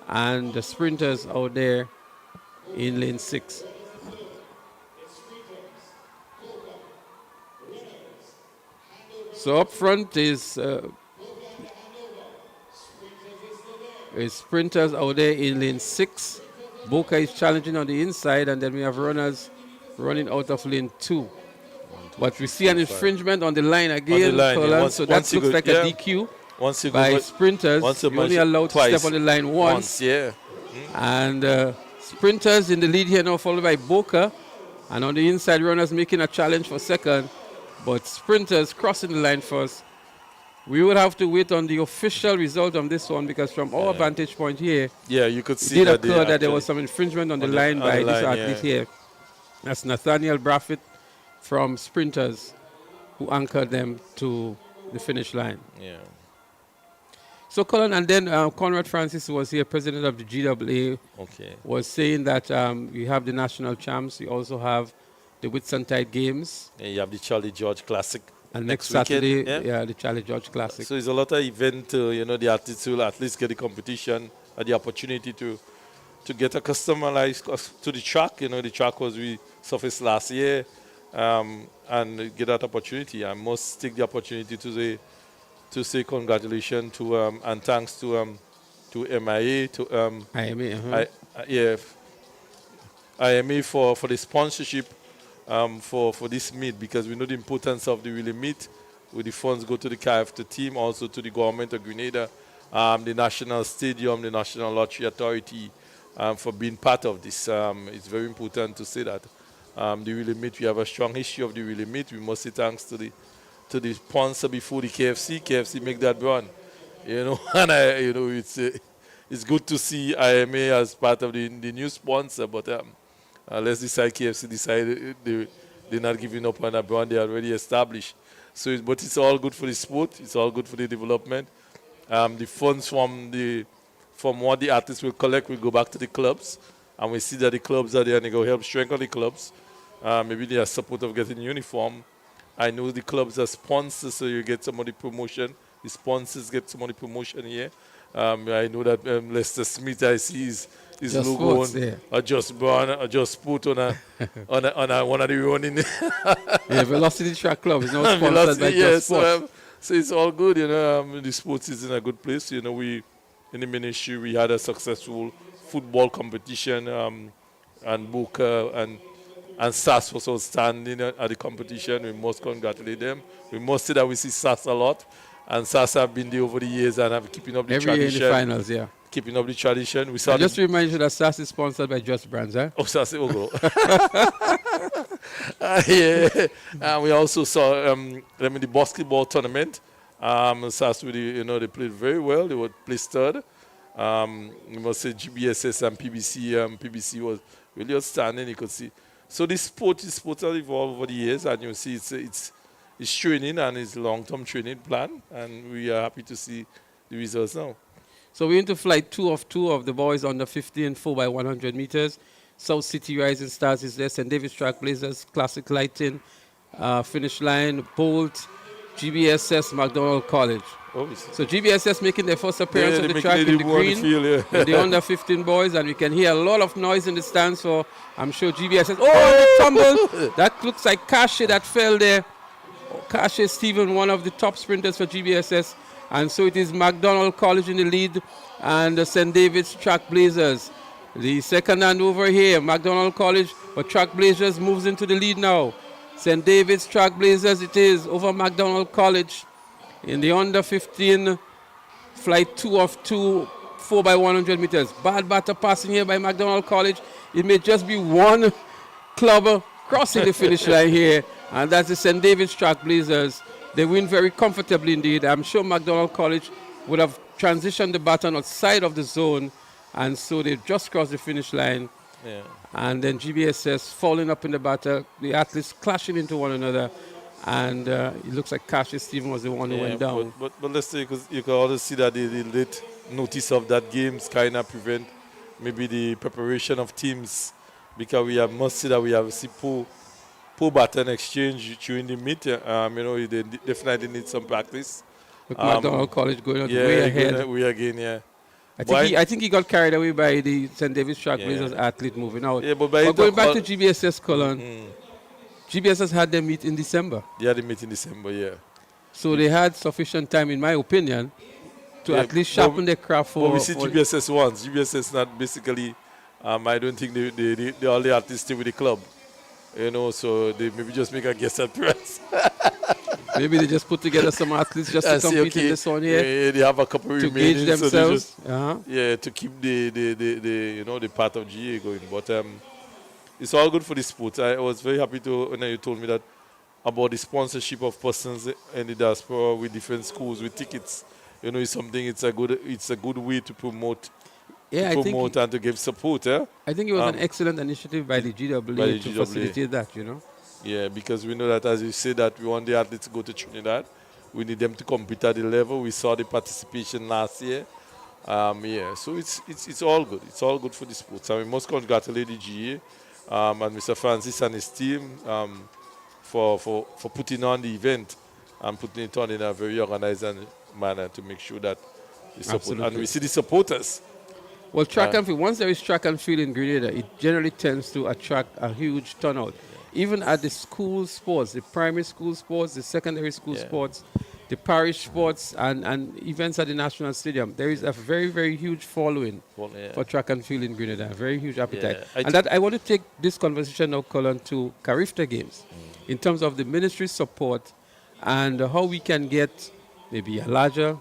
and the Sprinters out there in lane 6. So up front is Sprinters out there in lane 6. Boca is challenging on the inside, and then we have runners running out of lane 2. But we see an infringement on the line again, so that looks like a DQ by Sprinters. You're only allowed to step on the line once. And Sprinters in the lead here now, followed by Boca. And on the inside, runners making a challenge for second. But Sprinters crossing the line first. We would have to wait on the official result on this one, because from our vantage point here, you could see it did occur that there was some infringement on the line by this athlete here. That's Nathaniel Braffett from Sprinters, who anchored them to the finish line. Yeah. So, Colin, and then Conrad Francis was here, president of the GWA, Okay. was saying that you have the national champs, you also have the Whitsuntide Games. Yeah, you have the Charlie George Classic. And next weekend, Saturday, the Charlie George Classic. So it's a lot of event, the athletes will at least get the competition and the opportunity to get accustomed to the track. The track was resurfaced last year, and get that opportunity. I must take the opportunity to say congratulations to and thanks to MIA, to IMA, IMA for the sponsorship for this meet, because we know the importance of the relay meet. With the funds go to the KFT team, also to the government of Grenada, the National Stadium, the National Lottery Authority, for being part of this. It's very important to say that. The relay meet, we have a strong history of the relay meet. We must say thanks to the sponsor before the KFC. KFC make that run, and it's good to see IMA as part of the new sponsor. But let's decide KFC decided they're not giving up on a brand they already established. So, but it's all good for the sport. It's all good for the development. The funds from what the athletes will collect will go back to the clubs, and we see that the clubs are there and they go help strengthen the clubs. Maybe they are support of getting uniform. I know the clubs are sponsors, so you get some of the promotion. The sponsors get some of the promotion here. I know that Lester Smith, I see his logo on Just Brown, Just Sport on one of the running. Velocity Track Club is now sponsored by Just Sport. So it's all good, the sports is in a good place. We in the ministry we had a successful football competition, and Booker and SAS was outstanding at the competition. We must congratulate them. We must say that we see SAS a lot, and SAS have been there over the years and have keeping up the tradition. Every year in the finals, keeping up the tradition. We saw just to remind you that SAS is sponsored by Just Brands, eh? Oh, SAS, go. And we also saw the basketball tournament. SAS, they played very well. They were placed third. You must say GBSS and PBC. PBC was really outstanding. You could see. So this sports have evolved over the years, and you see it's training and it's long-term training plan, and we are happy to see the results now. So we're into flight 2 of the boys under 15 4x100 meters. South City Rising Stars is there. St. David's Trailblazers, Classic Lighting, Finish Line, Bolt, GBSS, McDonald College. Oh, so GBSS making their first appearance on the track in the green, with the under 15 boys, and we can hear a lot of noise in the stands for, I'm sure, GBSS. Oh, the tumble! That looks like Kashe that fell there. Kashe Stephen, one of the top sprinters for GBSS. And so it is McDonald College in the lead and the St. David's Trailblazers. The second hand over here, McDonald College, but Trailblazers moves into the lead now. St. David's Trailblazers it is over McDonald College in the under 15 flight 2 of 2 4x100 meters. Bad batter passing here by McDonald College. It may just be one club crossing the finish line here, and that's the St. David's Trailblazers. They win very comfortably indeed. I'm sure McDonald College would have transitioned the baton outside of the zone, and so they just crossed the finish line. Yeah. And then GBSS falling up in the battle, the athletes clashing into one another, and it looks like Kashe Stephen was the one who went down. But let's say, because you can always see that the late notice of that games kind of prevent maybe the preparation of teams, because we must see that we have poor baton exchange during the meet. They definitely need some practice. With McDonald College going out way ahead. Way again, yeah. I think he got carried away by the St. David's Trailblazers athlete moving out. Yeah, but going back to GBSS, Colin, GBSS had their meet in December. They had a meet in December, yeah. So they had sufficient time, in my opinion, to at least sharpen their craft for... But we see GBSS once. GBSS not basically... I don't think they all the athletes stay with the club. So they maybe just make a guest appearance. Maybe they just put together some athletes just to compete in this one here. Yeah, they have a couple to remaining, gauge themselves. So to keep the part of GA going. But it's all good for the sport. I was very happy when you told me that about the sponsorship of persons in the diaspora with different schools with tickets. It's something. It's a good way to promote. Yeah, promote and to give support. I think it was an excellent initiative by the GWA to facilitate that. Yeah, because we know that, as you say, that we want the athletes to go to Trinidad. We need them to compete at the level. We saw the participation last year. Yeah, so it's all good. It's all good for the sports. And we must congratulate the GA and Mr. Francis and his team for putting on the event and putting it on in a very organized manner to make sure that the support. Absolutely. And we see the supporters. Well, track and field, once there is track and field in Grenada, it generally tends to attract a huge turnout. Even at the school sports, the primary school sports, the secondary school sports, the parish sports, and events at the National Stadium, there is a very, very huge following for track and field in Grenada, a very huge appetite. Yeah. And that I want to take this conversation now, Colin, to Carifta Games, in terms of the ministry support and how we can get maybe a larger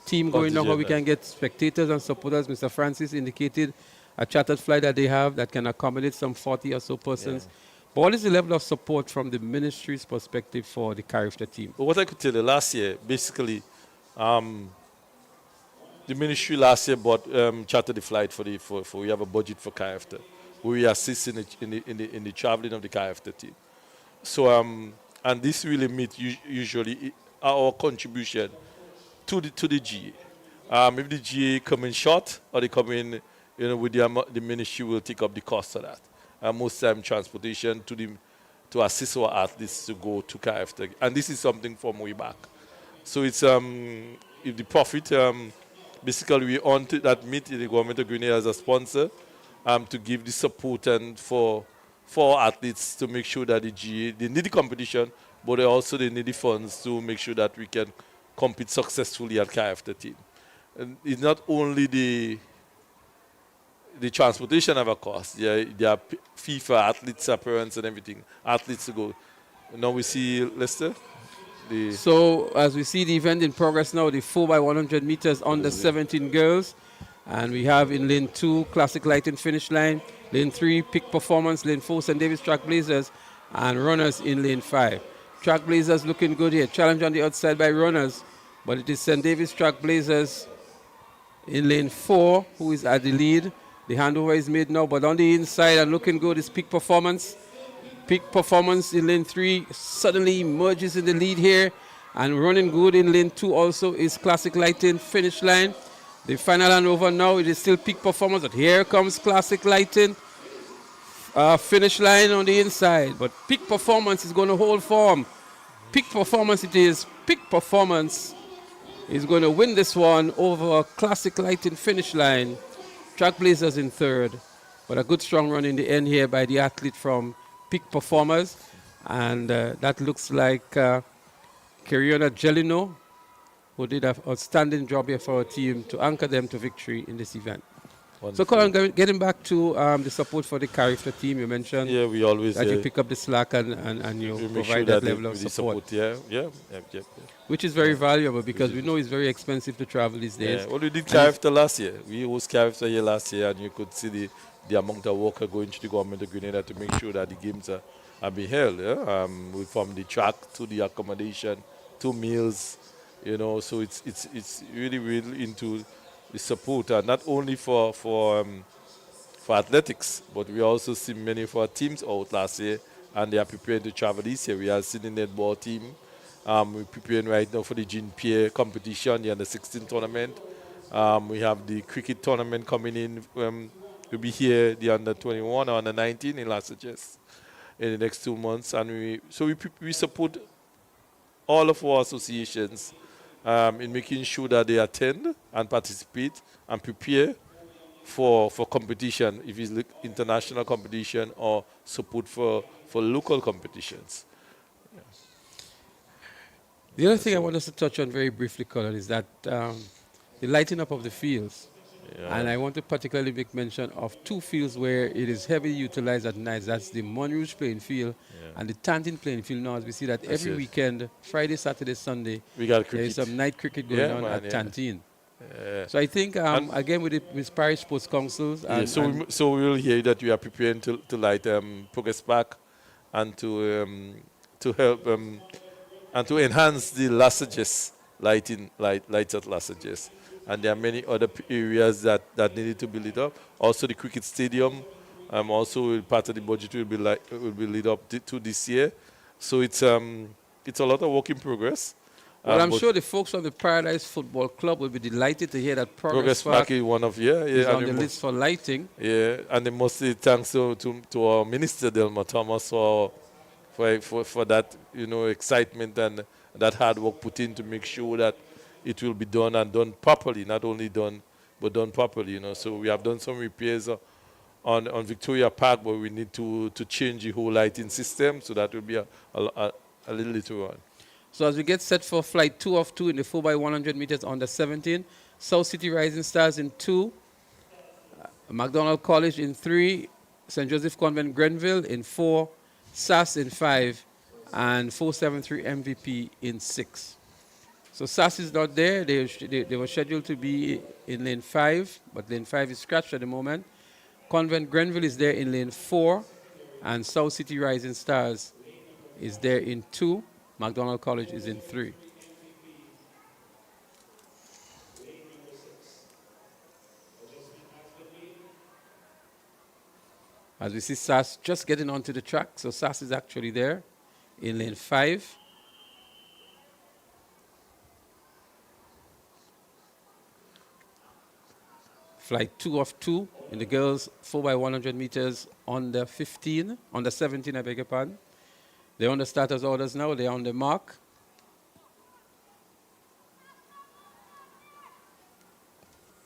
team going on, how we can get spectators and supporters. Mr. Francis indicated a chartered flight that they have that can accommodate some 40 or so persons. But what is the level of support from the ministry's perspective for the Carifta team? Well, what I could tell you last year, basically, the ministry last year chartered the flight for we have a budget for Carifta. We assist in the traveling of the Carifta team. So and this really meets usually our contribution to the GA. If the GA come in short or they come in, with the ministry will take up the cost of that. Most time transportation to assist our athletes to go to Carifta. And this is something from way back. So it's if the profit basically we on to that meet the government of Grenada as a sponsor to give the support and for athletes to make sure that the GA they need the competition, but they need the funds to make sure that we can compete successfully at Carifta team. And it's not only the transportation of a cost. There are fee for athletes, parents, and everything. Athletes to go. Now we see Lester. So as we see the event in progress now, the 4x100 meters under 17 girls, and we have in lane 2 classic lighting finish line, lane 3 peak performance, lane 4 St. David's track blazers, and runners in lane 5. Track blazers looking good here. Challenge on the outside by runners, but it is St. David's track blazers in lane 4 who is at the lead. The handover is made now, but on the inside and looking good is Peak Performance. Peak Performance in lane 3 suddenly emerges in the lead here. And running good in lane 2 also is Classic Lighting finish line. The final handover now, it is still Peak Performance, but here comes Classic Lighting. Finish line on the inside, but Peak Performance is going to hold form. Peak Performance it is. Peak Performance is going to win this one over Classic Lighting finish line. Track Blazers in third, but a good strong run in the end here by the athlete from Peak Performers. And that looks like Kiriona Gelino, who did an outstanding job here for our team to anchor them to victory in this event. Wonderful. So, Colin, getting back to the support for the Carifta team, you mentioned we always that you pick up the slack and you provide that level of support. Yeah. Which is very valuable because we know it's very expensive to travel these days. Well, we did Carifta last year. We host Carifta here last year, and you could see the amount of work going to the government of Grenada to make sure that the games are being held. From the track to the accommodation to meals, so it's really into the support, not only for athletics, but we also see many of our teams out last year, and they are preparing to travel this year. We are seeing the netball team. We're preparing right now for the Jean Pierre competition, the under-16 tournament. We have the cricket tournament coming in. We'll be here, the under-21 or under-19 in Las Vegas in the next 2 months. And we support all of our associations in making sure that they attend and participate and prepare for competition, if it's international competition or support for local competitions. The other thing I want us to touch on very briefly, Colin, is that the lighting up of the fields. And I want to particularly make mention of 2 fields where it is heavily utilized at night. That's the Monrouge playing field and the Tantin playing field. Now, as we see that every weekend, Friday, Saturday, Sunday, we got there is some night cricket going on at Tantin. So I think, again, with Parish Sports Councils. So we will hear that we are preparing to light Progress Park and to help and to enhance the Lasages lights at Lasages. And there are many other areas that needed to be lit up. Also the cricket stadium, Also, part of the budget will be lead up to this year. So it's a lot of work in progress. Well, I'm sure the folks from the Paradise Football Club will be delighted to hear that Progress Park is one of is on the list for lighting. Yeah, and they mostly thanks to our Minister Delma Thomas for that excitement and that hard work put in to make sure that it will be done and done properly. Not only done, but done properly. So we have done some repairs on Victoria Park, but we need to change the whole lighting system. So that will be a little later on. So as we get set for flight 2 of 2 in the 4x100 meters under 17, South City Rising Stars in 2, McDonald College in 3, St. Joseph Convent Grenville in 4, SAS in 5, and 473 MVP in 6. So SAS is not there. They were scheduled to be in lane 5, but lane 5 is scratched at the moment. Convent Grenville is there in lane 4, and South City Rising Stars is there in 2. McDonald College is in 3. As we see SAS just getting onto the track, so SAS is actually there in lane 5. Flight 2 of 2 in the girls 4x100 meters on the 17, I beg your pardon. They're on the starters orders now. They're on the mark.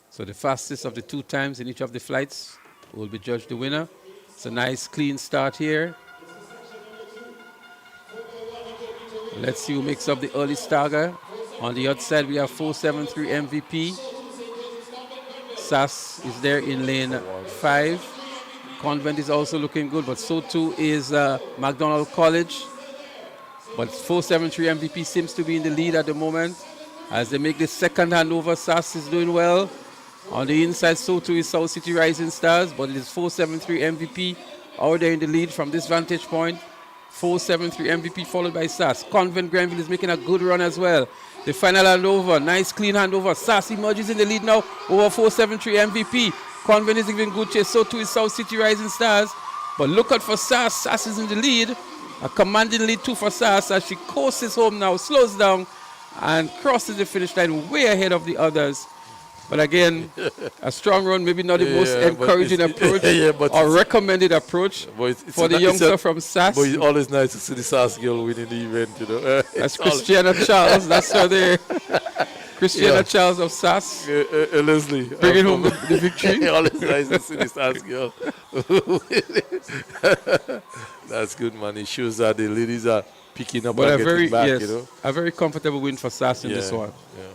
So the fastest of the 2 times in each of the flights will be judged the winner. It's a nice clean start here. Let's see who makes up the early stagger. On the outside, we have 473 MVP. SAS is there in lane 5. Convent is also looking good, but so too is McDonald College. But 473 MVP seems to be in the lead at the moment. As they make the second handover, SAS is doing well. On the inside, so too is South City Rising Stars, but it is 473 MVP out there in the lead from this vantage point. 473 MVP followed by SAS. Convent Grenville is making a good run as well. The final handover, nice clean handover. SAS emerges in the lead now over 473 MVP. Convent is giving good chase, so too is South City Rising Stars. But look out for SAS. SAS is in the lead. A commanding lead too for SAS as she coasts home now, slows down and crosses the finish line way ahead of the others. But again, a strong run, maybe not the most encouraging approach or recommended approach for the youngster from SAS. But it's always nice to see the SAS girl winning the event, That's Christiana Charles. That's her there. Christiana Charles of SAS. Leslie. Bringing home the victory. Always nice to see the SAS girl. That's good, man. It shows that the ladies are picking up and getting back, a very comfortable win for SAS in this one. Yeah.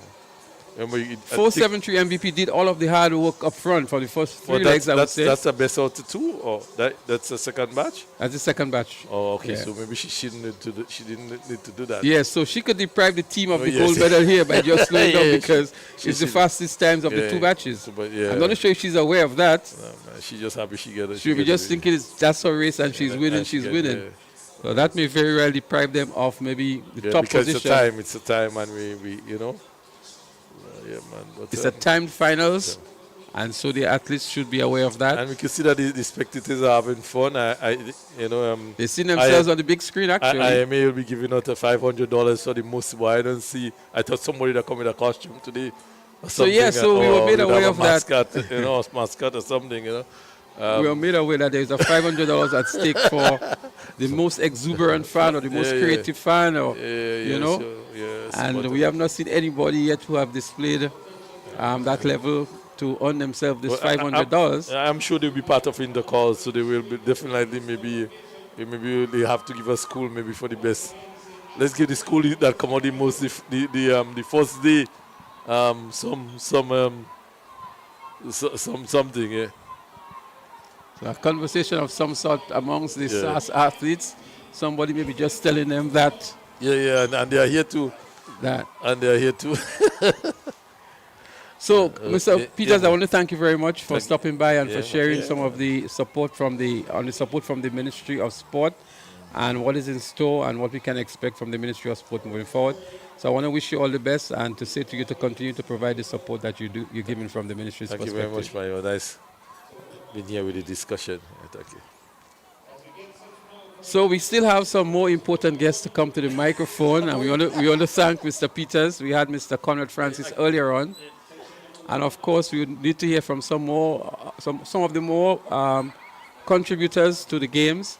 473 MVP did all of the hard work up front for the first 3 legs, I would say. That's the best out of 2, or that's the second batch? That's the second batch. Oh, okay. Yeah. So maybe she didn't need to do that. Yeah, so she could deprive the team of the gold medal here by just slowing down because it's the fastest times of the 2 batches. I'm not sure if she's aware of that. No, man, she's just happy she got it. She'll be just thinking that's her race and she's winning, she's winning. Yeah. So that may very well deprive them of maybe the top because position. It's a time, and we yeah, man. But, it's a timed finals, and so the athletes should be aware of that. And we can see that the spectators are having fun. They see themselves on the big screen, actually. IMA will be giving out $500 for the most. But I don't see. I thought somebody that come in a costume today. So we were made aware of mascot, that. Mascot or something, we were made aware that there is a $500 at stake for the most exuberant fan or the most creative fan, or and we have not seen anybody yet who have displayed that level to earn themselves this $500. I'm sure they'll be part of in the call, so they will be definitely maybe they have to give a school maybe for the best. Let's give the school that come out the most the first day something. Yeah. So a conversation of some sort amongst the SAS athletes. Somebody maybe just telling them that. Yeah, and they are here too. And they are here too. So, Mr. Peters, I want to thank you very much for stopping by and for sharing some of the support from the Ministry of Sport and what is in store and what we can expect from the Ministry of Sport moving forward. So I want to wish you all the best and to say to you to continue to provide the support that you're giving from the Ministry's perspective. Thank you very much, Mario. Nice. being here with the discussion. Thank you. So we still have some more important guests to come to the microphone, and we want to thank Mr. Peters. We had Mr. Conrad Francis earlier on, and of course we need to hear from some of the more contributors to the games,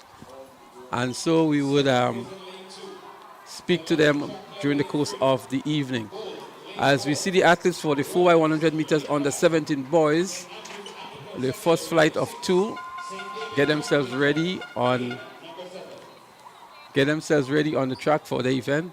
and so we would speak to them during the course of the evening. As we see the athletes for the 4x100 meters under 17 boys, the first flight of 2 get themselves ready on the track for the event.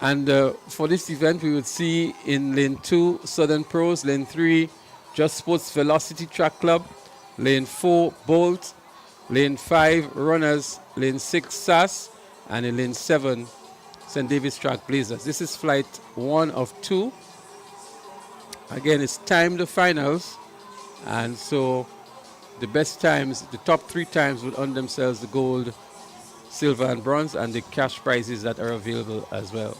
And for this event, we would see in lane 2, Southern Pros, lane 3, Just Sports Velocity Track Club, lane 4, Bolt, lane 5, Runners, lane 6, SAS, and in lane 7, St. David's Track Blazers. This is flight 1 of 2. Again, it's timed the finals, and so the best times, the top 3 times would earn themselves the gold, silver, and bronze, and the cash prizes that are available as well.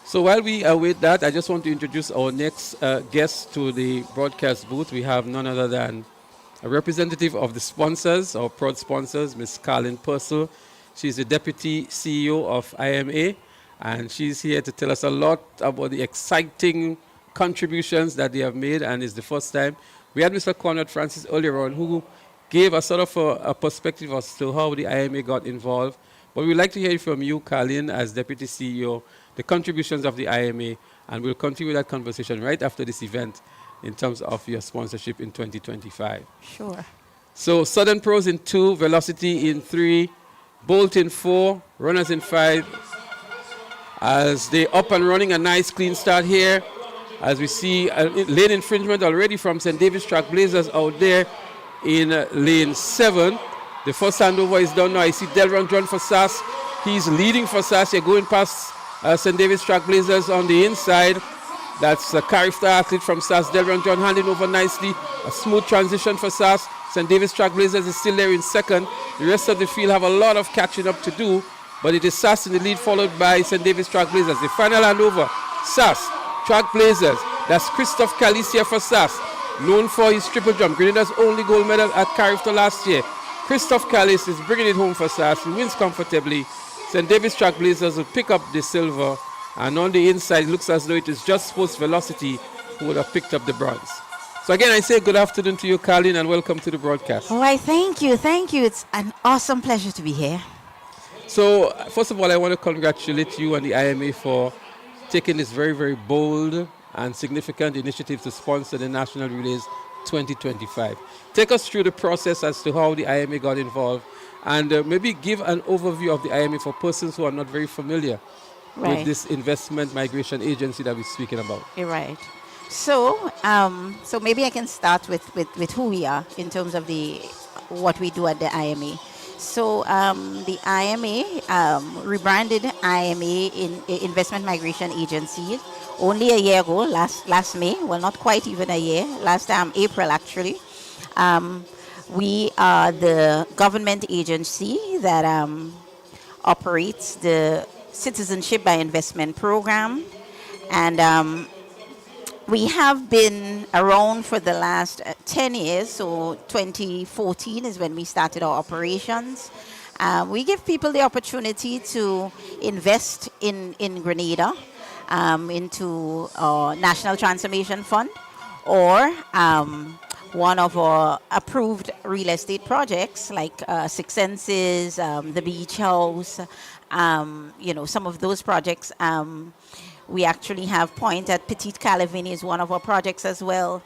So while we await that, I just want to introduce our next guest to the broadcast booth. We have none other than a representative of the sponsors, our proud sponsors, Ms. Carlin Purcell. She's the Deputy CEO of IMA, and she's here to tell us a lot about the exciting contributions that they have made, and it's the first time. We had Mr. Conrad Francis earlier on, who gave a sort of a perspective as to how the IMA got involved. But we'd like to hear from you, Carlin, as Deputy CEO, the contributions of the IMA, and we'll continue that conversation right after this event in terms of your sponsorship in 2025. Sure. So Southern Pros in 2, Velocity in 3, Bolt in 4, Runners in 5. As they up and running, a nice clean start here. As we see a lane infringement already from St. David's Track Blazers out there in lane 7. The first handover is done now. I see Delron John for SAS. He's leading for SAS. You're going past St. David's Track Blazers on the inside. That's a character athlete from SAS. Delron John handing over nicely. A smooth transition for SAS. St. David's Track Blazers is still there in second. The rest of the field have a lot of catching up to do, but it is SAS in the lead, followed by St. David's Track Blazers. The final handover, SAS, Track Blazers. That's Christophe Calicia for SAS, known for his triple jump. Grenada's only gold medal at Carriacou last year. Christophe Callis is bringing it home for SAS. He wins comfortably. St. David's Track Blazers will pick up the silver. And on the inside, it looks as though it is Just Sports Velocity who would have picked up the bronze. So again, I say good afternoon to you, Carlin, and welcome to the broadcast. Why, thank you. It's an awesome pleasure to be here. So, first of all, I want to congratulate you and the IMA for taking this very, very bold and significant initiative to sponsor the National Relays 2025. Take us through the process as to how the IMA got involved, and maybe give an overview of the IMA for persons who are not very familiar with this investment migration agency that we're speaking about. You're right. So, so maybe I can start with who we are in terms of what we do at the IMA. So the IMA rebranded IMA in Investment Migration Agency only a year ago, last May. Well, not quite even a year. Last April actually. We are the government agency that operates the Citizenship by Investment program, and we have been around for the last 10 years, so 2014 is when we started our operations. We give people the opportunity to invest in Grenada into our National Transformation Fund or one of our approved real estate projects like Six Senses, the Beach House, some of those projects. We actually have Point at Petite Calavini is one of our projects as well.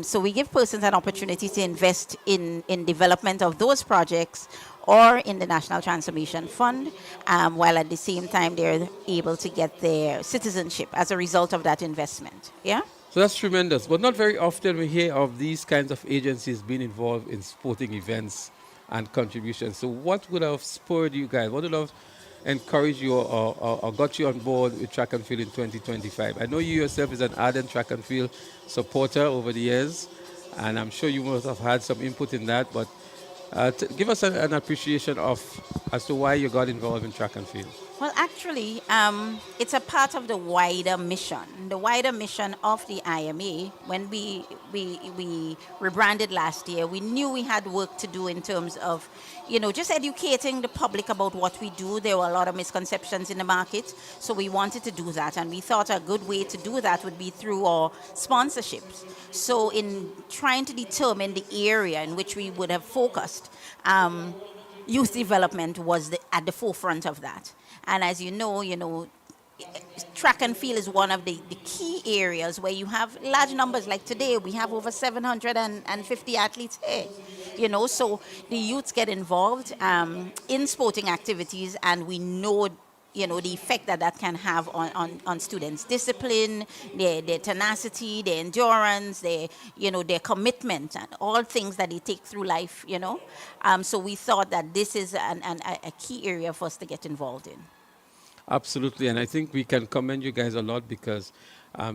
So we give persons an opportunity to invest in development of those projects or in the National Transformation Fund, while at the same time they're able to get their citizenship as a result of that investment. Yeah? So that's tremendous. But not very often we hear of these kinds of agencies being involved in sporting events and contributions. So what would have spurred you guys? What would have encouraged you or got you on board with track and field in 2025? I know you yourself is an ardent track and field supporter over the years, and I'm sure you must have had some input in that, but give us an appreciation as to why you got involved in track and field. Well, actually, it's a part of the wider mission. The wider mission of the IMA, when we rebranded last year, we knew we had work to do in terms of, just educating the public about what we do. There were a lot of misconceptions in the market, so we wanted to do that. And we thought a good way to do that would be through our sponsorships. So in trying to determine the area in which we would have focused, youth development was at the forefront of that. And as you know, track and field is one of the key areas where you have large numbers. Like today, we have over 750 athletes here. So the youths get involved in sporting activities, and we know, the effect that can have on students' discipline, their tenacity, their endurance, their commitment, and all things that they take through life, So we thought that this is a key area for us to get involved in. Absolutely, and I think we can commend you guys a lot because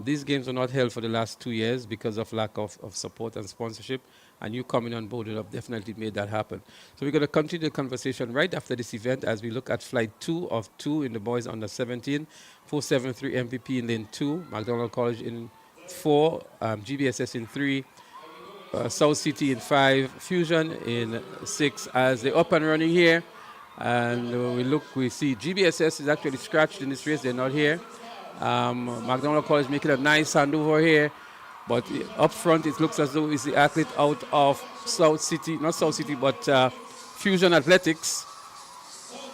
these games were not held for the last 2 years because of lack of support and sponsorship, and you coming on board would have definitely made that happen. So we're going to continue the conversation right after this event as we look at flight 2 of 2 in the boys under 17, 473 MVP in lane 2, McDonald College in 4, GBSS in 3, South City in 5, Fusion in 6 as they're up and running here. And we see GBSS is actually scratched in this race. They're not here. McDonald College making a nice handover here. But up front, it looks as though it's the athlete out of South City, not South City, but Fusion Athletics.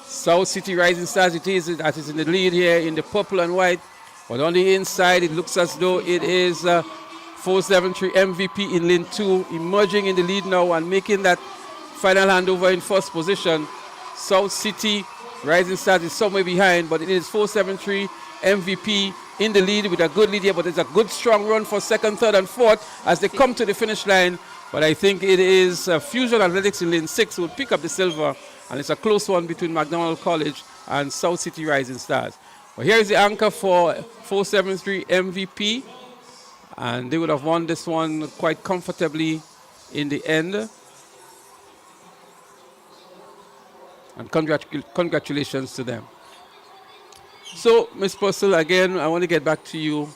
South City Rising Stars, that is in the lead here in the purple and white. But on the inside, it looks as though it is 473 MVP in lane 2, emerging in the lead now and making that final handover in first position. South City Rising Stars is somewhere behind, but it is 473 MVP in the lead with a good lead here, but it's a good strong run for second, third, and fourth as they come to the finish line. But I think it is Fusion Athletics in lane 6 who will pick up the silver, and it's a close one between McDonald College and South City Rising Stars. Well, here is the anchor for 473 MVP, and they would have won this one quite comfortably in the end. And congratulations to them. So, Ms. Purcell, again, I want to get back to you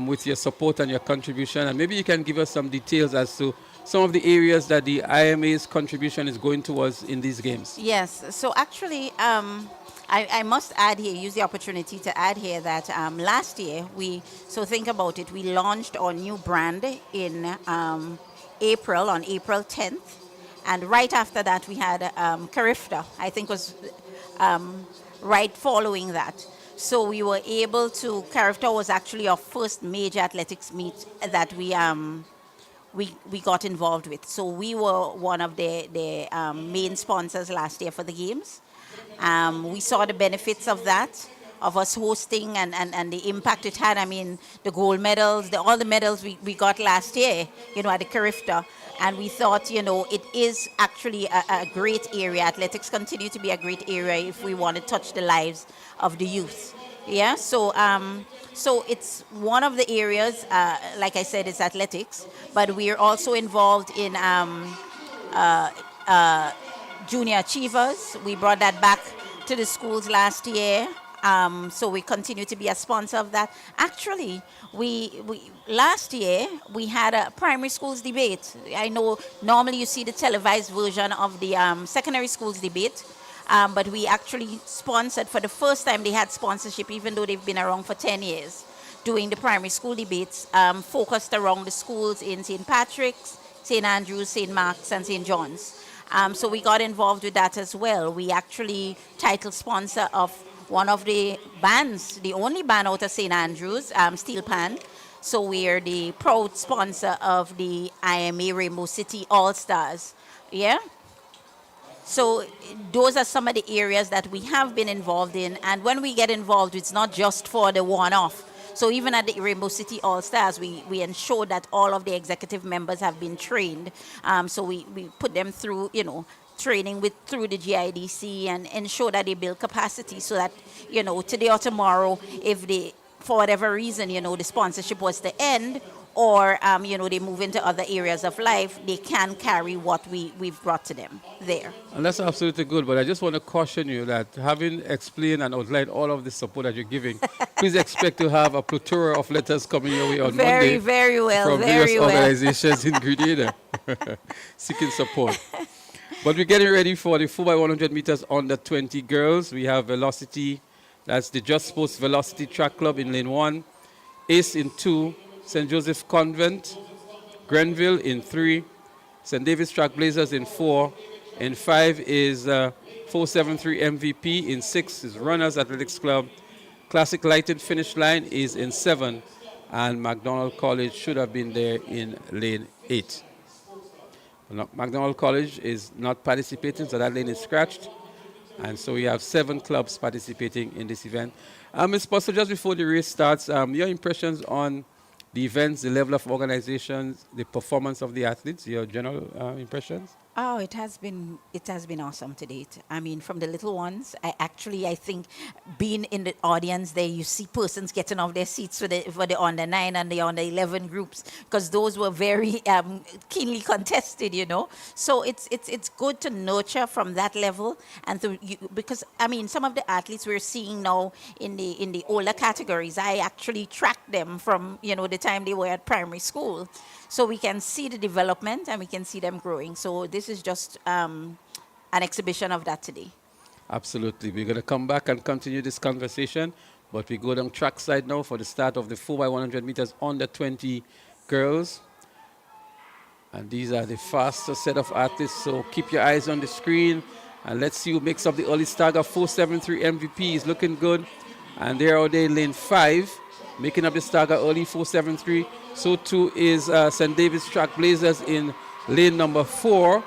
with your support and your contribution. And maybe you can give us some details as to some of the areas that the IMA's contribution is going towards in these games. Yes. So actually, I must add here, use the opportunity to add here that last year, so think about it, we launched our new brand in April, on April 10th. And right after that, we had Carifta, I think was right following that. So we were able to, Carifta was actually our first major athletics meet that we got involved with. So we were one of the main sponsors last year for the games. We saw the benefits of that, of us hosting and the impact it had. I mean, the gold medals, all the medals we got last year, at the Carifta. And we thought, it is actually a great area. Athletics continue to be a great area if we want to touch the lives of the youth. Yeah, so it's one of the areas, like I said, it's athletics, but we're also involved in junior achievers. We brought that back to the schools last year. So we continue to be a sponsor of that. Actually, we last year we had a primary schools debate. I know normally you see the televised version of the secondary schools debate, but we actually sponsored for the first time. They had sponsorship, even though they've been around for 10 years, doing the primary school debates, focused around the schools in St. Patrick's, St. Andrews, St. Mark's, and St. John's. So we got involved with that as well. We actually title sponsor of one of the bands, the only band out of St. Andrews, Steel Pan. So we're the proud sponsor of the IMA Rainbow City All-Stars. Yeah? So those are some of the areas that we have been involved in. And when we get involved, it's not just for the one-off. So even at the Rainbow City All-Stars, we ensure that all of the executive members have been trained. So we put them through, training through the GIDC and ensure that they build capacity so that, today or tomorrow, if they, for whatever reason, the sponsorship was to end, or they move into other areas of life, they can carry what we've brought to them there. And that's absolutely good, but I just want to caution you that having explained and outlined all of the support that you're giving, please expect to have a plethora of letters coming your way on Monday Very well, from various organizations in Grenada seeking support. But we're getting ready for the 4x100 meters under 20 girls. We have Velocity, that's the Just Sports Velocity Track Club in lane 1, Ace in 2, St. Joseph Convent, Grenville in 3, St. David's Track Blazers in 4, in 5 is 473 MVP, in 6 is Runners Athletics Club, Classic Lighted Finish Line is in 7, and McDonald College should have been there in lane 8. McDonald College is not participating, so that lane is scratched. And so we have 7 clubs participating in this event. Ms. Postle, just before the race starts, your impressions on the events, the level of organizations, the performance of the athletes, your general impressions? Oh, it has been awesome to date. I mean, from the little ones, I think being in the audience there, you see persons getting off their seats for the under 9 and the under 11 groups, because those were very keenly contested, So it's good to nurture from that level, and because I mean, some of the athletes we're seeing now in the older categories, I actually tracked them from the time they were at primary school. So we can see the development and we can see them growing. So this is just an exhibition of that today. Absolutely. We're going to come back and continue this conversation, but we go down trackside now for the start of the 4x100 meters under 20 girls. And these are the fastest set of athletes, so keep your eyes on the screen. And let's see who makes up the early stagger. 473 MVP is looking good. And they're out there in lane 5, making up the stagger early, 473. So too is St. David's Track Blazers in lane number 4.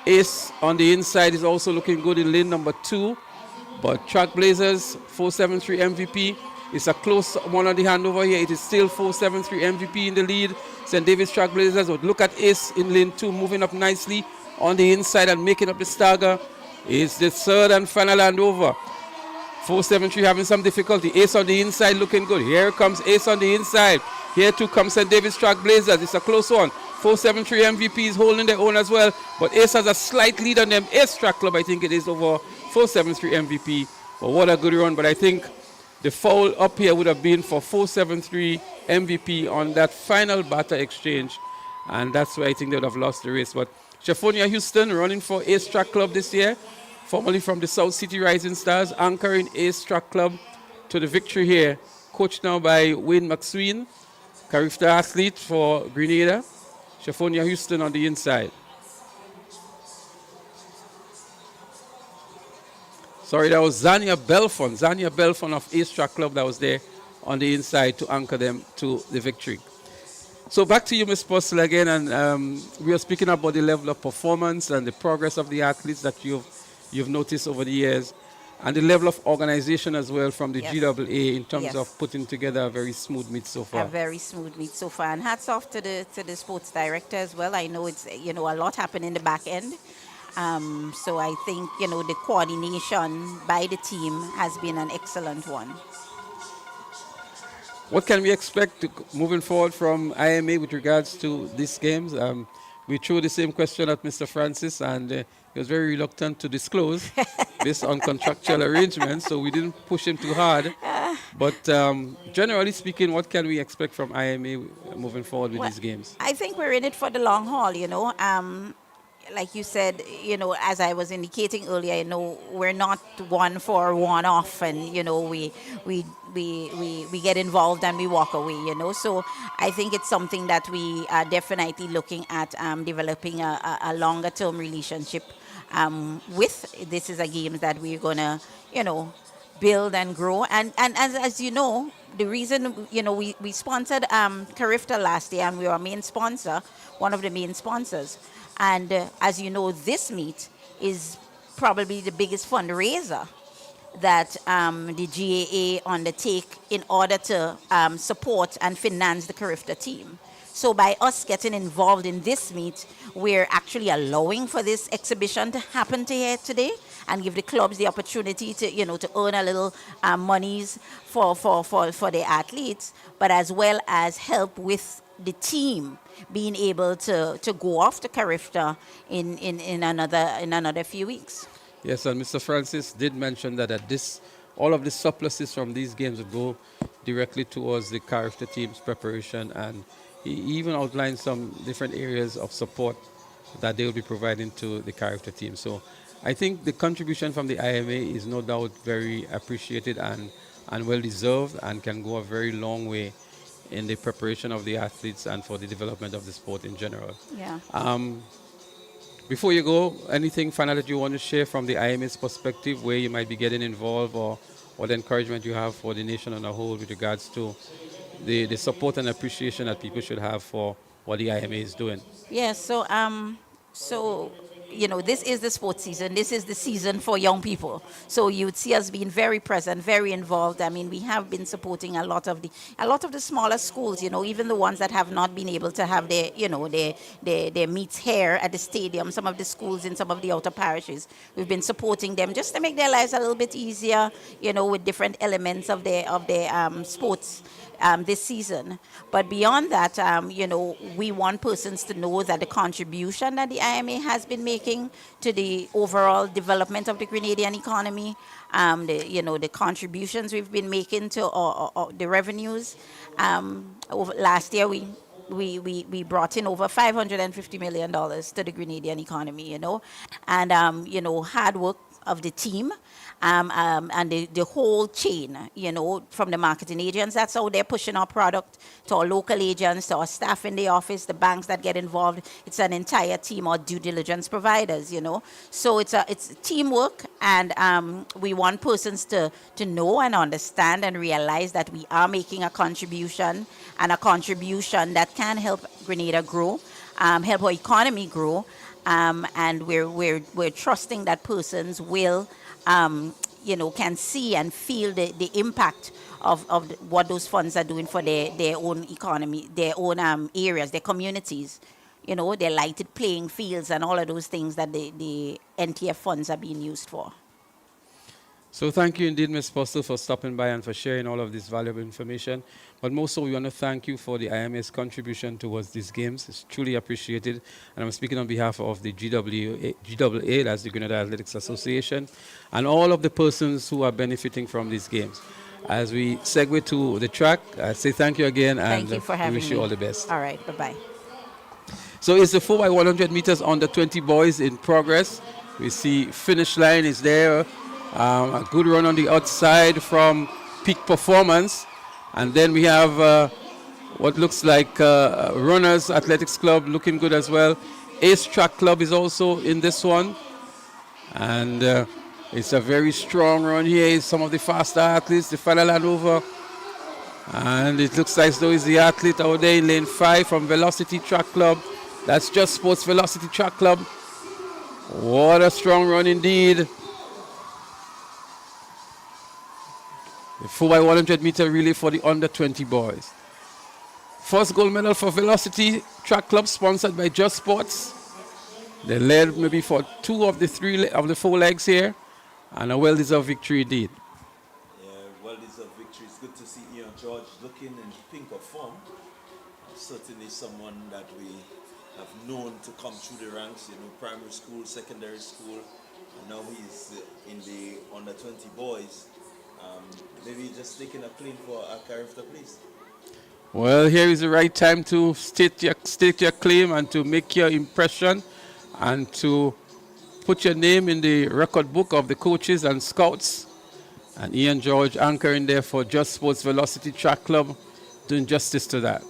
Ace on the inside is also looking good in lane number 2. But Track Blazers, 473 MVP. It's a close one on the handover here. It is still 473 MVP in the lead. St. David's Track Blazers, but look at Ace in lane 2, moving up nicely on the inside and making up the stagger. It's the third and final handover. 473 having some difficulty. Ace on the inside looking good. Here comes Ace on the inside. Here too comes St. David's Track Blazers. It's a close one. 473 MVP is holding their own as well. But Ace has a slight lead on them. Ace Track Club, I think it is over 473 MVP. But what a good run. But I think the foul up here would have been for 473 MVP on that final batter exchange. And that's why I think they would have lost the race. But Shaffonia Houston running for Ace Track Club this year, formerly from the South City Rising Stars, anchoring Ace Track Club to the victory here. Coached now by Wayne McSween, Carifta athlete for Grenada. Shaffonia Houston on the inside. Sorry, that was Zania Belfon of Ace Track Club that was there on the inside to anchor them to the victory. So back to you, Ms. Postle, again, and we are speaking about the level of performance and the progress of the athletes that you've noticed over the years, and the level of organization as well from the GAA in terms of putting together a very smooth meet so far. A very smooth meet so far, and hats off to the sports director as well. I know it's a lot happened in the back end. So I think the coordination by the team has been an excellent one. What can we expect moving forward from IMA with regards to these games? We threw the same question at Mr. Francis, and he was very reluctant to disclose based on contractual arrangements, so we didn't push him too hard. But generally speaking, what can we expect from IMA moving forward with these games? I think we're in it for the long haul, like you said, as I was indicating earlier, we're not one for one off, and we get involved and we walk away, So I think it's something that we are definitely looking at developing a longer term relationship with. This is a game that we're gonna, build and grow, and as you know, the reason we sponsored Carifta last year, and we were a main sponsor, one of the main sponsors. And as you know, this meet is probably the biggest fundraiser that the GAA undertake in order to support and finance the Carifta team. So by us getting involved in this meet, we're actually allowing for this exhibition to happen here today. and give the clubs the opportunity to, to earn a little monies for their athletes, but as well as help with the team being able to go off to Carifta in another few weeks. Yes, and Mr. Francis did mention that all of the surpluses from these games would go directly towards the Carifta team's preparation, and he even outlined some different areas of support that they will be providing to the Carifta team. So I think the contribution from the IMA is no doubt very appreciated and well deserved, and can go a very long way in the preparation of the athletes and for the development of the sport in general. Yeah. Before you go, anything final that you want to share from the IMA's perspective, where you might be getting involved, or the encouragement you have for the nation on a whole with regards to the support and appreciation that people should have for what the IMA is doing? Yes, so this is the sports season. This is the season for young people. So you'd see us being very present, very involved. I mean, we have been supporting a lot of the smaller schools, even the ones that have not been able to have their meets here at the stadium. Some of the schools in some of the outer parishes, we've been supporting them just to make their lives a little bit easier, with different elements of their sports. This season. But beyond that, we want persons to know that the contribution that the IMA has been making to the overall development of the Grenadian economy, the contributions we've been making to the revenues. Last year, we brought in over $550 million to the Grenadian economy, and, hard work of the team. And the whole chain, from the marketing agents, that's how they're pushing our product, to our local agents, to our staff in the office, the banks that get involved. It's an entire team, our due diligence providers, So it's teamwork, and we want persons to know and understand and realize that we are making a contribution, and a contribution that can help Grenada grow, help our economy grow, and we're trusting that persons will can see and feel the impact of what those funds are doing for their own economy, their own areas, their communities, their lighted playing fields and all of those things that the NTF funds are being used for. So thank you indeed, Ms. Postel, for stopping by and for sharing all of this valuable information. But most so, we want to thank you for the IMA's contribution towards these games. It's truly appreciated. And I'm speaking on behalf of the GAA, that's the Grenada Athletics Association, and all of the persons who are benefiting from these games. As we segue to the track, I say thank you again, and thank you for having we wish you all the best. All right, bye-bye. So it's the 4x100 meters under 20 boys in progress. We see finish line is there. A good run on the outside from Peak Performance. And then we have what looks like Runners Athletics Club looking good as well. Ace Track Club is also in this one. And it's a very strong run here. Some of the faster athletes, the final land over. And it looks like though is the athlete out there in lane 5 from Velocity Track Club. That's Just Sports Velocity Track Club. What a strong run indeed. The 4x100 meter relay for the under 20 boys. First gold medal for Velocity Track Club, sponsored by Just Sports. They led maybe for 2 of the 4 legs here, and a well-deserved victory indeed. Yeah, well-deserved victory. It's good to see Ian George looking in pink of form. Certainly someone that we have known to come through the ranks, primary school, secondary school, and now he's in the under 20 boys. Maybe just taking a claim for Carifta, please. Well, here is the right time to state your claim and to make your impression and to put your name in the record book of the coaches and scouts. And Ian George anchoring there for Just Sports Velocity Track Club, doing justice to that.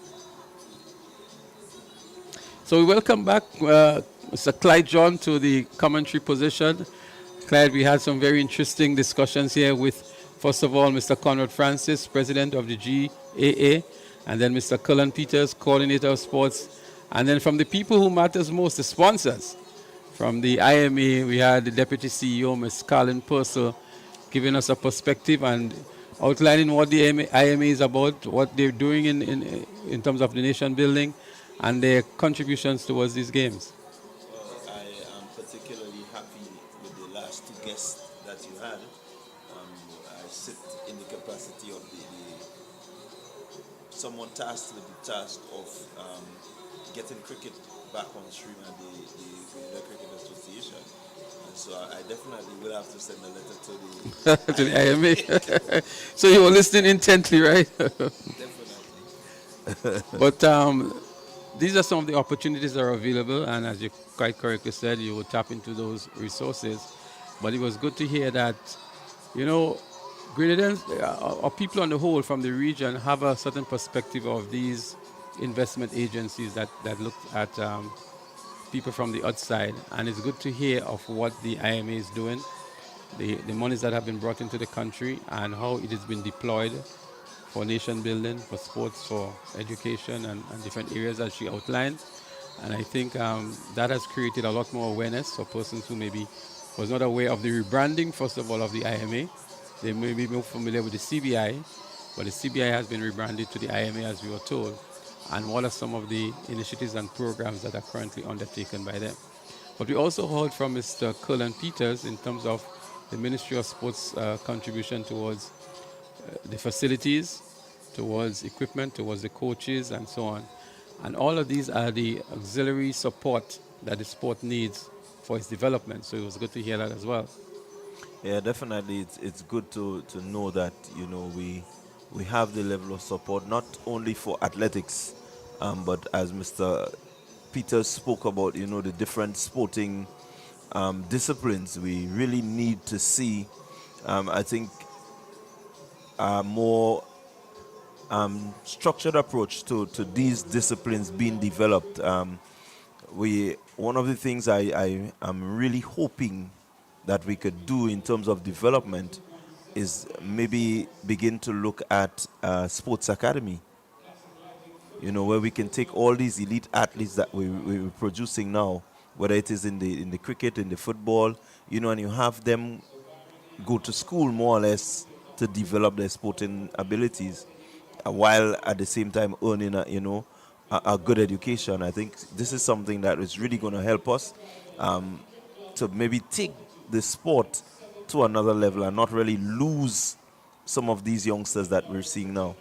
So we welcome back Mr. Clyde John to the commentary position. Clyde, we had some very interesting discussions here with, first of all, Mr. Conrad Francis, president of the GAA, and then Mr. Cullen Peters, coordinator of sports. And then from the people who matters most, the sponsors. From the IMA, we had the deputy CEO, Ms. Carlin Purcell, giving us a perspective and outlining what the IMA is about, what they're doing in terms of the nation building, and their contributions towards these games. I am particularly happy with the last 2 guests capacity of someone tasked with the task of getting cricket back on stream at the Grenada Cricket Association. And so I definitely will have to send a letter to the to the IMA. So you were listening intently, right? Definitely. But these are some of the opportunities that are available, and as you quite correctly said, you will tap into those resources. But it was good to hear that, you know, Grenadans, or people on the whole from the region, have a certain perspective of these investment agencies that look at people from the outside. And it's good to hear of what the IMA is doing, the monies that have been brought into the country, and how it has been deployed for nation building, for sports, for education, and different areas as she outlined. And I think that has created a lot more awareness for persons who maybe was not aware of the rebranding, first of all, of the IMA. They may be more familiar with the CBI, but the CBI has been rebranded to the IMA, as we were told. And what are some of the initiatives and programs that are currently undertaken by them? But we also heard from Mr. Cullen Peters in terms of the Ministry of Sports contribution towards the facilities, towards equipment, towards the coaches, and so on. And all of these are the auxiliary support that the sport needs for its development. So it was good to hear that as well. Yeah, definitely. It's good to know that, you know, we have the level of support not only for athletics, but as Mr. Peters spoke about, you know, the different sporting disciplines. We really need to see, I think, a more structured approach to these disciplines being developed. One of the things I am really hoping that we could do in terms of development is maybe begin to look at sports academy, you know, where we can take all these elite athletes that we're producing now, whether it is in the cricket, in the football, you know, and you have them go to school more or less to develop their sporting abilities, while at the same time earning a good education. I think this is something that is really going to help us to maybe take the sport to another level and not really lose some of these youngsters that we're seeing now.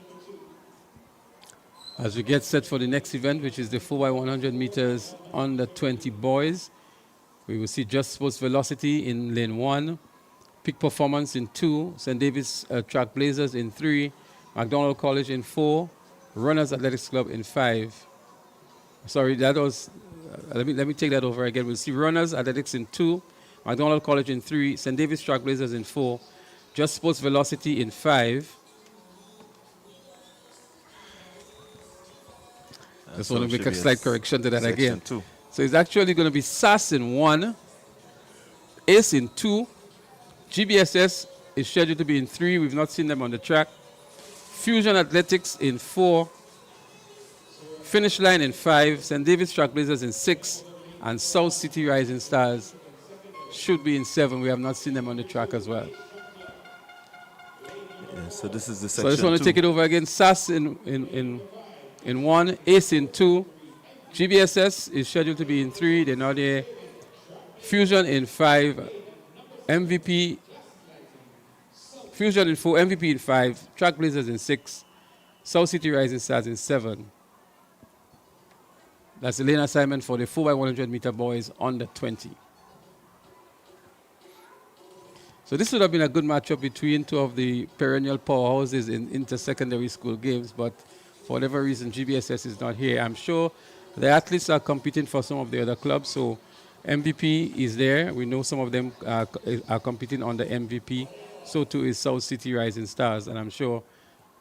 As we get set for the next event, which is the 4x100 meters under 20 boys, we will see Just Sports Velocity in lane 1, Peak Performance in 2, St. David's Track Blazers in 3, McDonald College in 4, Runners Athletics Club in 5. Sorry, that was, let me take that over again. We'll see Runners Athletics in 2, McDonald College in 3, St. David's Track Blazers in 4, Just Sports Velocity in 5. I just want to make a slight correction to that again. Two. So it's actually going to be SAS in 1, ACE in 2, GBSS is scheduled to be in 3. We've not seen them on the track. Fusion Athletics in 4, Finish Line in 5, St. David's Track Blazers in 6, and South City Rising Stars should be in 7. We have not seen them on the track as well. Yeah, so this is the section. So I just want to take it over again. SAS in 1, ACE in 2, GBSS is scheduled to be in 3. They're not there. Fusion in 5, MVP, Fusion in 4, MVP in 5, Track Blazers in 6, South City Rising Stars in 7. That's the lane assignment for the 4x100 meter boys under 20. So this would have been a good matchup between two of the perennial powerhouses in inter-secondary school games, but for whatever reason, GBSS is not here. I'm sure the athletes are competing for some of the other clubs, so MVP is there. We know some of them are competing on the MVP. So too is South City Rising Stars, and I'm sure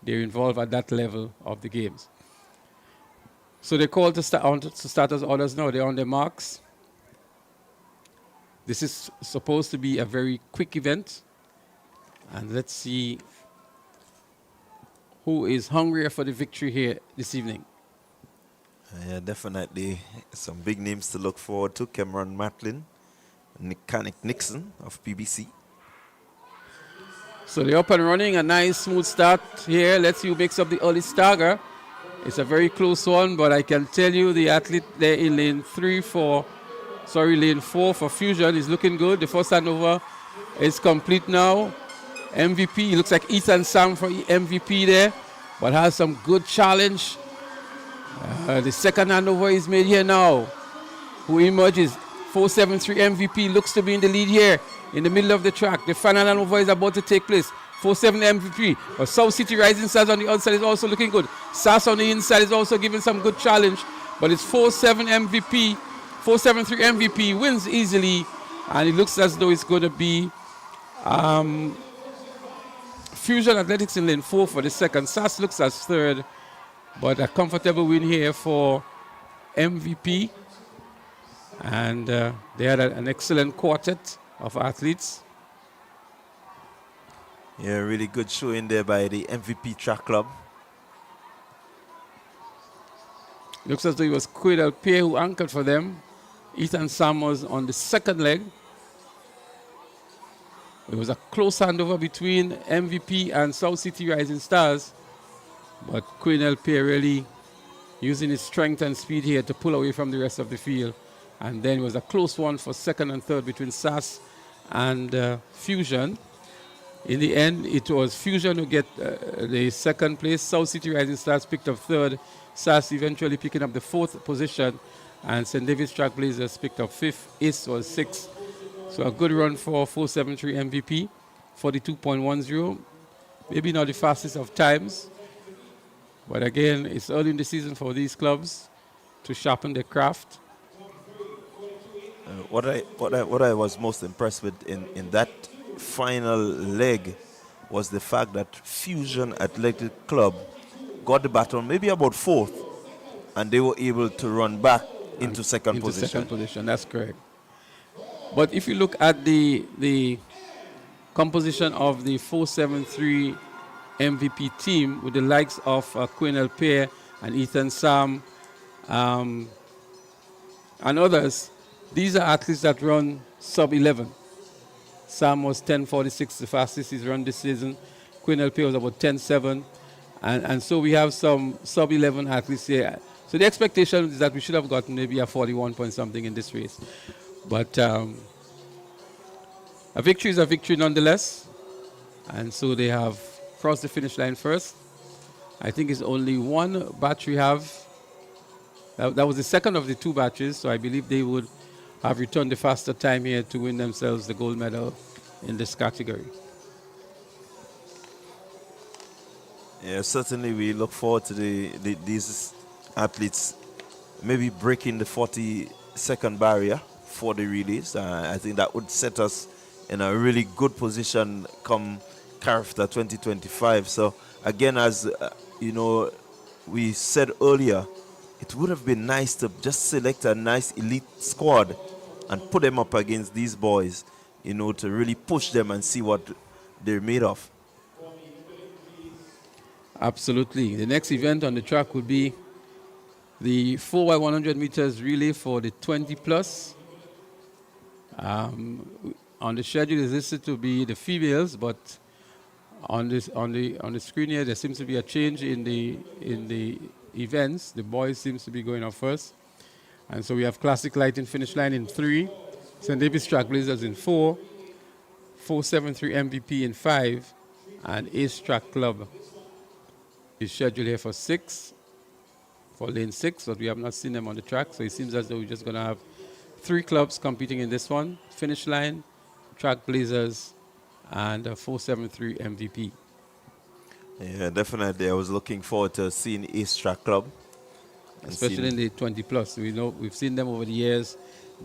they're involved at that level of the games. So they call to starters orders now. They're on their marks. This is supposed to be a very quick event. And let's see who is hungrier for the victory here this evening. Yeah, definitely some big names to look forward to. Cameron Matlin, Nick Nixon of PBC. So they're up and running, a nice smooth start here. Let's see who makes up the early stagger. It's a very close one, but I can tell you the athlete there in lane 4 for Fusion is looking good. The first handover is complete now. MVP. Looks like Ethan Sam for MVP there, but has some good challenge. The second handover is made here now. Who emerges? 473 MVP looks to be in the lead here in the middle of the track. The final handover is about to take place. 47 MVP. But South City Rising Stars on the outside is also looking good. SAS on the inside is also giving some good challenge. But it's 47 MVP. 473 MVP wins easily. And it looks as though it's going to be Fusion Athletics in lane 4 for the second. SAS looks as third. But a comfortable win here for MVP. And they had an excellent quartet of athletes. Yeah, really good showing there by the MVP Track Club. Looks as though it was Quidel Pierre who anchored for them. Ethan Sam was on the second leg. It was a close handover between MVP and South City Rising Stars. But Quidel Pierre really using his strength and speed here to pull away from the rest of the field. And then it was a close one for second and third between SAS and Fusion. In the end, it was Fusion who get the second place. South City Rising Stars picked up third. SAS eventually picking up the fourth position. And St. David's Track Blazers picked up fifth. ACE was sixth. So a good run for 473 MVP. 42.10. Maybe not the fastest of times. But again, it's early in the season for these clubs to sharpen their craft. What I was most impressed with in that final leg was the fact that Fusion Athletic Club got the baton maybe about fourth, and they were able to run back into second position. Second position, that's correct. But if you look at the composition of the 473 MVP team with the likes of Quinel Pierre and Ethan Sam and others, these are athletes that run sub-11. Sam was 10:46, the fastest he's run this season. Quinel Pierre was about 10:07. And so we have some sub-11 athletes here. So the expectation is that we should have gotten maybe a 41 point something in this race. But a victory is a victory nonetheless. And so they have crossed the finish line first. I think it's only one batch we have. That was the second of the two batches, so I believe they would have returned the faster time here to win themselves the gold medal in this category. Yeah, certainly we look forward to these athletes maybe breaking the 40-second barrier for the relays. I think that would set us in a really good position come CARIFTA 2025. So again, as you know, we said earlier, it would have been nice to just select a nice elite squad and put them up against these boys, you know, to really push them and see what they're made of. Absolutely. The next event on the track would be the 4x100 meters relay for the 20 plus. On the schedule is listed to be the females, but on the screen here there seems to be a change in the events. The boys seems to be going off first. And so we have Classic Light in finish line in 3, St. David's Track Blazers in 4, 473 MVP in 5, and Ace Track Club is scheduled here for 6, for lane 6, but we have not seen them on the track, so it seems as though we're just going to have 3 clubs competing in this one: Finish Line, Track Blazers, and 473 MVP. Yeah, definitely. I was looking forward to seeing Ace Track Club. Especially in the 20 plus. We know we've seen them over the years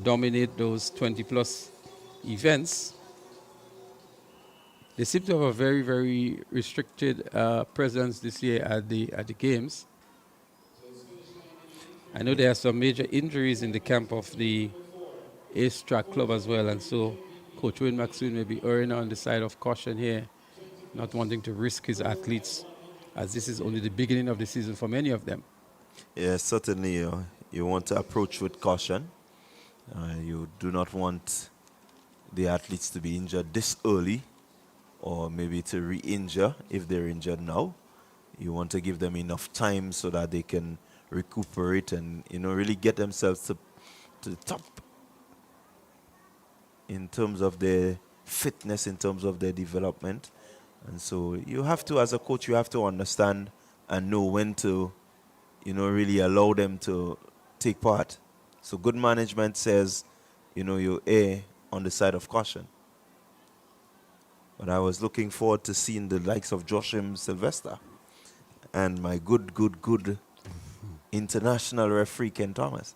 dominate those 20 plus events. They seem to have a very, very restricted presence this year at the games. I know there are some major injuries in the camp of the Ace Track Club as well, and so Coach Wayne Maxwell may be erring on the side of caution here, not wanting to risk his athletes, as this is only the beginning of the season for many of them. Yeah, certainly you want to approach with caution. You do not want the athletes to be injured this early, or maybe to re-injure if they're injured now. You want to give them enough time so that they can recuperate and, you know, really get themselves to the top in terms of their fitness, in terms of their development, And so you have to, as a coach, you have to understand and know when to, really allow them to take part. So good management says, you err on the side of caution. But I was looking forward to seeing the likes of Joshim Sylvester and my good international referee, Ken Thomas.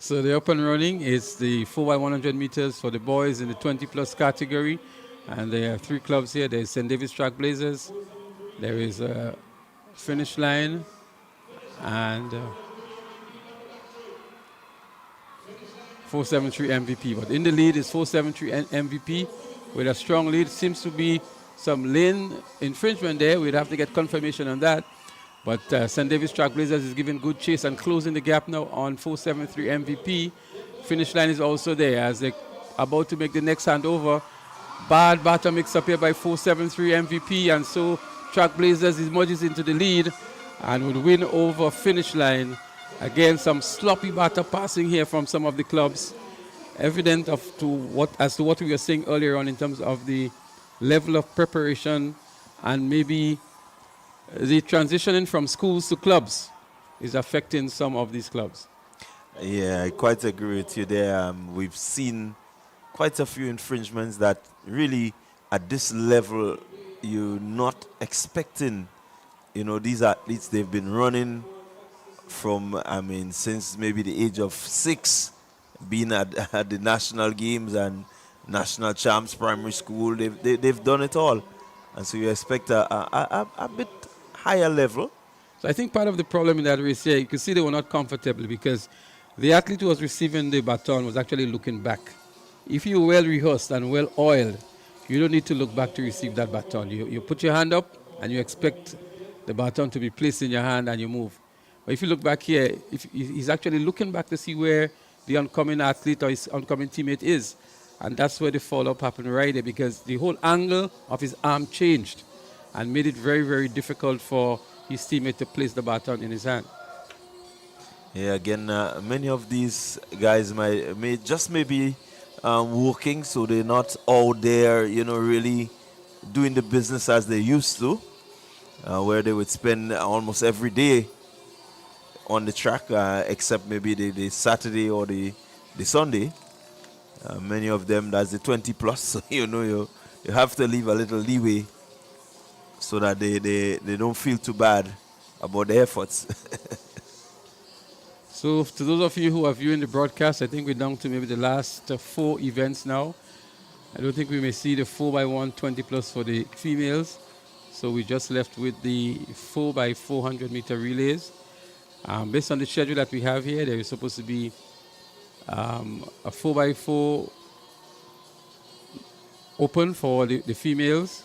So the up and running is the 4x100 meters for the boys in the 20-plus category. And there are 3 clubs here. There's St. David's Trailblazers. There is a finish line. And 473 MVP. But in the lead is 473 MVP with a strong lead. Seems to be some lane infringement there. We'd have to get confirmation on that. But St. David's Trailblazers is giving good chase and closing the gap now on 473 MVP. Finish line is also there as they're about to make the next handover. Bad batter mix up here by 473 MVP, and so Trailblazers emerges into the lead and would win over finish line. Again, some sloppy batter passing here from some of the clubs, evident as to what we were saying earlier on in terms of the level of preparation and maybe the transitioning from schools to clubs is affecting some of these clubs. Yeah, I quite agree with you there. We've seen quite a few infringements that really at this level you're not expecting. These athletes, they've been running from, since maybe the age of 6, being at the national games and national champs primary school. They've done it all. And so you expect a bit higher level. So I think part of the problem in that race here, you can see they were not comfortable because the athlete who was receiving the baton was actually looking back. If you're well rehearsed and well oiled, you don't need to look back to receive that baton. You put your hand up and you expect the baton to be placed in your hand and you move. But if you look back here, he's actually looking back to see where the oncoming athlete or his oncoming teammate is. And that's where the follow-up happened right there because the whole angle of his arm changed and made it very, very difficult for his teammate to place the baton in his hand. Yeah, again, many of these guys may just maybe working, so they're not out there, really doing the business as they used to, where they would spend almost every day on the track, except maybe the Saturday or the Sunday. Many of them, that's the 20 plus, so you have to leave a little leeway so that they don't feel too bad about the efforts. So to those of you who are viewing the broadcast, I think we're down to maybe the last 4 events now. I don't think we may see the 4x1 20 plus for the females. So we just left with the 4x400 meter relays. Based on the schedule that we have here, there is supposed to be a 4x4 open for the females,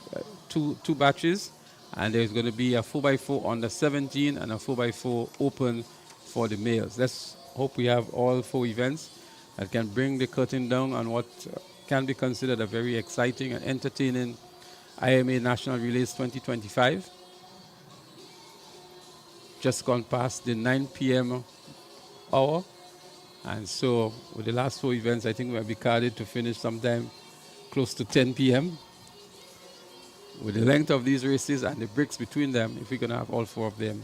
two batches, and there's going to be a 4x4 under 17 and a 4x4 open for the males. Let's hope we have all 4 events that can bring the curtain down on what can be considered a very exciting and entertaining IMA National Relays 2025. Just gone past the 9 p.m. hour. And so with the last 4 events, I think we'll be carded to finish sometime close to 10 p.m. With the length of these races and the breaks between them, if we're going to have all 4 of them,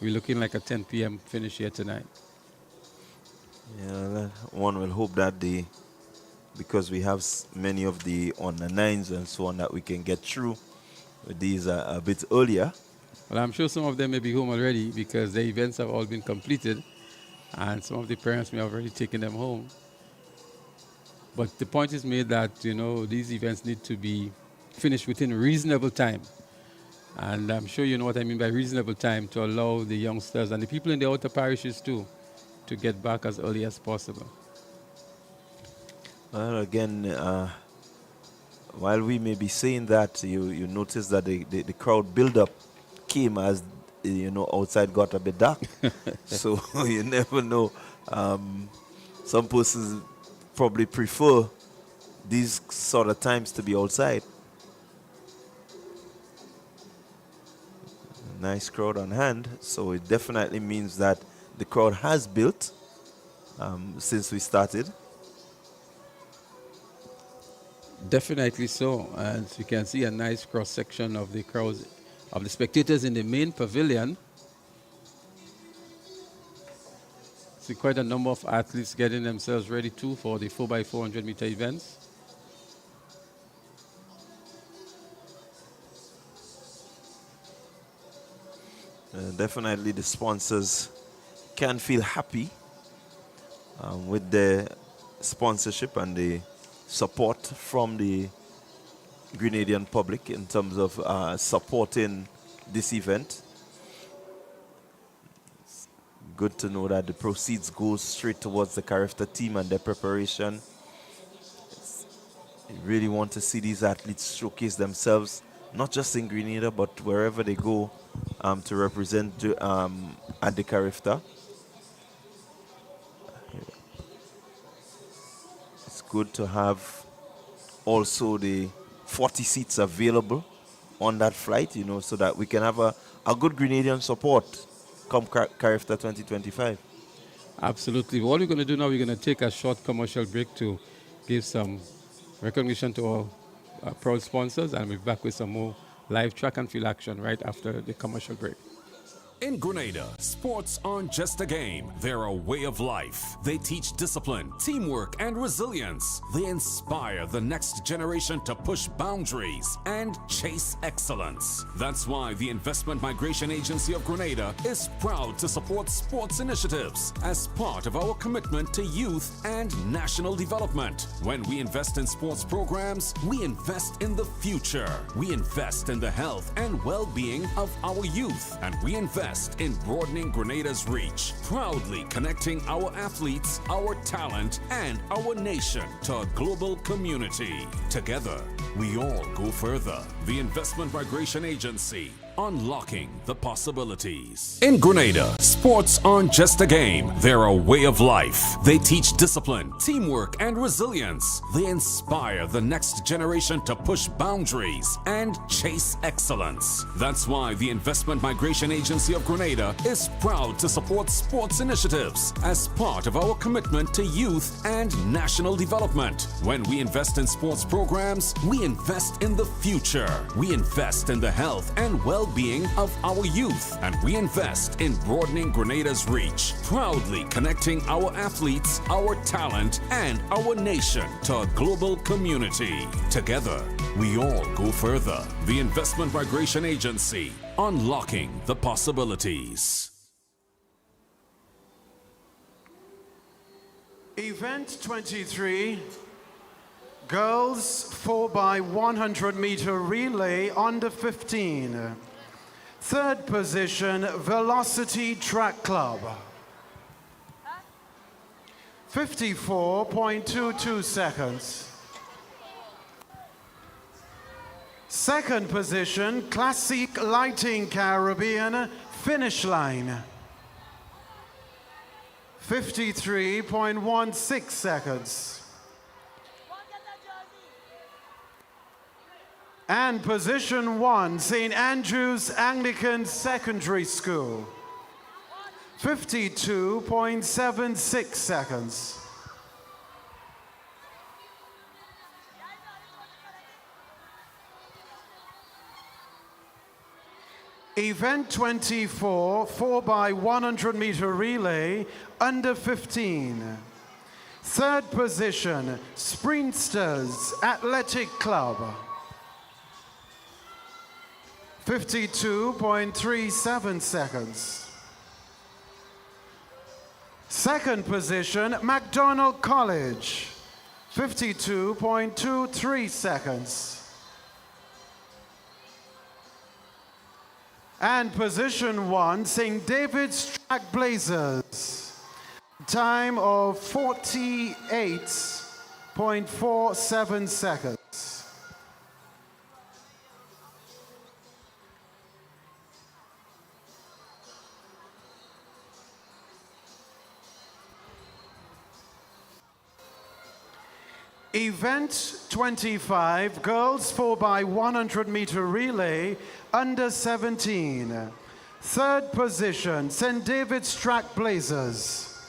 we're looking like a 10 p.m. finish here tonight. Yeah, one will hope that because we have many of the on the 9s and so on, that we can get through with these a bit earlier. Well, I'm sure some of them may be home already because the events have all been completed and some of the parents may have already taken them home. But the point is made that, these events need to be finished within reasonable time. And I'm sure you know what I mean by reasonable time, to allow the youngsters and the people in the outer parishes too to get back as early as possible. Well, again, while we may be saying that, you notice that the crowd build-up came as, outside got a bit dark. So you never know. Some persons probably prefer these sort of times to be outside. Nice crowd on hand, so it definitely means that the crowd has built since we started. Definitely so. As you can see, a nice cross-section of the crowds, of the spectators in the main pavilion. See quite a number of athletes getting themselves ready too for the 4x400 meter events. Definitely the sponsors can feel happy with the sponsorship and the support from the Grenadian public in terms of supporting this event. It's good to know that the proceeds go straight towards the Carifta team and their preparation. You really want to see these athletes showcase themselves, not just in Grenada, but wherever they go to represent at the Carifta. It's good to have also the 40 seats available on that flight, you know, so that we can have a good Grenadian support come Carifta 2025. Absolutely. What we're going to do now, we're going to take a short commercial break to give some recognition to our proud sponsors, and we'll be back with some more live track and field action right after the commercial break. In Grenada, sports aren't just a game, they're a way of life. They teach discipline, teamwork, and resilience. They inspire the next generation to push boundaries and chase excellence. That's why the Investment Migration Agency of Grenada is proud to support sports initiatives as part of our commitment to youth and national development. When we invest in sports programs, we invest in the future. We invest in the health and well-being of our youth, and we invest in broadening Grenada's reach, proudly connecting our athletes, our talent, and our nation to a global community. Together, we all go further. The Investment Migration Agency, unlocking the possibilities. In Grenada, sports aren't just a game, they're a way of life. They teach discipline, teamwork, and resilience. They inspire the next generation to push boundaries and chase excellence. That's why the Investment Migration Agency of Grenada is proud to support sports initiatives as part of our commitment to youth and national development. When we invest in sports programs, we invest in the future. We invest in the health and well-being of our youth, and we invest in broadening Grenada's reach, proudly connecting our athletes, our talent, and our nation to a global community. Together, we all go further. The Investment Migration Agency, unlocking the possibilities. Event 23, Girls 4x100 meter relay under 15. Third position, Velocity Track Club. 54.22 seconds. Second position, Classic Lighting Caribbean, finish line. 53.16 seconds. And position 1, St. Andrew's Anglican Secondary School. 52.76 seconds. Event 24, 4x100 meter relay, under 15. Third position, Sprinsters Athletic Club. 52.37 seconds. Second position, MacDonald College. 52.23 seconds. And position 1, St. David's Track Blazers. Time of 48.47 seconds. Event 25, Girls 4x100 meter relay, under 17. Third position, St. David's Track Blazers.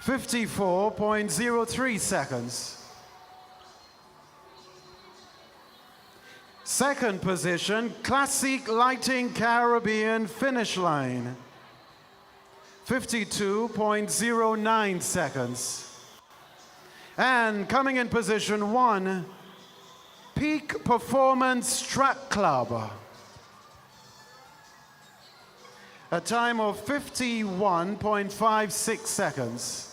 54.03 seconds. Second position, Classic Lighting Caribbean finish line. 52.09 seconds. And coming in position 1, Peak Performance Track Club. A time of 51.56 seconds.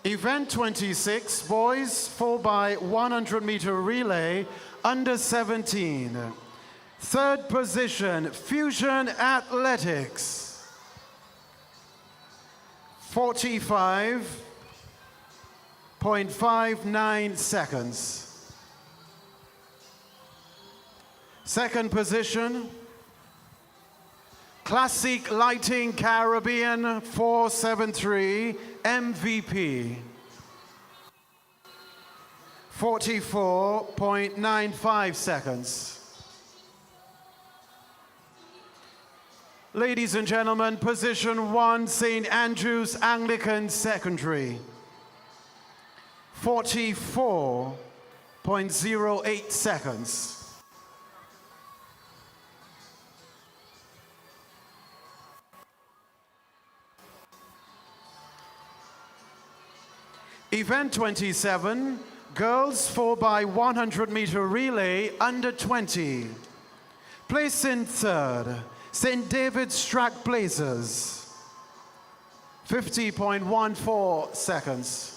Event 26, boys 4x100 meter relay, under 17. Third position, Fusion Athletics. 45.59 seconds. Second position, Classic Lighting Caribbean 473 MVP. 44.95 seconds. Ladies and gentlemen, position 1, St. Andrew's Anglican Secondary. 44.08 seconds. Event 27, girls 4x100 meter relay, under 20. Placed in third, St. David's Track Blazers. 50.14 seconds.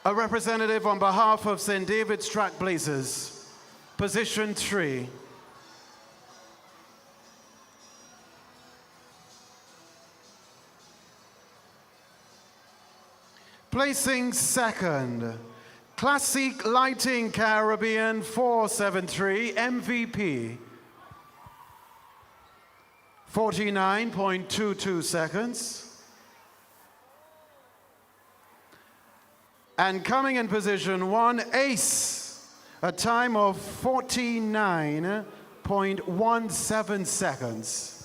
A representative on behalf of St. David's Track Blazers, position 3. Placing second, Classic Lighting Caribbean 473 MVP. 49.22 seconds. And coming in position 1, Ace, a time of 49.17 seconds.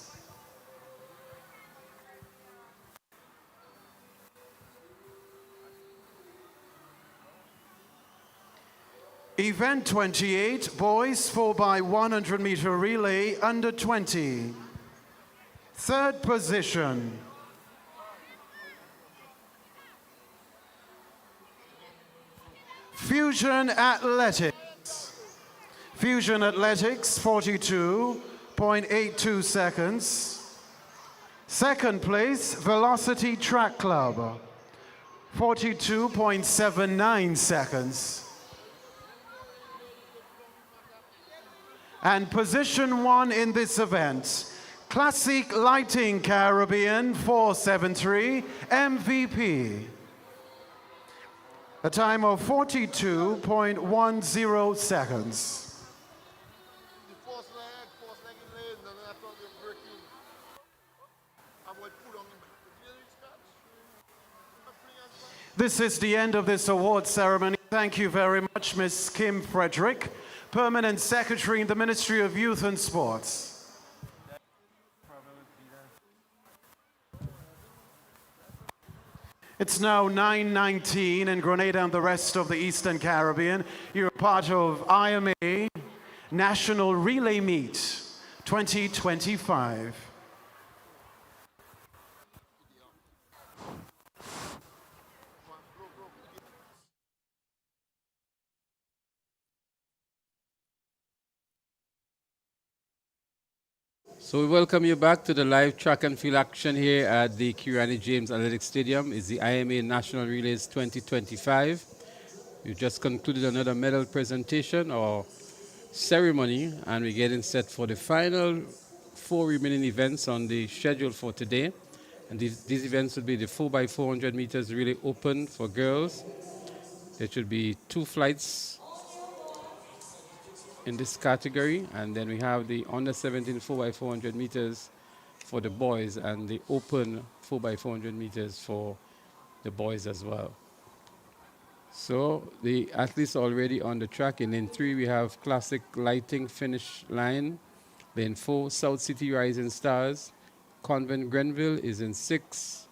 Event 28, boys 4x100 meter relay, under 20. Third position, Fusion Athletics. Fusion Athletics, 42.82 seconds. Second place, Velocity Track Club, 42.79 seconds. And position 1 in this event, Classic Lighting Caribbean 473 MVP. A time of 42.10 seconds. This is the end of this award ceremony. Thank you very much, Ms. Kim Frederick, Permanent Secretary in the Ministry of Youth and Sports. It's now 9:19 in Grenada and the rest of the Eastern Caribbean. You're part of IMA National Relay Meet 2025. So we welcome you back to the live track and field action here at the Kirani James Athletic Stadium. It's the IMA National Relays 2025. We've just concluded another medal presentation or ceremony, and we're getting set for the final 4 remaining events on the schedule for today. And these events will be the 4x400 meters relay open for girls. There should be 2 flights in this category, and then we have the under 17 4x400 meters for the boys and the open 4x400 meters for the boys as well. So the athletes are already on the track. In lane 3 we have Classic Lighting finish line. Lane 4, South City Rising Stars. Convent Grenville is in 6.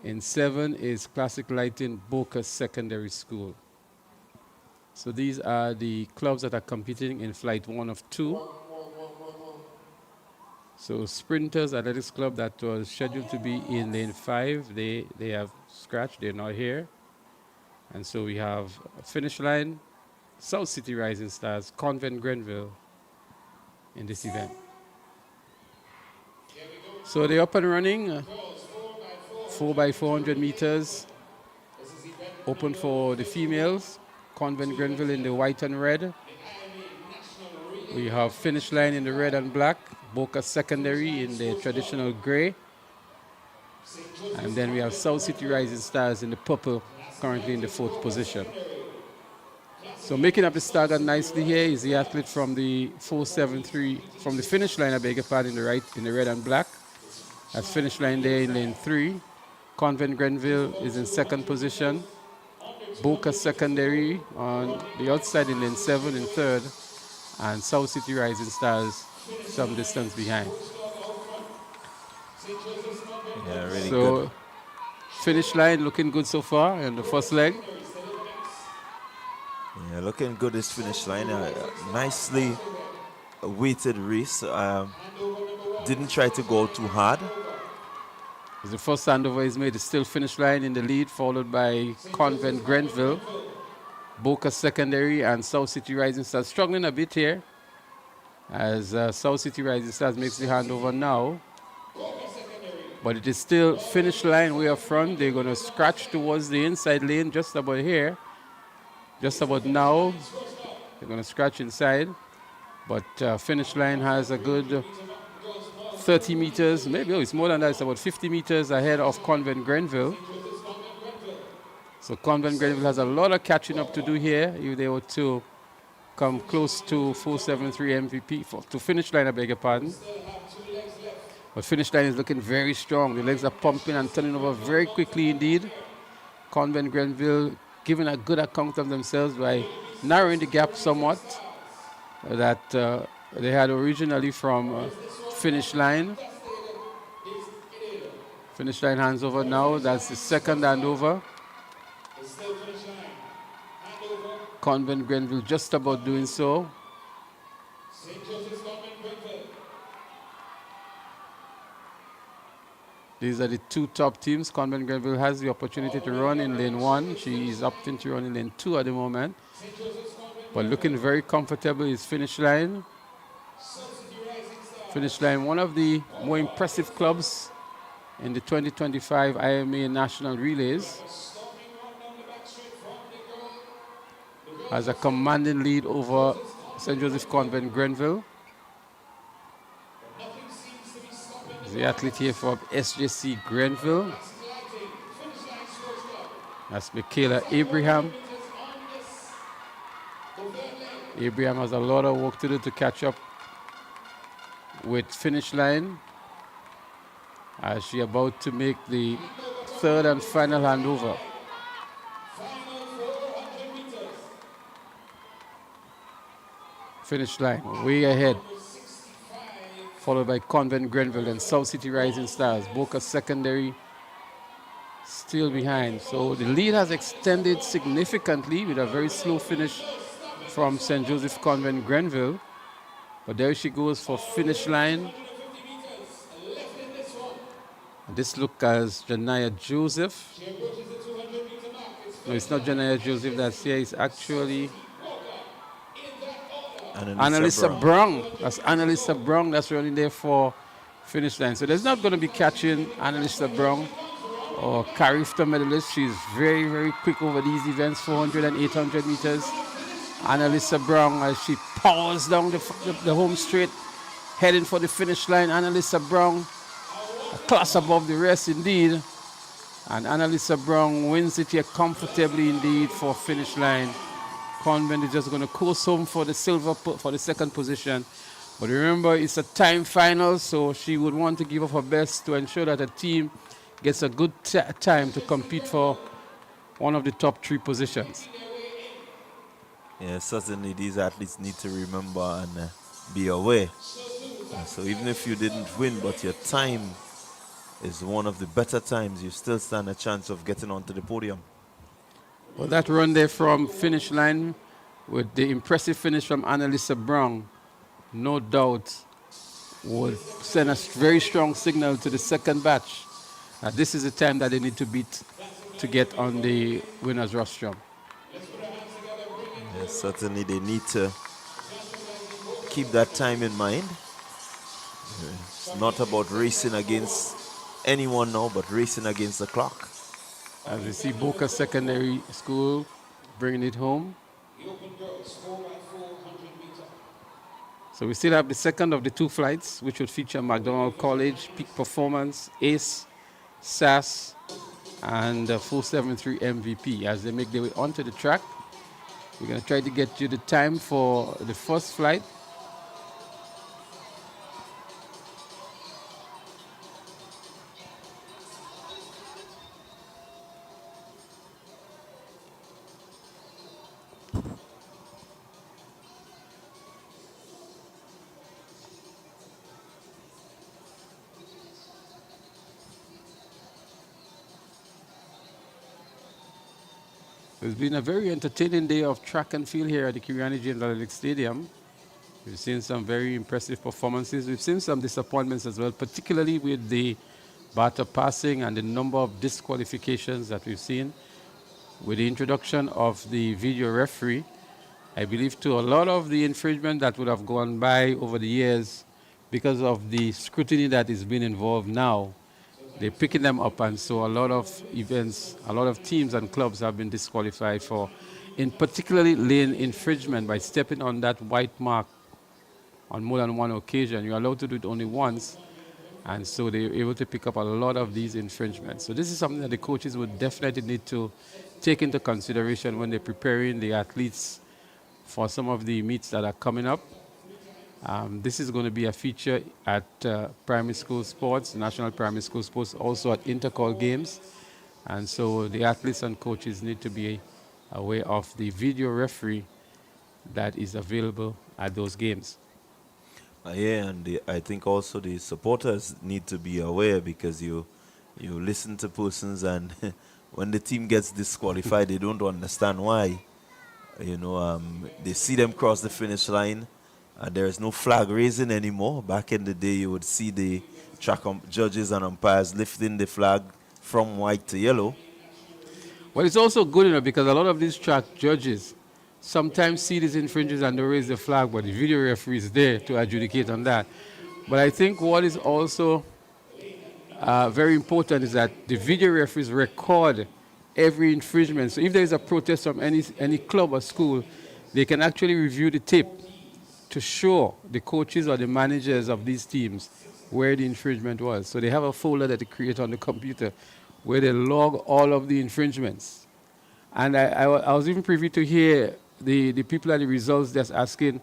In 7 is Classic Lighting Boca Secondary School. So these are the clubs that are competing in flight 1 of 2. So Sprinters Athletics Club that was scheduled to be in lane 5, they have scratched, they're not here. And so we have a finish line, South City Rising Stars, Convent Grenville in this event. So they're up and running, 4x400 meters, open for the females, Convent Grenville in the white and red. We have finish line in the red and black, Boca Secondary in the traditional gray. And then we have South City Rising Stars in the purple, currently in the 4th position. So making up the stagger nicely here is the athlete from the 473, from the finish line, I beg your pardon, in the right, in the red and black. That's finish line there in lane 3. Convent Grenville is in 2nd position. Boca Secondary on the outside in lane 7 in 3rd. And South City Rising Stars some distance behind. Yeah, really so good. Finish line looking good so far in the first leg. Yeah, looking good this finish line. Nicely weighted race. Didn't try to go too hard. As the first handover is made, it's still finish line in the lead, followed by Convent Grenville, Boca Secondary, and South City Rising Stars. Struggling a bit here as South City Rising Stars makes the handover now. But it is still finish line way up front. They're going to scratch towards the inside lane just about here. Just about now. They're going to scratch inside. But finish line has a good 30 meters, maybe it's more than that, it's about 50 meters ahead of Convent Grenville. So Convent Grenville has a lot of catching up to do here if they were to come close to 473 MVP, to finish line, I beg your pardon. But finish line is looking very strong. The legs are pumping and turning over very quickly indeed. Convent Grenville giving a good account of themselves by narrowing the gap somewhat that they had originally from finish line. Finish line hands over now. That's the second handover. Convent Grenville just about doing so. These are the 2 top teams. Convent Grenville has the opportunity to run in lane 1. She is opting to run in lane 2 at the moment. But looking very comfortable is finish line. Finish line, one of the more impressive clubs in the 2025 IMA National Relays. Has a commanding lead over St. Joseph Convent Grenville. The athlete here from SJC Grenville. That's Michaela Abraham. Abraham has a lot of work to do to catch up with finish line as she about to make the 3rd and final handover. Finish line way ahead, followed by Convent Grenville and South City Rising Stars. Boca Secondary still behind. So the lead has extended significantly with a very slow finish from St. Joseph Convent Grenville. But there she goes for finish line. And this look as Janaya Joseph. No, it's not Janaya Joseph that's here. It's actually Annalisa Brown. That's Annalisa Brown that's running there for finish line. So there's not going to be catching Annalisa Brown or Carifta medalist. She's very, very quick over these events, 400 and 800 meters. Annalisa Brown as she powers down the home straight, heading for the finish line. Annalisa Brown, a class above the rest indeed. And Annalisa Brown wins it here comfortably indeed for finish line. Convent is just going to coast home for the silver for the 2nd position. But remember, it's a time final, so she would want to give up her best to ensure that her team gets a good time to compete for one of the top 3 positions. Yeah, certainly these athletes need to remember and be aware So even if you didn't win, but your time is one of the better times, you still stand a chance of getting onto the podium. Well, that run there from finish line with the impressive finish from Annalisa Brown, no doubt, would send a very strong signal to the second batch. This is the time that they need to beat to get on the winner's rostrum. Yes, certainly they need to keep that time in mind. It's not about racing against anyone now, but racing against the clock. As we see Boca Secondary School bringing it home. So we still have the second of the two flights, which would feature McDonald College, Peak Performance, ACE, SAS, and 473 MVP. As they make their way onto the track, we're going to try to get you the time for the first flight. It's been a very entertaining day of track and field here at the Kiriani General Stadium. We've seen some very impressive performances. We've seen some disappointments as well, particularly with the batter passing and the number of disqualifications that we've seen. With the introduction of the video referee, I believe to a lot of the infringement that would have gone by over the years because of the scrutiny that is being involved now, they're picking them up, and so a lot of events, a lot of teams and clubs have been disqualified for, in particularly lane infringement by stepping on that white mark on more than one occasion. You're allowed to do it only once, and so they're able to pick up a lot of these infringements. So this is something that the coaches would definitely need to take into consideration when they're preparing the athletes for some of the meets that are coming up. This is going to be a feature at primary school sports, national primary school sports, also at intercall games. And so the athletes and coaches need to be aware of the video referee that is available at those games. Yeah, and I think also the supporters need to be aware, because you listen to persons and when the team gets disqualified, they don't understand why. You know, they see them cross the finish line, and there is no flag raising anymore. Back in the day, you would see the track judges and umpires lifting the flag from white to yellow. Well, it's also good enough because a lot of these track judges sometimes see these infringements and they raise the flag, but the video referee is there to adjudicate on that. But I think what is also very important is that the video referees record every infringement. So if there is a protest from any club or school, they can actually review the tape to show the coaches or the managers of these teams where the infringement was. So they have a folder that they create on the computer where they log all of the infringements. And I was even privy to hear the people at the results just asking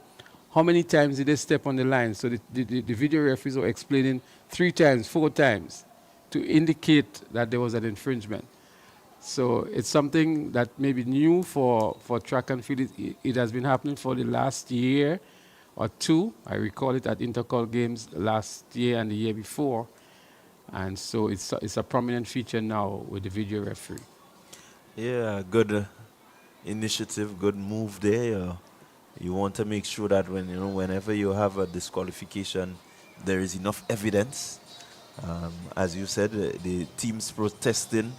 how many times did they step on the line. So the video referees were explaining 3 times, 4 times to indicate that there was an infringement. So it's something that may be new for track and field. It has been happening for the last year or 2. I recall it at intercall games last year and the year before. And so it's a prominent feature now with the video referee. Yeah, good initiative, good move there. You want to make sure that whenever you have a disqualification, there is enough evidence. As you said, the teams protesting,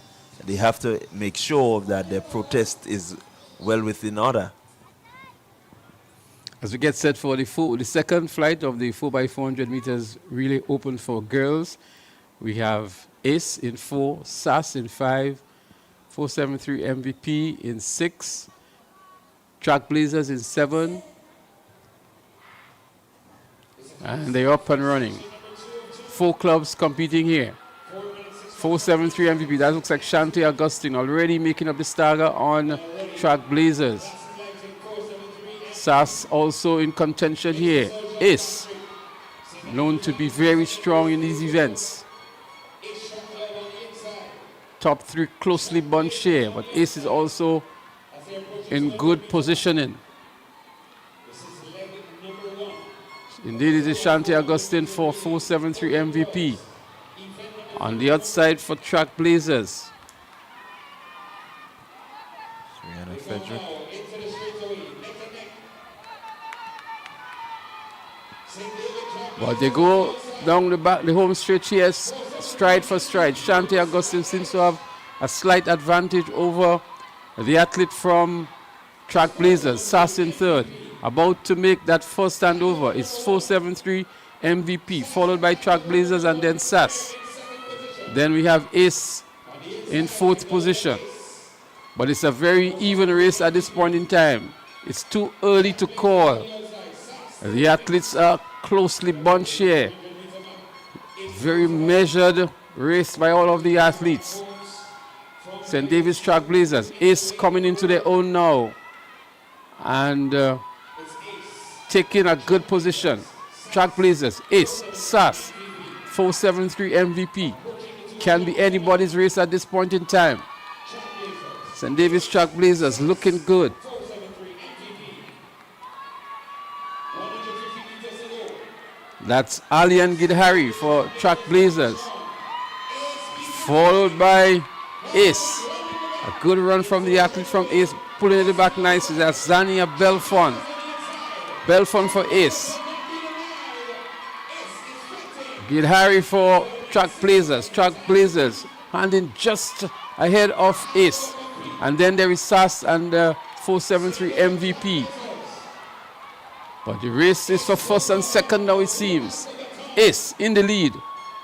they have to make sure that their protest is well within order. As we get set for the second flight of the 4x400 meters relay open for girls, we have ACE in 4, SAS in 5, 473 MVP in 6, Track Blazers in 7, and they're up and running. 4 clubs competing here. 473 MVP, that looks like Shante Augustine already making up the stagger on Track Blazers. SAS also in contention here. ACE, known to be very strong in these events. Top 3 closely bunched here, but ACE is also in good positioning. Indeed, it is Shanti Augustine for 473 MVP. On the outside for Track Blazers. Rihanna Frederick. Well, they go down the back, the home stretch here, stride for stride. Shanti Augustine seems to have a slight advantage over the athlete from Track Blazers, Sass in third. About to make that first handover. It's 473 MVP, followed by Track Blazers and then Sass. Then we have Ace in fourth position. But it's a very even race at this point in time. It's too early to call. The athletes are closely bunched here. Very measured race by all of the athletes. St. David's Track Blazers. Ace coming into their own now. And taking a good position. Track Blazers, Ace, Sass, 473 MVP. Can be anybody's race at this point in time. St. David's Track Blazers looking good. That's Ali and Gidhari for Track Blazers. Followed by Ace. A good run from the athlete from Ace, pulling it back nicely. That's Zania Belfon. Belfon for Ace. Gidhari for Track Blazers. Track Blazers handing just ahead of Ace. And then there is Sass and 473 MVP. But the race is for first and second now, it seems. Ace in the lead,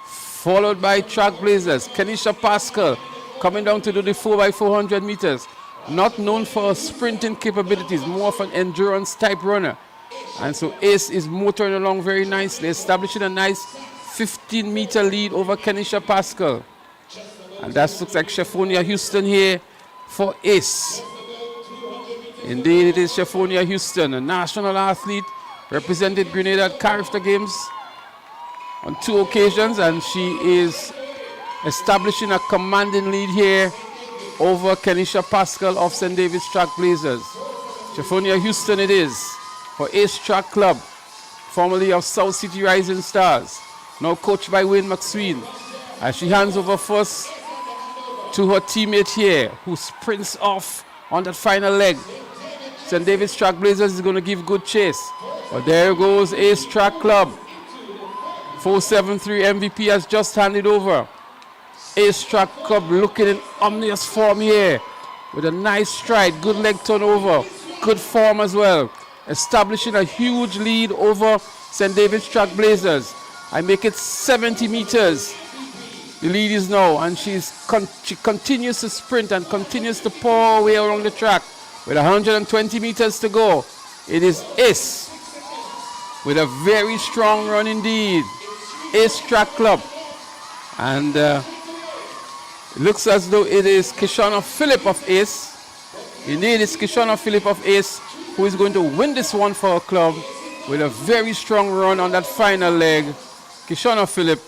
followed by Track Blazers. Kenisha Pascal coming down to do the 4x400 meters. Not known for sprinting capabilities, more of an endurance type runner. And so Ace is motoring along very nicely, establishing a nice 15-meter lead over Kenisha Pascal. And that looks like Shephonia Houston here for Ace. Indeed, it is Shephonia Houston, a national athlete, represented Grenada at Character Games on 2 occasions, and she is establishing a commanding lead here over Kenisha Pascal of St. David's Track Blazers. Shephonia Houston it is for Ace Track Club, formerly of South City Rising Stars, now coached by Wayne McSween, as she hands over first to her teammate here, who sprints off on that final leg. St. David's Track Blazers is going to give good chase. But there goes Ace Track Club. 473 MVP has just handed over. Ace Track Club looking in omnious form here with a nice stride, good leg turnover, good form as well. Establishing a huge lead over St. David's Track Blazers. I make it 70 meters. The lead is now, and she continues to sprint and continues to pour away along the track. With 120 meters to go, it is Ace with a very strong run indeed. Ace Track Club. And it looks as though it is Kishana Phillip of Ace. Indeed, it's Kishana Phillip of Ace who is going to win this one for her club with a very strong run on that final leg. Kishana Phillip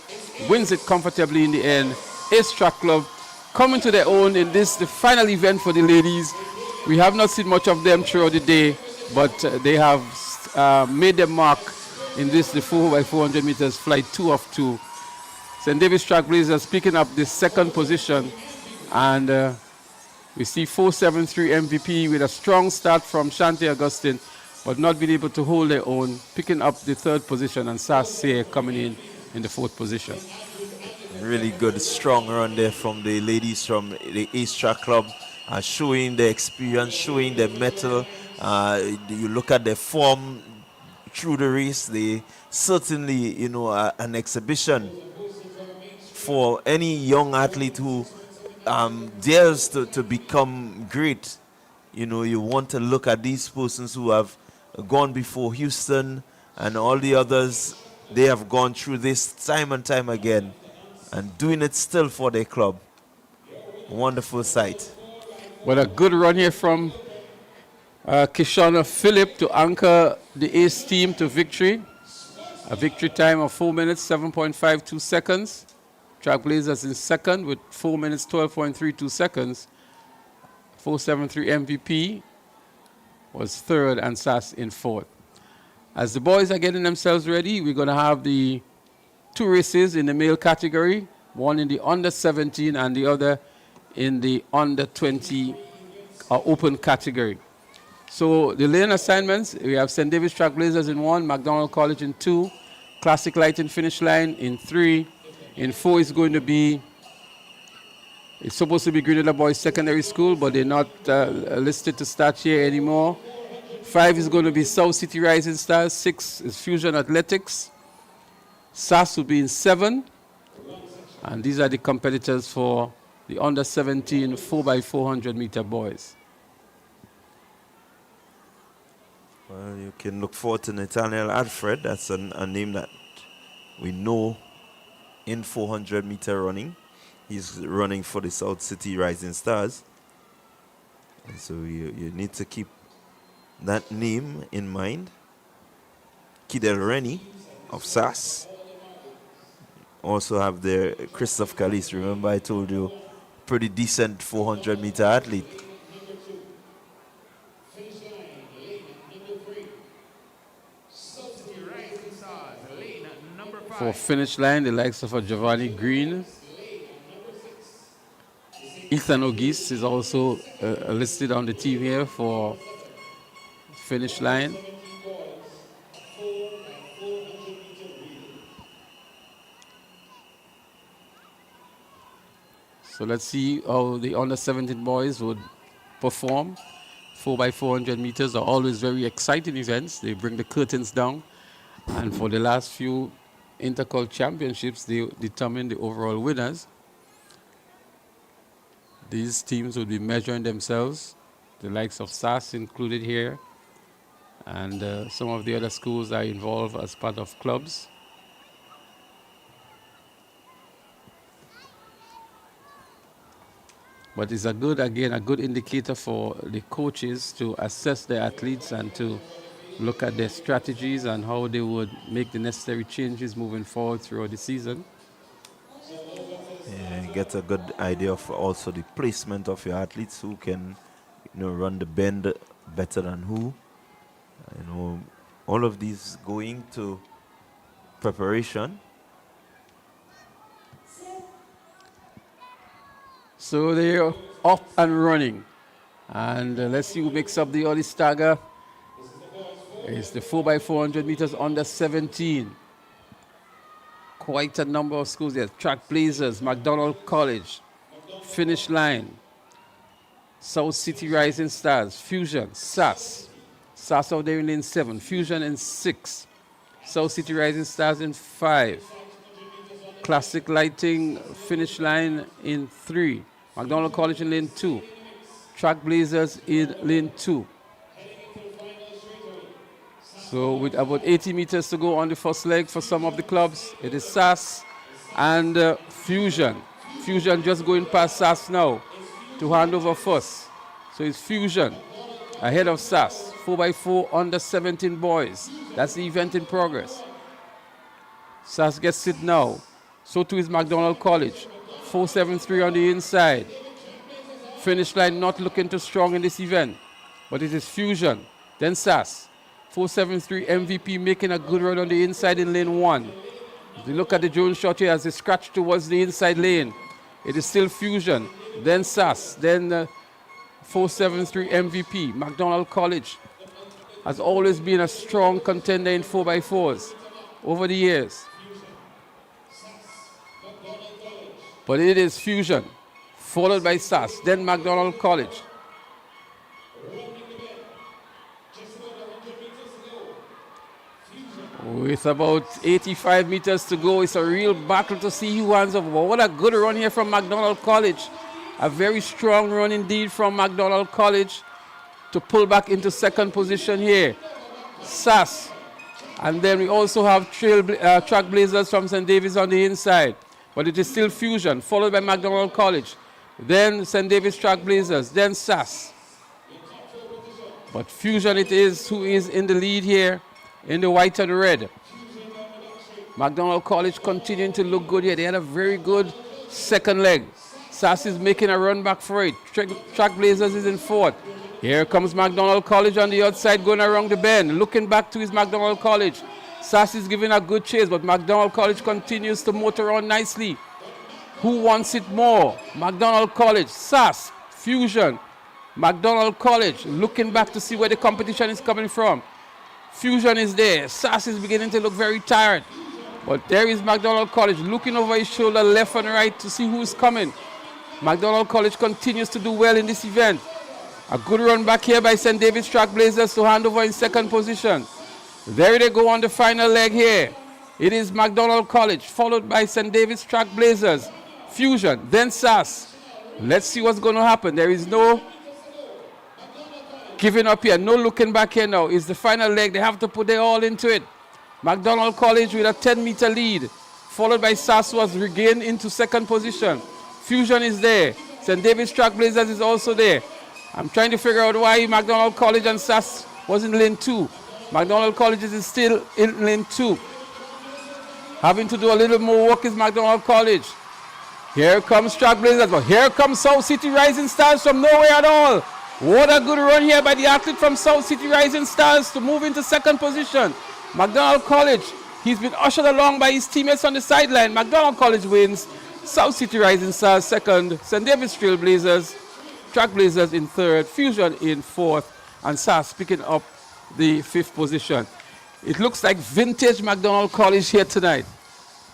wins it comfortably in the end. Ace Track Club coming to their own in this, the final event for the ladies. We have not seen much of them throughout the day, but they have made their mark in this, the 4x400 meters flight 2 of 2. St. David's Track Blazers picking up the second position, and we see 473 MVP with a strong start from Shanti Augustine, but not being able to hold their own, picking up the third position, and Sass here coming in the fourth position. Really good, strong run there from the ladies from the Ace Track Club, showing their experience, showing their mettle. You look at their form through the race, they certainly, an exhibition for any young athlete who dares to become great. You want to look at these persons who have gone before Houston and all the others. They have gone through this time and time again and doing it still for their club. Wonderful sight. Well, a good run here from Kishana Phillip to anchor the Ace team to victory. A victory time of 4 minutes, 7.52 seconds. Track Blazers in second with 4 minutes, 12.32 seconds. 473 MVP was third and Sass in fourth. As the boys are getting themselves ready, we're going to have the 2 races in the male category, one in the under 17 and the other in the under 20 open category. So the lane assignments, we have St. David's Trailblazers in 1, McDonald College in 2, Classic Lighting Finish Line in 3. In 4 is going to be, it's supposed to be Grenada Boys Secondary School, but they're not listed to start here anymore. 5 is going to be South City Rising Stars. 6 is Fusion Athletics. SAS will be in 7. And these are the competitors for the under 17 4x400 meter boys. Well, you can look forward to Nathaniel Alfred. That's a name that we know in 400 meter running. He's running for the South City Rising Stars. And so you need to keep that name in mind. Kidel Rennie of SAS. Also have the Christophe Callis. Remember I told you, pretty decent 400 meter athlete. For finish line, the likes of Giovanni Green. Ethan Ogis is also listed on the team here for finish line. So let's see how the under 17 boys would perform. 4x400 meters are always very exciting events. They bring the curtains down. And for the last few Intercol championships, they determine the overall winners. These teams will be measuring themselves, the likes of SAS included here, and some of the other schools are involved as part of clubs. But it's a good indicator for the coaches to assess their athletes and to look at their strategies and how they would make the necessary changes moving forward throughout the season. Yeah, get a good idea of also the placement of your athletes, who can, run the bend better than who. All of these going to preparation. So they're up and running. And let's see who makes up the early stagger. It's the 4x400 meters under 17. Quite a number of schools there. Trailblazers, McDonald College, Finish Line, South City Rising Stars, Fusion, SAS. SAS out there in lane 7, Fusion in 6, South City Rising Stars in 5, Classic Lighting Finish Line in 3, McDonald College in lane 2, Trailblazers in lane 2. So with about 80 meters to go on the first leg for some of the clubs, it is SAS and Fusion. Fusion just going past SAS now to hand over first. So it's Fusion ahead of SAS. 4x4 under 17 boys. That's the event in progress. SAS gets it now. So too is McDonald College. 473 on the inside. Finish line not looking too strong in this event. But it is Fusion, then SAS. 473 MVP making a good run on the inside in lane 1. If you look at the drone shot here as they scratch towards the inside lane, it is still Fusion, then SAS, then 473 MVP. McDonald College has always been a strong contender in 4x4s over the years. But it is Fusion, followed by SAS, then McDonald College. With about 85 meters to go, it's a real battle to see who hands over. What a good run here from McDonald College. A very strong run indeed from McDonald College to pull back into second position here. SAS. And then we also have Trailblazers from St. David's on the inside. But it is still Fusion, followed by McDonald College. Then St. David's Trailblazers, then SAS. But Fusion it is who is in the lead here, in the white and red. McDonald College continuing to look good here. They had a very good second leg. SAS is making a run back for it. Trailblazers is in fourth. Here comes McDonald College on the outside going around the bend. Looking back to his McDonald College. Sass is giving a good chase, but McDonald College continues to motor on nicely. Who wants it more? McDonald College, Sass, Fusion. McDonald College looking back to see where the competition is coming from. Fusion is there. Sass is beginning to look very tired. But there is McDonald College looking over his shoulder left and right to see who is coming. McDonald College continues to do well in this event. A good run back here by St. David's Trailblazers to hand over in second position. There they go on the final leg here. It is McDonald College followed by St. David's Trailblazers. Fusion, then Sass. Let's see what's going to happen. There is no giving up here, no looking back here now. It's the final leg. They have to put their all into it. McDonald College with a 10-meter lead, followed by Sass, who has regained into second position. Fusion is there. St. David's Trailblazers is also there. I'm trying to figure out why McDonald College and Sass was in lane 2. McDonald College is still in lane 2. Having to do a little more work is McDonald College. Here comes Trailblazers, but here comes South City Rising Stars from nowhere at all. What a good run here by the athlete from South City Rising Stars to move into second position. McDonald College, he's been ushered along by his teammates on the sideline. McDonald College wins. South City Rising Stars second. St. David's Trailblazers in third. Fusion in fourth. And Sass picking up the fifth position. It looks like vintage McDonald College here tonight.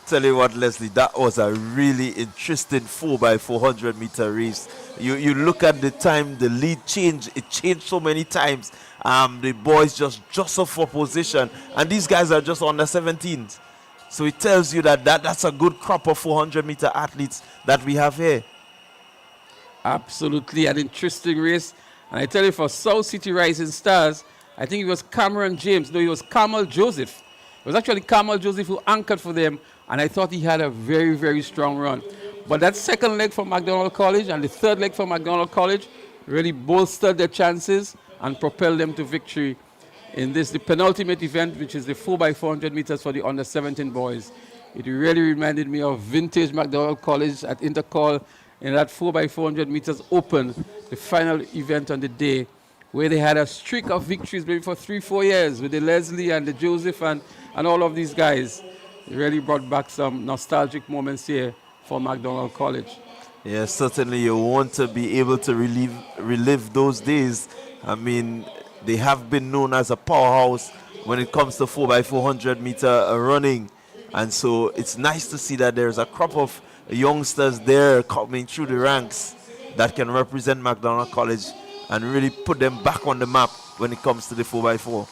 Tell you what, Leslie, that was a really interesting 4x400 meter race. You look at the time, the lead changed. It changed so many times. The boys just jostle for position, and these guys are just under 17s. So it tells you that that's a good crop of 400 meter athletes that we have here. Absolutely an interesting race. And I tell you, for South City Rising Stars, I think it was Cameron James. No, it was Carmel Joseph. It was actually Carmel Joseph who anchored for them, and I thought he had a very, very strong run. But that second leg for McDonald College and the third leg for McDonald College really bolstered their chances and propelled them to victory in the penultimate event, which is the 4x400 meters for the under 17 boys. It really reminded me of vintage McDonald College at Intercall in that 4x400 meters open, the final event on the day, where they had a streak of victories maybe for 3-4 years with the Leslie and the Joseph and all of these guys. It really brought back some nostalgic moments here for McDonald College. Yeah, certainly you want to be able to relive those days. I mean, they have been known as a powerhouse when it comes to 4x400 meter running. And so it's nice to see that there's a crop of youngsters there coming through the ranks that can represent McDonald College and really put them back on the map when it comes to the 4x4.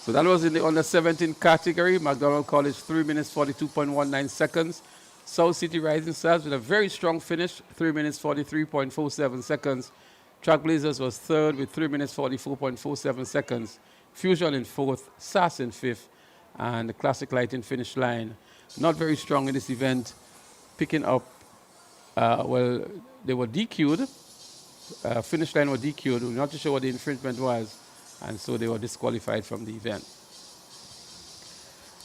So that was in the under 17 category. McDonald College 3 minutes 42.19 seconds. South City Rising Stars with a very strong finish, 3 minutes 43.47 seconds. Trailblazers was third with 3 minutes 44.47 seconds. Fusion in fourth, Sass in fifth, and the Classic Lighting finish line. Not very strong in this event, picking up, well, they were DQ'd. Finish line were DQ'd. We're not too sure what the infringement was, and so they were disqualified from the event.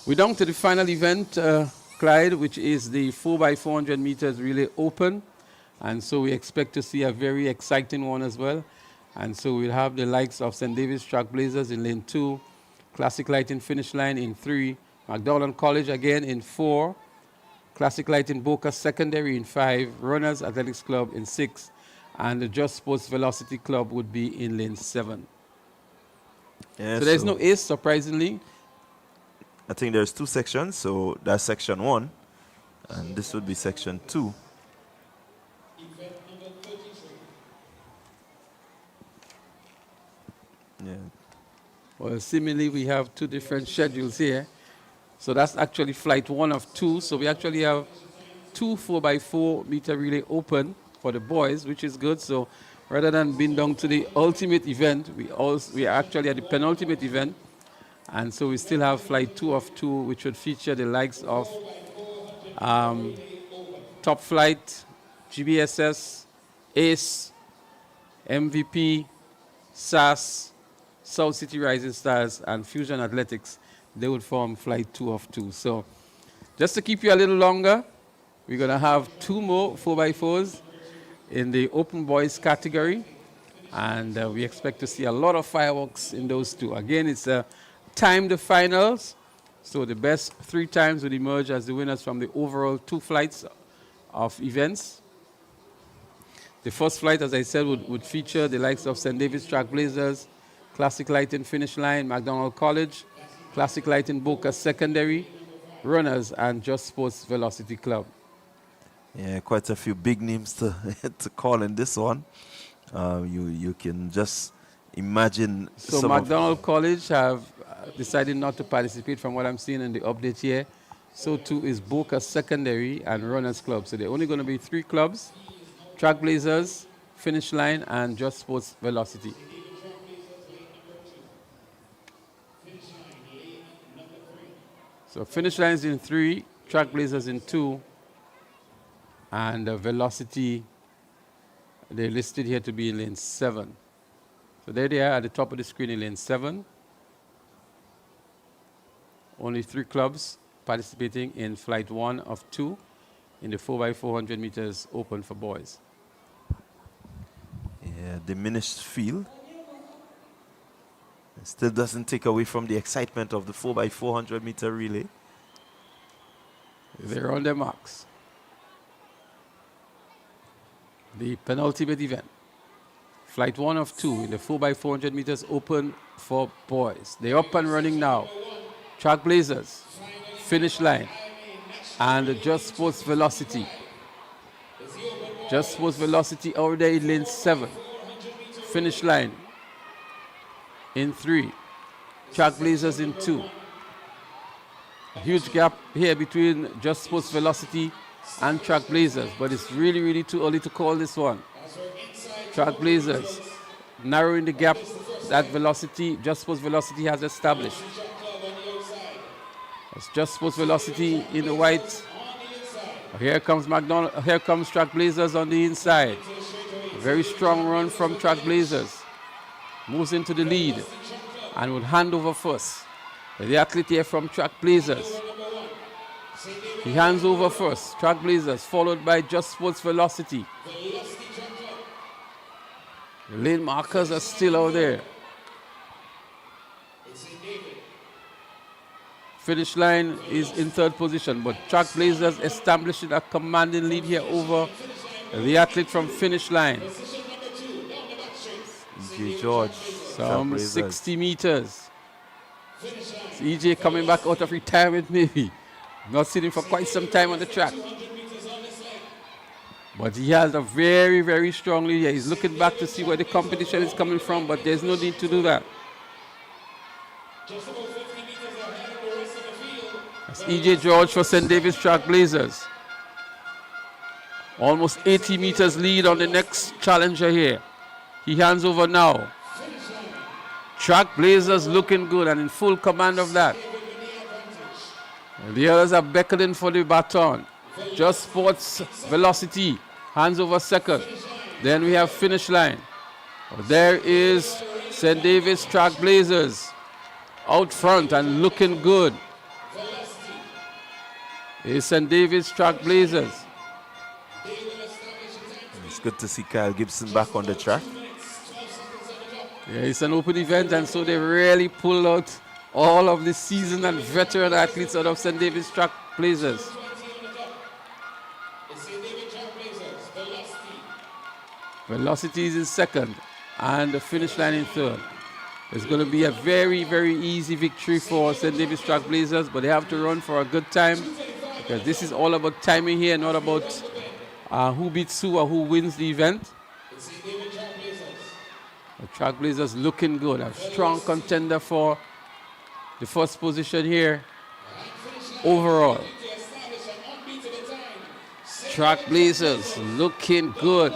We're down to the final event, Clyde, which is the 4x400 meters relay open. And so we expect to see a very exciting one as well. And so we'll have the likes of St. David's Trailblazers in lane 2, Classic Lighting finish line in 3, McDonald College again in 4, Classic Lighting Boca Secondary in 5, Runners Athletics Club in 6, and the Just Sports Velocity Club would be in lane 7. Yeah, so there's no ace, surprisingly. I think there's 2 sections, so that's section 1, and this would be section 2. Yeah. Well, seemingly we have 2 different schedules here. So that's actually flight 1 of 2. So we actually have 2 4x4 meter relay open for the boys, which is good. So rather than being down to the ultimate event, we are actually at the penultimate event. And so we still have flight 2 of 2, which would feature the likes of Top Flight, GBSS, ACE, MVP, SAS, South City Rising Stars, and Fusion Athletics. They would form flight 2 of 2. So just to keep you a little longer, we're going to have 2 more 4x4s in the open boys category. And we expect to see a lot of fireworks in those two. Again, it's timed finals. So the best 3 times would emerge as the winners from the overall 2 flights of events. The first flight, as I said, would feature the likes of St. David's Trailblazers, Classic Lighting Finish Line, McDonald College, Classic Lighting Boca Secondary, Runners, and Just Sports Velocity Club. Yeah, quite a few big names to to call in this one. You can just imagine. So McDonald College have decided not to participate from what I'm seeing in the update here. So too is Boca Secondary and Runners Club. So there are only going to be 3 clubs: Trailblazers, Finish Line, and Just Sports Velocity. So Finish Line is in 3, Trailblazers in 2, and Velocity, they're listed here to be in lane 7. So there they are at the top of the screen in lane 7. Only 3 clubs participating in flight 1 of 2 in the 4x400 meters open for boys. Yeah, diminished field. It still doesn't take away from the excitement of the 4x400 meter relay. They're on their marks. The penultimate event. Flight 1 of 2 in the 4x400 meters open for boys. They're up and running now. Trailblazers, Finish Line, and Just Sports Velocity. Just Sports Velocity already in lane 7. Finish Line in 3. Trailblazers in 2. A huge gap here between Just Sports Velocity and Trailblazers, but it's really, really too early to call this one. Trailblazers narrowing the gap that Velocity, Just Sports Velocity has established. It's Just Sports Velocity in the white. Here comes Trailblazers on the inside. A very strong run from Trailblazers. Moves into the lead and will hand over first. The athlete here from Trailblazers. He hands over first. Trailblazers followed by Just Sports Velocity. The lane markers are still out there. Finish Line is in 3rd position, but Trailblazers establishing a commanding lead here over the athlete from Finish Line. EJ George. Some 60 meters. It's EJ coming back out of retirement maybe. Not seen him for quite some time on the track. But he has a very, very strong lead here. He's looking back to see where the competition is coming from, but there's no need to do that. That's EJ George for St. David's Trailblazers. Almost 80 meters lead on the next challenger here. He hands over now. Trailblazers looking good and in full command of that. And the others are beckoning for the baton. Just Sports Velocity hands over second. Then we have Finish Line. There is St. David's Trailblazers out front and looking good. It's St. David's Trailblazers. It's good to see Kyle Gibson back on the track. Yeah, it's an open event, and so they really pull out all of the seasoned and veteran athletes out of St. David's Trailblazers. Velocity is in 2nd, and the Finish Line in 3rd. It's going to be a very, very easy victory for St. David's Trailblazers, but they have to run for a good time, because this is all about timing here, not about who beats who or who wins the event. The Trailblazers looking good, a strong contender for the first position here overall. Trailblazers looking good.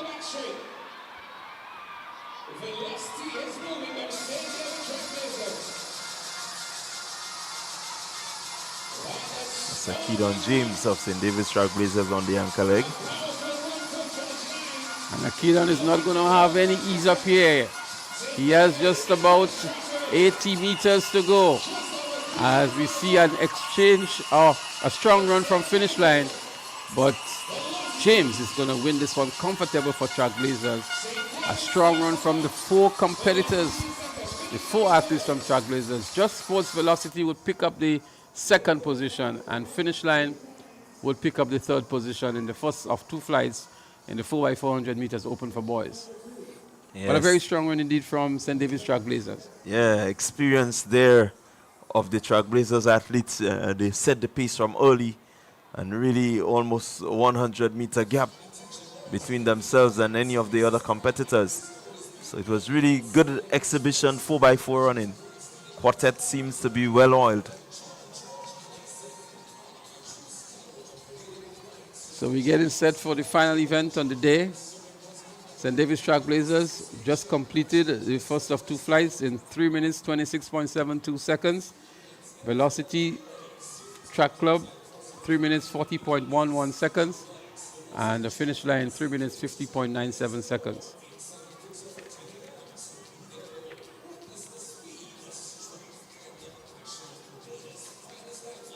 Keaton James of St. David's Trailblazers on the anchor leg. And Keaton is not going to have any ease up here. He has just about 80 meters to go. As we see an exchange of a strong run from Finish Line, but James is going to win this one comfortable for Trailblazers. A strong run from the 4 competitors, the 4 athletes from Trailblazers. Just Sports Velocity would pick up the 2nd position, and Finish Line would pick up the 3rd position in the first of 2 flights in the 4x400 meters open for boys. Yes. But a very strong run indeed from St. David's Trailblazers. Yeah, experience there of the Trailblazers athletes. They set the pace from early, and really almost 100-meter gap between themselves and any of the other competitors. So it was really good exhibition, 4x4 running. Quartet seems to be well oiled. So we're getting set for the final event on the day. St. David's Trailblazers just completed the first of 2 flights in 3 minutes, 26.72 seconds. Velocity Track Club, 3 minutes, 40.11 seconds. And the Finish Line, 3 minutes, 50.97 seconds.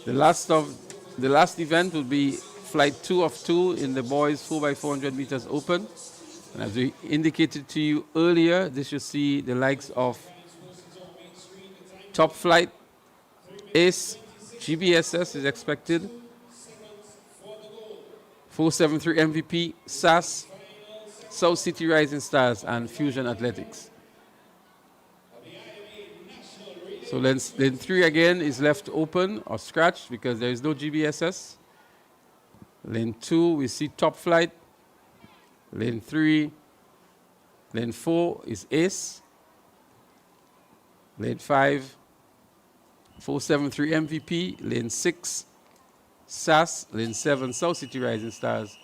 The last event will be flight 2 of 2 in the boys 4x400 meters open. And as we indicated to you earlier, this you see the likes of Top Flight, Ace, GBSS is expected, 473 MVP, SAS, South City Rising Stars, and Fusion Athletics. So lane 3 again is left open or scratched because there is no GBSS. Lane 2, we see Top Flight. Lane 3, lane 4 is Ace. Lane 5, 473 MVP. Lane 6, SAS. Lane 7, South City Rising Stars.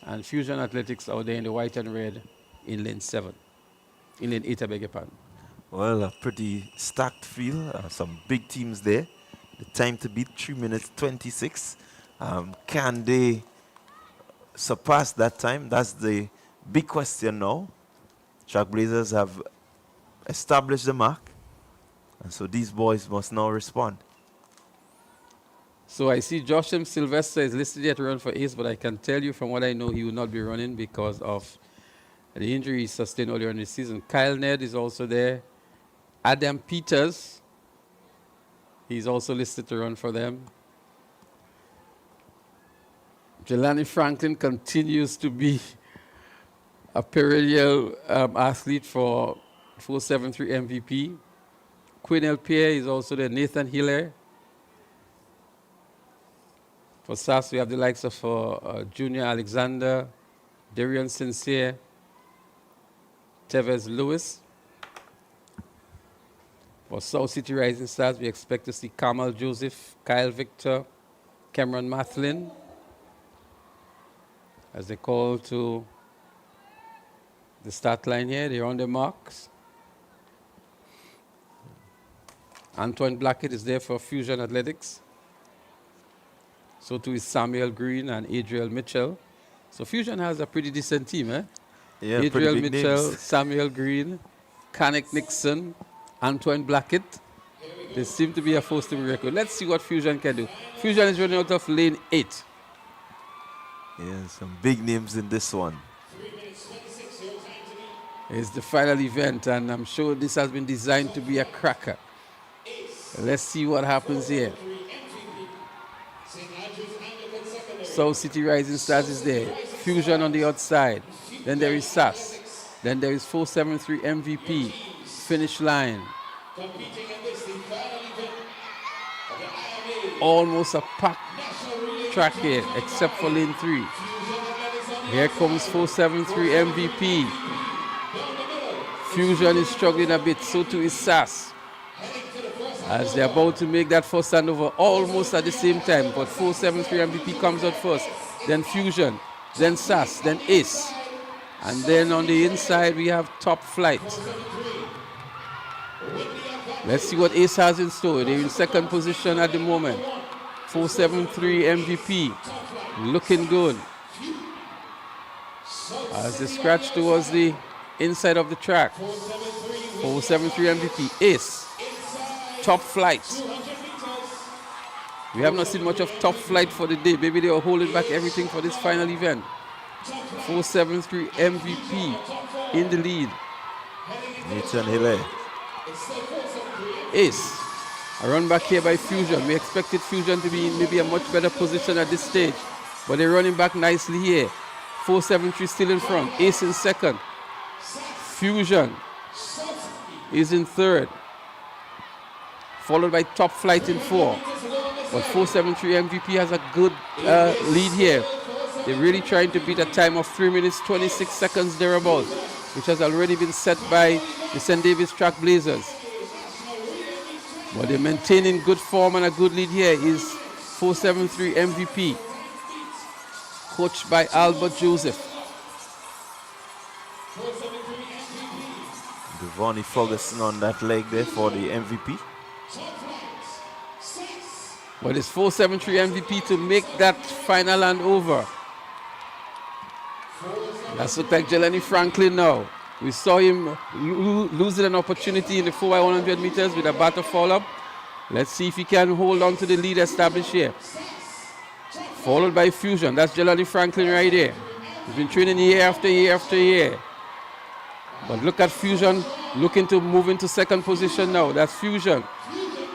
And Fusion Athletics out there in the white and red in lane 7. In lane 8, I beg your pardon. Well, a pretty stacked field. Some big teams there. The time to beat 3 minutes 26. Can they surpass that time? That's the big question now. Trailblazers have established the mark, and so these boys must now respond. So I see Josh M. Sylvester is listed yet to run for Ace, but I can tell you from what I know he will not be running because of the injury he sustained earlier in the season. Kyle Ned is also there. Adam Peters, he's also listed to run for them. Jelani Franklin continues to be a perennial athlete for 473 MVP. Quinn Pierre is also there. Nathan Hiller. For SAS, we have the likes of Junior Alexander, Darian Sincere, Tevez Lewis. For South City Rising Stars, we expect to see Kamal Joseph, Kyle Victor, Cameron Mathlin, as they call to the start line here. They're on their marks. Antoine Blackett is there for Fusion Athletics. So too is Samuel Green and Adriel Mitchell. So Fusion has a pretty decent team, eh? Yeah, Adriel pretty big Mitchell, names. Samuel Green, Kanik Nixon, Antoine Blackett. They seem to be a force to be reckoned. Let's see what Fusion can do. Fusion is running out of lane 8. Yeah, some big names in this one. It's the final event, and I'm sure this has been designed to be a cracker. Let's see what happens here. South City Rising Stars is there. Fusion on the outside. Then there is SAS. Then there is 473 MVP. Finish Line. Almost a packed track here, except for lane 3. Here comes 473 MVP. Fusion is struggling a bit, so too is SAS. As they're about to make that first handover almost at the same time, but 473 MVP comes out first, then Fusion, then SAS, then Ace. And then on the inside we have Top Flight. Let's see what Ace has in store. They're in second position at the moment. 473 MVP, looking good. As they scratch towards the inside of the track. 473 MVP, Ace, Top Flight. We have not seen much of Top Flight for the day. Maybe they are holding back everything for this final event. 473 MVP in the lead. Nathan Hille. Ace. A run back here by Fusion. We expected Fusion to be in maybe a much better position at this stage, but they're running back nicely here. 473 still in front. Ace in second. Fusion is in third, followed by Top Flight in 4. But 473 MVP has a good lead here. They're really trying to beat a time of 3 minutes 26 seconds thereabouts, which has already been set by the St. David's Track Blazers. But they're maintaining good form, and a good lead here is 473 MVP, coached by Albert Joseph. Devonnie Ferguson on that leg there for the MVP. But it's 473 MVP to make that final and over. That's look like Jelani Franklin now. We saw him losing an opportunity in the 4x100 meters with a batter fall-up. Let's see if he can hold on to the lead established here. Followed by Fusion. That's Jelani Franklin right there. He's been training year after year after year. But look at Fusion looking to move into second position now. That's Fusion.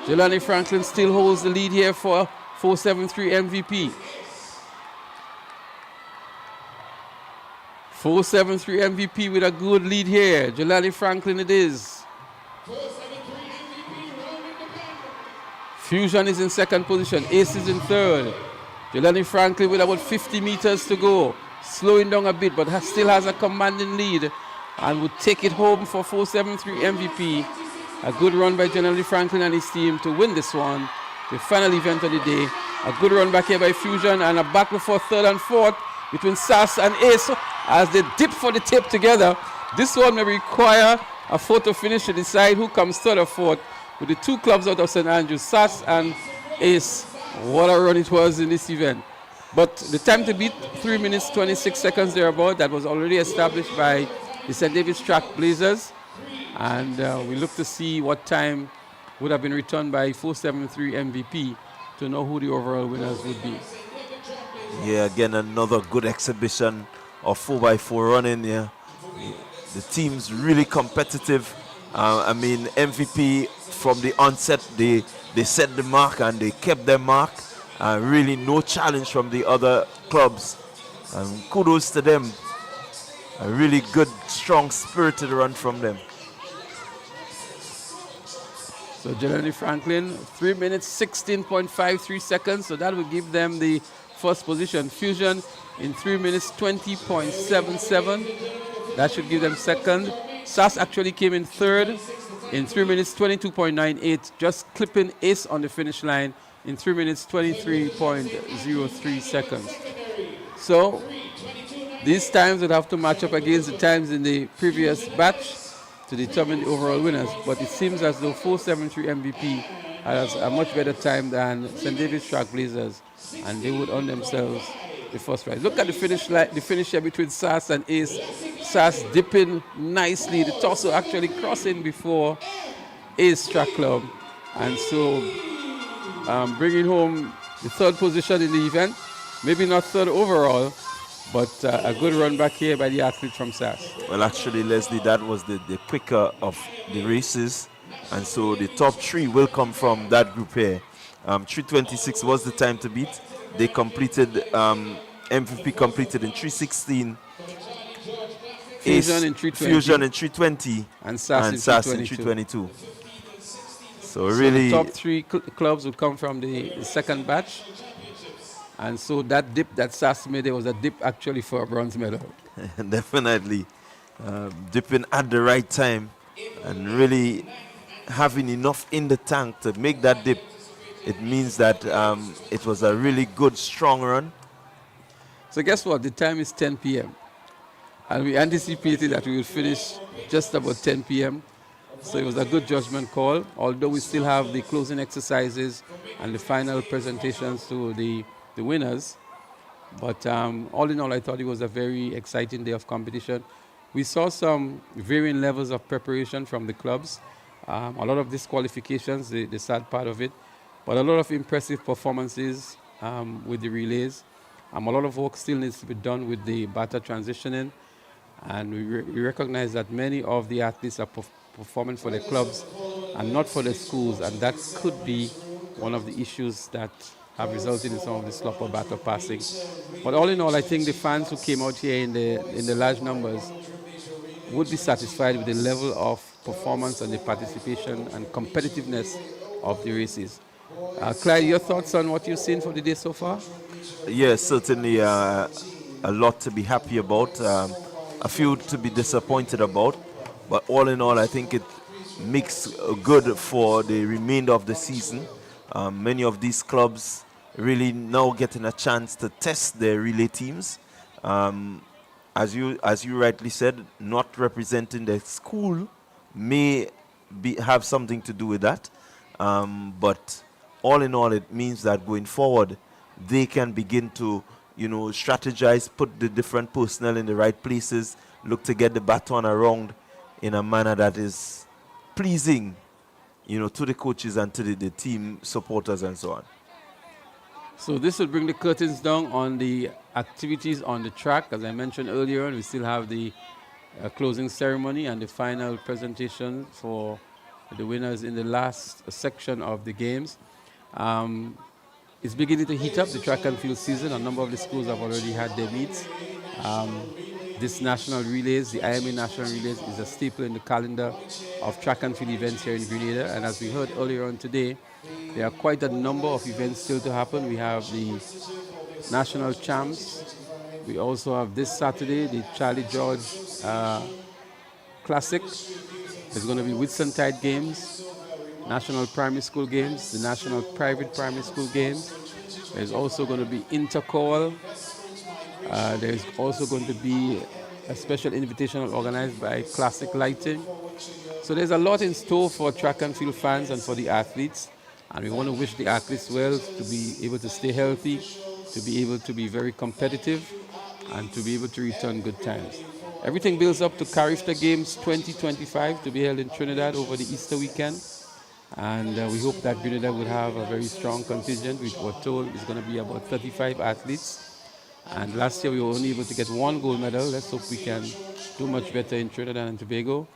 Jelani Franklin still holds the lead here for 473 MVP. 473 MVP with a good lead here. Jelani Franklin it is. Fusion is in second position. Ace is in third. Jelani Franklin with about 50 meters to go. Slowing down a bit, but still has a commanding lead and would take it home for 473 MVP. A good run by Jelani Franklin and his team to win this one. The final event of the day. A good run back here by Fusion, and a battle for third and fourth between Sass and Ace as they dip for the tape together. This one may require a photo finish to decide who comes third or fourth. With the two clubs out of St. Andrews, Sass and Ace, what a run it was in this event. But the time to beat, 3 minutes 26 seconds thereabout, that was already established by the St. David's Track Blazers. And we look to see what time would have been returned by 473 MVP to know who the overall winners would be. Yeah, again, another good exhibition of 4x4 running here. The team's really competitive. I mean, MVP from the onset, they set the mark and they kept their mark. Really no challenge from the other clubs. Kudos to them. A really good, strong, spirited run from them. So Jelani Franklin, 3 minutes 16.53 seconds. So that will give them the first position. Fusion in 3 minutes 20.77. That should give them second. Sass actually came in third in 3 minutes 22.98, just clipping Ace on the finish line in 3 minutes 23.03 seconds. So these times would have to match up against the times in the previous batch to determine the overall winners. But it seems as though 473 MVP has a much better time than St. David's Track Blazers, and they would earn themselves the first prize. Look at the finish here between Sass and Ace. Sass dipping nicely, the torso actually crossing before Ace Track Club, and so bringing home the third position in the event. Maybe not third overall, but a good run back here by the athlete from Sass. Well, actually, Leslie, that was the quicker of the races, and so the top three will come from that group here. 3:26 was the time to beat. They completed, MVP completed in 3:16. Fusion in 3:20. Fusion in 3:20. And Sass in 3:22. So really, the top three clubs would come from the second batch. And so that dip that Sass made, there was a dip actually for a bronze medal. definitely dipping at the right time and really having enough in the tank to make that dip. It means that it was a really good, strong run. So guess what? The time is 10 p.m. And we anticipated that we would finish just about 10 p.m. So it was a good judgment call, although we still have the closing exercises and the final presentations to the winners. But all in all, I thought it was a very exciting day of competition. We saw some varying levels of preparation from the clubs. A lot of disqualifications, the sad part of it, but a lot of impressive performances with the relays. A lot of work still needs to be done with the batter transitioning, and we recognize that many of the athletes are performing for their clubs and not for their schools, and that could be one of the issues that have resulted in some of the slop or batter passing. But all in all, I think the fans who came out here in the large numbers would be satisfied with the level of performance and the participation and competitiveness of the races. Clyde, your thoughts on what you've seen for the day so far? Yes, certainly a lot to be happy about, a few to be disappointed about, but all in all, I think it makes good for the remainder of the season. Many of these clubs really now getting a chance to test their relay teams. As you rightly said, not representing the school may have something to do with that, but all in all, it means that going forward, they can begin to, strategize, put the different personnel in the right places, look to get the baton around in a manner that is pleasing, to the coaches and to the team supporters and so on. So this will bring the curtains down on the activities on the track. As I mentioned earlier, we still have the closing ceremony and the final presentation for the winners in the last section of the games. It's beginning to heat up, the track and field season. A number of the schools have already had their meets. This national relays, the IMA national relays, is a staple in the calendar of track and field events here in Grenada. And as we heard earlier on today, there are quite a number of events still to happen. We have the national champs. We also have this Saturday, the Charlie George Classic. There's going to be Whitsuntide Games, National Primary School Games, the National Private Primary School Games. There's also going to be Intercall. There's also going to be a special invitational organized by Classic Lighting. So there's a lot in store for track and field fans and for the athletes. And we want to wish the athletes well to be able to stay healthy, to be able to be very competitive, and to be able to return good times. Everything builds up to Carriacou Games 2025 to be held in Trinidad over the Easter weekend. And we hope that Grenada will have a very strong contingent, which we're told is going to be about 35 athletes. And last year we were only able to get 1 gold medal. Let's hope we can do much better in Trinidad and Tobago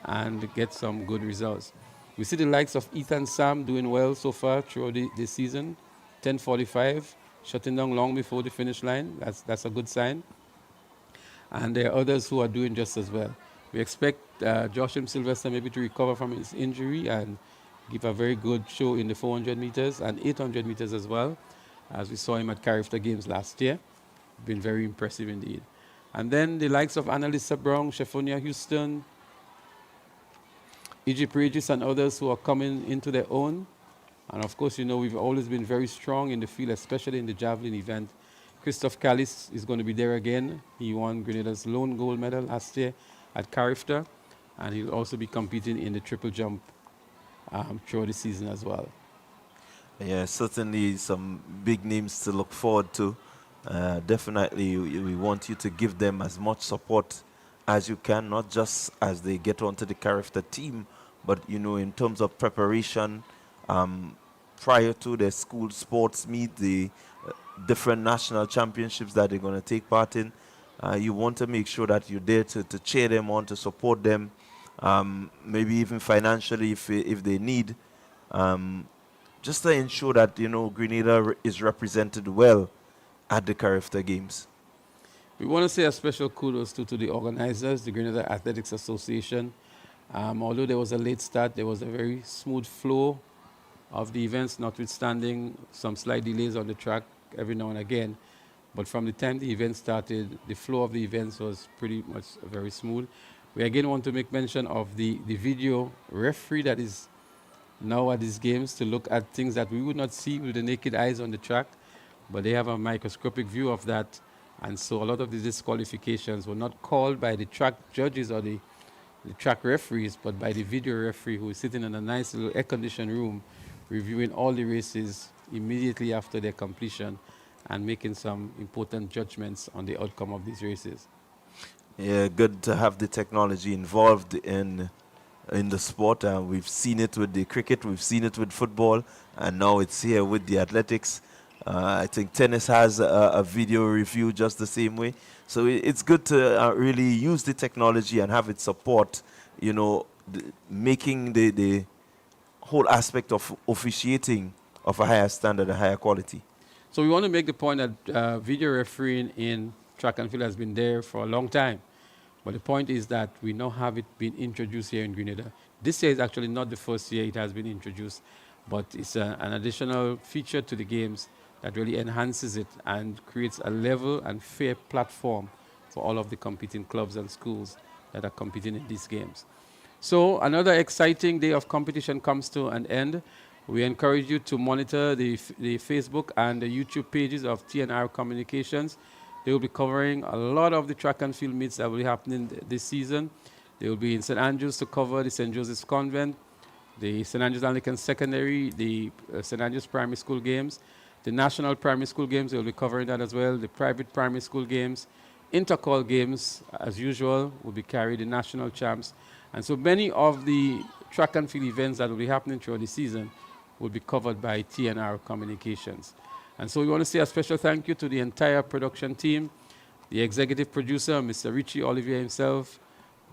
and get some good results. We see the likes of Ethan Sam doing well so far throughout the season. 10:45, shutting down long before the finish line. That's a good sign. And there are others who are doing just as well. We expect Joshua Sylvester maybe to recover from his injury and give a very good show in the 400 meters and 800 meters as well, as we saw him at Carriacou Games last year. Been very impressive indeed. And then the likes of Annalisa Brown, Chefonia Houston, Egypt Regis and others who are coming into their own. And of course, we've always been very strong in the field, especially in the javelin event. Christophe Callis is going to be there again. He won Grenada's lone gold medal last year at Carriacou, and he'll also be competing in the triple jump throughout the season as well. Yeah, certainly some big names to look forward to. Definitely, we want you to give them as much support as you can, not just as they get onto the Carriacou team, but in terms of preparation prior to their school sports meet, the different national championships that they're going to take part in. You want to make sure that you're there to cheer them on, to support them, maybe even financially if they need, just to ensure that Grenada is represented well at the Carriacou Games. We want to say a special kudos to the organizers, the Grenada Athletics Association. Although there was a late start, there was a very smooth flow of the events, notwithstanding some slight delays on the track every now and again. But from the time the event started, the flow of the events was pretty much very smooth. We again want to make mention of the video referee that is now at these games to look at things that we would not see with the naked eyes on the track, but they have a microscopic view of that. And so a lot of the disqualifications were not called by the track judges or the track referees, but by the video referee who is sitting in a nice little air-conditioned room reviewing all the races immediately after their completion and making some important judgments on the outcome of these races. Yeah, good to have the technology involved in the sport. We've seen it with the cricket, we've seen it with football, and now it's here with the athletics. I think tennis has a video review just the same way. So it's good to really use the technology and have it support, making the whole aspect of officiating of a higher standard, a higher quality. So we want to make the point that video refereeing in track and field has been there for a long time. But the point is that we now have it been introduced here in Grenada. This year is actually not the first year it has been introduced, but it's an additional feature to the games that really enhances it and creates a level and fair platform for all of the competing clubs and schools that are competing in these games. So another exciting day of competition comes to an end. We encourage you to monitor the Facebook and the YouTube pages of TNR Communications. They will be covering a lot of the track and field meets that will be happening this season. They will be in St. Andrews to cover the St. Joseph's Convent, the St. Andrews Anglican Secondary, the St. Andrews Primary School Games, the National Primary School Games. They will be covering that as well, the private primary school games. Intercall games, as usual, will be carried the national champs. And so many of the track and field events that will be happening throughout the season will be covered by TNR Communications. And so we want to say a special thank you to the entire production team, the executive producer, Mr. Richie Olivier himself,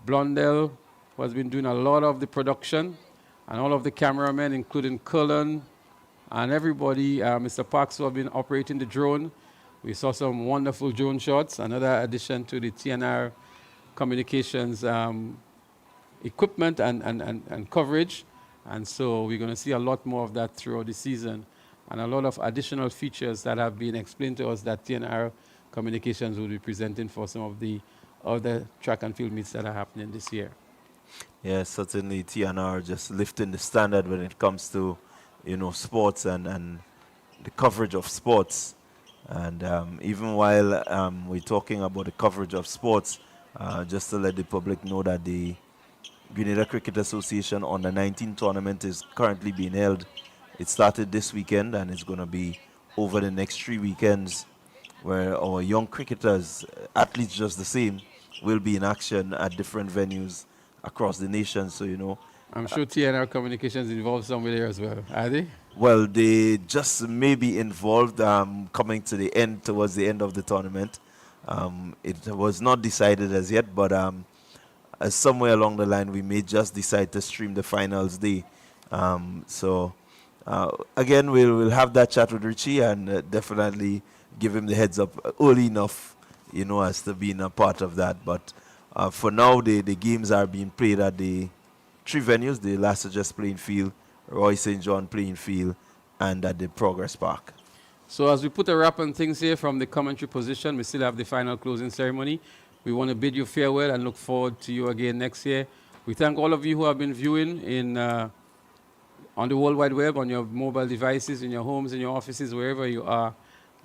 Blondell, who has been doing a lot of the production, and all of the cameramen, including Cullen, and everybody, Mr. Parks, who have been operating the drone. We saw some wonderful drone shots, another addition to the TNR Communications equipment and coverage. And so we're going to see a lot more of that throughout the season, and a lot of additional features that have been explained to us that TNR Communications will be presenting for some of the other track and field meets that are happening this year. Yeah, certainly TNR just lifting the standard when it comes to, sports and the coverage of sports. And even while we're talking about the coverage of sports, just to let the public know that the Grenada Cricket Association Under-19 tournament is currently being held. It started this weekend and it's going to be over the next 3 weekends, where our young cricketers, athletes just the same, will be in action at different venues across the nation. So, I'm sure TNR Communications is involved somewhere there as well, are they? Well, they just may be involved coming to the end, towards the end of the tournament. It was not decided as yet, but somewhere along the line, we may just decide to stream the finals day. Again, we'll have that chat with Richie and definitely give him the heads up early enough, as to being a part of that. But for now, the games are being played at the 3 venues, the Las Just Playing Field, Roy St. John Playing Field, and at the Progress Park. So as we put a wrap on things here from the commentary position, we still have the final closing ceremony. We want to bid you farewell and look forward to you again next year. We thank all of you who have been viewing on the World Wide Web, on your mobile devices, in your homes, in your offices, wherever you are.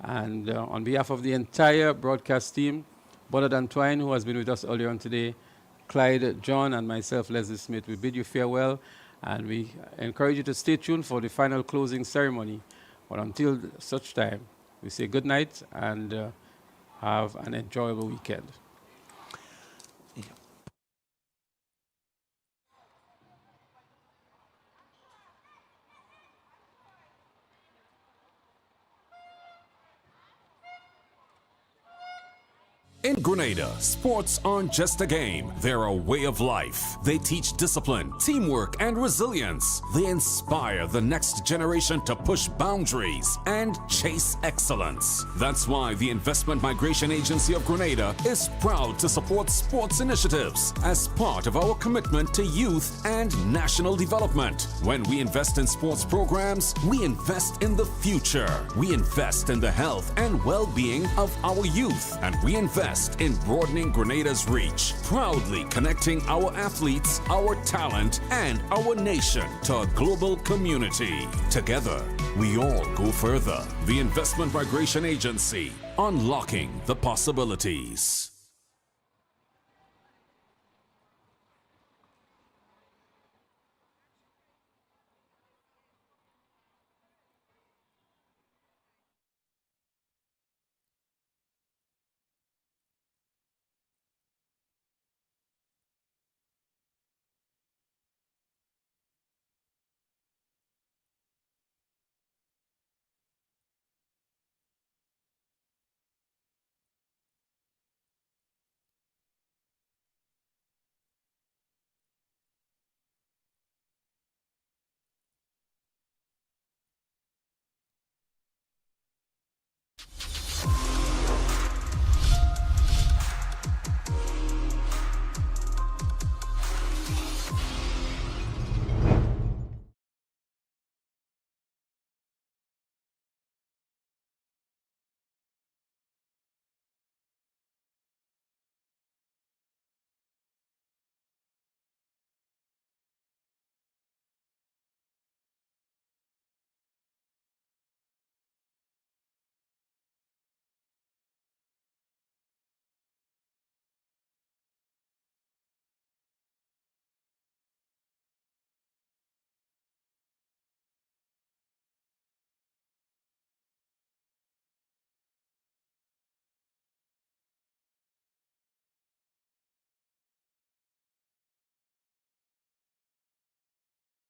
And on behalf of the entire broadcast team, Bernard and Twine, who has been with us earlier on today, Clyde, John, and myself, Leslie Smith, we bid you farewell, and we encourage you to stay tuned for the final closing ceremony. But until such time, we say good night and have an enjoyable weekend. In Grenada, sports aren't just a game, they're a way of life. They teach discipline, teamwork, and resilience. They inspire the next generation to push boundaries and chase excellence. That's why the Investment Migration Agency of Grenada is proud to support sports initiatives as part of our commitment to youth and national development. When we invest in sports programs, we invest in the future. We invest in the health and well-being of our youth, and we invest in broadening Grenada's reach, proudly connecting our athletes, our talent, and our nation to a global community. Together, we all go further. The Investment Migration Agency, unlocking the possibilities.